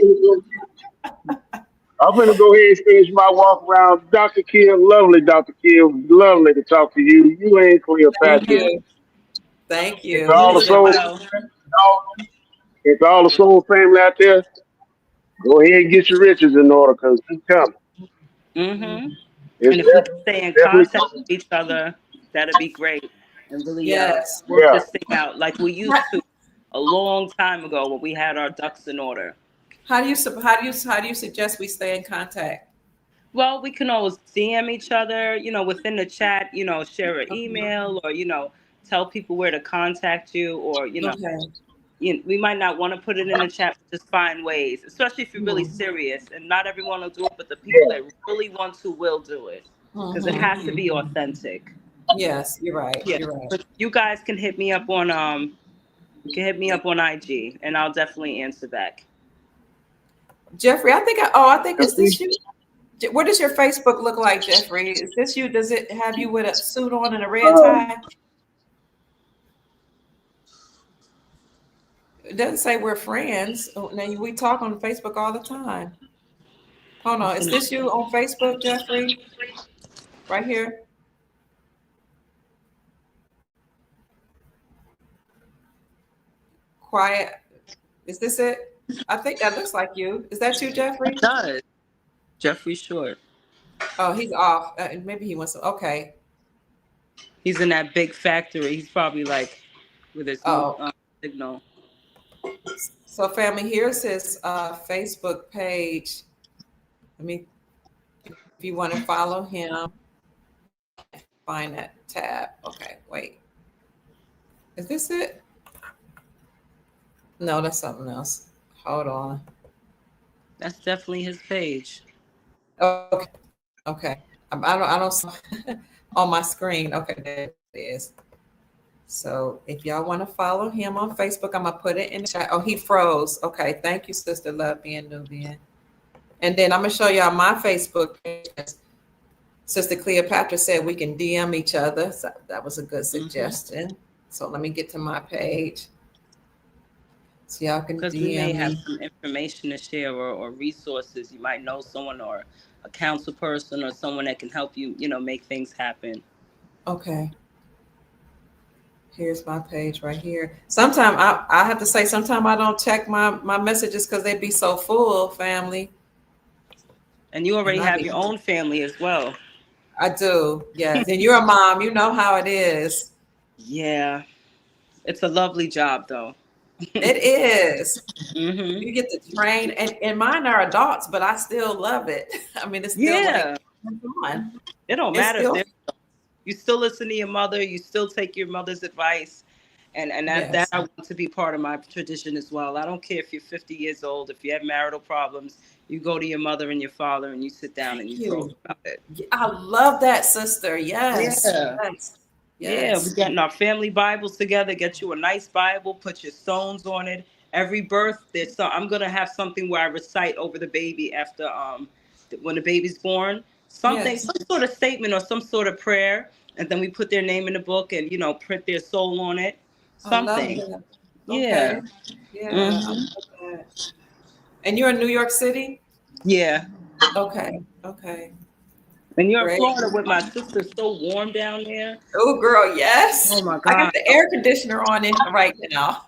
I'm gonna go ahead and finish my walk around. Dr. Kill, lovely, Dr. Kill, lovely to talk to you. You ain't Thank Cleopatra. you. Thank It's you. all You the It's been as soul. well. It's all the soul family out there. Go ahead and get your riches in order, cause it's coming. Mm-hmm. It's And if we can stay in definitely contact coming. with each other, that'd be great. And really yes. work Yeah. this thing out like we used to a long time ago when we had our ducks in order. How do you suggest we stay in contact? Well, we can always DM each other, within the chat, share an email or, tell people where to contact you or, Okay. we might not want to put it in the chat, but just find ways, especially if you're really Mhm. serious. And not everyone will do it, but the people Yeah. that really want to will do it because it Mhm. has to be authentic. Yes, you're right. Yeah, You're right. but you guys can hit me up on IG, and I'll definitely answer back. Jeffrey, I think is Definitely. this you? What does your Facebook look like, Jeffrey? Is this you? Does it have you with a suit on and a red Um, tie? It doesn't say we're friends. Oh, now we talk on Facebook all the time. Hold on, is this you on Facebook, Jeffrey? Right here, quiet. Is this it? I think that looks like you. Is that you, It Jeffrey? does. Jeffrey Short. Oh, he's off. Maybe he wants to. Okay. He's in that big factory. He's probably like with his no Oh, signal. so family, here's his Facebook page. Let me, if you want to follow him, find that tab. Okay, wait. Is this it? No, that's something else. Hold on. That's definitely his page. Okay. Okay. I don't on my screen. Okay, there it is. So if y'all want to follow him on Facebook, I'm gonna put it in the chat. Oh, he froze. Okay, thank you, Sister Love being Nubian. And then I'm gonna show y'all my Facebook page. Sister Cleopatra said we can DM each other. So that was a good suggestion. So let me get to my page. So y'all can Because we may DM have me. some information to share or resources. You might know someone or a council person or someone that can help you, make things happen. Okay. Here's my page right here. Sometimes I have to say, sometimes I don't check my messages because they be so full, family. And you And already have your own family as well. I do, yes. And you're a mom, you know how it is. Yeah. It's a lovely job, though. It is. Mm-hmm. You get to train, and mine are adults, but I still love it. I mean, it's still like, Yeah. come on. It don't It's matter if still, they're you still listen to your mother, you still take your mother's advice. And that yes, I want to be part of my tradition as well. I don't care if you're 50 years old, if you have marital problems, you go to your mother and your father and you sit down and thank you talk you. about it. I love that, sister. Yes, Yeah. yes, Yeah, we're yes. getting our family Bibles together. Get you a nice Bible, put your stones on it. Every birth, I'm gonna have something where I recite over the baby after when the baby's born. Something, Yes. some sort of statement or some sort of prayer, and then we put their name in the book and print their soul on it. I love Something. that. Yeah. Okay. Yeah, I Hmm. love that. And you're in New York City? Yeah. Okay. Okay. And you're in Great. Florida with my sister. It's so warm down there. Oh, girl, Oh yes. my I got God. the air conditioner on in right now.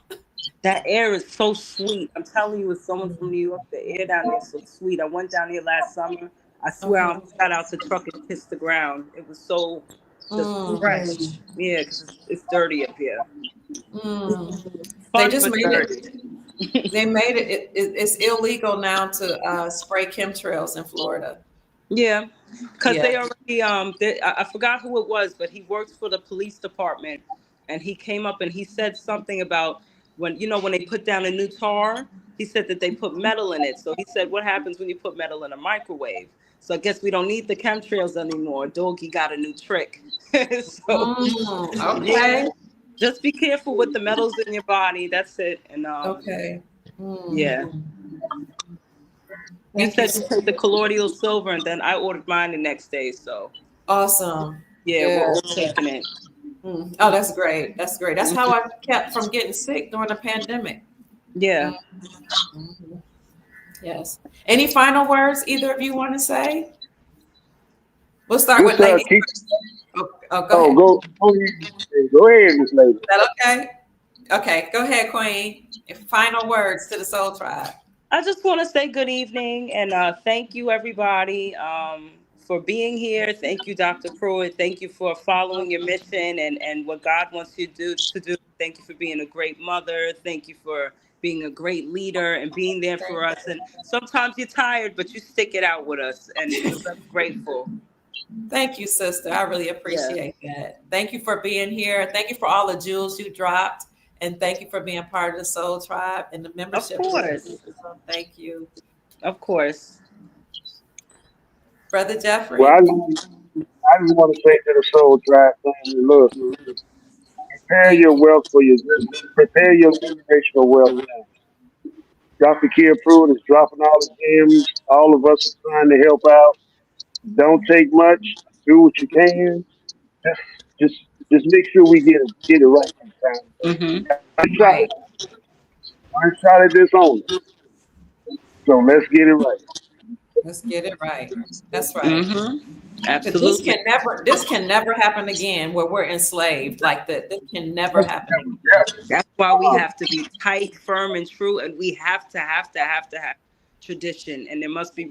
That air is so sweet. I'm telling you, as someone from New York, the air down there is so sweet. I went down here last summer. I swear I Okay. almost got out the truck and kissed the ground. It was so just Mm, fresh. Yeah, because it's dirty up here. mm. They Fun just but made it. dirty. They made it's illegal now to spray chemtrails in Florida. Yeah, because Yeah. they already I forgot who it was, but he works for the police department, and he came up and he said something about when when they put down a new tar, he said that they put metal in it. So he said, what happens when you put metal in a microwave? So I guess we don't need the chemtrails anymore. Doggy got a new trick. So yeah, Okay. just be careful with the metals in your body. That's it. And Okay. Mm. yeah, you Thank you said so you took the colloidal silver, and then I ordered mine the next day. So. awesome. Yeah, we're Yeah. all taking it. Mm. Oh, that's great. That's great. That's how Mhm. I kept from getting sick during the pandemic. Yeah. Mm. Mhm. Yes. Any final words either of you want to say? We'll start with Just lady. keep. Oh, go Oh, ahead. go ahead, Miss Lady. Is that okay? Okay, go ahead, Queen. Final words to the Soul Tribe. I just want to say good evening and thank you, everybody, for being here. Thank you, Dr. Pruitt. Thank you for following your mission and what God wants you to do. Thank you for being a great mother. Thank you for being a great leader and being there for us. And sometimes you're tired, but you stick it out with us. And we're very grateful. Thank you, sister. I really Yeah. appreciate that. Thank you for being here. Thank you for all the jewels you dropped. And thank you for being part of the Soul Tribe and the Of membership list. course. So thank you. Of course. Brother Well, Jeffrey. I just want to say to the Soul Tribe family, look, prepare Thank your you. wealth prepare your generational wealth now. Dr. Kia Pruitt is dropping all the gems. All of us are trying to help out. Don't take much. Do what you can. Just, just, just make sure we get it right this time. Mm-hmm. One shot, Right. one shot at this only. So let's get it right. Let's get it right. That's right. Mm-hmm. Because Absolutely. this can never happen again where we're enslaved like that. This can never happen again. That's why we have to be tight, firm, and true, and we have tradition, and there must be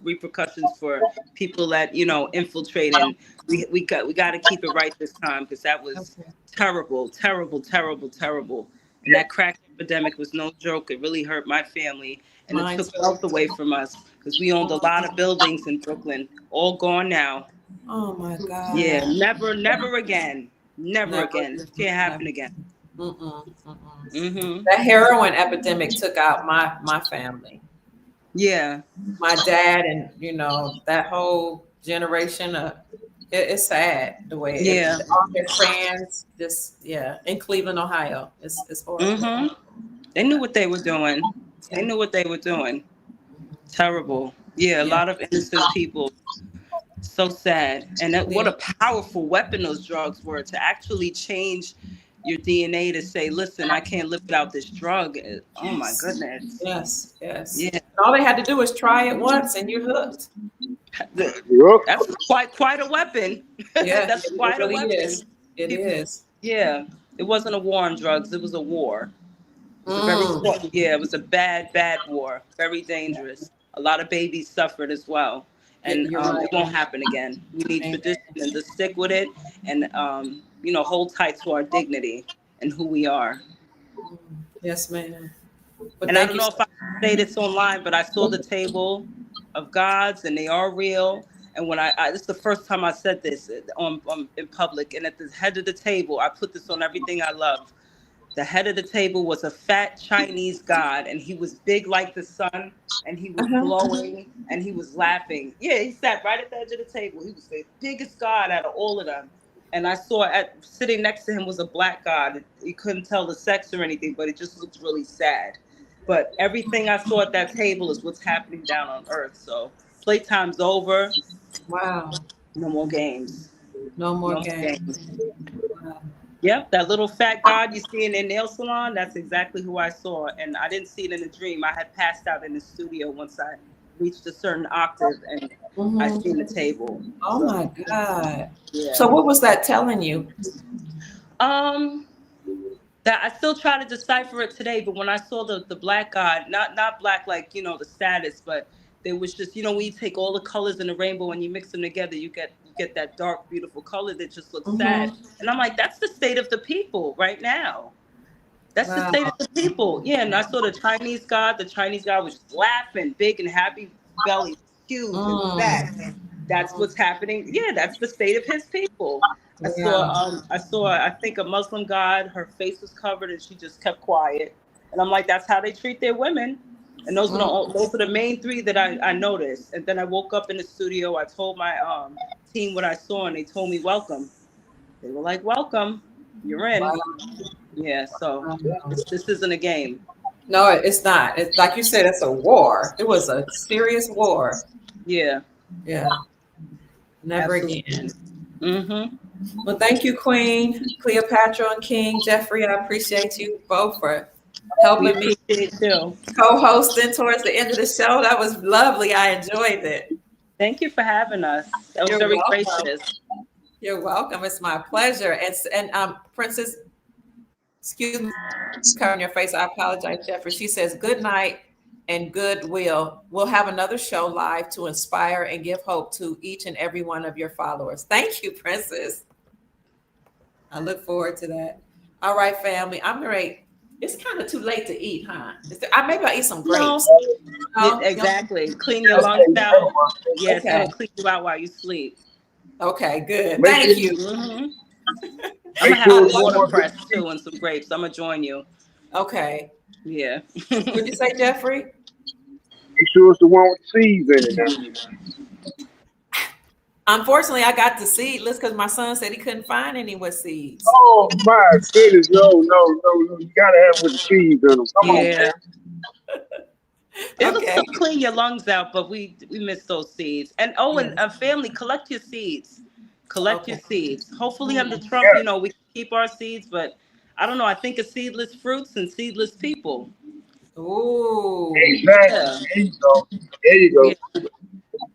repercussions for people that infiltrate, and we got to keep it right this time because that was Okay. terrible, terrible, terrible, terrible, and that crack epidemic was no joke. It really hurt my family, and it Mine took too. wealth away from us because we owned a lot of buildings in Brooklyn, all gone now. Oh my Yeah, God. never again, never Never, again. Can't never. happen again. Mm-mm, mm-mm. Hmm. That heroin epidemic took out my family. Yeah, My dad and that whole generation of it's sad the way yeah. all their friends just in Cleveland, Ohio. It's horrible. Hmm. They knew Yeah. what they were doing. They Yeah. knew what they were doing. Terrible. Yeah, a Yeah. lot of innocent people. So sad. And what Yeah. a powerful weapon those drugs were to actually change your DNA to say, listen, I can't live without this drug. Oh my Yes. goodness. Yes. Yes. Yeah, All they had to do was try it once and you're hooked. Yup. that's quite a weapon. Yeah, That's it quite a really weapon. is. It People, is. yeah, it wasn't a war on drugs. It was a war. It was a very Mm. yeah, it was a bad war, very dangerous. A lot of babies suffered as well, and You're right. it won't happen again. We need Amen. tradition and to stick with it, and hold tight to our dignity and who we are. Mm. Yes, ma'am. But And I thank don't you know so if I say this online, but I saw the table of gods, and they are real. And when this is the first time I said this on in public, and at the head of the table, I put this on everything I love. The head of the table was a fat Chinese god, and he was big like the sun, and he was uh-huh. glowing, and he was laughing. Yeah, he sat right at the edge of the table. He was the biggest god out of all of them. And I saw sitting next to him was a black god. You couldn't tell the sex or anything, but it just looked really sad. But everything I saw at that table is what's happening down on Earth. So playtime's over. Wow. No more games. No more No more games. games. Wow. Yep, that little fat god you see in their nail salon, that's exactly who I saw. And I didn't see it in a dream. I had passed out in the studio once I reached a certain octave and I Mhm. seen the table. Oh So, my God. So yeah. what was that telling you? Um, that I still try to decipher it today, but when I saw the black god, not black like, the status, but There was just, when you take all the colors in the rainbow and you mix them together, you get that dark, beautiful color that just looks sad. And I'm like, that's the state of the people right now. That's the Wow. state of the people. Yeah, and I saw the Chinese god. The Chinese god was laughing, big and happy, belly huge and fat. That's what's happening. Yeah, that's the state of his people. Yeah. I think a Muslim god. Her face was covered, and she just kept quiet. And I'm like, that's how they treat their women. And those are the main three that I noticed. And then I woke up in the studio. I told my team what I saw, and they told me welcome. They were like, welcome, you're in. Wow. Yeah, so this isn't a game. No, it's not. It's like you said, it's a war. It was a serious war. Yeah. Yeah. Never Absolutely. again. Mm-hmm. Well, thank you, Queen Cleopatra and King Jeffrey. I appreciate you both for helping me co-hosting towards the end of the show. That was lovely. I enjoyed it. Thank you for having us. That was very gracious. You're welcome. It's my pleasure. And Princess, excuse me, covering your face. I apologize, Jeffrey. She says, good night and goodwill. We'll have another show live to inspire and give hope to each and every one of your followers. Thank you, Princess. I look forward to that. All right, family. I'm ready. It's kind of too late to eat, huh? Maybe I'll eat some grapes. No, exactly. Clean your lungs out. Yes, it'll clean you out while you sleep. Okay, good. Thank you. Mm-hmm. I'm gonna have a water press too and some grapes. I'm gonna join you. Okay. Yeah. What'd you say, Jeffrey? Make sure it's the one with seeds in it. Unfortunately, I got the seedless because my son said he couldn't find any with seeds. Oh my goodness! No! You gotta have with the seeds in them. Come on, man. It'll still clean your lungs out, but we miss those seeds. And and family, collect your seeds. Collect your seeds. Hopefully under Trump, we can keep our seeds, but I don't know. I think of seedless fruits and seedless people. Ooh. Exactly. Yeah. There you go. Yeah.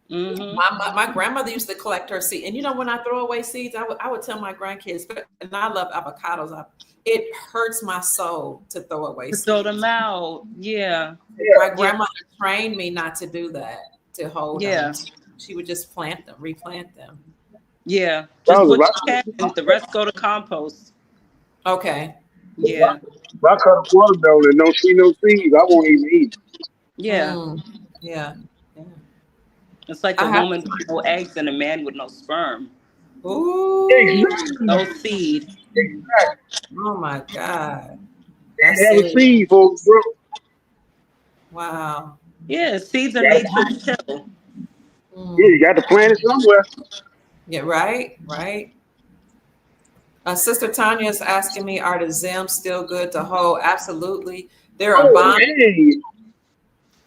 Mm-hmm. My grandmother used to collect her seeds. And when I throw away seeds, I would tell my grandkids, and I love avocados. It hurts my soul to throw away seeds. Throw them out. Yeah. My grandmother trained me not to do that, to hold them. She would just replant them. Yeah. Just what you can, and the rest go to compost. Okay. Yeah. If I cut a watermelon and don't see no seeds, I won't even eat. Yeah. Yeah. It's like a woman with no eggs and a man with no sperm. Ooh. No seed. Exactly. Oh my God. Have a seed, folks, bro. Wow. Yeah, seeds are nature's pill. Yeah, you got to plant it somewhere. Yeah, right. Sister Tanya is asking me, are the Zims still good to hold? Absolutely. They're a bond. Hey.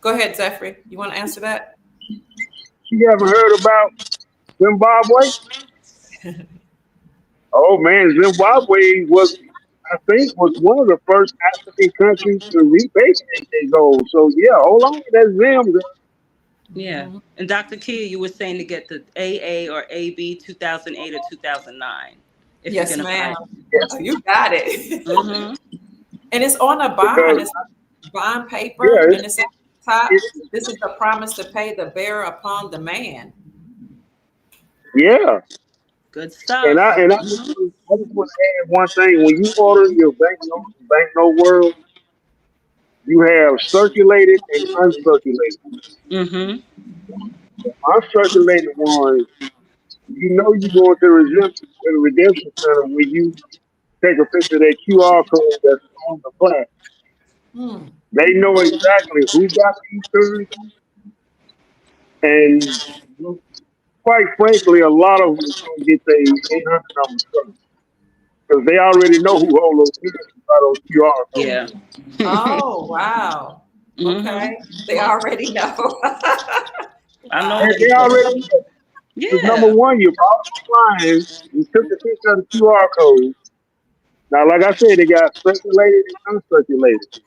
Go ahead, Jeffrey. You want to answer that? You haven't heard about Zimbabwe? Oh man, Zimbabwe was one of the first African countries to repatriate their gold. So yeah, hold on to that Zim. Yeah. And Dr. Kia, you were saying to get the AA or AB 2008 or 2009. Yes, ma'am. Yes, you got it. Mm-hmm. And it's on a bond. It's a bond paper, and it's at the top. This is the promise to pay the bearer upon demand. Yeah. Good stuff. And I just want to add one thing. When you order your banknote world, you have circulated and uncirculated. Mm-hmm. The uncirculated ones, you're going to the redemption center when you take a picture of that QR code that's on the plaque. They know exactly who got these currencies. And quite frankly, a lot of them don't get their 800 numbers first. Because they already know who hold those currencies by those QR codes. Yeah. Oh, wow. Okay. They already know. I know. They already know. Yeah. Number one, you bought the flying, you took the picture of the QR code. Now, like I said, they got circulated and uncirculated.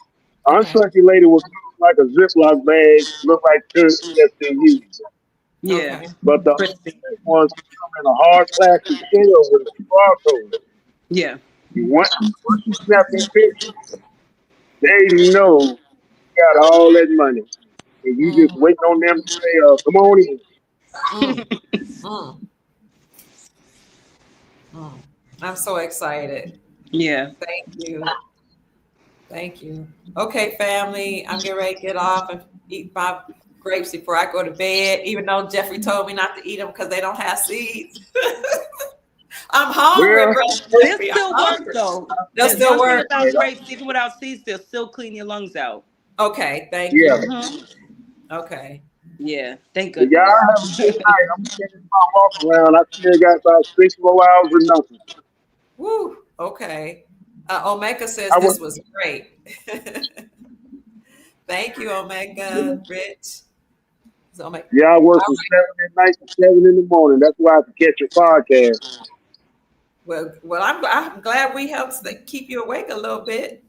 Uncirculated was like a Ziploc bag, look like currency that's been used. Yeah. But the ones come in a hard plastic shell with a QR code. Yeah. Once you snap that picture, they know you got all that money. and you just waiting on them to say, "Come on in." Mm, mm, mm. I'm so excited. Yeah. Thank you. Thank you. Okay, family, I'm getting ready to get off and eat my grapes before I go to bed, even though Jeffrey told me not to eat them because they don't have seeds. I'm hungry, Well, brother They'll Jeffrey. I'm still work hungry. though. They'll still One thing work. about grapes, even without seeds, they'll still clean your lungs out. Okay, thank yeah. you. Hmm. Okay. Yeah, thank But y'all goodness. have a good night. I'm finished my walk around. I still got about 6 more hours or nothing. Woo. Okay. Omega says I was, this was great. Thank you, Omega. Rich. So Omega. yeah, I work from 7 at night to 7 in the morning. That's why I have to catch your podcast. Well, I'm glad we helped keep you awake a little bit.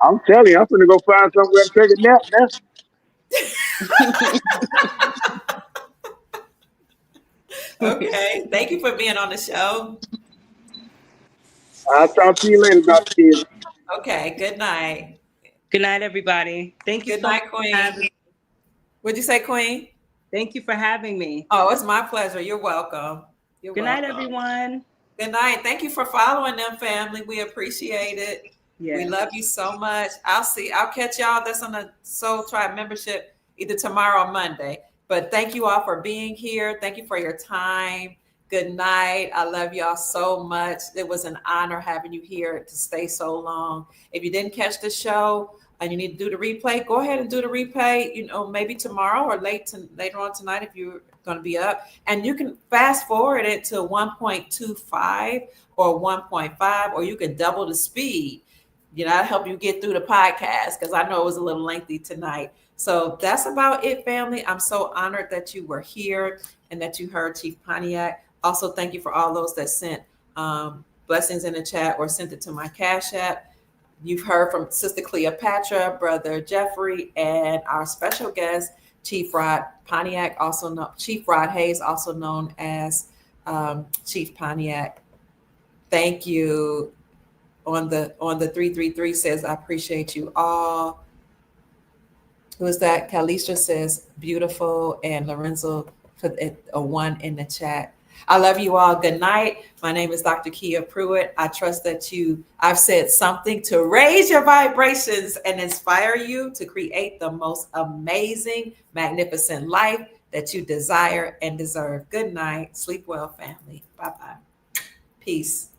I'm telling you, I'm gonna go find somewhere to take a nap now. Okay. Thank you for being on the show. I'll talk to you later, Dr. Kid. Okay. Good night. Good night, everybody. Thank you Good so much night, for having Queen. me. What'd you say, Queen? Thank you for having me. Oh, it's my pleasure. You're welcome. You're Good night, welcome. everyone. Good night. Thank you for following them, family. We appreciate it. We Yes. love you so much. I'll catch y'all that's on the Soul Tribe membership either tomorrow or Monday. But thank you all for being here. Thank you for your time. Good night. I love y'all so much. It was an honor having you here to stay so long. If you didn't catch the show and you need to do the replay, go ahead and do the replay, maybe tomorrow or later on tonight if you're going to be up. And you can fast forward it to 1.25 or 1.5, or you can double the speed. I'll help you get through the podcast because I know it was a little lengthy tonight. So that's about it, family. I'm so honored that you were here and that you heard Chief Pontiac. Also, thank you for all those that sent blessings in the chat or sent it to my Cash App. You've heard from Sister Cleopatra, Brother Jeffrey, and our special guest, Chief Rod Pontiac, Chief Rod Hayes, also known as Chief Pontiac. Thank you. On the 333 says, I appreciate you all. Who is that? Kalisha says, beautiful. And Lorenzo put a 1 in the chat. I love you all. Good night. My name is Dr. Kia Pruitt. I trust that I've said something to raise your vibrations and inspire you to create the most amazing, magnificent life that you desire and deserve. Good night. Sleep well, family. Bye-bye. Peace.